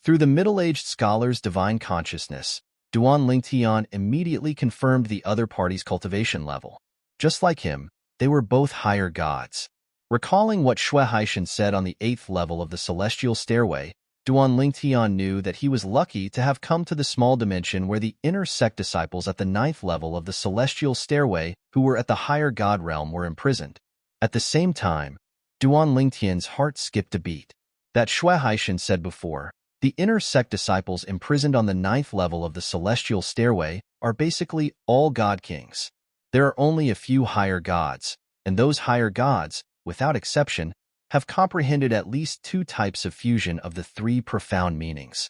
Through the middle-aged scholar's divine consciousness, Duan Lingtian immediately confirmed the other party's cultivation level. Just like him, they were both higher gods. Recalling what Shuehaishan said on the 8th level of the Celestial Stairway, Duan Lingtian knew that he was lucky to have come to the small dimension where the inner sect disciples at the 9th level of the Celestial Stairway who were at the higher god realm were imprisoned. At the same time, Duan Lingtian's heart skipped a beat. That Shuehaishan said before, the inner sect disciples imprisoned on the 9th level of the Celestial Stairway are basically all god kings. There are only a few higher gods, and those higher gods, without exception, have comprehended at least 2 types of fusion of the 3 profound meanings.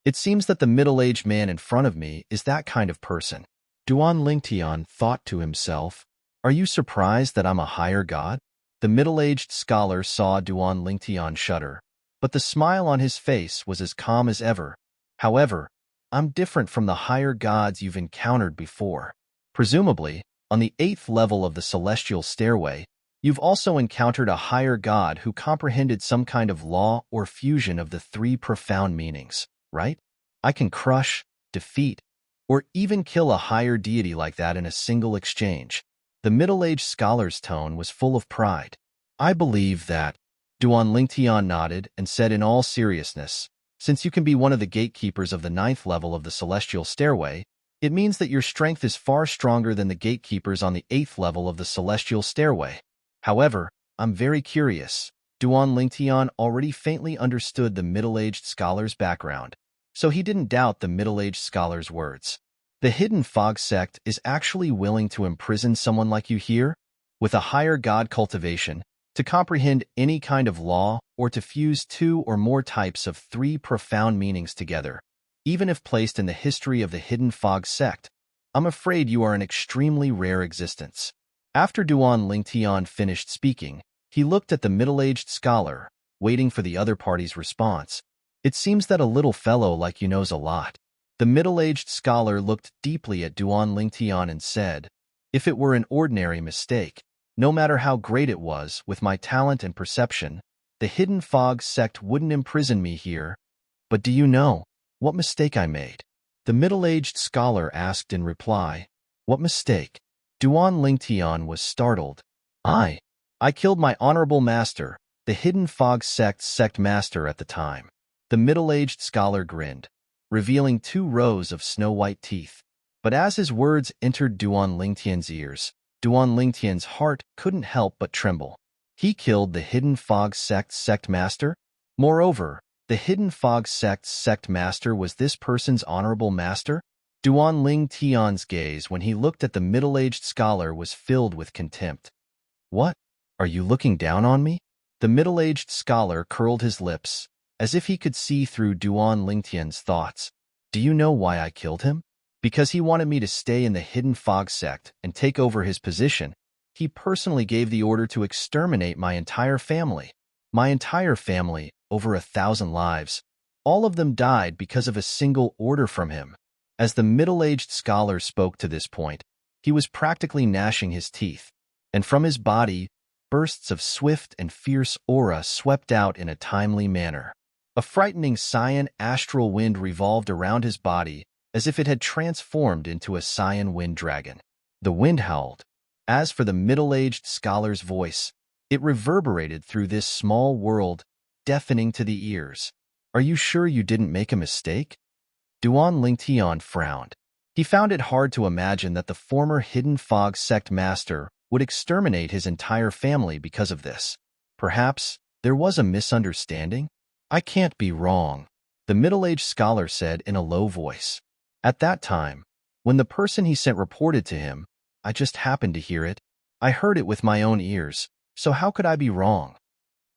It seems that the middle-aged man in front of me is that kind of person. Duan Lingtian thought to himself, "Are you surprised that I'm a higher god?" The middle-aged scholar saw Duan Lingtian shudder, but the smile on his face was as calm as ever. "However, I'm different from the higher gods you've encountered before. Presumably, on the 8th level of the Celestial Stairway, you've also encountered a higher god who comprehended some kind of law or fusion of the 3 profound meanings, right? I can crush, defeat, or even kill a higher deity like that in a single exchange." The middle-aged scholar's tone was full of pride. "I believe that." Duan Lingtian nodded and said in all seriousness, "Since you can be one of the gatekeepers of the 9th level of the Celestial Stairway, it means that your strength is far stronger than the gatekeepers on the 8th level of the Celestial Stairway. However, I'm very curious." Duan Lingtian already faintly understood the middle-aged scholar's background, so he didn't doubt the middle-aged scholar's words. "The Hidden Fog sect is actually willing to imprison someone like you here, with a higher god cultivation, to comprehend any kind of law or to fuse 2 or more types of 3 profound meanings together, even if placed in the history of the Hidden Fog sect. I'm afraid you are an extremely rare existence." After Duan Lingtian finished speaking, he looked at the middle-aged scholar, waiting for the other party's response. "It seems that a little fellow like you knows a lot." The middle-aged scholar looked deeply at Duan Lingtian and said, "If it were an ordinary mistake, no matter how great it was, with my talent and perception, the Hidden Fog sect wouldn't imprison me here. But do you know what mistake I made?" The middle-aged scholar asked in reply. "What mistake?" Duan Lingtian was startled. I killed my honorable master, the Hidden Fog sect's sect master at the time." The middle-aged scholar grinned, revealing 2 rows of snow-white teeth. But as his words entered Duan Lingtian's ears, Duan Lingtian's heart couldn't help but tremble. He killed the Hidden Fog sect's sect master? Moreover, the Hidden Fog sect's sect master was this person's honorable master? Duan Ling Tian's gaze when he looked at the middle-aged scholar was filled with contempt. What? Are you looking down on me? The middle-aged scholar curled his lips, as if he could see through Duan Lingtian's thoughts. Do you know why I killed him? Because he wanted me to stay in the Hidden Fog sect and take over his position. He personally gave the order to exterminate my entire family. My entire family, over 1,000 lives. All of them died because of a single order from him. As the middle-aged scholar spoke to this point, he was practically gnashing his teeth, and from his body, bursts of swift and fierce aura swept out in a timely manner. A frightening cyan astral wind revolved around his body as if it had transformed into a cyan wind dragon. The wind howled. As for the middle-aged scholar's voice, it reverberated through this small world, deafening to the ears. Are you sure you didn't make a mistake? Duan Lingtian frowned. He found it hard to imagine that the former Hidden Fog sect master would exterminate his entire family because of this. Perhaps there was a misunderstanding? I can't be wrong, the middle-aged scholar said in a low voice. At that time, when the person he sent reported to him, I just happened to hear it. I heard it with my own ears, so how could I be wrong?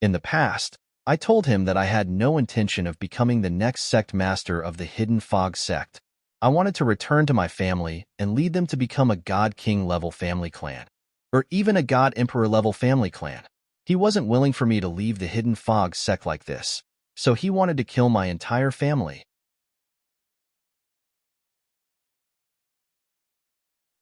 In the past, I told him that I had no intention of becoming the next sect master of the Hidden Fog sect. I wanted to return to my family and lead them to become a God King level family clan, or even a God Emperor level family clan. He wasn't willing for me to leave the Hidden Fog sect like this, so he wanted to kill my entire family.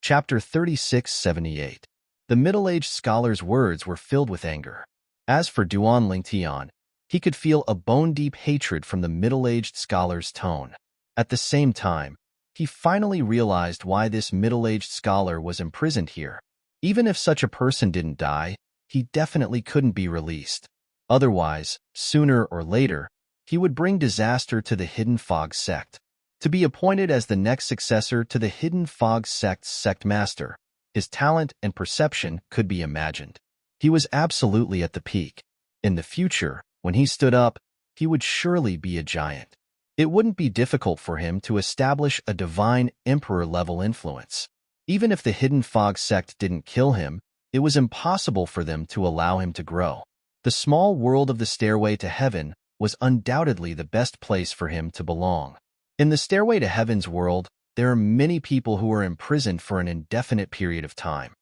Chapter 3678. The middle-aged scholar's words were filled with anger. As for Duan Lingtian, he could feel a bone-deep hatred from the middle-aged scholar's tone. At the same time, he finally realized why this middle-aged scholar was imprisoned here. Even if such a person didn't die, he definitely couldn't be released. Otherwise, sooner or later, he would bring disaster to the Hidden Fog sect. To be appointed as the next successor to the Hidden Fog sect's sect master, his talent and perception could be imagined. He was absolutely at the peak. In the future, when he stood up, he would surely be a giant. It wouldn't be difficult for him to establish a divine emperor-level influence. Even if the Hidden Fog sect didn't kill him, it was impossible for them to allow him to grow. The small world of the Stairway to Heaven was undoubtedly the best place for him to belong. In the Stairway to Heaven's world, there are many people who are imprisoned for an indefinite period of time.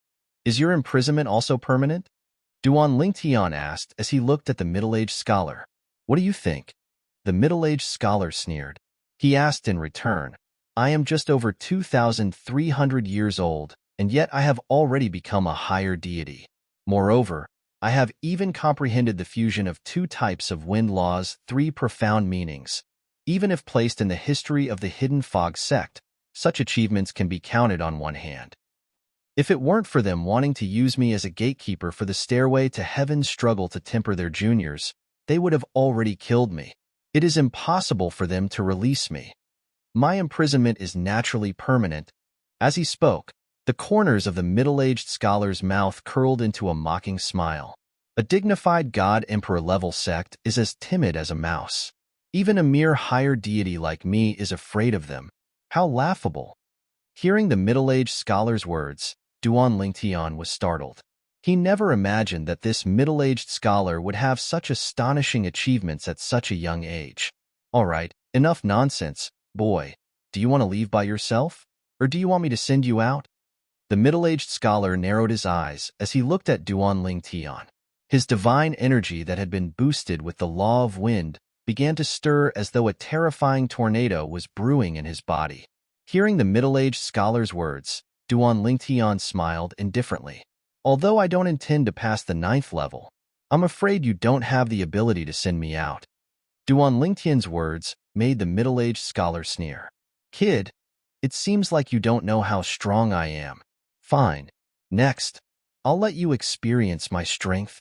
Is your imprisonment also permanent? Duan Lingtian asked as he looked at the middle-aged scholar. What do you think? The middle-aged scholar sneered. He asked in return, I am just over 2,300 years old, and yet I have already become a higher deity. Moreover, I have even comprehended the fusion of 2 types of wind laws, 3 profound meanings. Even if placed in the history of the Hidden Fog sect, such achievements can be counted on one hand. If it weren't for them wanting to use me as a gatekeeper for the Stairway to Heaven's struggle to temper their juniors, they would have already killed me. It is impossible for them to release me. My imprisonment is naturally permanent. As he spoke, the corners of the middle-aged scholar's mouth curled into a mocking smile. A dignified God Emperor level sect is as timid as a mouse. Even a mere higher deity like me is afraid of them. How laughable. Hearing the middle-aged scholar's words, Duan Lingtian was startled. He never imagined that this middle-aged scholar would have such astonishing achievements at such a young age. All right, enough nonsense, boy. Do you want to leave by yourself? Or do you want me to send you out? The middle-aged scholar narrowed his eyes as he looked at Duan Lingtian. His divine energy that had been boosted with the law of wind began to stir as though a terrifying tornado was brewing in his body. Hearing the middle-aged scholar's words, Duan Lingtian smiled indifferently. Although I don't intend to pass the 9th level, I'm afraid you don't have the ability to send me out. Duan Lingtian's words made the middle-aged scholar sneer. Kid, it seems like you don't know how strong I am. Fine. Next, I'll let you experience my strength.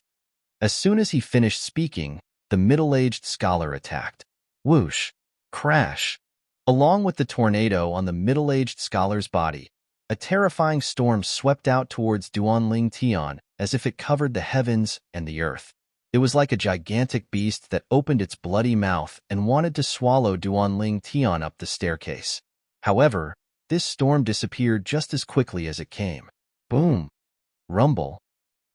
As soon as he finished speaking, the middle-aged scholar attacked. Whoosh! Crash! Along with the tornado on the middle-aged scholar's body, a terrifying storm swept out towards Duan Lingtian as if it covered the heavens and the earth. It was like a gigantic beast that opened its bloody mouth and wanted to swallow Duan Lingtian up the staircase. However, this storm disappeared just as quickly as it came. Boom! Rumble!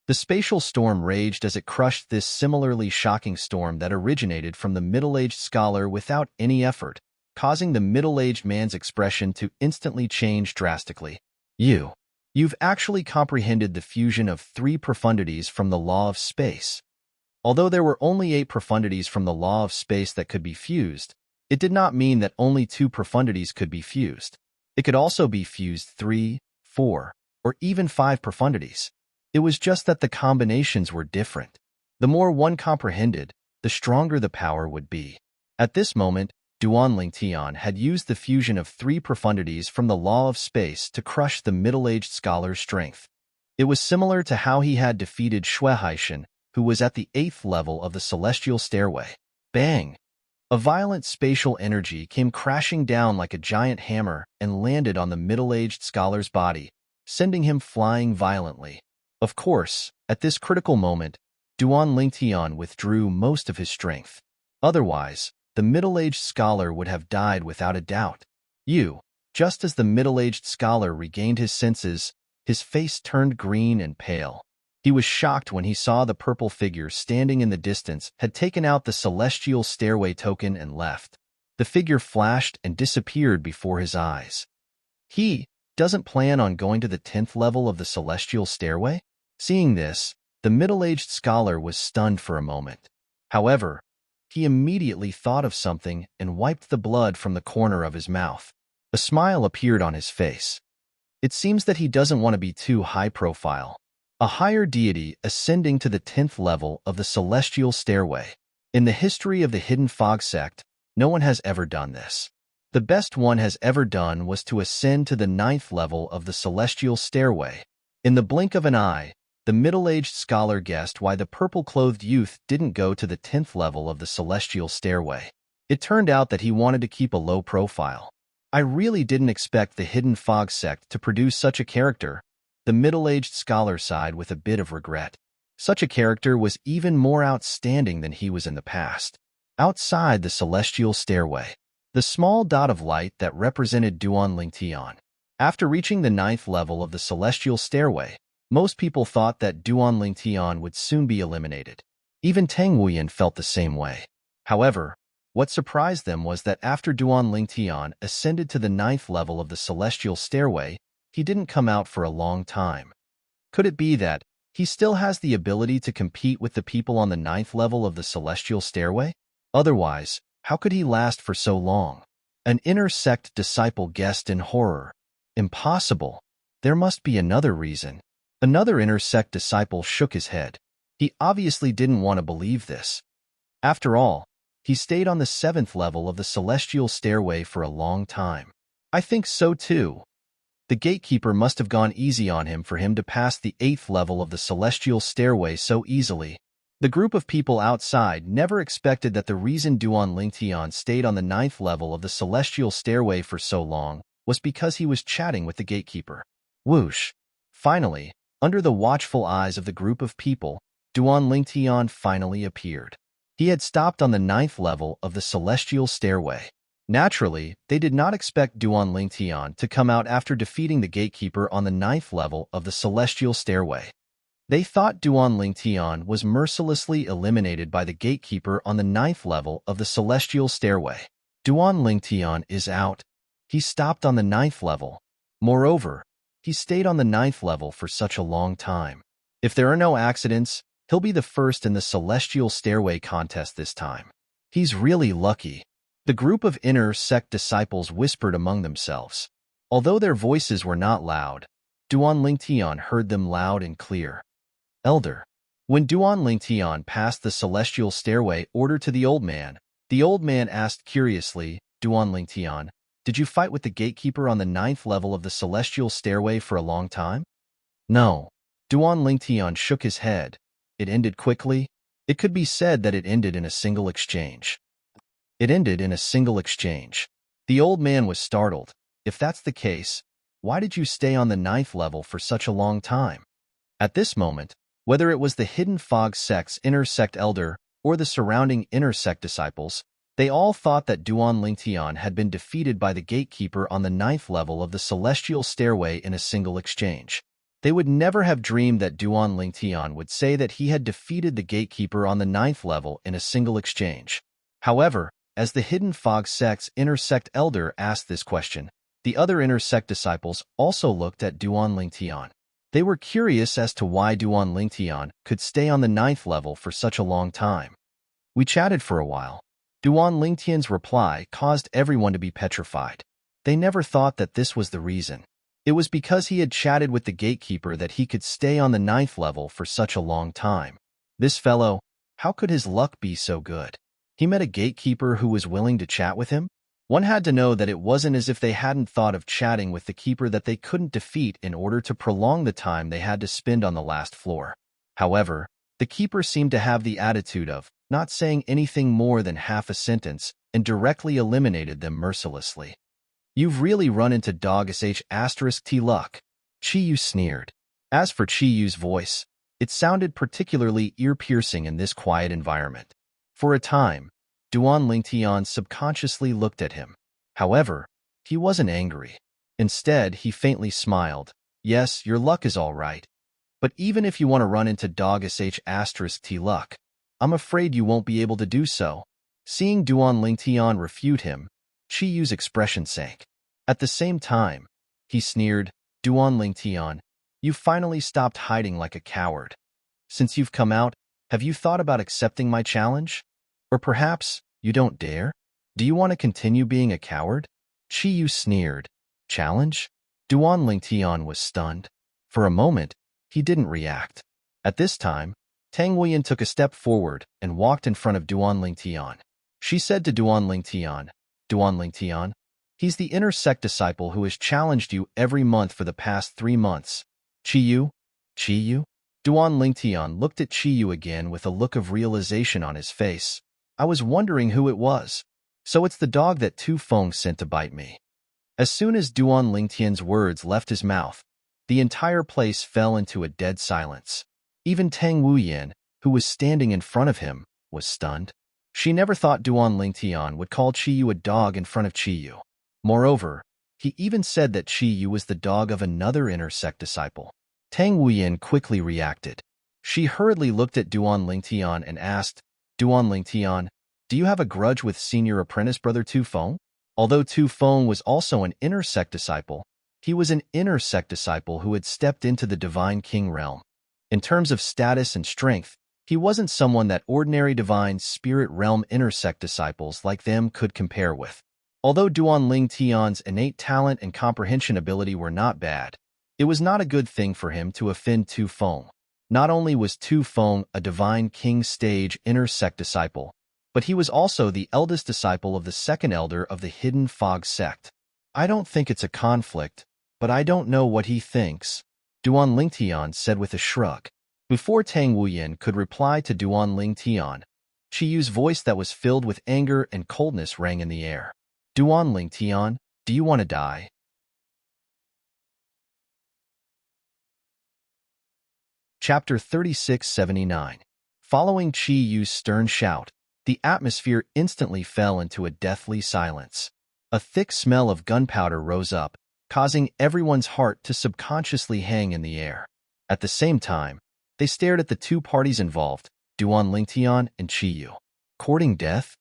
The spatial storm raged as it crushed this similarly shocking storm that originated from the middle-aged scholar without any effort, causing the middle-aged man's expression to instantly change drastically. You've actually comprehended the fusion of 3 profundities from the law of space. Although there were only 8 profundities from the law of space that could be fused, it did not mean that only 2 profundities could be fused. It could also be fused 3, 4, or even 5 profundities. It was just that the combinations were different. The more one comprehended, the stronger the power would be. At this moment, Duan Tian had used the fusion of 3 profundities from the law of space to crush the middle-aged scholar's strength. It was similar to how he had defeated Shui Haishan, who was at the 8th level of the celestial stairway. Bang! A violent spatial energy came crashing down like a giant hammer and landed on the middle-aged scholar's body, sending him flying violently. Of course, at this critical moment, Duan Tian withdrew most of his strength. Otherwise, the middle-aged scholar would have died without a doubt. Just as the middle-aged scholar regained his senses, his face turned green and pale. He was shocked when he saw the purple figure standing in the distance had taken out the celestial stairway token and left. The figure flashed and disappeared before his eyes. He doesn't plan on going to the 10th level of the celestial stairway? Seeing this, the middle-aged scholar was stunned for a moment. However, he immediately thought of something and wiped the blood from the corner of his mouth. A smile appeared on his face. It seems that he doesn't want to be too high-profile. A higher deity ascending to the 10th level of the celestial stairway. In the history of the Hidden Fog sect, no one has ever done this. The best one has ever done was to ascend to the 9th level of the celestial stairway. In the blink of an eye, the middle-aged scholar guessed why the purple-clothed youth didn't go to the 10th level of the celestial stairway. It turned out that he wanted to keep a low profile. I really didn't expect the Hidden Fog sect to produce such a character. The middle-aged scholar sighed with a bit of regret. Such a character was even more outstanding than he was in the past. Outside the celestial stairway, the small dot of light that represented Duan Tian. After reaching the 9th level of the celestial stairway, most people thought that Duan Tian would soon be eliminated. Even Tang Wuyan felt the same way. However, what surprised them was that after Duan Tian ascended to the 9th level of the celestial stairway, he didn't come out for a long time. Could it be that he still has the ability to compete with the people on the 9th level of the celestial stairway? Otherwise, how could he last for so long? An inner sect disciple guessed in horror. Impossible. There must be another reason. Another inner sect disciple shook his head. He obviously didn't want to believe this. After all, he stayed on the 7th level of the celestial stairway for a long time. I think so too. The gatekeeper must have gone easy on him for him to pass the 8th level of the celestial stairway so easily. The group of people outside never expected that the reason Duan Tian stayed on the 9th level of the celestial stairway for so long was because he was chatting with the gatekeeper. Whoosh! Finally, under the watchful eyes of the group of people, Duan Tian finally appeared. He had stopped on the 9th level of the celestial stairway. Naturally, they did not expect Duan Tian to come out after defeating the gatekeeper on the 9th level of the celestial stairway. They thought Duan Tian was mercilessly eliminated by the gatekeeper on the 9th level of the celestial stairway. Duan Tian is out. He stopped on the 9th level. Moreover, he stayed on the 9th level for such a long time. If there are no accidents, he'll be the first in the celestial stairway contest this time. He's really lucky. The group of inner sect disciples whispered among themselves. Although their voices were not loud, Duan Tian heard them loud and clear. Elder. When Duan Tian passed the celestial stairway order to the old man asked curiously, Duan Tian, did you fight with the gatekeeper on the 9th level of the celestial stairway for a long time? No. Duan Tian shook his head. It ended quickly. It could be said that it ended in a single exchange. It ended in a single exchange. The old man was startled. If that's the case, why did you stay on the 9th level for such a long time? At this moment, whether it was the Hidden Fog sect's inner sect elder or the surrounding inner sect disciples, They all thought that Duan Lingtian had been defeated by the gatekeeper on the 9th level of the celestial stairway in a single exchange. They would never have dreamed that Duan Lingtian would say that he had defeated the gatekeeper on the 9th level in a single exchange. However, as the hidden fog sect's inner sect elder asked this question, the other inner sect disciples also looked at Duan Lingtian. They were curious as to why Duan Lingtian could stay on the 9th level for such a long time. We chatted for a while. Duan Lingtian's reply caused everyone to be petrified. They never thought that this was the reason. It was because he had chatted with the gatekeeper that he could stay on the 9th level for such a long time. This fellow, how could his luck be so good? He met a gatekeeper who was willing to chat with him? One had to know that it wasn't as if they hadn't thought of chatting with the keeper that they couldn't defeat in order to prolong the time they had to spend on the last floor. However, the keeper seemed to have the attitude of not saying anything more than half a sentence and directly eliminated them mercilessly. You've really run into dog-sh*t luck. Chi-Yu sneered. As for Chi-Yu's voice, it sounded particularly ear-piercing in this quiet environment. For a time, Duan Lingtian subconsciously looked at him. However, he wasn't angry. Instead, he faintly smiled. Yes, your luck is all right. But even if you want to run into dog-sh*t luck, I'm afraid you won't be able to do so. Seeing Duan Lingtian refute him, Chi-Yu's expression sank. At the same time, he sneered, Duan Lingtian, you finally stopped hiding like a coward. Since you've come out, have you thought about accepting my challenge? Or perhaps you don't dare? Do you want to continue being a coward? Chi-Yu sneered. Challenge? Duan Lingtian was stunned. For a moment, he didn't react. At this time, Tang Huiyan took a step forward and walked in front of Duan Lingtian. She said to Duan Lingtian, he's the inner sect disciple who has challenged you every month for the past 3 months. Chi-Yu? Chi-Yu? Duan Lingtian looked at Chi-Yu again with a look of realization on his face. I was wondering who it was. So it's the dog that Tu Feng sent to bite me. As soon as Duan Lingtian's words left his mouth, the entire place fell into a dead silence. Even Tang Huiyan, who was standing in front of him, was stunned. She never thought Duan Lingtian would call Chi-Yu a dog in front of Chi-Yu. Moreover, he even said that Chi-Yu was the dog of another inner sect disciple. Tang Huiyan quickly reacted. She hurriedly looked at Duan Lingtian and asked, Duan Lingtian, do you have a grudge with senior apprentice brother Tu Feng? Although Tu Feng was also an inner sect disciple, he was an inner sect disciple who had stepped into the Divine King realm. In terms of status and strength, he wasn't someone that ordinary Divine Spirit Realm inner sect disciples like them could compare with. Although Duan Lingtian's innate talent and comprehension ability were not bad, it was not a good thing for him to offend Tu Feng. Not only was Tu Feng a Divine King stage inner sect disciple, but he was also the eldest disciple of the second elder of the Hidden Fog sect. I don't think it's a conflict, but I don't know what he thinks, Duan Lingtian said with a shrug. Before Tang Huiyan could reply to Duan Lingtian, Chi-Yu's voice that was filled with anger and coldness rang in the air. Duan Lingtian, do you want to die? Chapter 3679. Following Chi-Yu's stern shout, the atmosphere instantly fell into a deathly silence. A thick smell of gunpowder rose up, causing everyone's heart to subconsciously hang in the air. At the same time, they stared at the two parties involved, Duan Lingtian and Chi-Yu. Courting death?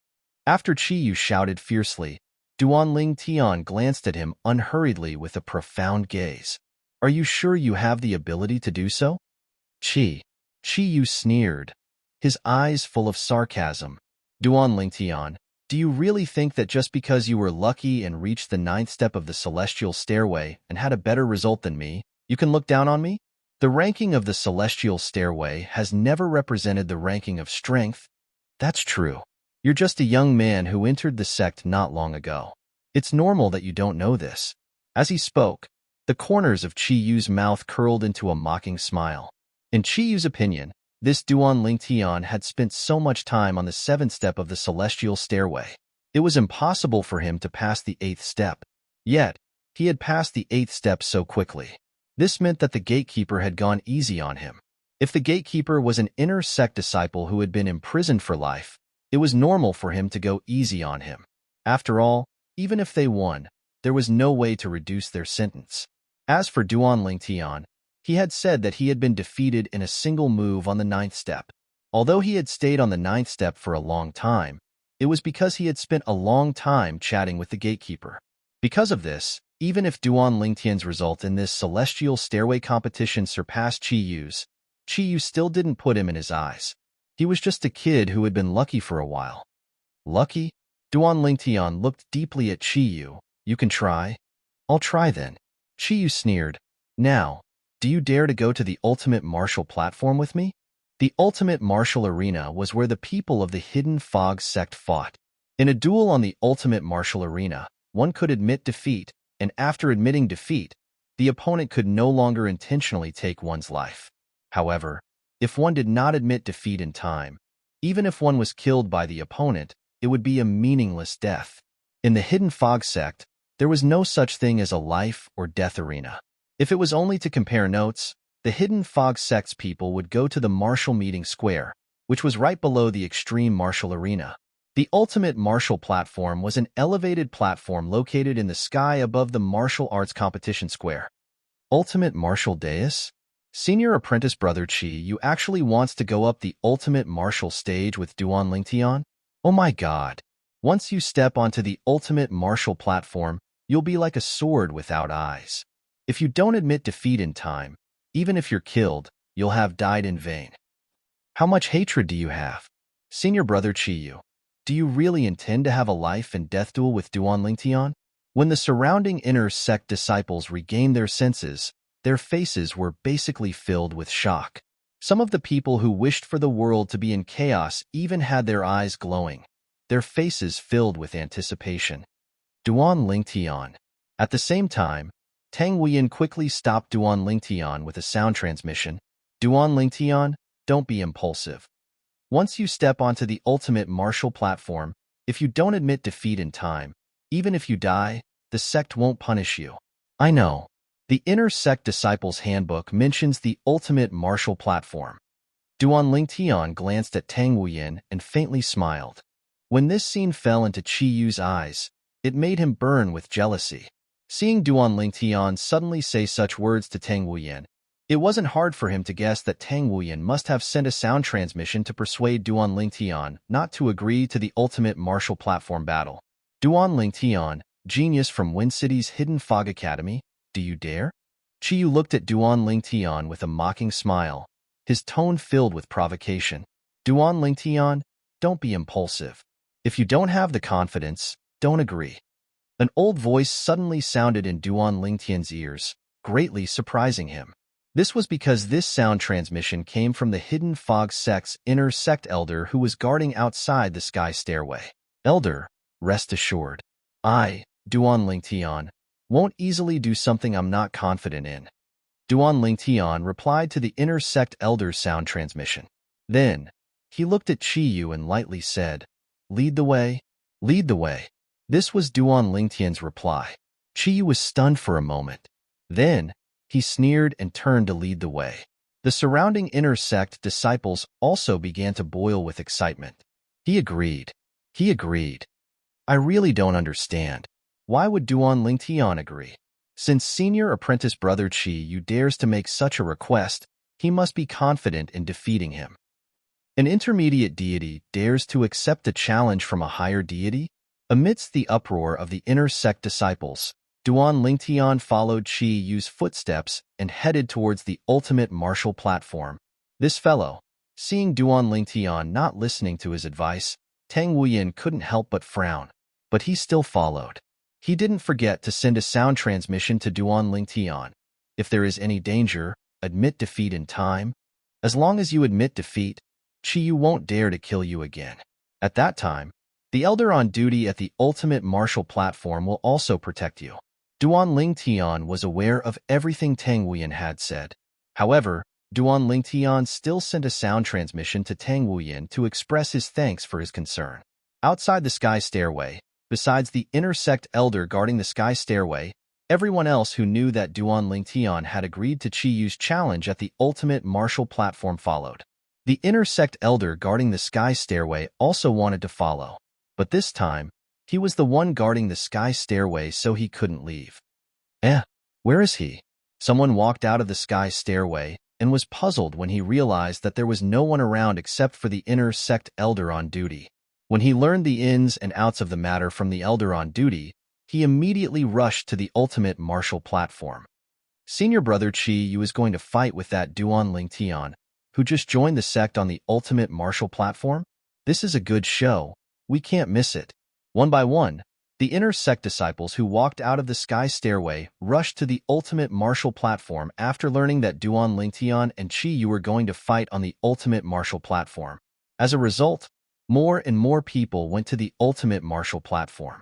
After Chi-Yu shouted fiercely, Duan Lingtian glanced at him unhurriedly with a profound gaze. Are you sure you have the ability to do so? Chi-Yu sneered, his eyes full of sarcasm. Duan Lingtian, do you really think that just because you were lucky and reached the 9th step of the celestial stairway and had a better result than me, you can look down on me? The ranking of the celestial stairway has never represented the ranking of strength. That's true. You're just a young man who entered the sect not long ago. It's normal that you don't know this. As he spoke, the corners of Chi-Yu's mouth curled into a mocking smile. In Chi-Yu's opinion, this Duan Lingtian had spent so much time on the 7th step of the celestial stairway. It was impossible for him to pass the 8th step. Yet, he had passed the 8th step so quickly. This meant that the gatekeeper had gone easy on him. If the gatekeeper was an inner sect disciple who had been imprisoned for life, It was normal for him to go easy on him. After all, even if they won, there was no way to reduce their sentence. As for Duan Lingtian, he had said that he had been defeated in a single move on the 9th step. Although he had stayed on the 9th step for a long time, it was because he had spent a long time chatting with the gatekeeper. Because of this, even if Duan Lingtian's result in this celestial stairway competition surpassed Qi Yu still didn't put him in his eyes. He was just a kid who had been lucky for a while. Lucky? Duan Lingtian looked deeply at Qi Yu. You can try? I'll try then. Qi Yu sneered. Now, do you dare to go to the ultimate martial platform with me? The ultimate martial arena was where the people of the Hidden Fog sect fought. In a duel on the ultimate martial arena, one could admit defeat, and after admitting defeat, the opponent could no longer intentionally take one's life. However, if one did not admit defeat in time, even if one was killed by the opponent, it would be a meaningless death. In the Hidden Fog sect, there was no such thing as a life or death arena. If it was only to compare notes, the Hidden Fog sect's people would go to the martial meeting square, which was right below the extreme martial arena. The ultimate martial platform was an elevated platform located in the sky above the martial arts competition square. Ultimate martial dais? Senior apprentice brother Qi Yu actually wants to go up the ultimate martial stage with Duan Lingtian? Oh my god. Once you step onto the ultimate martial platform, you'll be like a sword without eyes. If you don't admit defeat in time, even if you're killed, you'll have died in vain. How much hatred do you have? Senior brother Qi Yu, do you really intend to have a life and death duel with Duan Lingtian? When the surrounding inner sect disciples regained their senses, their faces were basically filled with shock. Some of the people who wished for the world to be in chaos even had their eyes glowing, their faces filled with anticipation. Duan Lingtian. At the same time, Tang Huiyan quickly stopped Duan Lingtian with a sound transmission. Duan Lingtian, don't be impulsive. Once you step onto the ultimate martial platform, if you don't admit defeat in time, even if you die, the sect won't punish you. I know. The Inner Sect Disciples Handbook mentions the ultimate martial platform. Duan Lingtian glanced at Tang Huiyan and faintly smiled. When this scene fell into Qi Yu's eyes, it made him burn with jealousy. Seeing Duan Lingtian suddenly say such words to Tang Huiyan, it wasn't hard for him to guess that Tang Huiyan must have sent a sound transmission to persuade Duan Lingtian not to agree to the ultimate martial platform battle. Duan Lingtian, genius from Wind City's Hidden Fog Academy, do you dare? Qi Yu looked at Duan Lingtian with a mocking smile, his tone filled with provocation. Duan Lingtian, don't be impulsive. If you don't have the confidence, don't agree. An old voice suddenly sounded in Duan Lingtian's ears, greatly surprising him. This was because this sound transmission came from the Hidden Fog sect's inner sect elder who was guarding outside the sky stairway. Elder, rest assured. I, Duan Lingtian, won't easily do something I'm not confident in. Duan Lingtian replied to the inner sect elder's sound transmission. Then, he looked at Qi Yu and lightly said, lead the way, lead the way. This was Duan Lingtian's reply. Qi Yu was stunned for a moment. Then, he sneered and turned to lead the way. The surrounding inner sect disciples also began to boil with excitement. He agreed. He agreed. I really don't understand. Why would Duan Lingtian agree? Since senior apprentice brother Qi Yu dares to make such a request, he must be confident in defeating him. An intermediate deity dares to accept a challenge from a higher deity? Amidst the uproar of the inner sect disciples, Duan Lingtian followed Qi Yu's footsteps and headed towards the ultimate martial platform. This fellow, seeing Duan Lingtian not listening to his advice, Tang Huiyan couldn't help but frown. But he still followed. He didn't forget to send a sound transmission to Duan Lingtian. If there is any danger, admit defeat in time. As long as you admit defeat, Qi Yu won't dare to kill you again. At that time, the elder on duty at the ultimate martial platform will also protect you. Duan Lingtian was aware of everything Tang Huiyan had said. However, Duan Lingtian still sent a sound transmission to Tang Huiyan to express his thanks for his concern. Outside the sky stairway, besides the inner sect elder guarding the sky stairway, everyone else who knew that Duan Lingtian had agreed to Qi Yu's challenge at the ultimate martial platform followed. The inner sect elder guarding the sky stairway also wanted to follow, but this time, he was the one guarding the sky stairway so he couldn't leave. Where is he? Someone walked out of the sky stairway and was puzzled when he realized that there was no one around except for the inner sect elder on duty. When he learned the ins and outs of the matter from the elder on duty, he immediately rushed to the ultimate martial platform. Senior brother Chi Yu is going to fight with that Duan Ling Tian, who just joined the sect on the ultimate martial platform? This is a good show. We can't miss it. One by one, the inner sect disciples who walked out of the sky stairway rushed to the ultimate martial platform after learning that Duan Ling Tian and Chi Yu were going to fight on the ultimate martial platform. As a result, more and more people went to the ultimate martial platform.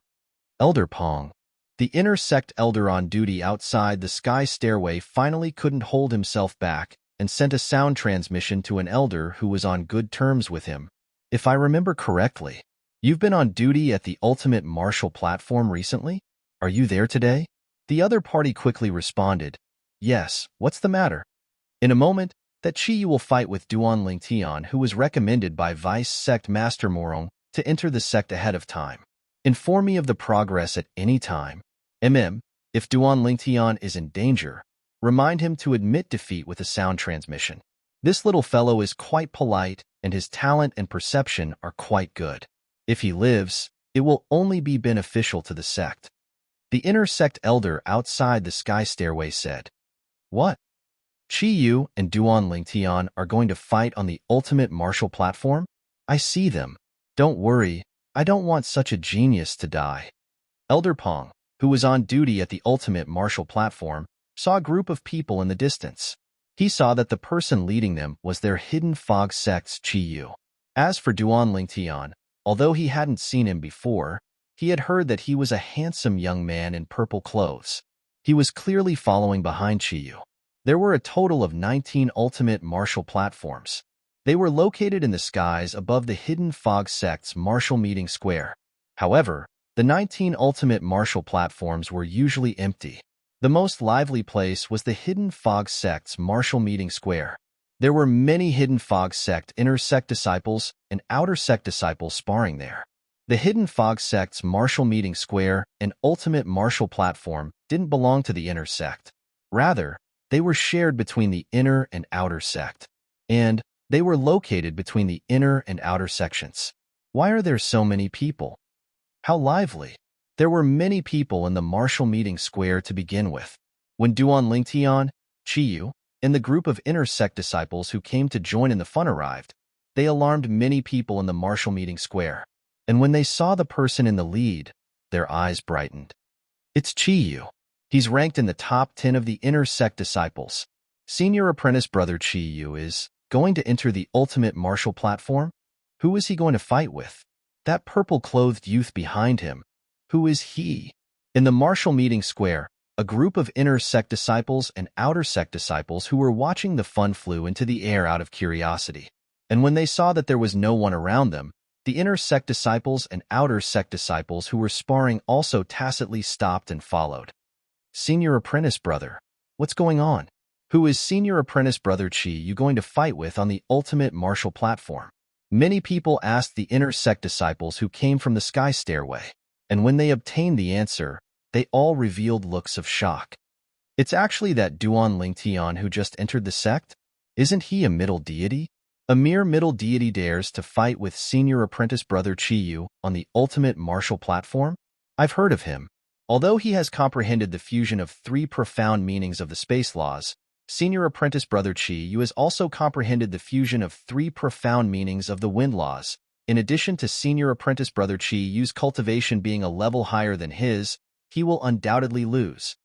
Elder Pong, the inner sect elder on duty outside the sky stairway, finally couldn't hold himself back and sent a sound transmission to an elder who was on good terms with him. If I remember correctly, you've been on duty at the ultimate martial platform recently? Are you there today? The other party quickly responded, yes, what's the matter? In a moment, that Chi Yu will fight with Duan Ling Tian, who was recommended by Vice Sect Master Morong to enter the sect ahead of time. Inform me of the progress at any time. If Duan Ling Tian is in danger, remind him to admit defeat with a sound transmission. This little fellow is quite polite, and his talent and perception are quite good. If he lives, it will only be beneficial to the sect. The inner sect elder outside the sky stairway said, what? Chi Yu and Duan Ling Tian are going to fight on the ultimate martial platform? I see them. Don't worry, I don't want such a genius to die. Elder Pong, who was on duty at the ultimate martial platform, saw a group of people in the distance. He saw that the person leading them was their hidden fog sect's Chi Yu. As for Duan Ling Tian, although he hadn't seen him before, he had heard that he was a handsome young man in purple clothes. He was clearly following behind Chi Yu. There were a total of 19 ultimate martial platforms. They were located in the skies above the hidden fog sect's martial meeting square. However, the 19 ultimate martial platforms were usually empty. The most lively place was the hidden fog sect's martial meeting square. There were many hidden fog sect inner sect disciples and outer sect disciples sparring there. The hidden fog sect's martial meeting square and ultimate martial platform didn't belong to the inner sect. Rather, they were shared between the inner and outer sect, and they were located between the inner and outer sections. Why are there so many people? How lively! There were many people in the martial meeting square to begin with. When Duan Ling Tian, Chi Yu, and the group of inner sect disciples who came to join in the fun arrived, they alarmed many people in the martial meeting square. And when they saw the person in the lead, their eyes brightened. It's Chi Yu. He's ranked in the top 10 of the inner sect disciples. Senior apprentice brother Chi Yu is going to enter the ultimate martial platform? Who is he going to fight with? That purple-clothed youth behind him. Who is he? In the martial meeting square, a group of inner sect disciples and outer sect disciples who were watching the fun flew into the air out of curiosity. And when they saw that there was no one around them, the inner sect disciples and outer sect disciples who were sparring also tacitly stopped and followed. Senior apprentice brother, what's going on? Who is senior apprentice brother Chi Yu going to fight with on the ultimate martial platform? Many people asked the inner sect disciples who came from the sky stairway, and when they obtained the answer, they all revealed looks of shock. It's actually that Duan Ling Tian who just entered the sect? Isn't he a middle deity? A mere middle deity dares to fight with senior apprentice brother Chi Yu on the ultimate martial platform? I've heard of him. Although he has comprehended the fusion of 3 profound meanings of the space laws, senior apprentice brother Chi Yu has also comprehended the fusion of 3 profound meanings of the wind laws. In addition to senior apprentice brother Chi Yu's cultivation being a level higher than his, he will undoubtedly lose.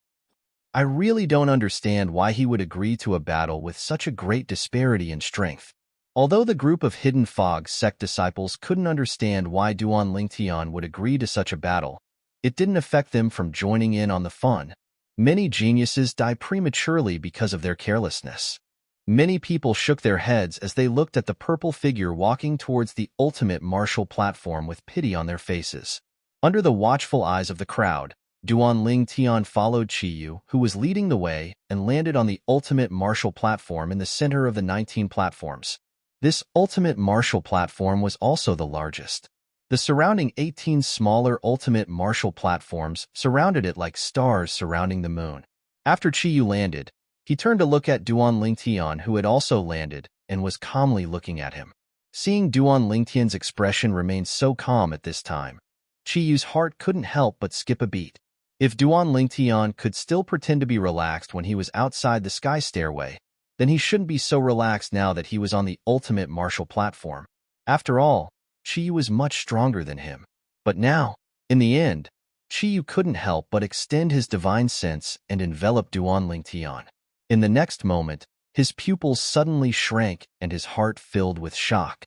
I really don't understand why he would agree to a battle with such a great disparity in strength. Although the group of hidden fog sect disciples couldn't understand why Duan Ling Tian would agree to such a battle, it didn't affect them from joining in on the fun. Many geniuses die prematurely because of their carelessness. Many people shook their heads as they looked at the purple figure walking towards the ultimate martial platform with pity on their faces. Under the watchful eyes of the crowd, Duan Ling Tian followed Chi Yu, who was leading the way, and landed on the ultimate martial platform in the center of the 19 platforms. This ultimate martial platform was also the largest. The surrounding 18 smaller ultimate martial platforms surrounded it like stars surrounding the moon. After Chiyu landed, he turned to look at Duan Lingtian, who had also landed and was calmly looking at him. Seeing Duan Lingtian's expression remain so calm at this time, Chiyu's heart couldn't help but skip a beat. If Duan Lingtian could still pretend to be relaxed when he was outside the sky stairway, then he shouldn't be so relaxed now that he was on the ultimate martial platform. After all, Chiyu was much stronger than him. But now, in the end, Chiyu couldn't help but extend his divine sense and envelop Duan Lingtian. In the next moment, his pupils suddenly shrank and his heart filled with shock.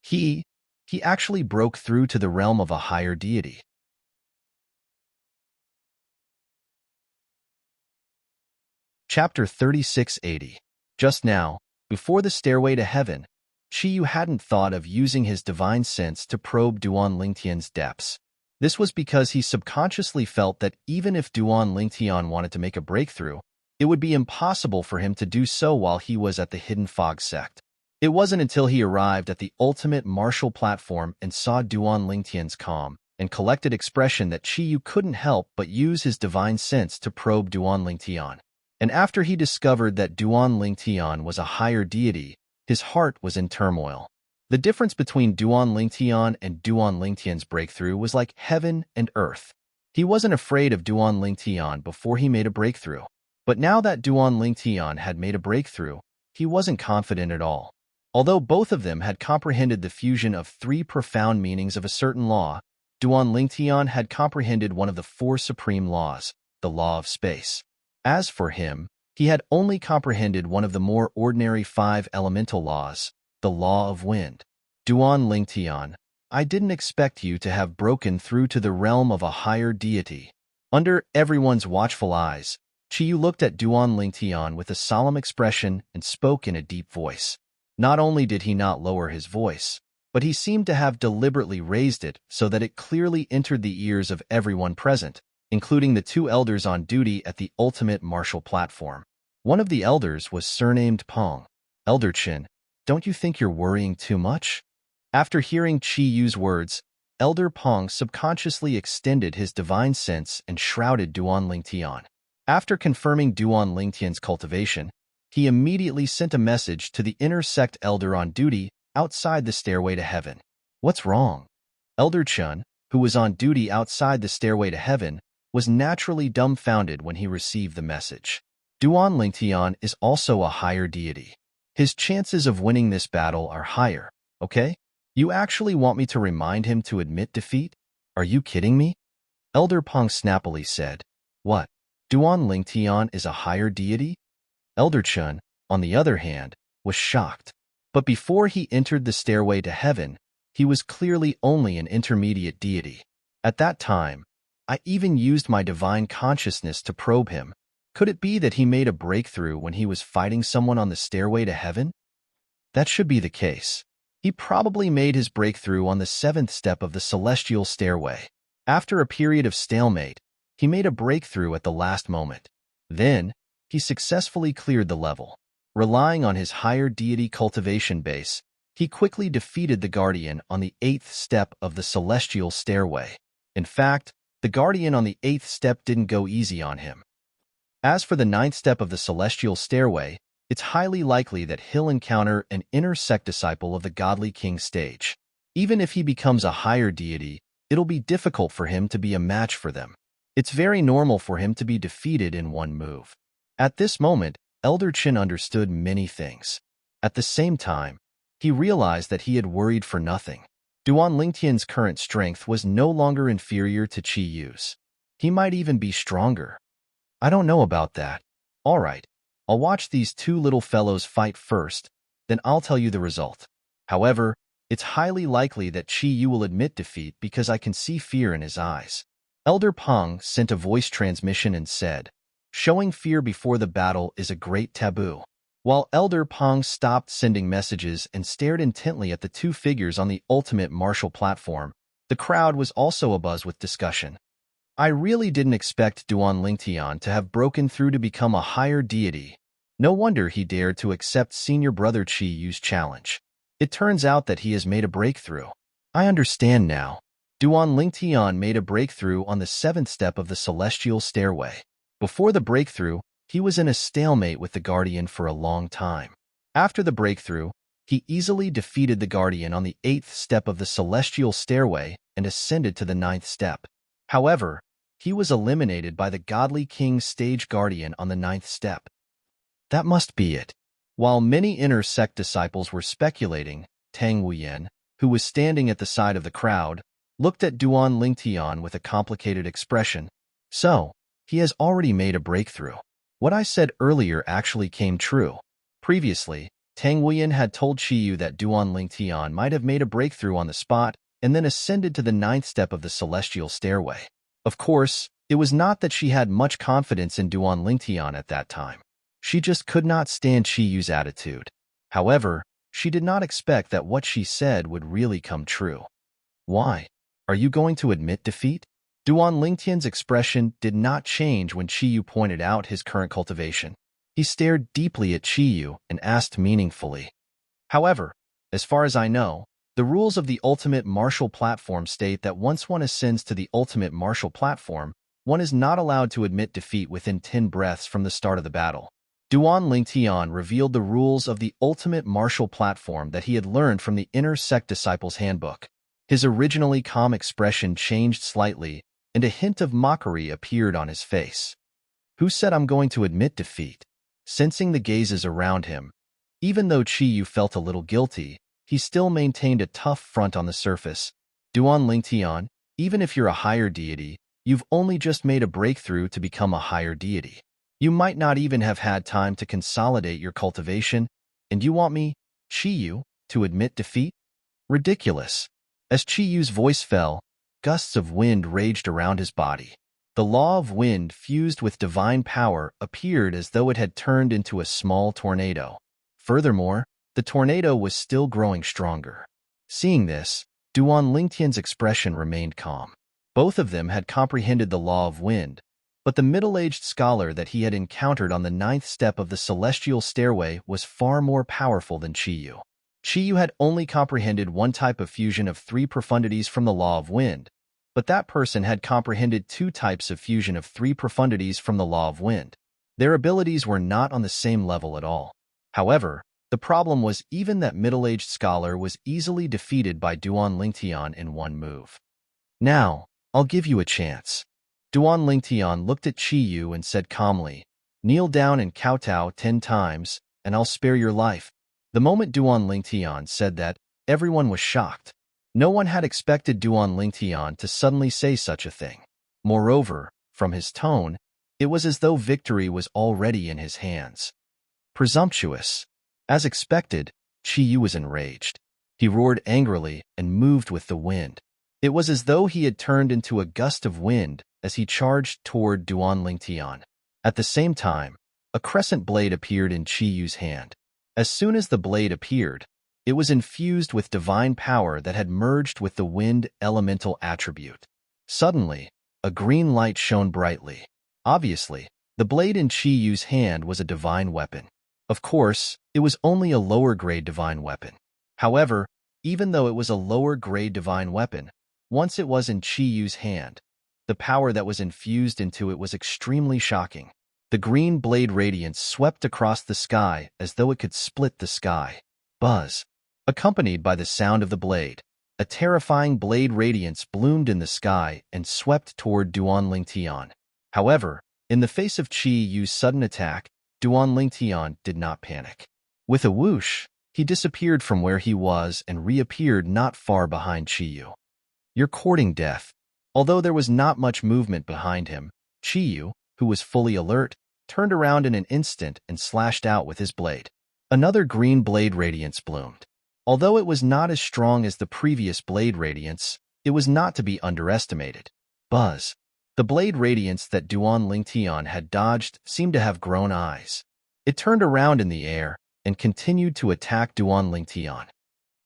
He actually broke through to the realm of a higher deity. Chapter 3680. Just now, before the stairway to heaven, Chiyu hadn't thought of using his divine sense to probe Duan Lingtian's depths. This was because he subconsciously felt that even if Duan Lingtian wanted to make a breakthrough, it would be impossible for him to do so while he was at the Hidden Fog sect. It wasn't until he arrived at the ultimate martial platform and saw Duan Lingtian's calm and collected expression that Chiyu couldn't help but use his divine sense to probe Duan Lingtian. And after he discovered that Duan Lingtian was a higher deity, his heart was in turmoil. The difference between Duan Lingtian and Duan Lingtian's breakthrough was like heaven and earth. He wasn't afraid of Duan Lingtian before he made a breakthrough. But now that Duan Lingtian had made a breakthrough, he wasn't confident at all. Although both of them had comprehended the fusion of three profound meanings of a certain law, Duan Lingtian had comprehended one of the four supreme laws, the law of space. As for him, he had only comprehended one of the more ordinary 5 elemental laws, the law of wind. Duan Lingtian, I didn't expect you to have broken through to the realm of a higher deity. Under everyone's watchful eyes, Chiyu looked at Duan Lingtian with a solemn expression and spoke in a deep voice. Not only did he not lower his voice, but he seemed to have deliberately raised it so that it clearly entered the ears of everyone present, including the 2 elders on duty at the ultimate martial platform. One of the elders was surnamed Pong. Elder Chin, don't you think you're worrying too much? After hearing Chiyu's words, Elder Pong subconsciously extended his divine sense and shrouded Duan Lingtian. After confirming Duan Lingtian's cultivation, he immediately sent a message to the inner sect elder on duty outside the stairway to heaven. What's wrong? Elder Chun, who was on duty outside the stairway to heaven, was naturally dumbfounded when he received the message. Duan Lingtian is also a higher deity. His chances of winning this battle are higher, okay? You actually want me to remind him to admit defeat? Are you kidding me? Elder Pong snappily said. What? Duan Lingtian is a higher deity? Elder Chun, on the other hand, was shocked. But before he entered the stairway to heaven, he was clearly only an intermediate deity. At that time, I even used my divine consciousness to probe him. Could it be that he made a breakthrough when he was fighting someone on the stairway to heaven? That should be the case. He probably made his breakthrough on the 7th step of the celestial stairway. After a period of stalemate, he made a breakthrough at the last moment. Then, he successfully cleared the level. Relying on his higher deity cultivation base, he quickly defeated the Guardian on the 8th step of the celestial stairway. In fact, the Guardian on the 8th step didn't go easy on him. As for the 9th step of the celestial stairway, it's highly likely that he'll encounter an inner sect disciple of the Godly King stage. Even if he becomes a higher deity, it'll be difficult for him to be a match for them. It's very normal for him to be defeated in one move. At this moment, Elder Chin understood many things. At the same time, he realized that he had worried for nothing. Duan Lingtian's current strength was no longer inferior to Qi Yu's. He might even be stronger. I don't know about that. All right, I'll watch these 2 little fellows fight first, then I'll tell you the result. However, it's highly likely that Qi Yu will admit defeat because I can see fear in his eyes. Elder Pong sent a voice transmission and said, showing fear before the battle is a great taboo. While Elder Pong stopped sending messages and stared intently at the 2 figures on the ultimate martial platform, the crowd was also abuzz with discussion. I really didn't expect Duan Lingtian to have broken through to become a higher deity. No wonder he dared to accept senior brother Qi Yu's challenge. It turns out that he has made a breakthrough. I understand now. Duan Lingtian made a breakthrough on the 7th step of the celestial stairway. Before the breakthrough, he was in a stalemate with the Guardian for a long time. After the breakthrough, he easily defeated the Guardian on the 8th step of the celestial stairway and ascended to the 9th step. However, he was eliminated by the Godly King's stage Guardian on the 9th step. That must be it. While many inner sect disciples were speculating, Tang Wuyen, who was standing at the side of the crowd, looked at Duan Lingtian with a complicated expression. So, he has already made a breakthrough. What I said earlier actually came true. Previously, Tang Wuyen had told Qiyu that Duan Lingtian might have made a breakthrough on the spot and then ascended to the 9th step of the celestial stairway. Of course, it was not that she had much confidence in Duan Lingtian at that time. She just could not stand Qiyu's attitude. However, she did not expect that what she said would really come true. Why? Are you going to admit defeat? Duan Lingtian's expression did not change when Qiyu pointed out his current cultivation. He stared deeply at Qiyu and asked meaningfully. However, as far as I know, the rules of the ultimate martial platform state that once one ascends to the ultimate martial platform, one is not allowed to admit defeat within 10 breaths from the start of the battle. Duan Lingtian revealed the rules of the ultimate martial platform that he had learned from the Inner Sect Disciples Handbook. His originally calm expression changed slightly, and a hint of mockery appeared on his face. Who said I'm going to admit defeat? Sensing the gazes around him, even though Qiyu felt a little guilty, he still maintained a tough front on the surface. Duan Lingtian, even if you're a higher deity, you've only just made a breakthrough to become a higher deity. You might not even have had time to consolidate your cultivation, and you want me, Qiyu, to admit defeat? Ridiculous. As Qiyu's voice fell, gusts of wind raged around his body. The law of wind fused with divine power appeared as though it had turned into a small tornado. Furthermore, the tornado was still growing stronger. Seeing this, Duan Lingtian's expression remained calm. Both of them had comprehended the law of wind, but the middle-aged scholar that he had encountered on the 9th step of the celestial stairway was far more powerful than Qiyu. Qiyu had only comprehended one type of fusion of 3 profundities from the law of wind, but that person had comprehended 2 types of fusion of 3 profundities from the law of wind. Their abilities were not on the same level at all. However, the problem was even that middle-aged scholar was easily defeated by Duan Lingtian in one move. Now, I'll give you a chance. Duan Lingtian looked at Qiyu and said calmly, kneel down and kowtow 10 times, and I'll spare your life. The moment Duan Lingtian said that, everyone was shocked. No one had expected Duan Lingtian to suddenly say such a thing. Moreover, from his tone, it was as though victory was already in his hands. Presumptuous. As expected, Qiyu was enraged. He roared angrily and moved with the wind. It was as though he had turned into a gust of wind as he charged toward Duan Lingtian. At the same time, a crescent blade appeared in Qiyu's hand. As soon as the blade appeared, it was infused with divine power that had merged with the wind elemental attribute. Suddenly, a green light shone brightly. Obviously, the blade in Qiyu's hand was a divine weapon. Of course, it was only a lower-grade divine weapon. However, even though it was a lower-grade divine weapon, once it was in Qiyu's hand, the power that was infused into it was extremely shocking. The green blade radiance swept across the sky as though it could split the sky. Buzz. Accompanied by the sound of the blade, a terrifying blade radiance bloomed in the sky and swept toward Duan Lingtian. However, in the face of Qiyu's sudden attack, Duan Lingtian did not panic. With a whoosh, he disappeared from where he was and reappeared not far behind Qiyu. You're courting death. Although there was not much movement behind him, Qiyu, who was fully alert, turned around in an instant and slashed out with his blade. Another green blade radiance bloomed. Although it was not as strong as the previous blade radiance, it was not to be underestimated. Buzz. The blade radiance that Duan Lingtian had dodged seemed to have grown eyes. It turned around in the air and continued to attack Duan Lingtian.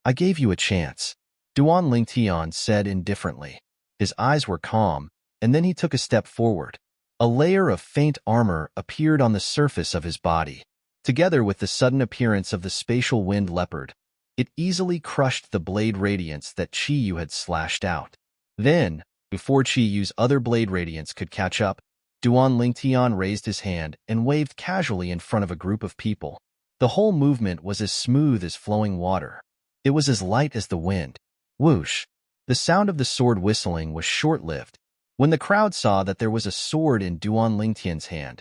I gave you a chance, Duan Lingtian said indifferently. His eyes were calm, and then he took a step forward. A layer of faint armor appeared on the surface of his body. Together with the sudden appearance of the spatial wind leopard, It easily crushed the blade radiance that Chi-Yu had slashed out. Then, before Chi-Yu's other blade radiance could catch up, Duan Lingtian raised his hand and waved casually in front of a group of people. The whole movement was as smooth as flowing water. It was as light as the wind. Whoosh! The sound of the sword whistling was short-lived. When the crowd saw that there was a sword in Duan Lingtian's hand,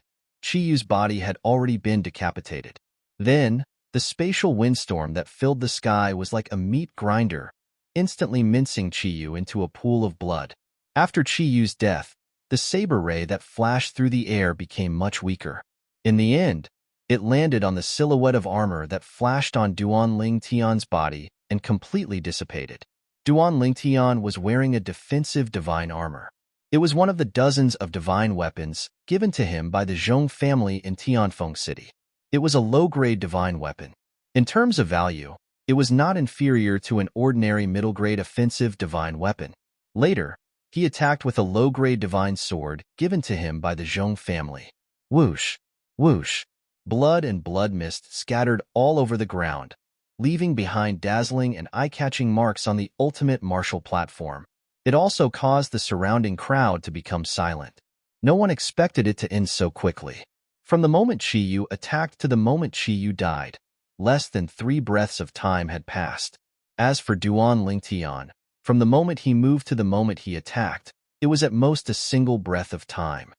Chi-Yu's body had already been decapitated. Then, the spatial windstorm that filled the sky was like a meat grinder, instantly mincing Chi-Yu into a pool of blood. After Chi-Yu's death, the saber ray that flashed through the air became much weaker. In the end, it landed on the silhouette of armor that flashed on Duan Lingtian's body and completely dissipated. Duan Lingtian was wearing a defensive divine armor. It was one of the dozens of divine weapons given to him by the Zhong family in Tianfeng City. It was a low-grade divine weapon. In terms of value, it was not inferior to an ordinary middle-grade offensive divine weapon. Later, he attacked with a low-grade divine sword given to him by the Zhong family. Whoosh! Whoosh! Blood and blood mist scattered all over the ground, leaving behind dazzling and eye-catching marks on the ultimate martial platform. It also caused the surrounding crowd to become silent. No one expected it to end so quickly. From the moment Chi-Yu attacked to the moment Chi-Yu died, less than 3 breaths of time had passed. As for Duan Lingtian, from the moment he moved to the moment he attacked, it was at most a single breath of time.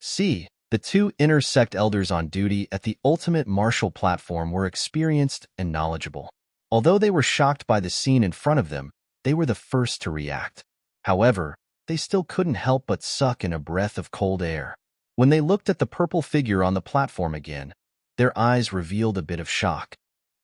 See, the 2 inner sect elders on duty at the ultimate martial platform were experienced and knowledgeable. Although they were shocked by the scene in front of them, they were the first to react. However, they still couldn't help but suck in a breath of cold air. When they looked at the purple figure on the platform again, their eyes revealed a bit of shock.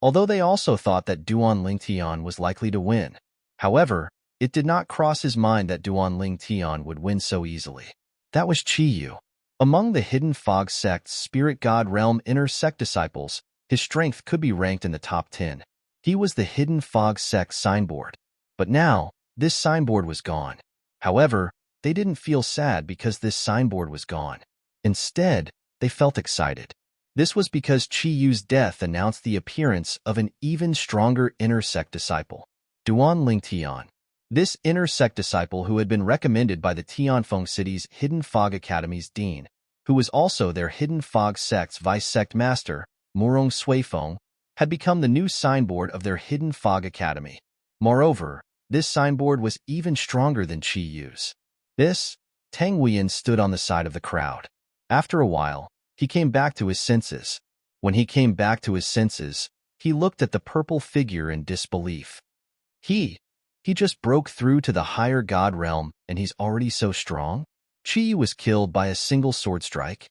Although they also thought that Duan Lingtian was likely to win. However, it did not cross his mind that Duan Lingtian would win so easily. That was Chi-Yu. Among the Hidden Fog sect's Spirit God Realm inner sect disciples, his strength could be ranked in the top 10. He was the Hidden Fog sect signboard. But now, this signboard was gone. However, they didn't feel sad because this signboard was gone. Instead, they felt excited. This was because Chi-Yu's death announced the appearance of an even stronger inner sect disciple, Duan Lingtian. This inner sect disciple, who had been recommended by the Tianfeng City's Hidden Fog Academy's dean, who was also their Hidden Fog sect's vice sect master, Murong Suifeng, had become the new signboard of their Hidden Fog Academy. Moreover, this signboard was even stronger than Chi-Yu's. Tang Huiyan stood on the side of the crowd. After a while, he came back to his senses. When he came back to his senses, he looked at the purple figure in disbelief. He just broke through to the higher god realm, and he's already so strong? Chi was killed by a single sword strike.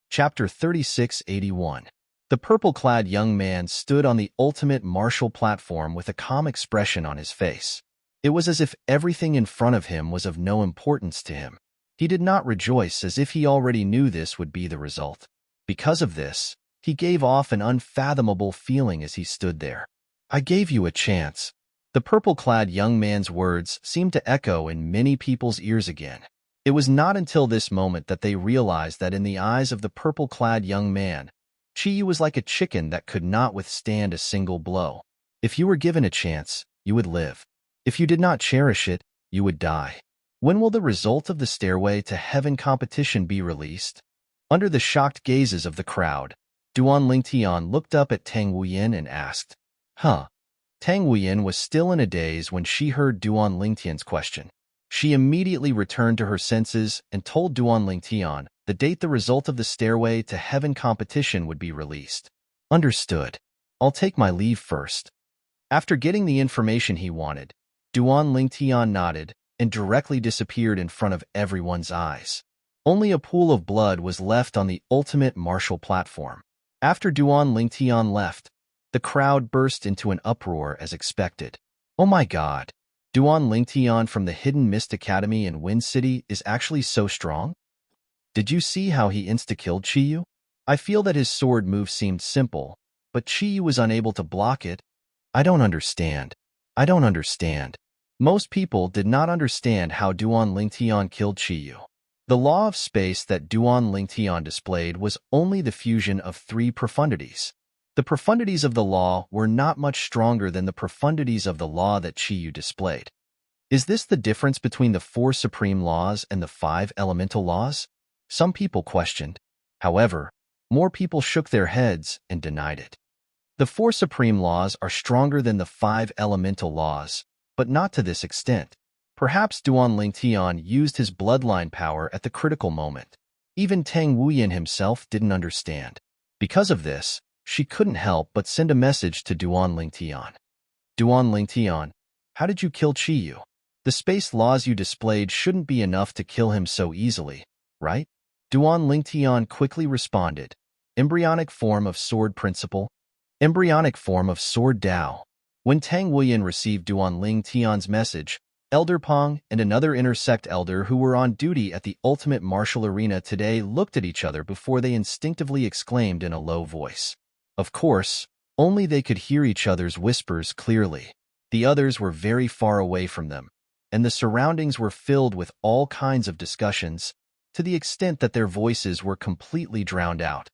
Chapter 3681. The purple-clad young man stood on the ultimate martial platform with a calm expression on his face. It was as if everything in front of him was of no importance to him. He did not rejoice as if he already knew this would be the result. Because of this, he gave off an unfathomable feeling as he stood there. I gave you a chance. The purple-clad young man's words seemed to echo in many people's ears again. It was not until this moment that they realized that in the eyes of the purple-clad young man, Chi was like a chicken that could not withstand a single blow. If you were given a chance, you would live. If you did not cherish it, you would die. When will the result of the Stairway to Heaven competition be released? Under the shocked gazes of the crowd, Duan Lingtian looked up at Tang Huiyan and asked, Huh? Tang Huiyan was still in a daze when she heard Duan Lingtian's question. She immediately returned to her senses and told Duan Lingtian the date the result of the Stairway to Heaven competition would be released. Understood. I'll take my leave first. After getting the information he wanted, Duan Lingtian nodded and directly disappeared in front of everyone's eyes. Only a pool of blood was left on the ultimate martial platform. After Duan Lingtian left, the crowd burst into an uproar as expected. Oh my god! Duan Lingtian from the Hidden Mist Academy in Wind City is actually so strong? Did you see how he insta-killed Chi? I feel that his sword move seemed simple, but Chi was unable to block it. I don't understand. I don't understand. Most people did not understand how Duan Lingtian killed Chi. The law of space that Duan Lingtian displayed was only the fusion of 3 profundities. The profundities of the law were not much stronger than the profundities of the law that Qiyu displayed. Is this the difference between the 4 supreme laws and the 5 elemental laws? Some people questioned. However, more people shook their heads and denied it. The 4 supreme laws are stronger than the 5 elemental laws, but not to this extent. Perhaps Duan Lingtian used his bloodline power at the critical moment. Even Tang Wuyan himself didn't understand. Because of this, she couldn't help but send a message to Duan Lingtian. Duan Lingtian, how did you kill Qiyu? The space laws you displayed shouldn't be enough to kill him so easily, right? Duan Lingtian quickly responded. Embryonic form of sword principle. Embryonic form of sword Dao. When Tang Wuyan received Duan Lingtian's message, Elder Peng and another intersect elder who were on duty at the ultimate martial arena today looked at each other before they instinctively exclaimed in a low voice. Of course, only they could hear each other's whispers clearly. The others were very far away from them, and the surroundings were filled with all kinds of discussions, to the extent that their voices were completely drowned out.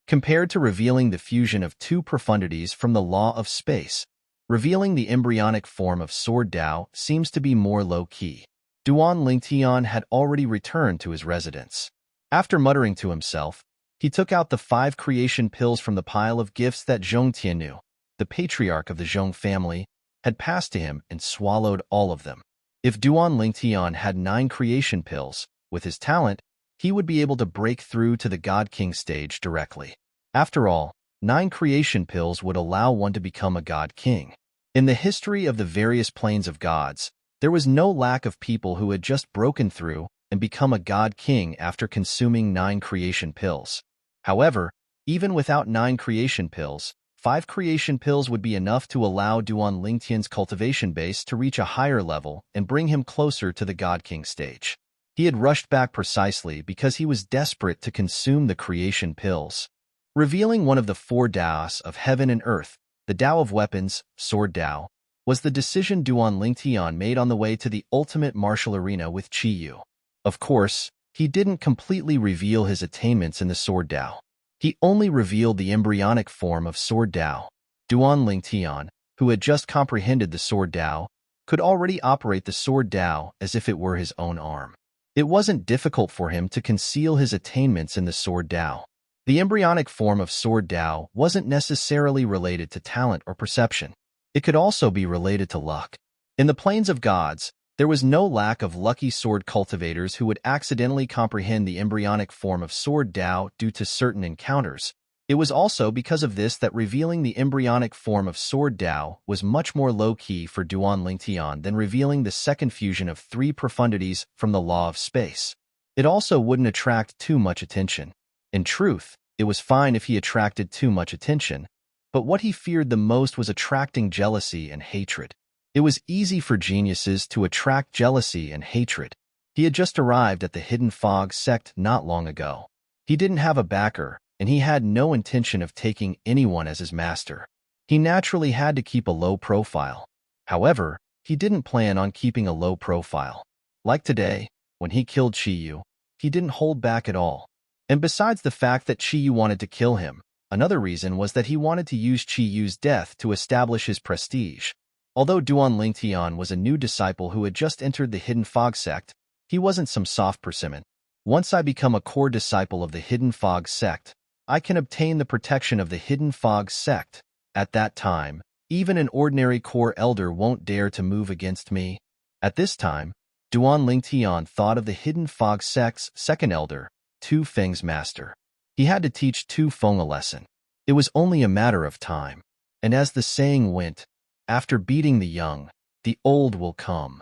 Compared to revealing the fusion of 2 profundities from the law of space, revealing the embryonic form of Sword Dao seems to be more low-key. Duan Lingtian had already returned to his residence. After muttering to himself, he took out the 5 creation pills from the pile of gifts that Zhong Tiannu, the patriarch of the Zhong family, had passed to him and swallowed all of them. If Duan Lingtian had 9 creation pills, with his talent, he would be able to break through to the God King stage directly. After all, 9 creation pills would allow one to become a God King. In the history of the various planes of gods, there was no lack of people who had just broken through and become a God King after consuming 9 creation pills. However, even without 9 creation pills, 5 creation pills would be enough to allow Duan Lingtian's cultivation base to reach a higher level and bring him closer to the God King stage. He had rushed back precisely because he was desperate to consume the creation pills. Revealing one of the 4 Daos of heaven and earth, the Dao of weapons, Sword Dao, was the decision Duan Lingtian made on the way to the ultimate martial arena with Qiyu. Of course, he didn't completely reveal his attainments in the Sword Dao. He only revealed the embryonic form of Sword Dao. Duan Lingtian, who had just comprehended the Sword Dao, could already operate the Sword Dao as if it were his own arm. It wasn't difficult for him to conceal his attainments in the Sword Dao. The embryonic form of Sword Dao wasn't necessarily related to talent or perception. It could also be related to luck. In the planes of gods, there was no lack of lucky sword cultivators who would accidentally comprehend the embryonic form of Sword Dao due to certain encounters. It was also because of this that revealing the embryonic form of Sword Dao was much more low-key for Duan Lingtian than revealing the second fusion of 3 profundities from the law of space. It also wouldn't attract too much attention. In truth, it was fine if he attracted too much attention, but what he feared the most was attracting jealousy and hatred. It was easy for geniuses to attract jealousy and hatred. He had just arrived at the Hidden Fog sect not long ago. He didn't have a backer, and he had no intention of taking anyone as his master. He naturally had to keep a low profile. However, he didn't plan on keeping a low profile. Like today, when he killed Qiyu, he didn't hold back at all. And besides the fact that Qiyu wanted to kill him, another reason was that he wanted to use Qiyu's death to establish his prestige. Although Duan Lingtian was a new disciple who had just entered the Hidden Fog sect, he wasn't some soft persimmon. Once I become a core disciple of the Hidden Fog sect, I can obtain the protection of the Hidden Fog sect. At that time, even an ordinary core elder won't dare to move against me. At this time, Duan Lingtian thought of the Hidden Fog sect's second elder, Tu Feng's master. He had to teach Tu Feng a lesson. It was only a matter of time. And as the saying went, after beating the young, the old will come.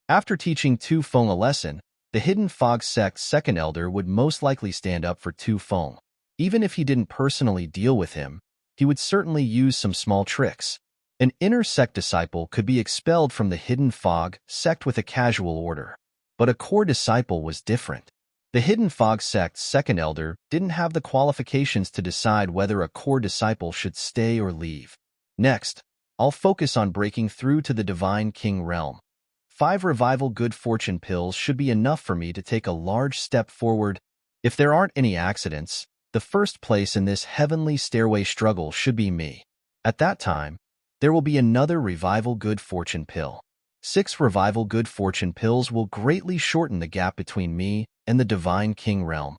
After teaching Tu Feng a lesson, the Hidden Fog sect's second elder would most likely stand up for Tu Feng. Even if he didn't personally deal with him, he would certainly use some small tricks. An inner sect disciple could be expelled from the Hidden Fog sect with a casual order. But a core disciple was different. The Hidden Fog sect's second elder didn't have the qualifications to decide whether a core disciple should stay or leave. Next, I'll focus on breaking through to the Divine King realm. 5 revival good fortune pills should be enough for me to take a large step forward. If there aren't any accidents, the first place in this heavenly stairway struggle should be me. At that time, there will be another revival good fortune pill. 6 revival good fortune pills will greatly shorten the gap between me and the divine king realm.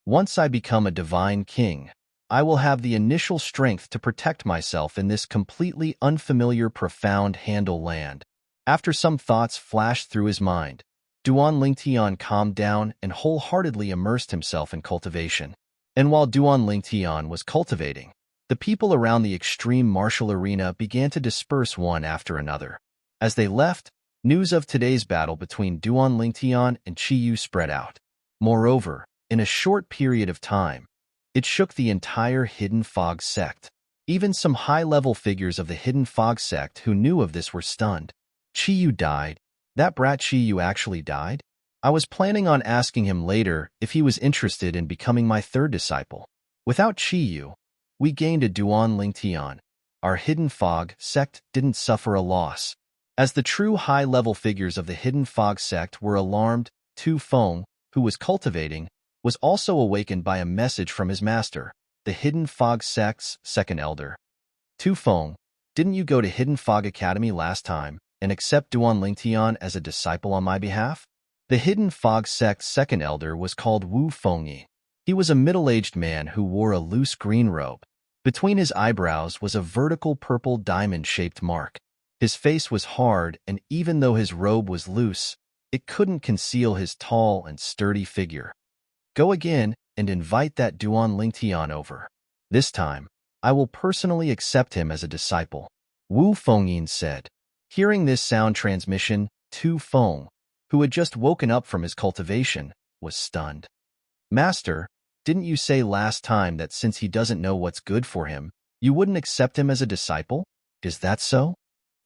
Once I become a divine king, I will have the initial strength to protect myself in this completely unfamiliar profound handle land. After some thoughts flashed through his mind, Duan Lingtian calmed down and wholeheartedly immersed himself in cultivation. And while Duan Lingtian was cultivating, the people around the extreme martial arena began to disperse one after another. As they left, news of today's battle between Duan Lingtian and Qi Yu spread out. Moreover, in a short period of time, it shook the entire Hidden Fog sect. Even some high-level figures of the Hidden Fog sect who knew of this were stunned. Qi Yu died? That brat Qi Yu actually died? I was planning on asking him later if he was interested in becoming my third disciple. Without Qi Yu, we gained a Duan Lingtian. Our Hidden Fog sect didn't suffer a loss. As the true high-level figures of the Hidden Fog sect were alarmed, Tu Feng, who was cultivating, was also awakened by a message from his master, the Hidden Fog sect's second elder. Tu Feng, didn't you go to Hidden Fog Academy last time and accept Duan Lingtian as a disciple on my behalf? The Hidden Fog sect's second elder was called Wu Fengyi. He was a middle-aged man who wore a loose green robe. Between his eyebrows was a vertical purple diamond-shaped mark. His face was hard, and even though his robe was loose, it couldn't conceal his tall and sturdy figure. Go again and invite that Duan Lingtian over. This time, I will personally accept him as a disciple, Wu Fengyin said. Hearing this sound transmission, Tu Feng, who had just woken up from his cultivation, was stunned. Master, didn't you say last time that since he doesn't know what's good for him, you wouldn't accept him as a disciple? Is that so?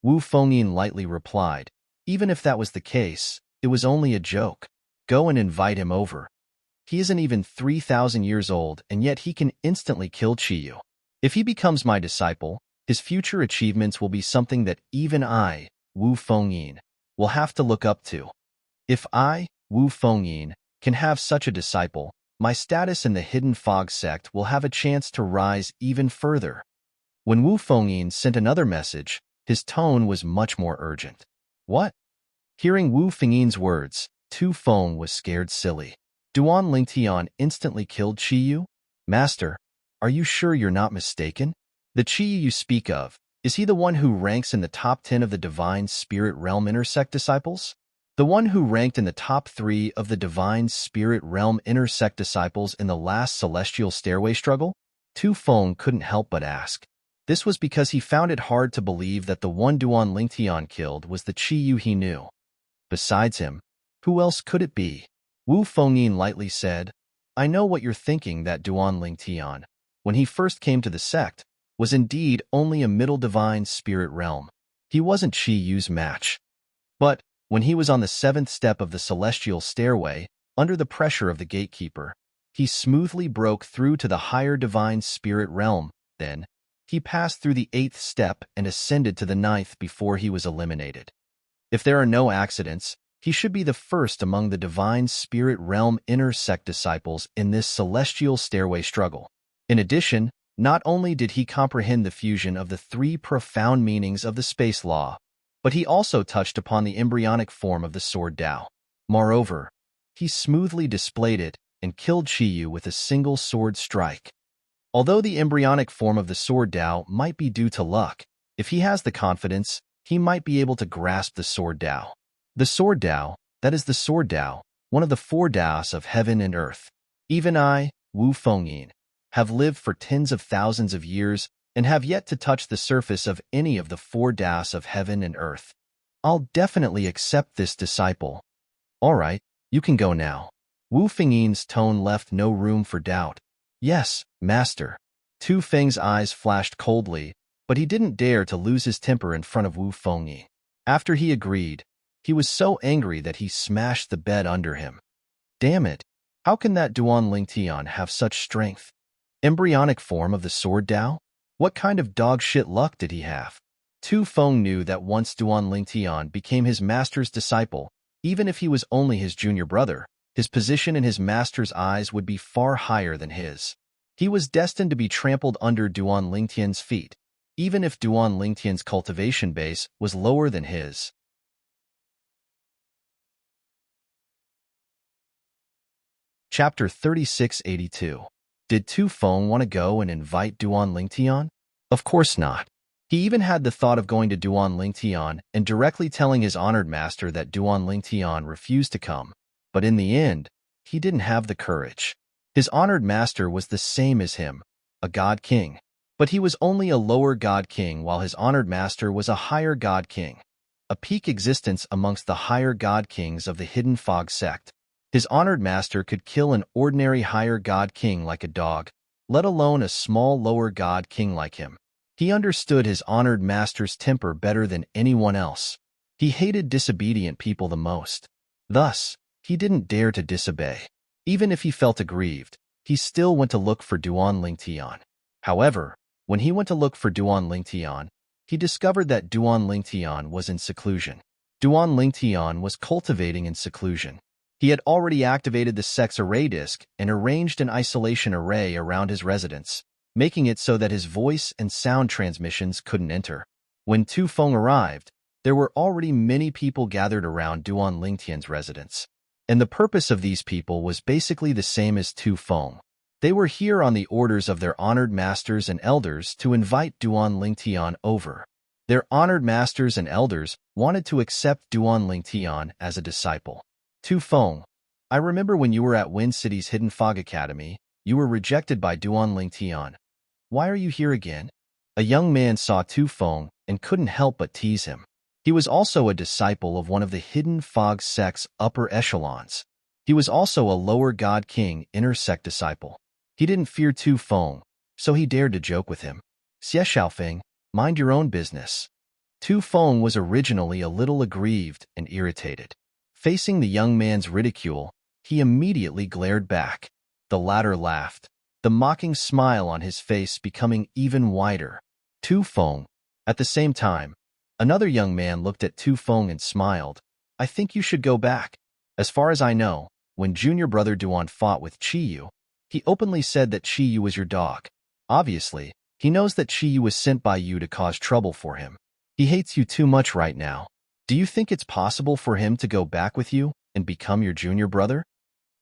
Wu Fengyin lightly replied. Even if that was the case, it was only a joke. Go and invite him over. He isn't even 3,000 years old, and yet he can instantly kill Qi Yu. If he becomes my disciple, his future achievements will be something that even I, Wu Fengyin, will have to look up to. If I, Wu Fengyin, can have such a disciple, my status in the Hidden Fog sect will have a chance to rise even further. When Wu Fengyin sent another message, his tone was much more urgent. What? Hearing Wu Fengyin's words, Tu Feng was scared silly. Duan Lingtian instantly killed Qi Yu? Master, are you sure you're not mistaken? The Qi Yu you speak of, is he the one who ranks in the top 10 of the Divine Spirit Realm Intersect disciples? The one who ranked in the top 3 of the Divine Spirit Realm Intersect disciples in the last Celestial Stairway struggle? Tu Feng couldn't help but ask. This was because he found it hard to believe that the one Duan Lingtian killed was the Qi Yu he knew. Besides him, who else could it be? Wu Fengyin lightly said, I know what you're thinking, that Duan Lingtian, when he first came to the sect, was indeed only a middle divine spirit realm. He wasn't Qi Yu's match. But, when he was on the 7th step of the celestial stairway, under the pressure of the gatekeeper, he smoothly broke through to the higher divine spirit realm. Then, he passed through the 8th step and ascended to the 9th before he was eliminated. If there are no accidents, he should be the first among the Divine Spirit Realm Intersect disciples in this celestial stairway struggle. In addition, not only did he comprehend the fusion of the 3 profound meanings of the space law, but he also touched upon the embryonic form of the sword Tao. Moreover, he smoothly displayed it and killed Qi Yu with a single sword strike. Although the embryonic form of the sword Tao might be due to luck, if he has the confidence, he might be able to grasp the sword Tao. The sword Tao, that is the sword Tao, one of the 4 Taos of heaven and earth. Even I, Wu Fengyin, have lived for tens of thousands of years and have yet to touch the surface of any of the 4 Taos of heaven and earth. I'll definitely accept this disciple. All right, you can go now. Wu Fengyin's tone left no room for doubt. Yes, master. Tu Feng's eyes flashed coldly, but he didn't dare to lose his temper in front of Wu Fengyi. After he agreed, he was so angry that he smashed the bed under him. Damn it, how can that Duan Lingtian have such strength? Embryonic form of the sword Tao? What kind of dog shit luck did he have? Tu Feng knew that once Duan Lingtian became his master's disciple, even if he was only his junior brother, his position in his master's eyes would be far higher than his. He was destined to be trampled under Duan Lingtian's feet, even if Duan Lingtian's cultivation base was lower than his. Chapter 3682. Did Tu Feng want to go and invite Duan Lingtian? Of course not. He even had the thought of going to Duan Lingtian and directly telling his honored master that Duan Lingtian refused to come. But in the end, he didn't have the courage. His honored master was the same as him, a god king. But he was only a lower god king while his honored master was a higher god king, a peak existence amongst the higher god kings of the Hidden Fog sect. His honored master could kill an ordinary higher god king like a dog, let alone a small lower god king like him. He understood his honored master's temper better than anyone else. He hated disobedient people the most. Thus, he didn't dare to disobey. Even if he felt aggrieved, he still went to look for Duan Lingtian. However, when he went to look for Duan Lingtian, he discovered that Duan Lingtian was in seclusion. Duan Lingtian was cultivating in seclusion. He had already activated the Sex Array Disk and arranged an isolation array around his residence, making it so that his voice and sound transmissions couldn't enter. When Tu Feng arrived, there were already many people gathered around Duan Lingtian's residence. And the purpose of these people was basically the same as Tu Feng. They were here on the orders of their honored masters and elders to invite Duan Lingtian over. Their honored masters and elders wanted to accept Duan Lingtian as a disciple. Tu Feng, I remember when you were at Wind City's Hidden Fog Academy, you were rejected by Duan Lingtian. Why are you here again? A young man saw Tu Feng and couldn't help but tease him. He was also a disciple of one of the Hidden Fog sect's upper echelons. He was also a lower god king inner sect disciple. He didn't fear Tu Feng, so he dared to joke with him. Xie Xiaofeng, mind your own business. Tu Feng was originally a little aggrieved and irritated. Facing the young man's ridicule, he immediately glared back. The latter laughed, the mocking smile on his face becoming even wider. Tu Feng. At the same time, another young man looked at Tu Feng and smiled. I think you should go back. As far as I know, when junior brother Duan fought with Qiyu, he openly said that Qiyu was your dog. Obviously, he knows that Qiyu was sent by you to cause trouble for him. He hates you too much right now. Do you think it's possible for him to go back with you and become your junior brother?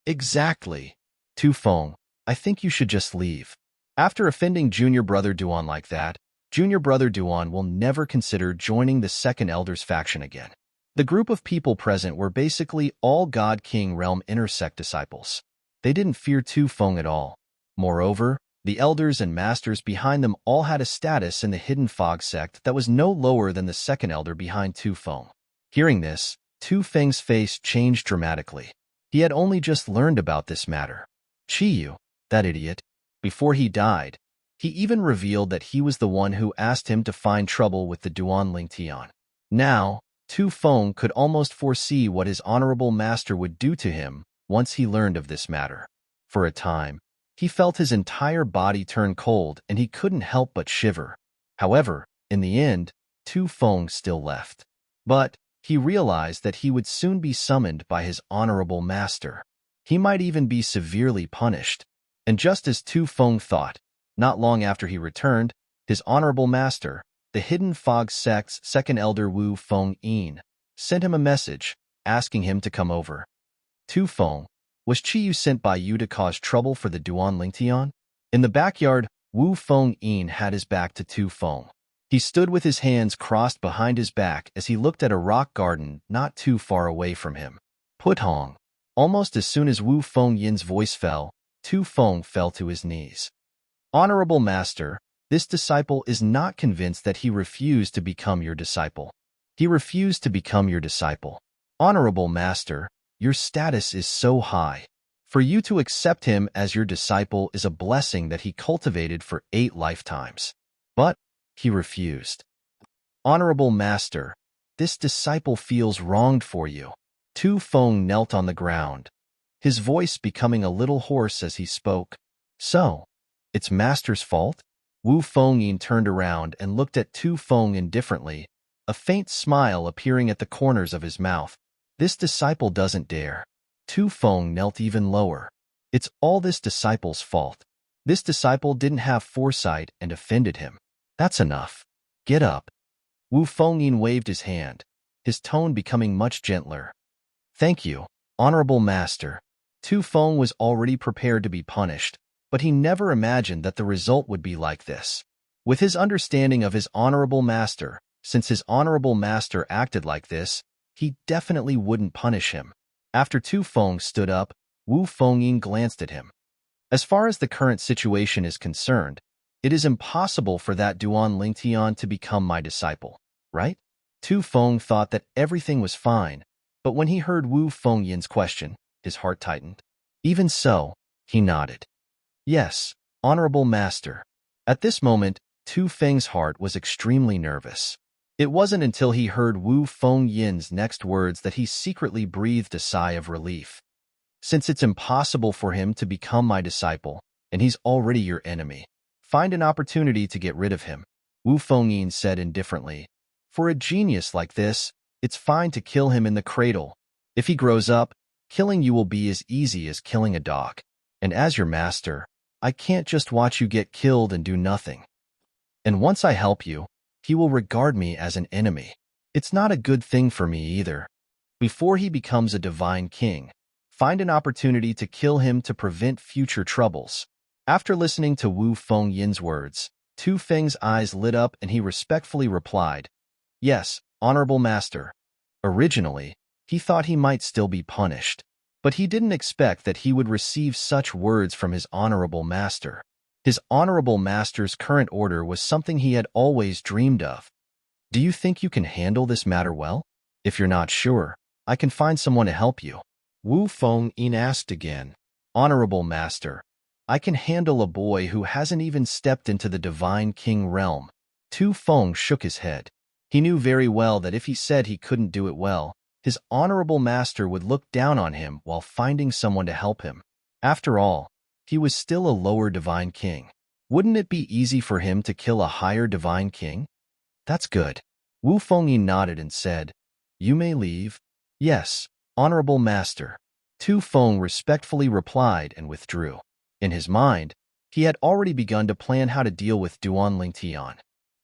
Exactly. Tu Feng, I think you should just leave. After offending junior brother Duan like that, junior brother Duan will never consider joining the second elder's faction again. The group of people present were basically all God King Realm intersect disciples. They didn't fear Tu Feng at all. Moreover, the elders and masters behind them all had a status in the Hidden Fog sect that was no lower than the second elder behind Tu Feng. Hearing this, Tu Feng's face changed dramatically. He had only just learned about this matter. Qiyu, that idiot. Before he died, he even revealed that he was the one who asked him to find trouble with the Duan Lingtian. Now, Tu Feng could almost foresee what his honorable master would do to him once he learned of this matter. For a time, he felt his entire body turn cold and he couldn't help but shiver. However, in the end, Tu Feng still left. But he realized that he would soon be summoned by his honorable master. He might even be severely punished. And just as Tu Feng thought, not long after he returned, his honorable master, the Hidden Fog sect's second elder Wu Feng Yin, sent him a message, asking him to come over. Tu Feng, was Qiyu sent by you to cause trouble for the Duan Lingtian? In the backyard, Wu Feng Yin had his back to Tu Feng. He stood with his hands crossed behind his back as he looked at a rock garden not too far away from him. Putong. Almost as soon as Wu Feng Yin's voice fell, Tu Feng fell to his knees. Honorable Master, this disciple is not convinced that he refused to become your disciple. He refused to become your disciple. Honorable Master, your status is so high. For you to accept him as your disciple is a blessing that he cultivated for 8 lifetimes. But he refused. Honorable Master, this disciple feels wronged for you. Tu Feng knelt on the ground, his voice becoming a little hoarse as he spoke. So, it's Master's fault? Wu Fengyin turned around and looked at Tu Feng indifferently, a faint smile appearing at the corners of his mouth. This disciple doesn't dare. Tu Feng knelt even lower. It's all this disciple's fault. This disciple didn't have foresight and offended him. That's enough. Get up. Wu Fengyin waved his hand, his tone becoming much gentler. Thank you, honorable master. Tu Feng was already prepared to be punished, but he never imagined that the result would be like this. With his understanding of his honorable master, since his honorable master acted like this, he definitely wouldn't punish him. After Tu Feng stood up, Wu Fengyin glanced at him. As far as the current situation is concerned, it is impossible for that Duan Lingtian to become my disciple, right? Tu Feng thought that everything was fine, but when he heard Wu Fengyin's question, his heart tightened. Even so, he nodded. Yes, honorable master. At this moment, Tu Feng's heart was extremely nervous. It wasn't until he heard Wu Fengyin's next words that he secretly breathed a sigh of relief. Since it's impossible for him to become my disciple, and he's already your enemy, find an opportunity to get rid of him, Wu Fengyin said indifferently. For a genius like this, it's fine to kill him in the cradle. If he grows up, killing you will be as easy as killing a dog. And as your master, I can't just watch you get killed and do nothing. And once I help you, he will regard me as an enemy. It's not a good thing for me either. Before he becomes a divine king, find an opportunity to kill him to prevent future troubles. After listening to Wu Fengyin's words, Tu Feng's eyes lit up and he respectfully replied, Yes, honorable master. Originally, he thought he might still be punished, but he didn't expect that he would receive such words from his honorable master. His honorable master's current order was something he had always dreamed of. Do you think you can handle this matter well? If you're not sure, I can find someone to help you. Wu Fengyin asked again. Honorable master, I can handle a boy who hasn't even stepped into the divine king realm. Tu Feng shook his head. He knew very well that if he said he couldn't do it well, his honorable master would look down on him while finding someone to help him. After all, he was still a lower divine king. Wouldn't it be easy for him to kill a higher divine king? That's good. Wu Fengyin nodded and said, You may leave. Yes, honorable master. Tu Feng respectfully replied and withdrew. In his mind, he had already begun to plan how to deal with Duan Lingtian.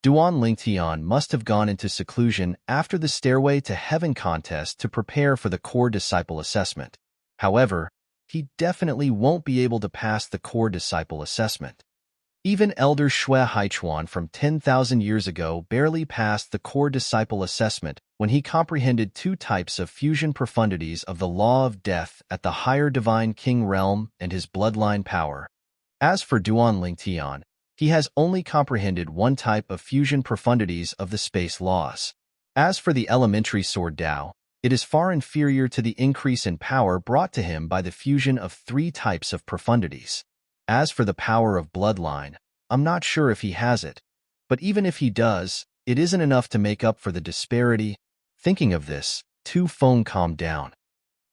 Duan Lingtian must have gone into seclusion after the Stairway to Heaven contest to prepare for the core disciple assessment. However, he definitely won't be able to pass the core disciple assessment. Even Elder Shui Haichuan from 10,000 years ago barely passed the core disciple assessment when he comprehended two types of fusion profundities of the law of death at the higher divine king realm and his bloodline power. As for Duan Lingtian, he has only comprehended one type of fusion profundities of the space laws. As for the elementary sword Dao, it is far inferior to the increase in power brought to him by the fusion of three types of profundities. As for the power of bloodline, I'm not sure if he has it, but even if he does, it isn't enough to make up for the disparity. Thinking of this, Tu Feng calmed down.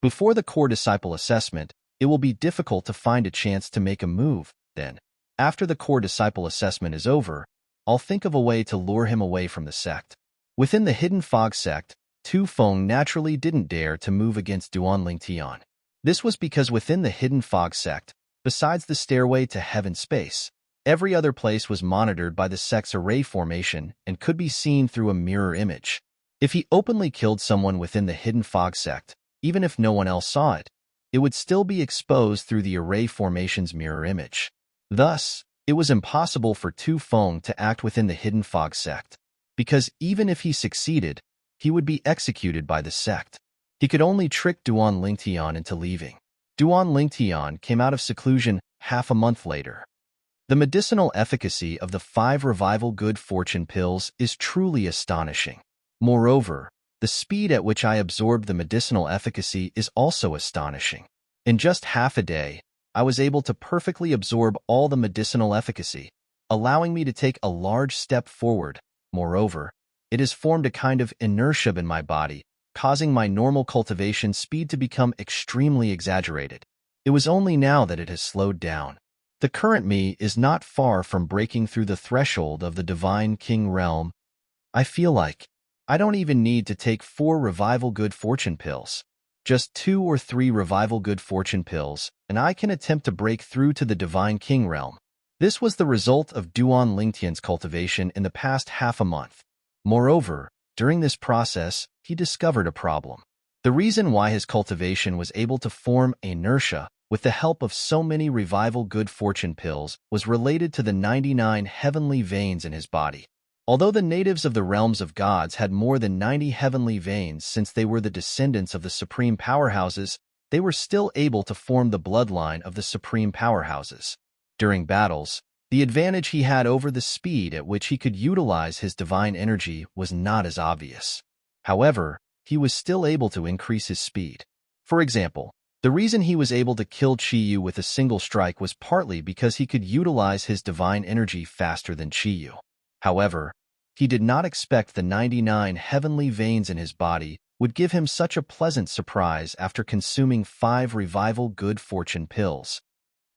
Before the core disciple assessment, it will be difficult to find a chance to make a move, then. After the core disciple assessment is over, I'll think of a way to lure him away from the sect. Within the Hidden Fog sect, Tu Feng naturally didn't dare to move against Duan Lingtian. This was because within the Hidden Fog sect, besides the Stairway to Heaven space, every other place was monitored by the sect's array formation and could be seen through a mirror image. If he openly killed someone within the Hidden Fog sect, even if no one else saw it, it would still be exposed through the array formation's mirror image. Thus, it was impossible for Tu Feng to act within the Hidden Fog sect, because even if he succeeded, he would be executed by the sect. He could only trick Duan Lingtian into leaving. Duan Lingtian came out of seclusion half a month later. The medicinal efficacy of the 5 revival good fortune pills is truly astonishing. Moreover, the speed at which I absorbed the medicinal efficacy is also astonishing. In just half a day, I was able to perfectly absorb all the medicinal efficacy, allowing me to take a large step forward. Moreover, it has formed a kind of inertia in my body, causing my normal cultivation speed to become extremely exaggerated. It was only now that it has slowed down. The current me is not far from breaking through the threshold of the Divine King realm. I feel like I don't even need to take 4 revival good fortune pills. Just 2 or 3 revival good fortune pills, and I can attempt to break through to the Divine King realm. This was the result of Duan Lingtian's cultivation in the past half a month. Moreover, during this process, he discovered a problem. The reason why his cultivation was able to form inertia with the help of so many revival good fortune pills was related to the 99 heavenly veins in his body. Although the natives of the realms of gods had more than 90 heavenly veins since they were the descendants of the supreme powerhouses, they were still able to form the bloodline of the supreme powerhouses. During battles, the advantage he had over the speed at which he could utilize his divine energy was not as obvious. However, he was still able to increase his speed. For example, the reason he was able to kill Chiyu with a single strike was partly because he could utilize his divine energy faster than Chiyu. However, he did not expect the 99 heavenly veins in his body would give him such a pleasant surprise after consuming 5 revival good fortune pills.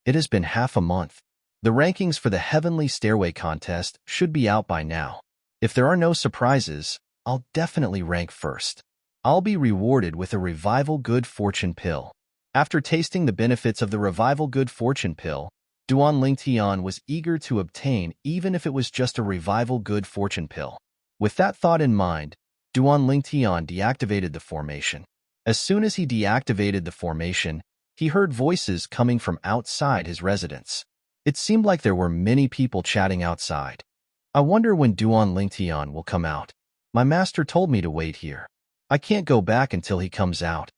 It has been half a month. The rankings for the Heavenly Stairway contest should be out by now. If there are no surprises, I'll definitely rank first. I'll be rewarded with a revival good fortune pill. After tasting the benefits of the revival good fortune pill, Duan Lingtian was eager to obtain even if it was just a revival good fortune pill. With that thought in mind, Duan Lingtian deactivated the formation. As soon as he deactivated the formation, he heard voices coming from outside his residence. It seemed like there were many people chatting outside. I wonder when Duan Lingtian will come out. My master told me to wait here. I can't go back until he comes out.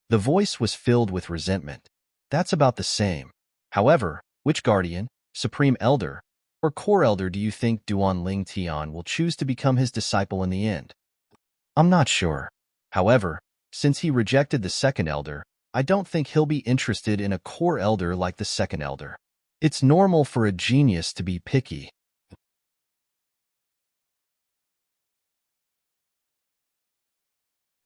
The voice was filled with resentment. That's about the same. However, which guardian, supreme elder, or core elder do you think Duan Lingtian will choose to become his disciple in the end? I'm not sure. However, since he rejected the second elder, I don't think he'll be interested in a core elder like the second elder. It's normal for a genius to be picky.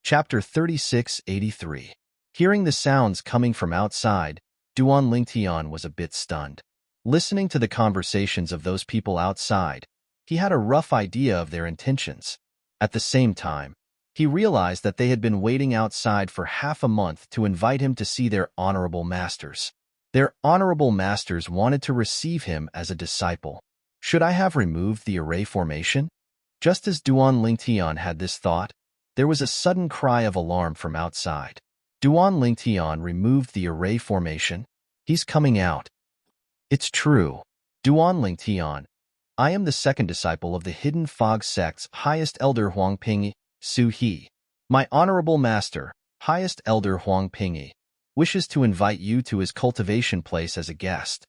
Chapter 3683. Hearing the sounds coming from outside, Duan Lingtian was a bit stunned. Listening to the conversations of those people outside, he had a rough idea of their intentions. At the same time, he realized that they had been waiting outside for half a month to invite him to see their honorable masters. Their honorable masters wanted to receive him as a disciple. Should I have removed the array formation? Just as Duan Lingtian had this thought, there was a sudden cry of alarm from outside. Duan Lingtian removed the array formation. He's coming out. It's true. Duan Lingtian, I am the second disciple of the Hidden Fog sect's highest elder Huang Pingyi, Su He. My honorable master, highest elder Huang Pingyi, wishes to invite you to his cultivation place as a guest.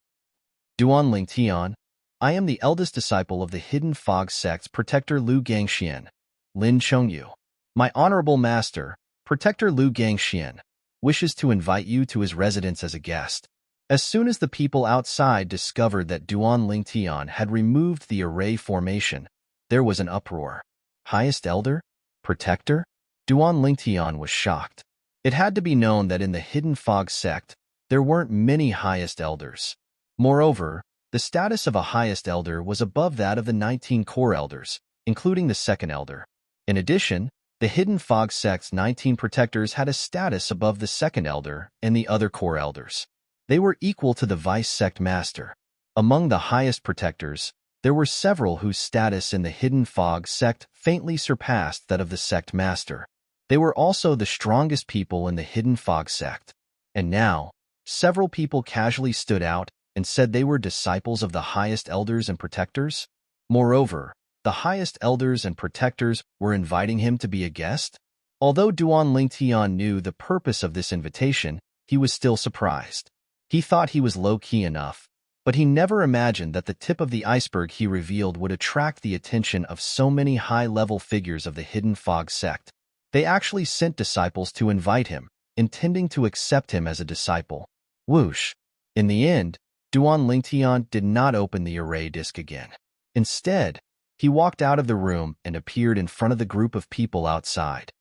Duan Lingtian, I am the eldest disciple of the Hidden Fog sect's protector Lu Gangxian, Lin Chongyu. My honorable master, Protector Lu Gangxian, wishes to invite you to his residence as a guest. As soon as the people outside discovered that Duan Lingtian had removed the array formation, there was an uproar. Highest elder? Protector? Duan Lingtian was shocked. It had to be known that in the Hidden Fog sect, there weren't many highest elders. Moreover, the status of a highest elder was above that of the 19 core elders, including the second elder. In addition, the Hidden Fog sect's 19 protectors had a status above the second elder and the other core elders. They were equal to the vice sect master. Among the highest protectors, there were several whose status in the Hidden Fog sect faintly surpassed that of the sect master. They were also the strongest people in the Hidden Fog sect. And now, several people casually stood out and said they were disciples of the highest elders and protectors. Moreover, the highest elders and protectors were inviting him to be a guest. Although Duan Lingtian knew the purpose of this invitation, he was still surprised. He thought he was low-key enough, but he never imagined that the tip of the iceberg he revealed would attract the attention of so many high-level figures of the Hidden Fog sect. They actually sent disciples to invite him, intending to accept him as a disciple. Whoosh! In the end, Duan Lingtian did not open the array disk again. Instead, he walked out of the room and appeared in front of the group of people outside.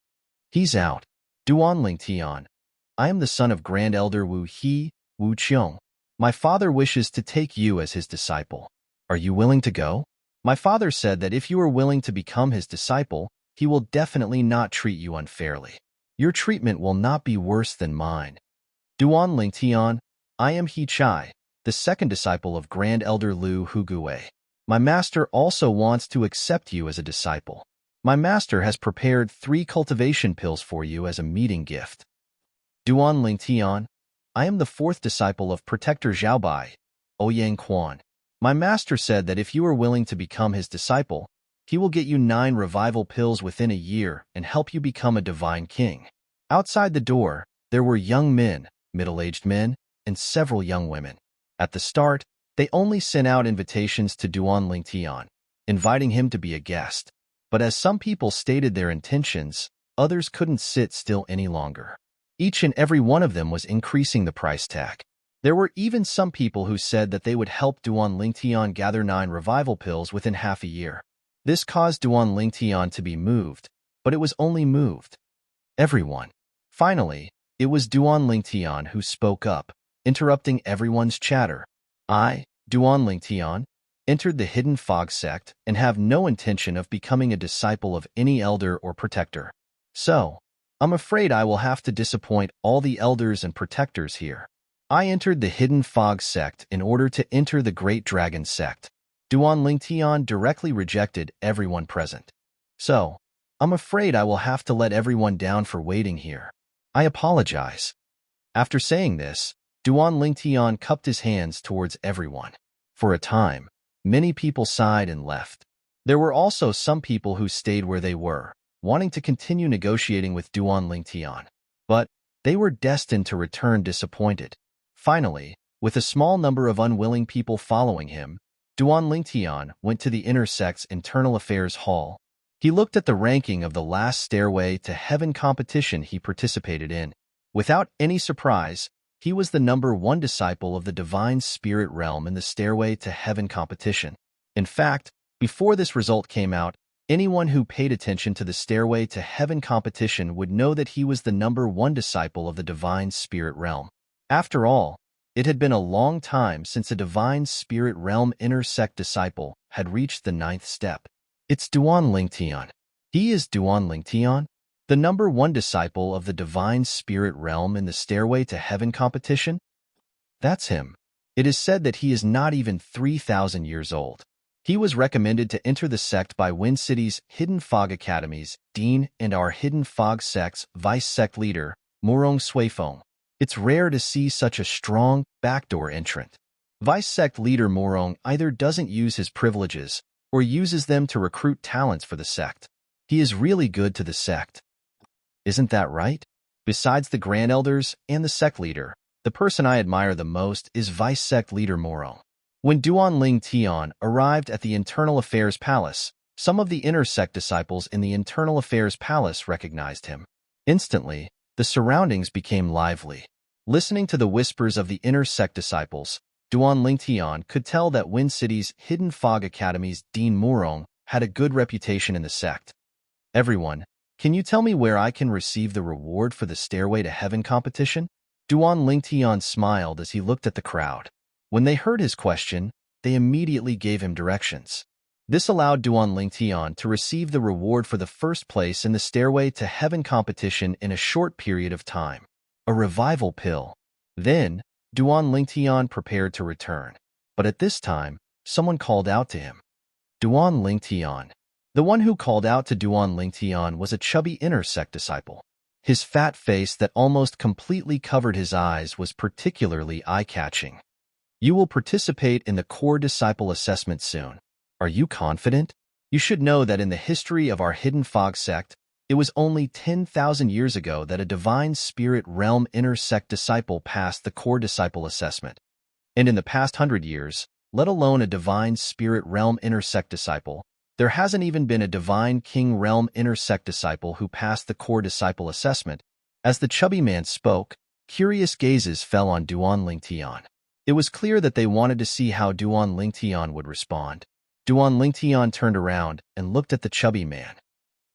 He's out. Duan Lingtian, I am the son of Grand Elder Wu He, Wu Qiong. My father wishes to take you as his disciple. Are you willing to go? My father said that if you are willing to become his disciple, he will definitely not treat you unfairly. Your treatment will not be worse than mine. Duan Lingtian, I am He Chai, the second disciple of Grand Elder Lu Hugui. My master also wants to accept you as a disciple. My master has prepared 3 cultivation pills for you as a meeting gift. Duan Lingtian, I am the 4th disciple of Protector Xiaobai, Ouyang Quan. My master said that if you are willing to become his disciple, he will get you 9 revival pills within a year and help you become a divine king. Outside the door, there were young men, middle-aged men, and several young women. At the start, they only sent out invitations to Duan Lingtian, inviting him to be a guest. But as some people stated their intentions, others couldn't sit still any longer. Each and every one of them was increasing the price tag. There were even some people who said that they would help Duan Lingtian gather 9 revival pills within half a year. This caused Duan Lingtian to be moved, but it was only moved. Everyone. Finally, it was Duan Lingtian who spoke up, interrupting everyone's chatter. I, Duan Lingtian, entered the Hidden Fog sect and have no intention of becoming a disciple of any elder or protector. So, I'm afraid I will have to disappoint all the elders and protectors here. I entered the Hidden Fog sect in order to enter the Great Dragon sect. Duan Lingtian directly rejected everyone present. So, I'm afraid I will have to let everyone down for waiting here. I apologize. After saying this, Duan Lingtian cupped his hands towards everyone. For a time, many people sighed and left. There were also some people who stayed where they were, wanting to continue negotiating with Duan Lingtian. But they were destined to return disappointed. Finally, with a small number of unwilling people following him, Duan Lingtian went to the inner sect's internal affairs hall. He looked at the ranking of the last Stairway to Heaven competition he participated in. Without any surprise, he was the number 1 disciple of the Divine Spirit Realm in the Stairway to Heaven competition. In fact, before this result came out, anyone who paid attention to the Stairway to Heaven competition would know that he was the number 1 disciple of the Divine Spirit Realm. After all, it had been a long time since a Divine Spirit Realm inner sect disciple had reached the 9th step. It's Duan Lingtian. He is Duan Lingtian, the number 1 disciple of the Divine Spirit Realm in the Stairway to Heaven competition? That's him. It is said that he is not even 3,000 years old. He was recommended to enter the sect by Wind City's Hidden Fog Academy's Dean and our Hidden Fog sect's Vice Sect Leader, Murong Suifeng. It's rare to see such a strong, backdoor entrant. Vice Sect Leader Murong either doesn't use his privileges or uses them to recruit talents for the sect. He is really good to the sect. Isn't that right? Besides the Grand Elders and the sect leader, the person I admire the most is Vice Sect Leader Murong. When Duan Lingtian arrived at the Internal Affairs Palace, some of the inner sect disciples in the Internal Affairs Palace recognized him. Instantly, the surroundings became lively. Listening to the whispers of the inner sect disciples, Duan Lingtian could tell that Wind City's Hidden Fog Academy's Dean Murong had a good reputation in the sect. Everyone, can you tell me where I can receive the reward for the Stairway to Heaven competition? Duan Lingtian smiled as he looked at the crowd. When they heard his question, they immediately gave him directions. This allowed Duan Lingtian to receive the reward for the first place in the Stairway to Heaven competition in a short period of time. A revival pill. Then, Duan Lingtian prepared to return. But at this time, someone called out to him. Duan Lingtian. The one who called out to Duan Lingtian was a chubby inner sect disciple. His fat face that almost completely covered his eyes was particularly eye-catching. You will participate in the core disciple assessment soon. Are you confident? You should know that in the history of our Hidden Fog sect, it was only 10,000 years ago that a Divine Spirit Realm inner sect disciple passed the core disciple assessment. And in the past 100 years, let alone a Divine Spirit Realm inner sect disciple, there hasn't even been a Divine King Realm inner sect disciple who passed the core disciple assessment. As the chubby man spoke, curious gazes fell on Duan Lingtian. It was clear that they wanted to see how Duan Lingtian would respond. Duan Lingtian turned around and looked at the chubby man.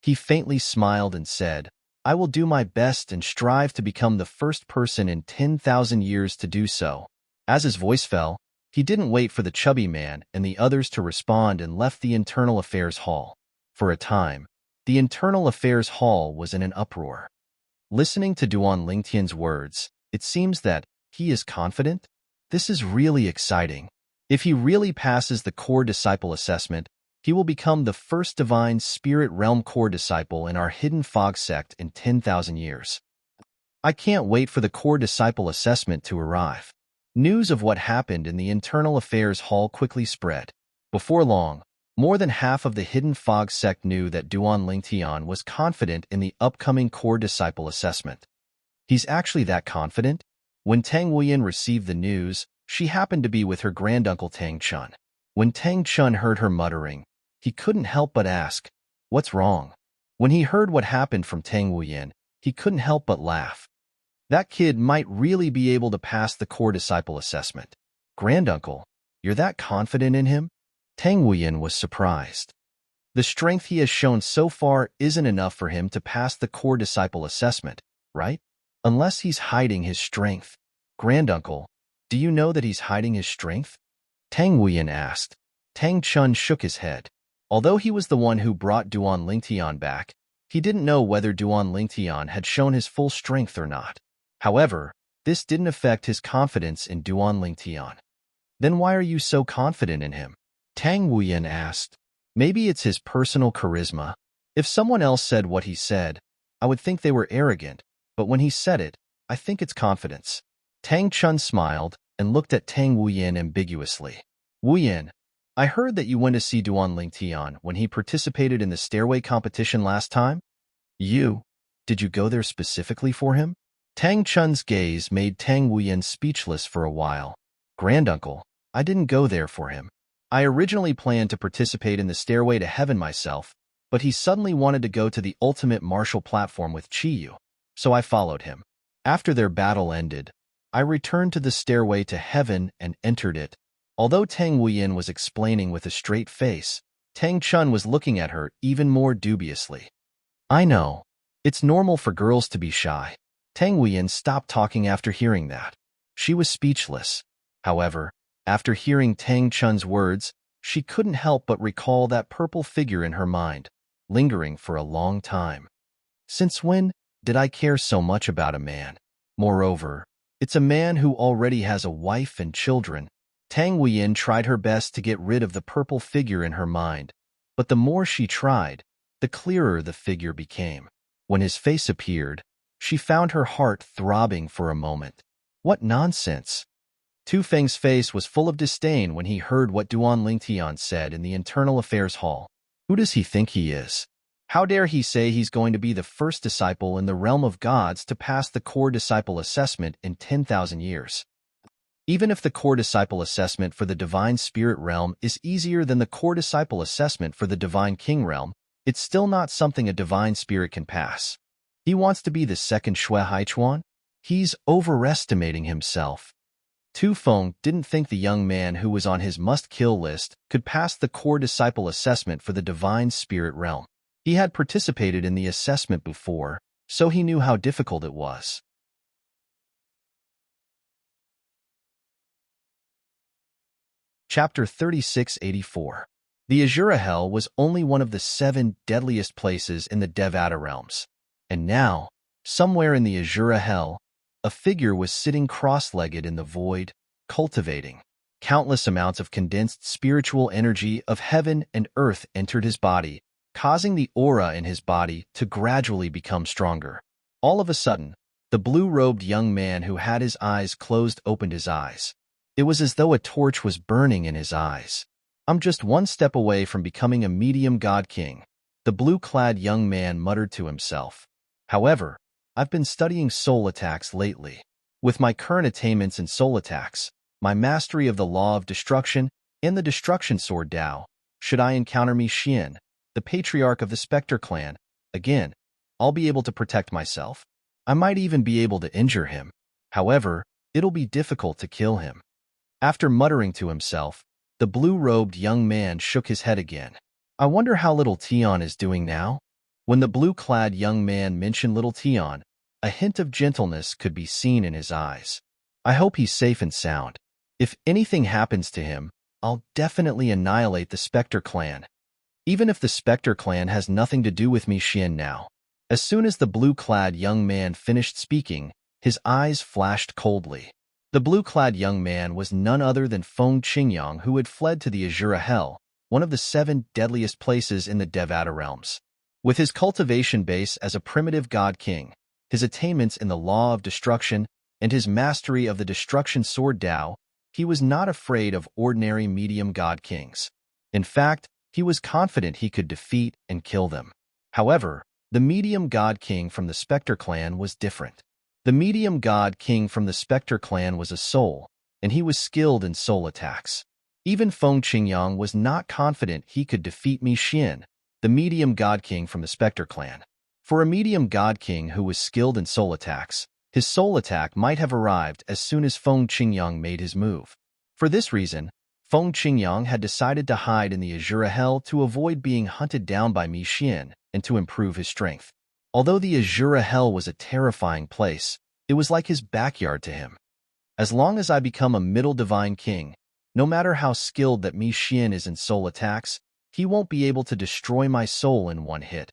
He faintly smiled and said, I will do my best and strive to become the first person in 10,000 years to do so. As his voice fell, he didn't wait for the chubby man and the others to respond and left the Internal Affairs Hall. For a time, the Internal Affairs Hall was in an uproar. Listening to Duan Lingtian's words, it seems that he is confident. This is really exciting. If he really passes the core disciple assessment, he will become the first divine spirit realm core disciple in our hidden fog sect in 10,000 years. I can't wait for the core disciple assessment to arrive. News of what happened in the Internal Affairs Hall quickly spread. Before long, more than half of the hidden fog sect knew that Duan Lingtian was confident in the upcoming core disciple assessment. He's actually that confident? When Tang Wuyan received the news, she happened to be with her granduncle Tang Chun. When Tang Chun heard her muttering, he couldn't help but ask, "What's wrong?" When he heard what happened from Tang Wuyan, he couldn't help but laugh. That kid might really be able to pass the core disciple assessment. Granduncle, you're that confident in him? Tang Wuyan was surprised. The strength he has shown so far isn't enough for him to pass the core disciple assessment, right? Unless he's hiding his strength. Granduncle, do you know that he's hiding his strength? Tang Wuyan asked. Tang Chun shook his head. Although he was the one who brought Duan Lingtian back, he didn't know whether Duan Lingtian had shown his full strength or not. However, this didn't affect his confidence in Duan Lingtian. Then why are you so confident in him? Tang Wuyan asked. Maybe it's his personal charisma. If someone else said what he said, I would think they were arrogant, but when he said it, I think it's confidence. Tang Chun smiled and looked at Tang Wuyan ambiguously. Wuyan, I heard that you went to see Duan Lingtian when he participated in the stairway competition last time? Did you go there specifically for him? Tang Chun's gaze made Tang Wuyan speechless for a while. Granduncle, I didn't go there for him. I originally planned to participate in the stairway to heaven myself, but he suddenly wanted to go to the ultimate martial platform with Chiyu, so I followed him. After their battle ended, I returned to the stairway to heaven and entered it. Although Tang Wuyan was explaining with a straight face, Tang Chun was looking at her even more dubiously. I know. It's normal for girls to be shy. Tang Wuyan stopped talking after hearing that. She was speechless. However, after hearing Tang Chun's words, she couldn't help but recall that purple figure in her mind, lingering for a long time. Since when did I care so much about a man? Moreover, it's a man who already has a wife and children. Tang Wuyan tried her best to get rid of the purple figure in her mind, but the more she tried, the clearer the figure became. When his face appeared, she found her heart throbbing for a moment. What nonsense! Tu Feng's face was full of disdain when he heard what Duan Lingtian said in the Internal Affairs Hall. Who does he think he is? How dare he say he's going to be the first disciple in the realm of gods to pass the core disciple assessment in 10,000 years? Even if the core disciple assessment for the divine spirit realm is easier than the core disciple assessment for the divine king realm, it's still not something a divine spirit can pass. He wants to be the second Shui Haichuan? He's overestimating himself. Tu Feng didn't think the young man who was on his must-kill list could pass the core disciple assessment for the divine spirit realm. He had participated in the assessment before, so he knew how difficult it was. Chapter 3684. The Azura Hell was only one of the 7 deadliest places in the Devata realms. And now, somewhere in the Azura Hell, a figure was sitting cross-legged in the void, cultivating. Countless amounts of condensed spiritual energy of heaven and earth entered his body, causing the aura in his body to gradually become stronger. All of a sudden, the blue-robed young man who had his eyes closed opened his eyes. It was as though a torch was burning in his eyes. I'm just one step away from becoming a medium god king, the blue-clad young man muttered to himself. However, I've been studying soul attacks lately. With my current attainments in soul attacks, my mastery of the law of destruction, and the destruction sword Dao, should I encounter Mi Xian, the patriarch of the Spectre clan, again, I'll be able to protect myself. I might even be able to injure him. However, it'll be difficult to kill him. After muttering to himself, the blue-robed young man shook his head again. I wonder how little Tian is doing now? When the blue-clad young man mentioned little Tian, a hint of gentleness could be seen in his eyes. I hope he's safe and sound. If anything happens to him, I'll definitely annihilate the Spectre clan. Even if the Spectre clan has nothing to do with me Xian now. As soon as the blue-clad young man finished speaking, his eyes flashed coldly. The blue-clad young man was none other than Feng Qingyang, who had fled to the Azura Hell, one of the 7 deadliest places in the Devata realms. With his cultivation base as a primitive god king, his attainments in the law of destruction, and his mastery of the destruction sword Dao, he was not afraid of ordinary medium god kings. In fact, he was confident he could defeat and kill them. However, the medium god king from the Spectre clan was different. The medium god king from the Spectre clan was a soul, and he was skilled in soul attacks. Even Feng Qingyang was not confident he could defeat Mi Xian, the medium god king from the Spectre clan. For a medium god king who was skilled in soul attacks, his soul attack might have arrived as soon as Feng Qingyang made his move. For this reason, Feng Qingyang had decided to hide in the Azura Hell to avoid being hunted down by Mi Xian and to improve his strength. Although the Azura Hell was a terrifying place, it was like his backyard to him. As long as I become a middle divine king, no matter how skilled that Mi Xian is in soul attacks, he won't be able to destroy my soul in one hit.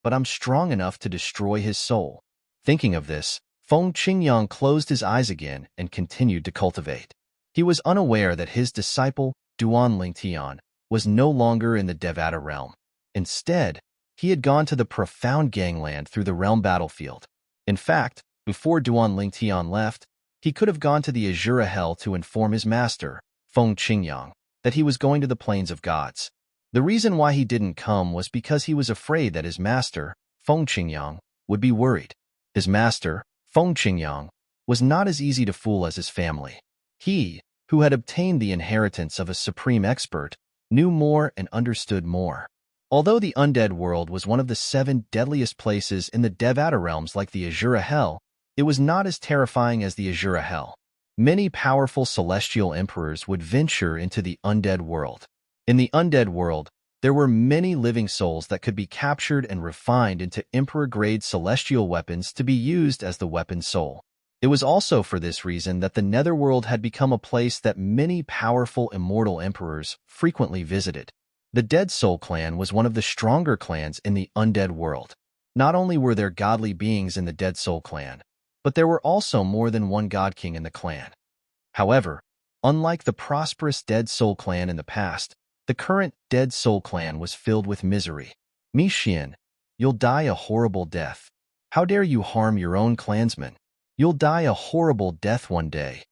But I'm strong enough to destroy his soul. Thinking of this, Feng Qingyang closed his eyes again and continued to cultivate. He was unaware that his disciple, Duan Lingtian, was no longer in the Devata realm. Instead, he had gone to the profound gangland through the realm battlefield. In fact, before Duan Lingtian left, he could have gone to the Azura Hell to inform his master, Feng Qingyang, that he was going to the Plains of Gods. The reason why he didn't come was because he was afraid that his master, Feng Qingyang, would be worried. His master, Feng Qingyang, was not as easy to fool as his family. He, who had obtained the inheritance of a supreme expert, knew more and understood more. Although the undead world was one of the 7 deadliest places in the Devata realms like the Azura Hell, it was not as terrifying as the Azura Hell. Many powerful celestial emperors would venture into the undead world. In the undead world, there were many living souls that could be captured and refined into emperor-grade celestial weapons to be used as the weapon soul. It was also for this reason that the netherworld had become a place that many powerful immortal emperors frequently visited. The Dead Soul clan was one of the stronger clans in the undead world. Not only were there godly beings in the Dead Soul clan, but there were also more than one god king in the clan. However, unlike the prosperous Dead Soul clan in the past, the current Dead Soul clan was filled with misery. Mi Xian, you'll die a horrible death. How dare you harm your own clansmen? You'll die a horrible death one day.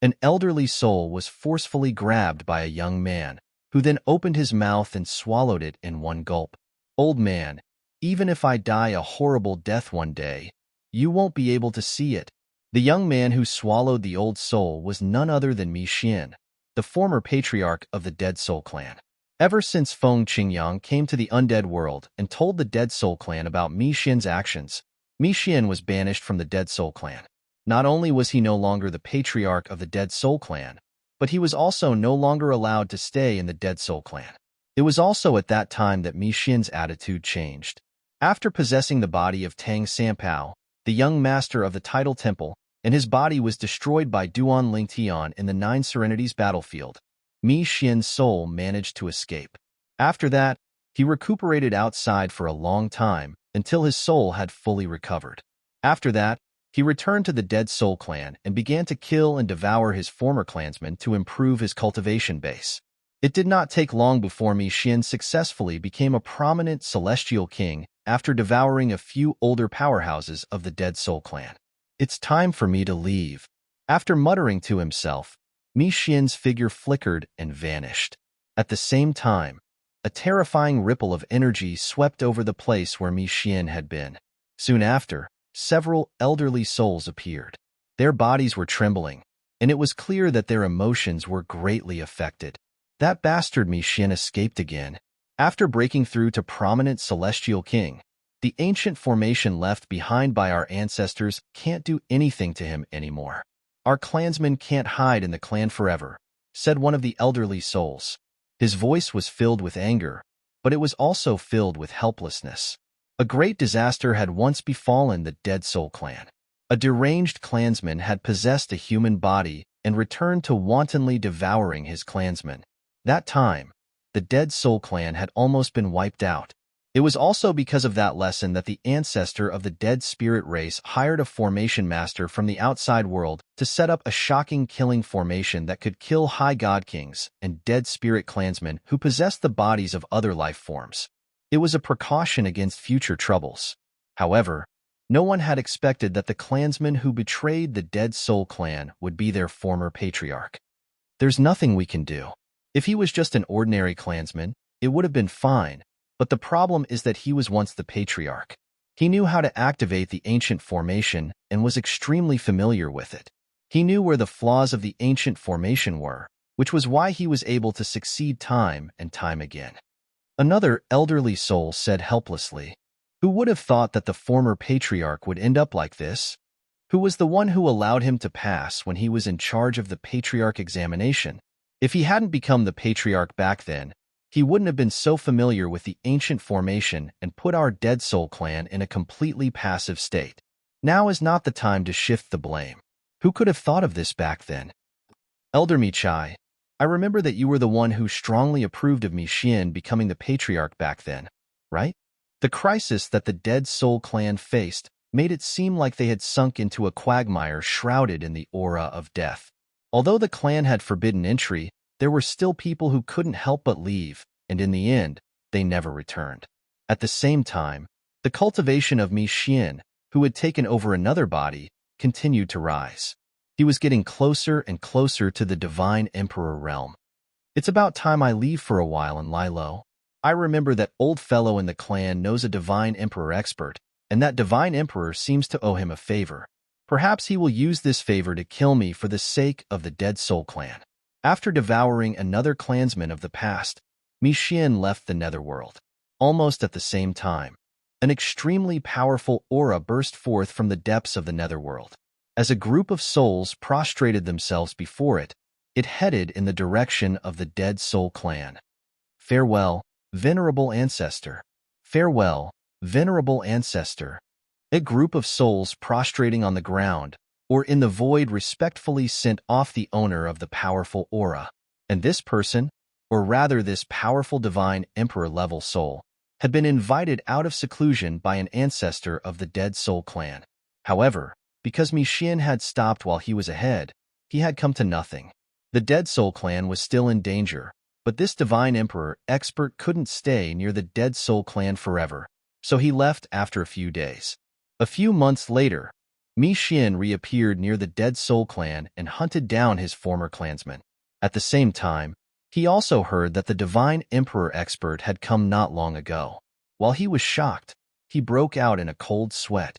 An elderly soul was forcefully grabbed by a young man, who then opened his mouth and swallowed it in one gulp. Old man, even if I die a horrible death one day, you won't be able to see it. The young man who swallowed the old soul was none other than Mi Xian, the former patriarch of the Dead Soul clan. Ever since Feng Qingyang came to the undead world and told the Dead Soul clan about Mi Xian's actions, Mi Xian was banished from the Dead Soul clan. Not only was he no longer the patriarch of the Dead Soul clan, but he was also no longer allowed to stay in the Dead Soul clan. It was also at that time that Mi Xian's attitude changed. After possessing the body of Tang Sanpao, the young master of the Tidal Temple, and his body was destroyed by Duan Lingtian in the 9 Serenities battlefield, Mi Xian's soul managed to escape. After that, he recuperated outside for a long time until his soul had fully recovered. After that, he returned to the Dead Soul clan and began to kill and devour his former clansmen to improve his cultivation base. It did not take long before Mi Xian successfully became a prominent celestial king after devouring a few older powerhouses of the Dead Soul clan. It's time for me to leave. After muttering to himself, Mi Xian's figure flickered and vanished. At the same time, a terrifying ripple of energy swept over the place where Mi Xian had been. Soon after, several elderly souls appeared. Their bodies were trembling, and it was clear that their emotions were greatly affected. That bastard Mi Xian escaped again. After breaking through to prominent celestial king, the ancient formation left behind by our ancestors can't do anything to him anymore. Our clansmen can't hide in the clan forever, said one of the elderly souls. His voice was filled with anger, but it was also filled with helplessness. A great disaster had once befallen the Dead Soul clan. A deranged clansman had possessed a human body and returned to wantonly devouring his clansmen. That time, the Dead Soul clan had almost been wiped out. It was also because of that lesson that the ancestor of the Dead Spirit race hired a formation master from the outside world to set up a shocking killing formation that could kill High God Kings and Dead Spirit clansmen who possessed the bodies of other life forms. It was a precaution against future troubles. However, no one had expected that the clansmen who betrayed the Dead Soul clan would be their former patriarch. There's nothing we can do. If he was just an ordinary clansman, it would have been fine, but the problem is that he was once the patriarch. He knew how to activate the ancient formation and was extremely familiar with it. He knew where the flaws of the ancient formation were, which was why he was able to succeed time and time again. Another elderly soul said helplessly, "Who would have thought that the former patriarch would end up like this? Who was the one who allowed him to pass when he was in charge of the patriarch examination? If he hadn't become the patriarch back then, he wouldn't have been so familiar with the ancient formation and put our Dead Soul clan in a completely passive state. Now is not the time to shift the blame. Who could have thought of this back then?" Elder Michai, I remember that you were the one who strongly approved of Mixin becoming the patriarch back then, right? The crisis that the Dead Soul clan faced made it seem like they had sunk into a quagmire shrouded in the aura of death. Although the clan had forbidden entry, there were still people who couldn't help but leave, and in the end, they never returned. At the same time, the cultivation of Mixin, who had taken over another body, continued to rise. He was getting closer and closer to the Divine Emperor realm. "It's about time I leave for a while and lie low. I remember that old fellow in the clan knows a Divine Emperor expert, and that Divine Emperor seems to owe him a favor. Perhaps he will use this favor to kill me for the sake of the Dead Soul clan." After devouring another clansman of the past, Mixin left the netherworld. Almost at the same time, an extremely powerful aura burst forth from the depths of the netherworld. As a group of souls prostrated themselves before it, it headed in the direction of the Dead Soul clan. "Farewell, venerable ancestor. Farewell, venerable ancestor." A group of souls prostrating on the ground or in the void respectfully sent off the owner of the powerful aura. And this person, or rather this powerful Divine Emperor-level soul, had been invited out of seclusion by an ancestor of the Dead Soul clan. However, because Mixin had stopped while he was ahead, he had come to nothing. The Dead Soul clan was still in danger, but this Divine Emperor expert couldn't stay near the Dead Soul clan forever, so he left after a few days. A few months later, Mixin reappeared near the Dead Soul clan and hunted down his former clansmen. At the same time, he also heard that the Divine Emperor expert had come not long ago. While he was shocked, he broke out in a cold sweat.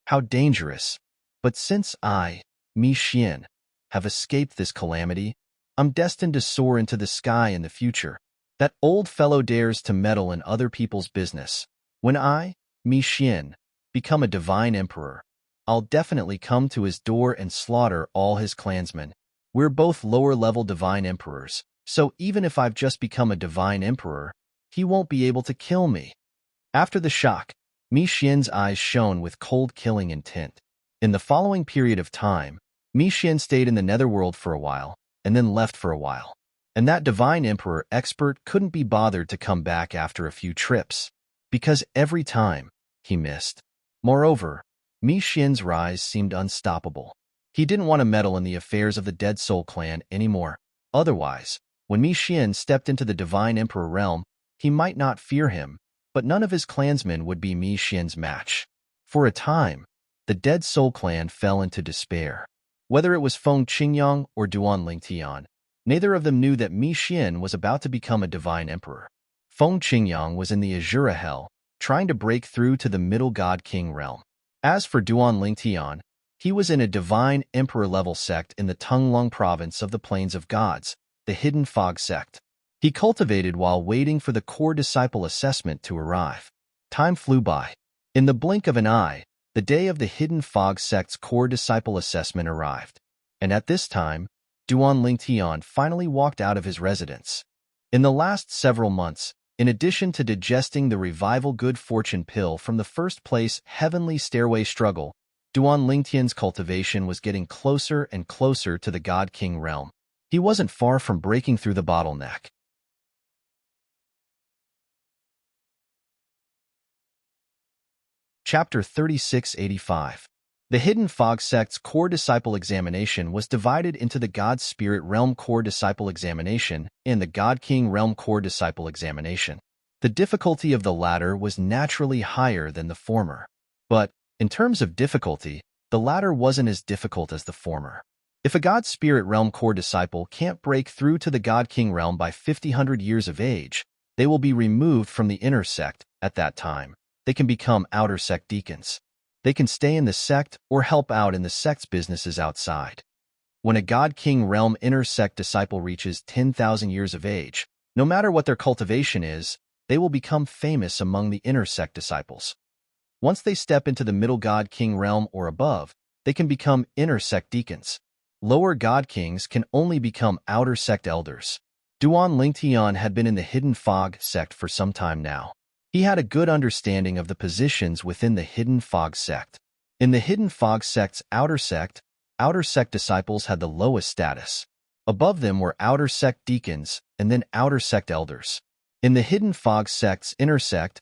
"How dangerous! But since I, Mixin, have escaped this calamity, I'm destined to soar into the sky in the future. That old fellow dares to meddle in other people's business. When I, Mixin, become a Divine Emperor, I'll definitely come to his door and slaughter all his clansmen. We're both lower-level Divine Emperors, so even if I've just become a Divine Emperor, he won't be able to kill me." After the shock, Mixin's eyes shone with cold killing intent. In the following period of time, Mixin stayed in the netherworld for a while, and then left for a while. And that Divine Emperor expert couldn't be bothered to come back after a few trips, because every time, he missed. Moreover, Mixin's rise seemed unstoppable. He didn't want to meddle in the affairs of the Dead Soul clan anymore. Otherwise, when Mixin stepped into the Divine Emperor realm, he might not fear him, but none of his clansmen would be Mixin's match. For a time, the Dead Soul clan fell into despair. Whether it was Feng Qingyang or Duan Lingtian, neither of them knew that Mixin was about to become a Divine Emperor. Feng Qingyang was in the Azura Hell, trying to break through to the Middle God King realm. As for Duan Lingtian, he was in a Divine Emperor-level sect in the Tunglong province of the Plains of Gods, the Hidden Fog sect. He cultivated while waiting for the core disciple assessment to arrive. Time flew by. In the blink of an eye, the day of the Hidden Fog sect's core disciple assessment arrived. And at this time, Duan Lingtian finally walked out of his residence. In the last several months, in addition to digesting the Revival Good Fortune pill from the first place Heavenly Stairway struggle, Duan Lingtian's cultivation was getting closer and closer to the God King realm. He wasn't far from breaking through the bottleneck. Chapter 3685. The Hidden Fog Sect's Core Disciple Examination was divided into the God Spirit Realm Core Disciple Examination and the God King Realm Core Disciple Examination. The difficulty of the latter was naturally higher than the former. But, in terms of difficulty, the latter wasn't as difficult as the former. If a God Spirit Realm Core Disciple can't break through to the God King Realm by 50-100 years of age, they will be removed from the inner sect at that time. They can become outer sect deacons. They can stay in the sect or help out in the sect's businesses outside. When a God King Realm inner sect disciple reaches 10,000 years of age, no matter what their cultivation is, they will become famous among the inner sect disciples. Once they step into the middle God King Realm or above, they can become inner sect deacons. Lower God Kings can only become outer sect elders. Duan Lingtian had been in the Hidden Fog sect for some time now. He had a good understanding of the positions within the Hidden Fog sect. In the Hidden Fog sect's outer sect disciples had the lowest status. Above them were outer sect deacons and then outer sect elders. In the Hidden Fog sect's inner sect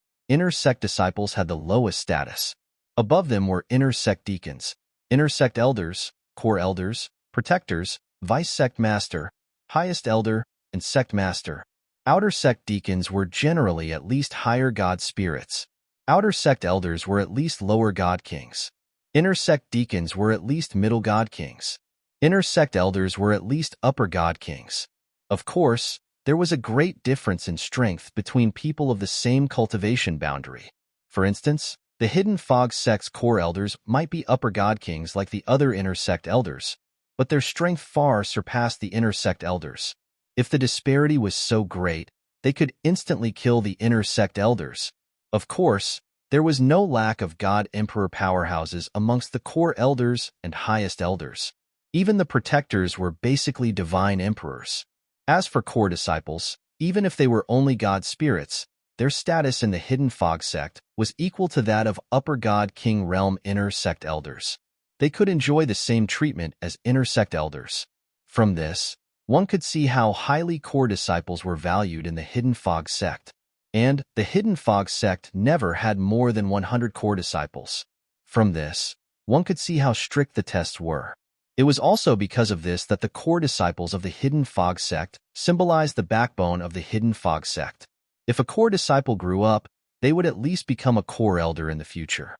disciples had the lowest status. Above them were inner sect deacons, inner sect elders, core elders, protectors, vice sect master, highest elder, and sect master. Outer sect deacons were generally at least higher God spirits. Outer sect elders were at least lower God kings. Inner sect deacons were at least middle God kings. Inner sect elders were at least upper God kings. Of course, there was a great difference in strength between people of the same cultivation boundary. For instance, the Hidden Fog sect's core elders might be upper God kings like the other inner sect elders, but their strength far surpassed the inner sect elders. If the disparity was so great, they could instantly kill the inner sect elders. Of course, there was no lack of God Emperor powerhouses amongst the core elders and highest elders. Even the protectors were basically divine emperors. As for core disciples, even if they were only God spirits, their status in the Hidden Fog sect was equal to that of upper God King Realm inner sect elders. They could enjoy the same treatment as inner sect elders. From this, one could see how highly core disciples were valued in the Hidden Fog sect. And the Hidden Fog sect never had more than 100 core disciples. From this, one could see how strict the tests were. It was also because of this that the core disciples of the Hidden Fog sect symbolized the backbone of the Hidden Fog sect. If a core disciple grew up, they would at least become a core elder in the future.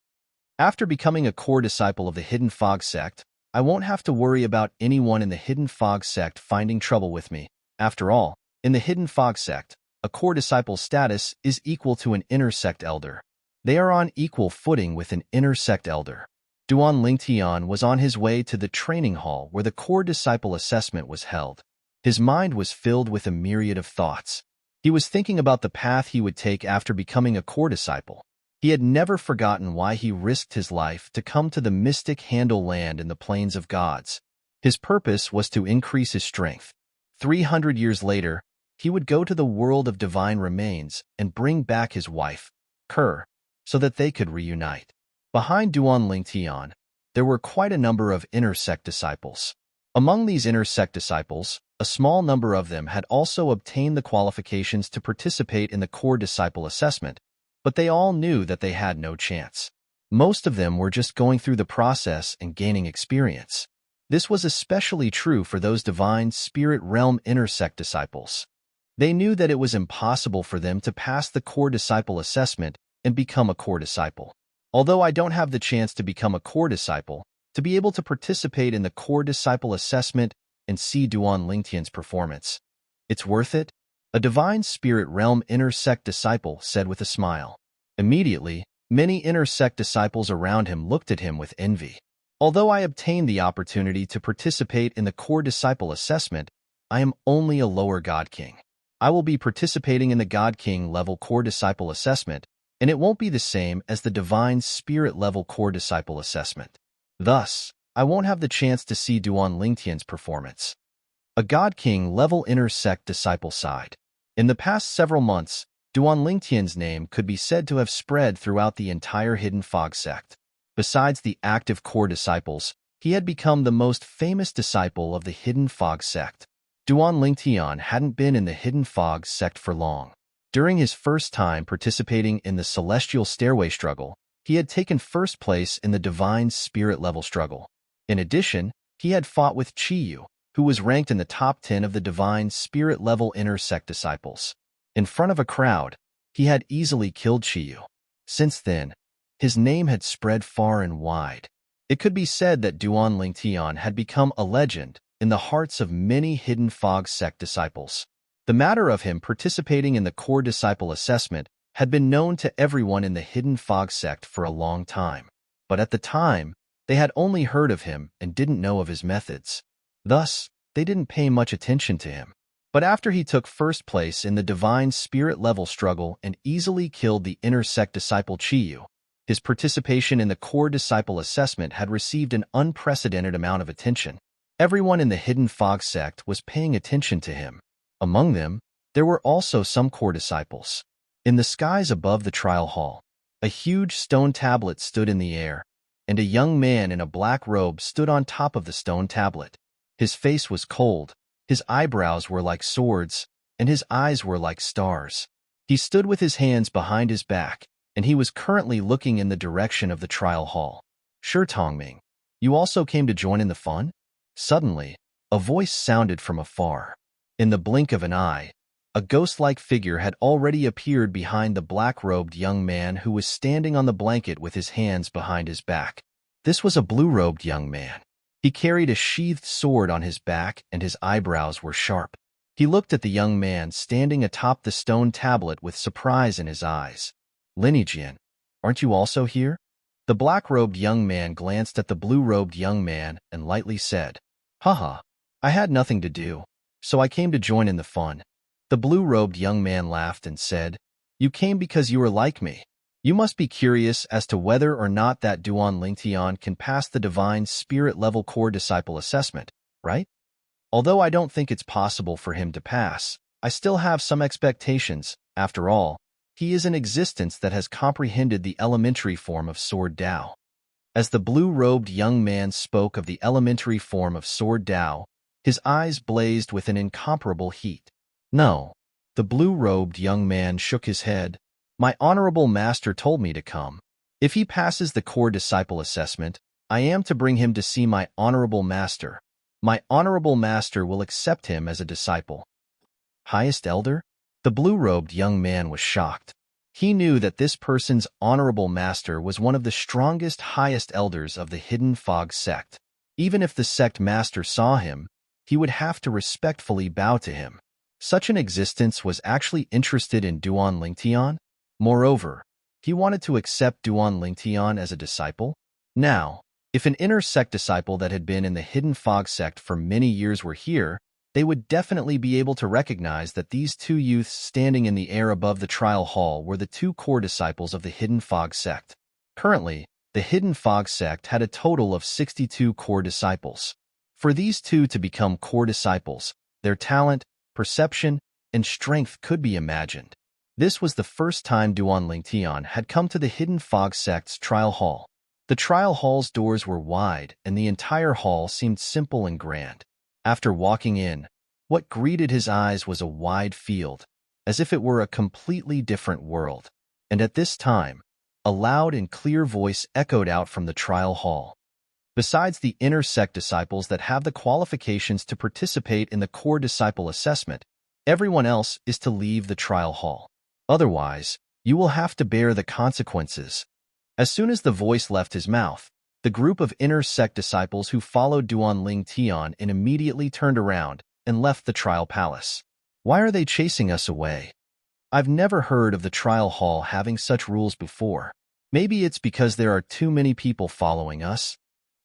After becoming a core disciple of the Hidden Fog sect, I won't have to worry about anyone in the Hidden Fog sect finding trouble with me. After all, in the Hidden Fog sect, a core disciple's status is equal to an inner sect elder. They are on equal footing with an inner sect elder. Duan Lingtian was on his way to the training hall where the core disciple assessment was held. His mind was filled with a myriad of thoughts. He was thinking about the path he would take after becoming a core disciple. He had never forgotten why he risked his life to come to the mystic Handle land in the Plains of Gods. His purpose was to increase his strength. 300 years later, he would go to the world of divine remains and bring back his wife, Kerr, so that they could reunite. Behind Duan Lingtian, there were quite a number of inner sect disciples. Among these inner sect disciples, a small number of them had also obtained the qualifications to participate in the core disciple assessment, but they all knew that they had no chance. Most of them were just going through the process and gaining experience. This was especially true for those divine spirit realm inner sect disciples. They knew that it was impossible for them to pass the core disciple assessment and become a core disciple. Although I don't have the chance to become a core disciple, to be able to participate in the core disciple assessment and see Duan Lingtian's performance, it's worth it, a divine spirit realm inner sect disciple said with a smile. Immediately, many inner sect disciples around him looked at him with envy. Although I obtained the opportunity to participate in the core disciple assessment, I am only a lower God King. I will be participating in the God King level core disciple assessment, and it won't be the same as the divine spirit level core disciple assessment. Thus, I won't have the chance to see Duan Lingtian's performance. A God King level inner sect disciple side. In the past several months, Duan Lingtian's name could be said to have spread throughout the entire Hidden Fog sect. Besides the active core disciples, he had become the most famous disciple of the Hidden Fog sect. Duan Lingtian hadn't been in the Hidden Fog sect for long. During his first time participating in the Celestial Stairway struggle, he had taken first place in the Divine Spirit level struggle. In addition, he had fought with Chiyu, who was ranked in the top 10 of the Divine Spirit level inner sect disciples. In front of a crowd, he had easily killed Chiyu. Since then, his name had spread far and wide. It could be said that Duan Lingtian had become a legend in the hearts of many Hidden Fog sect disciples. The matter of him participating in the core disciple assessment had been known to everyone in the Hidden Fog sect for a long time. But at the time, they had only heard of him and didn't know of his methods. Thus, they didn't pay much attention to him. But after he took first place in the Divine Spirit level struggle and easily killed the inner sect disciple Chiyu, his participation in the core disciple assessment had received an unprecedented amount of attention. Everyone in the Hidden Fog sect was paying attention to him. Among them, there were also some core disciples. In the skies above the trial hall, a huge stone tablet stood in the air, and a young man in a black robe stood on top of the stone tablet. His face was cold, his eyebrows were like swords, and his eyes were like stars. He stood with his hands behind his back, and he was currently looking in the direction of the trial hall. "Sure, Tongming, you also came to join in the fun?" Suddenly, a voice sounded from afar. In the blink of an eye, a ghost-like figure had already appeared behind the black-robed young man who was standing on the blanket with his hands behind his back. This was a blue-robed young man. He carried a sheathed sword on his back and his eyebrows were sharp. He looked at the young man standing atop the stone tablet with surprise in his eyes. "Lineajian, aren't you also here?" The black-robed young man glanced at the blue-robed young man and lightly said, "Haha, I had nothing to do, so I came to join in the fun." The blue-robed young man laughed and said, "You came because you are like me. You must be curious as to whether or not that Duan Lingtian can pass the Divine Spirit level core disciple assessment, right? Although I don't think it's possible for him to pass, I still have some expectations. After all, he is an existence that has comprehended the elementary form of Sword Dao." As the blue-robed young man spoke of the elementary form of Sword Dao, his eyes blazed with an incomparable heat. "No." The blue-robed young man shook his head. "My honorable master told me to come. If he passes the core disciple assessment, I am to bring him to see my honorable master. My honorable master will accept him as a disciple." "Highest elder?" The blue-robed young man was shocked. He knew that this person's honorable master was one of the strongest highest elders of the Hidden Fog sect. Even if the sect master saw him, he would have to respectfully bow to him. Such an existence was actually interested in Duan Lingtian. Moreover, he wanted to accept Duan Lingtian as a disciple. Now, if an inner sect disciple that had been in the Hidden Fog sect for many years were here, they would definitely be able to recognize that these two youths standing in the air above the trial hall were the two core disciples of the Hidden Fog sect. Currently, the Hidden Fog sect had a total of 62 core disciples. For these two to become core disciples, their talent, perception, and strength could be imagined. This was the first time Duan Lingtian had come to the Hidden Fog sect's trial hall. The trial hall's doors were wide, and the entire hall seemed simple and grand. After walking in, what greeted his eyes was a wide field, as if it were a completely different world. And at this time, a loud and clear voice echoed out from the trial hall. "Besides the inner sect disciples that have the qualifications to participate in the core disciple assessment, everyone else is to leave the trial hall. Otherwise, you will have to bear the consequences." As soon as the voice left his mouth, the group of inner sect disciples who followed Duan Lingtian immediately turned around and left the trial palace. "Why are they chasing us away? I've never heard of the trial hall having such rules before. Maybe it's because there are too many people following us.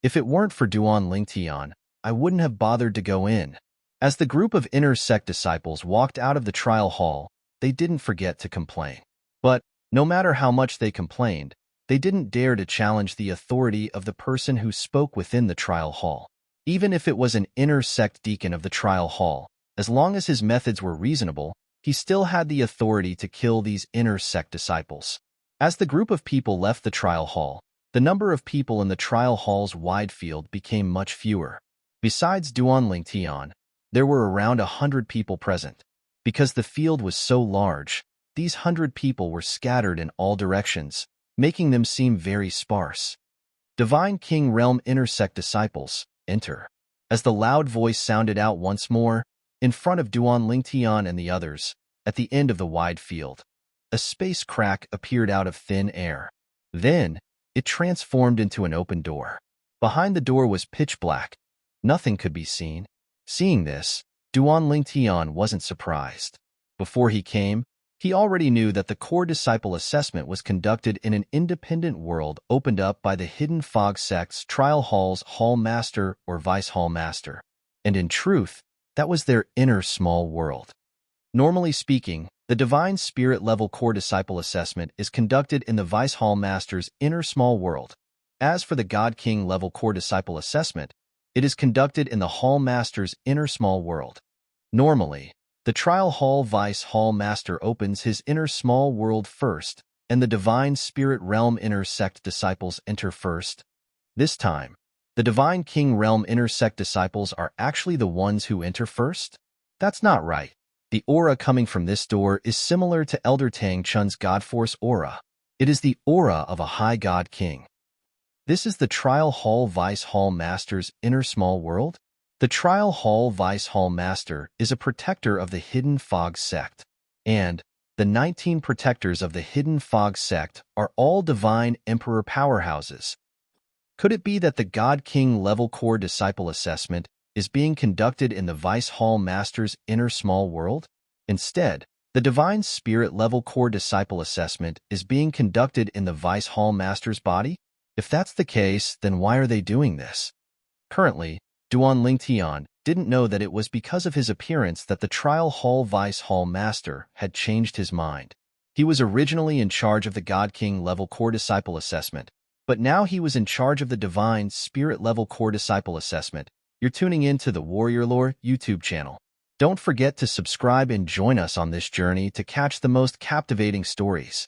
If it weren't for Duan Lingtian, I wouldn't have bothered to go in." As the group of inner sect disciples walked out of the trial hall, they didn't forget to complain. But, no matter how much they complained, they didn't dare to challenge the authority of the person who spoke within the trial hall. Even if it was an inner sect deacon of the trial hall, as long as his methods were reasonable, he still had the authority to kill these inner sect disciples. As the group of people left the trial hall, The number of people in the trial hall's wide field became much fewer. Besides Duan Lingtian, there were around 100 people present. Because the field was so large, these 100 people were scattered in all directions, making them seem very sparse. Divine King Realm Intersect Disciples, enter. As the loud voice sounded out once more, in front of Duan Lingtian and the others, at the end of the wide field, a space crack appeared out of thin air. Then, it transformed into an open door. Behind the door was pitch black. Nothing could be seen. Seeing this, Duan Lingtian wasn't surprised. Before he came, he already knew that the core disciple assessment was conducted in an independent world opened up by the Hidden Fog Sect's Trial Hall's Hall Master or Vice Hall Master. And in truth, that was their inner small world. Normally speaking, the Divine Spirit level core disciple assessment is conducted in the Vice Hall Master's inner small world. As for the God King level core disciple assessment, it is conducted in the Hall Master's inner small world. Normally, the Trial Hall Vice Hall Master opens his inner small world first, and the Divine Spirit Realm Intersect disciples enter first. This time, the Divine King Realm Intersect disciples are actually the ones who enter first? That's not right. The aura coming from this door is similar to Elder Tang Chun's God Force aura. It is the aura of a High God King. This is the Trial Hall Vice Hall Master's inner small world? The Trial Hall Vice Hall Master is a protector of the Hidden Fog Sect, and the 19 protectors of the Hidden Fog Sect are all Divine Emperor powerhouses. Could it be that the God King level core disciple assessment is being conducted in the Vice Hall Master's inner small world? Instead, the Divine Spirit level core disciple assessment is being conducted in the Vice Hall Master's body? If that's the case, then why are they doing this? Currently, Duan Lingtian didn't know that it was because of his appearance that the Trial Hall Vice Hall Master had changed his mind. He was originally in charge of the God King level core disciple assessment, but now he was in charge of the Divine Spirit level core disciple assessment. You're tuning in to the Warrior Lore YouTube channel. Don't forget to subscribe and join us on this journey to catch the most captivating stories.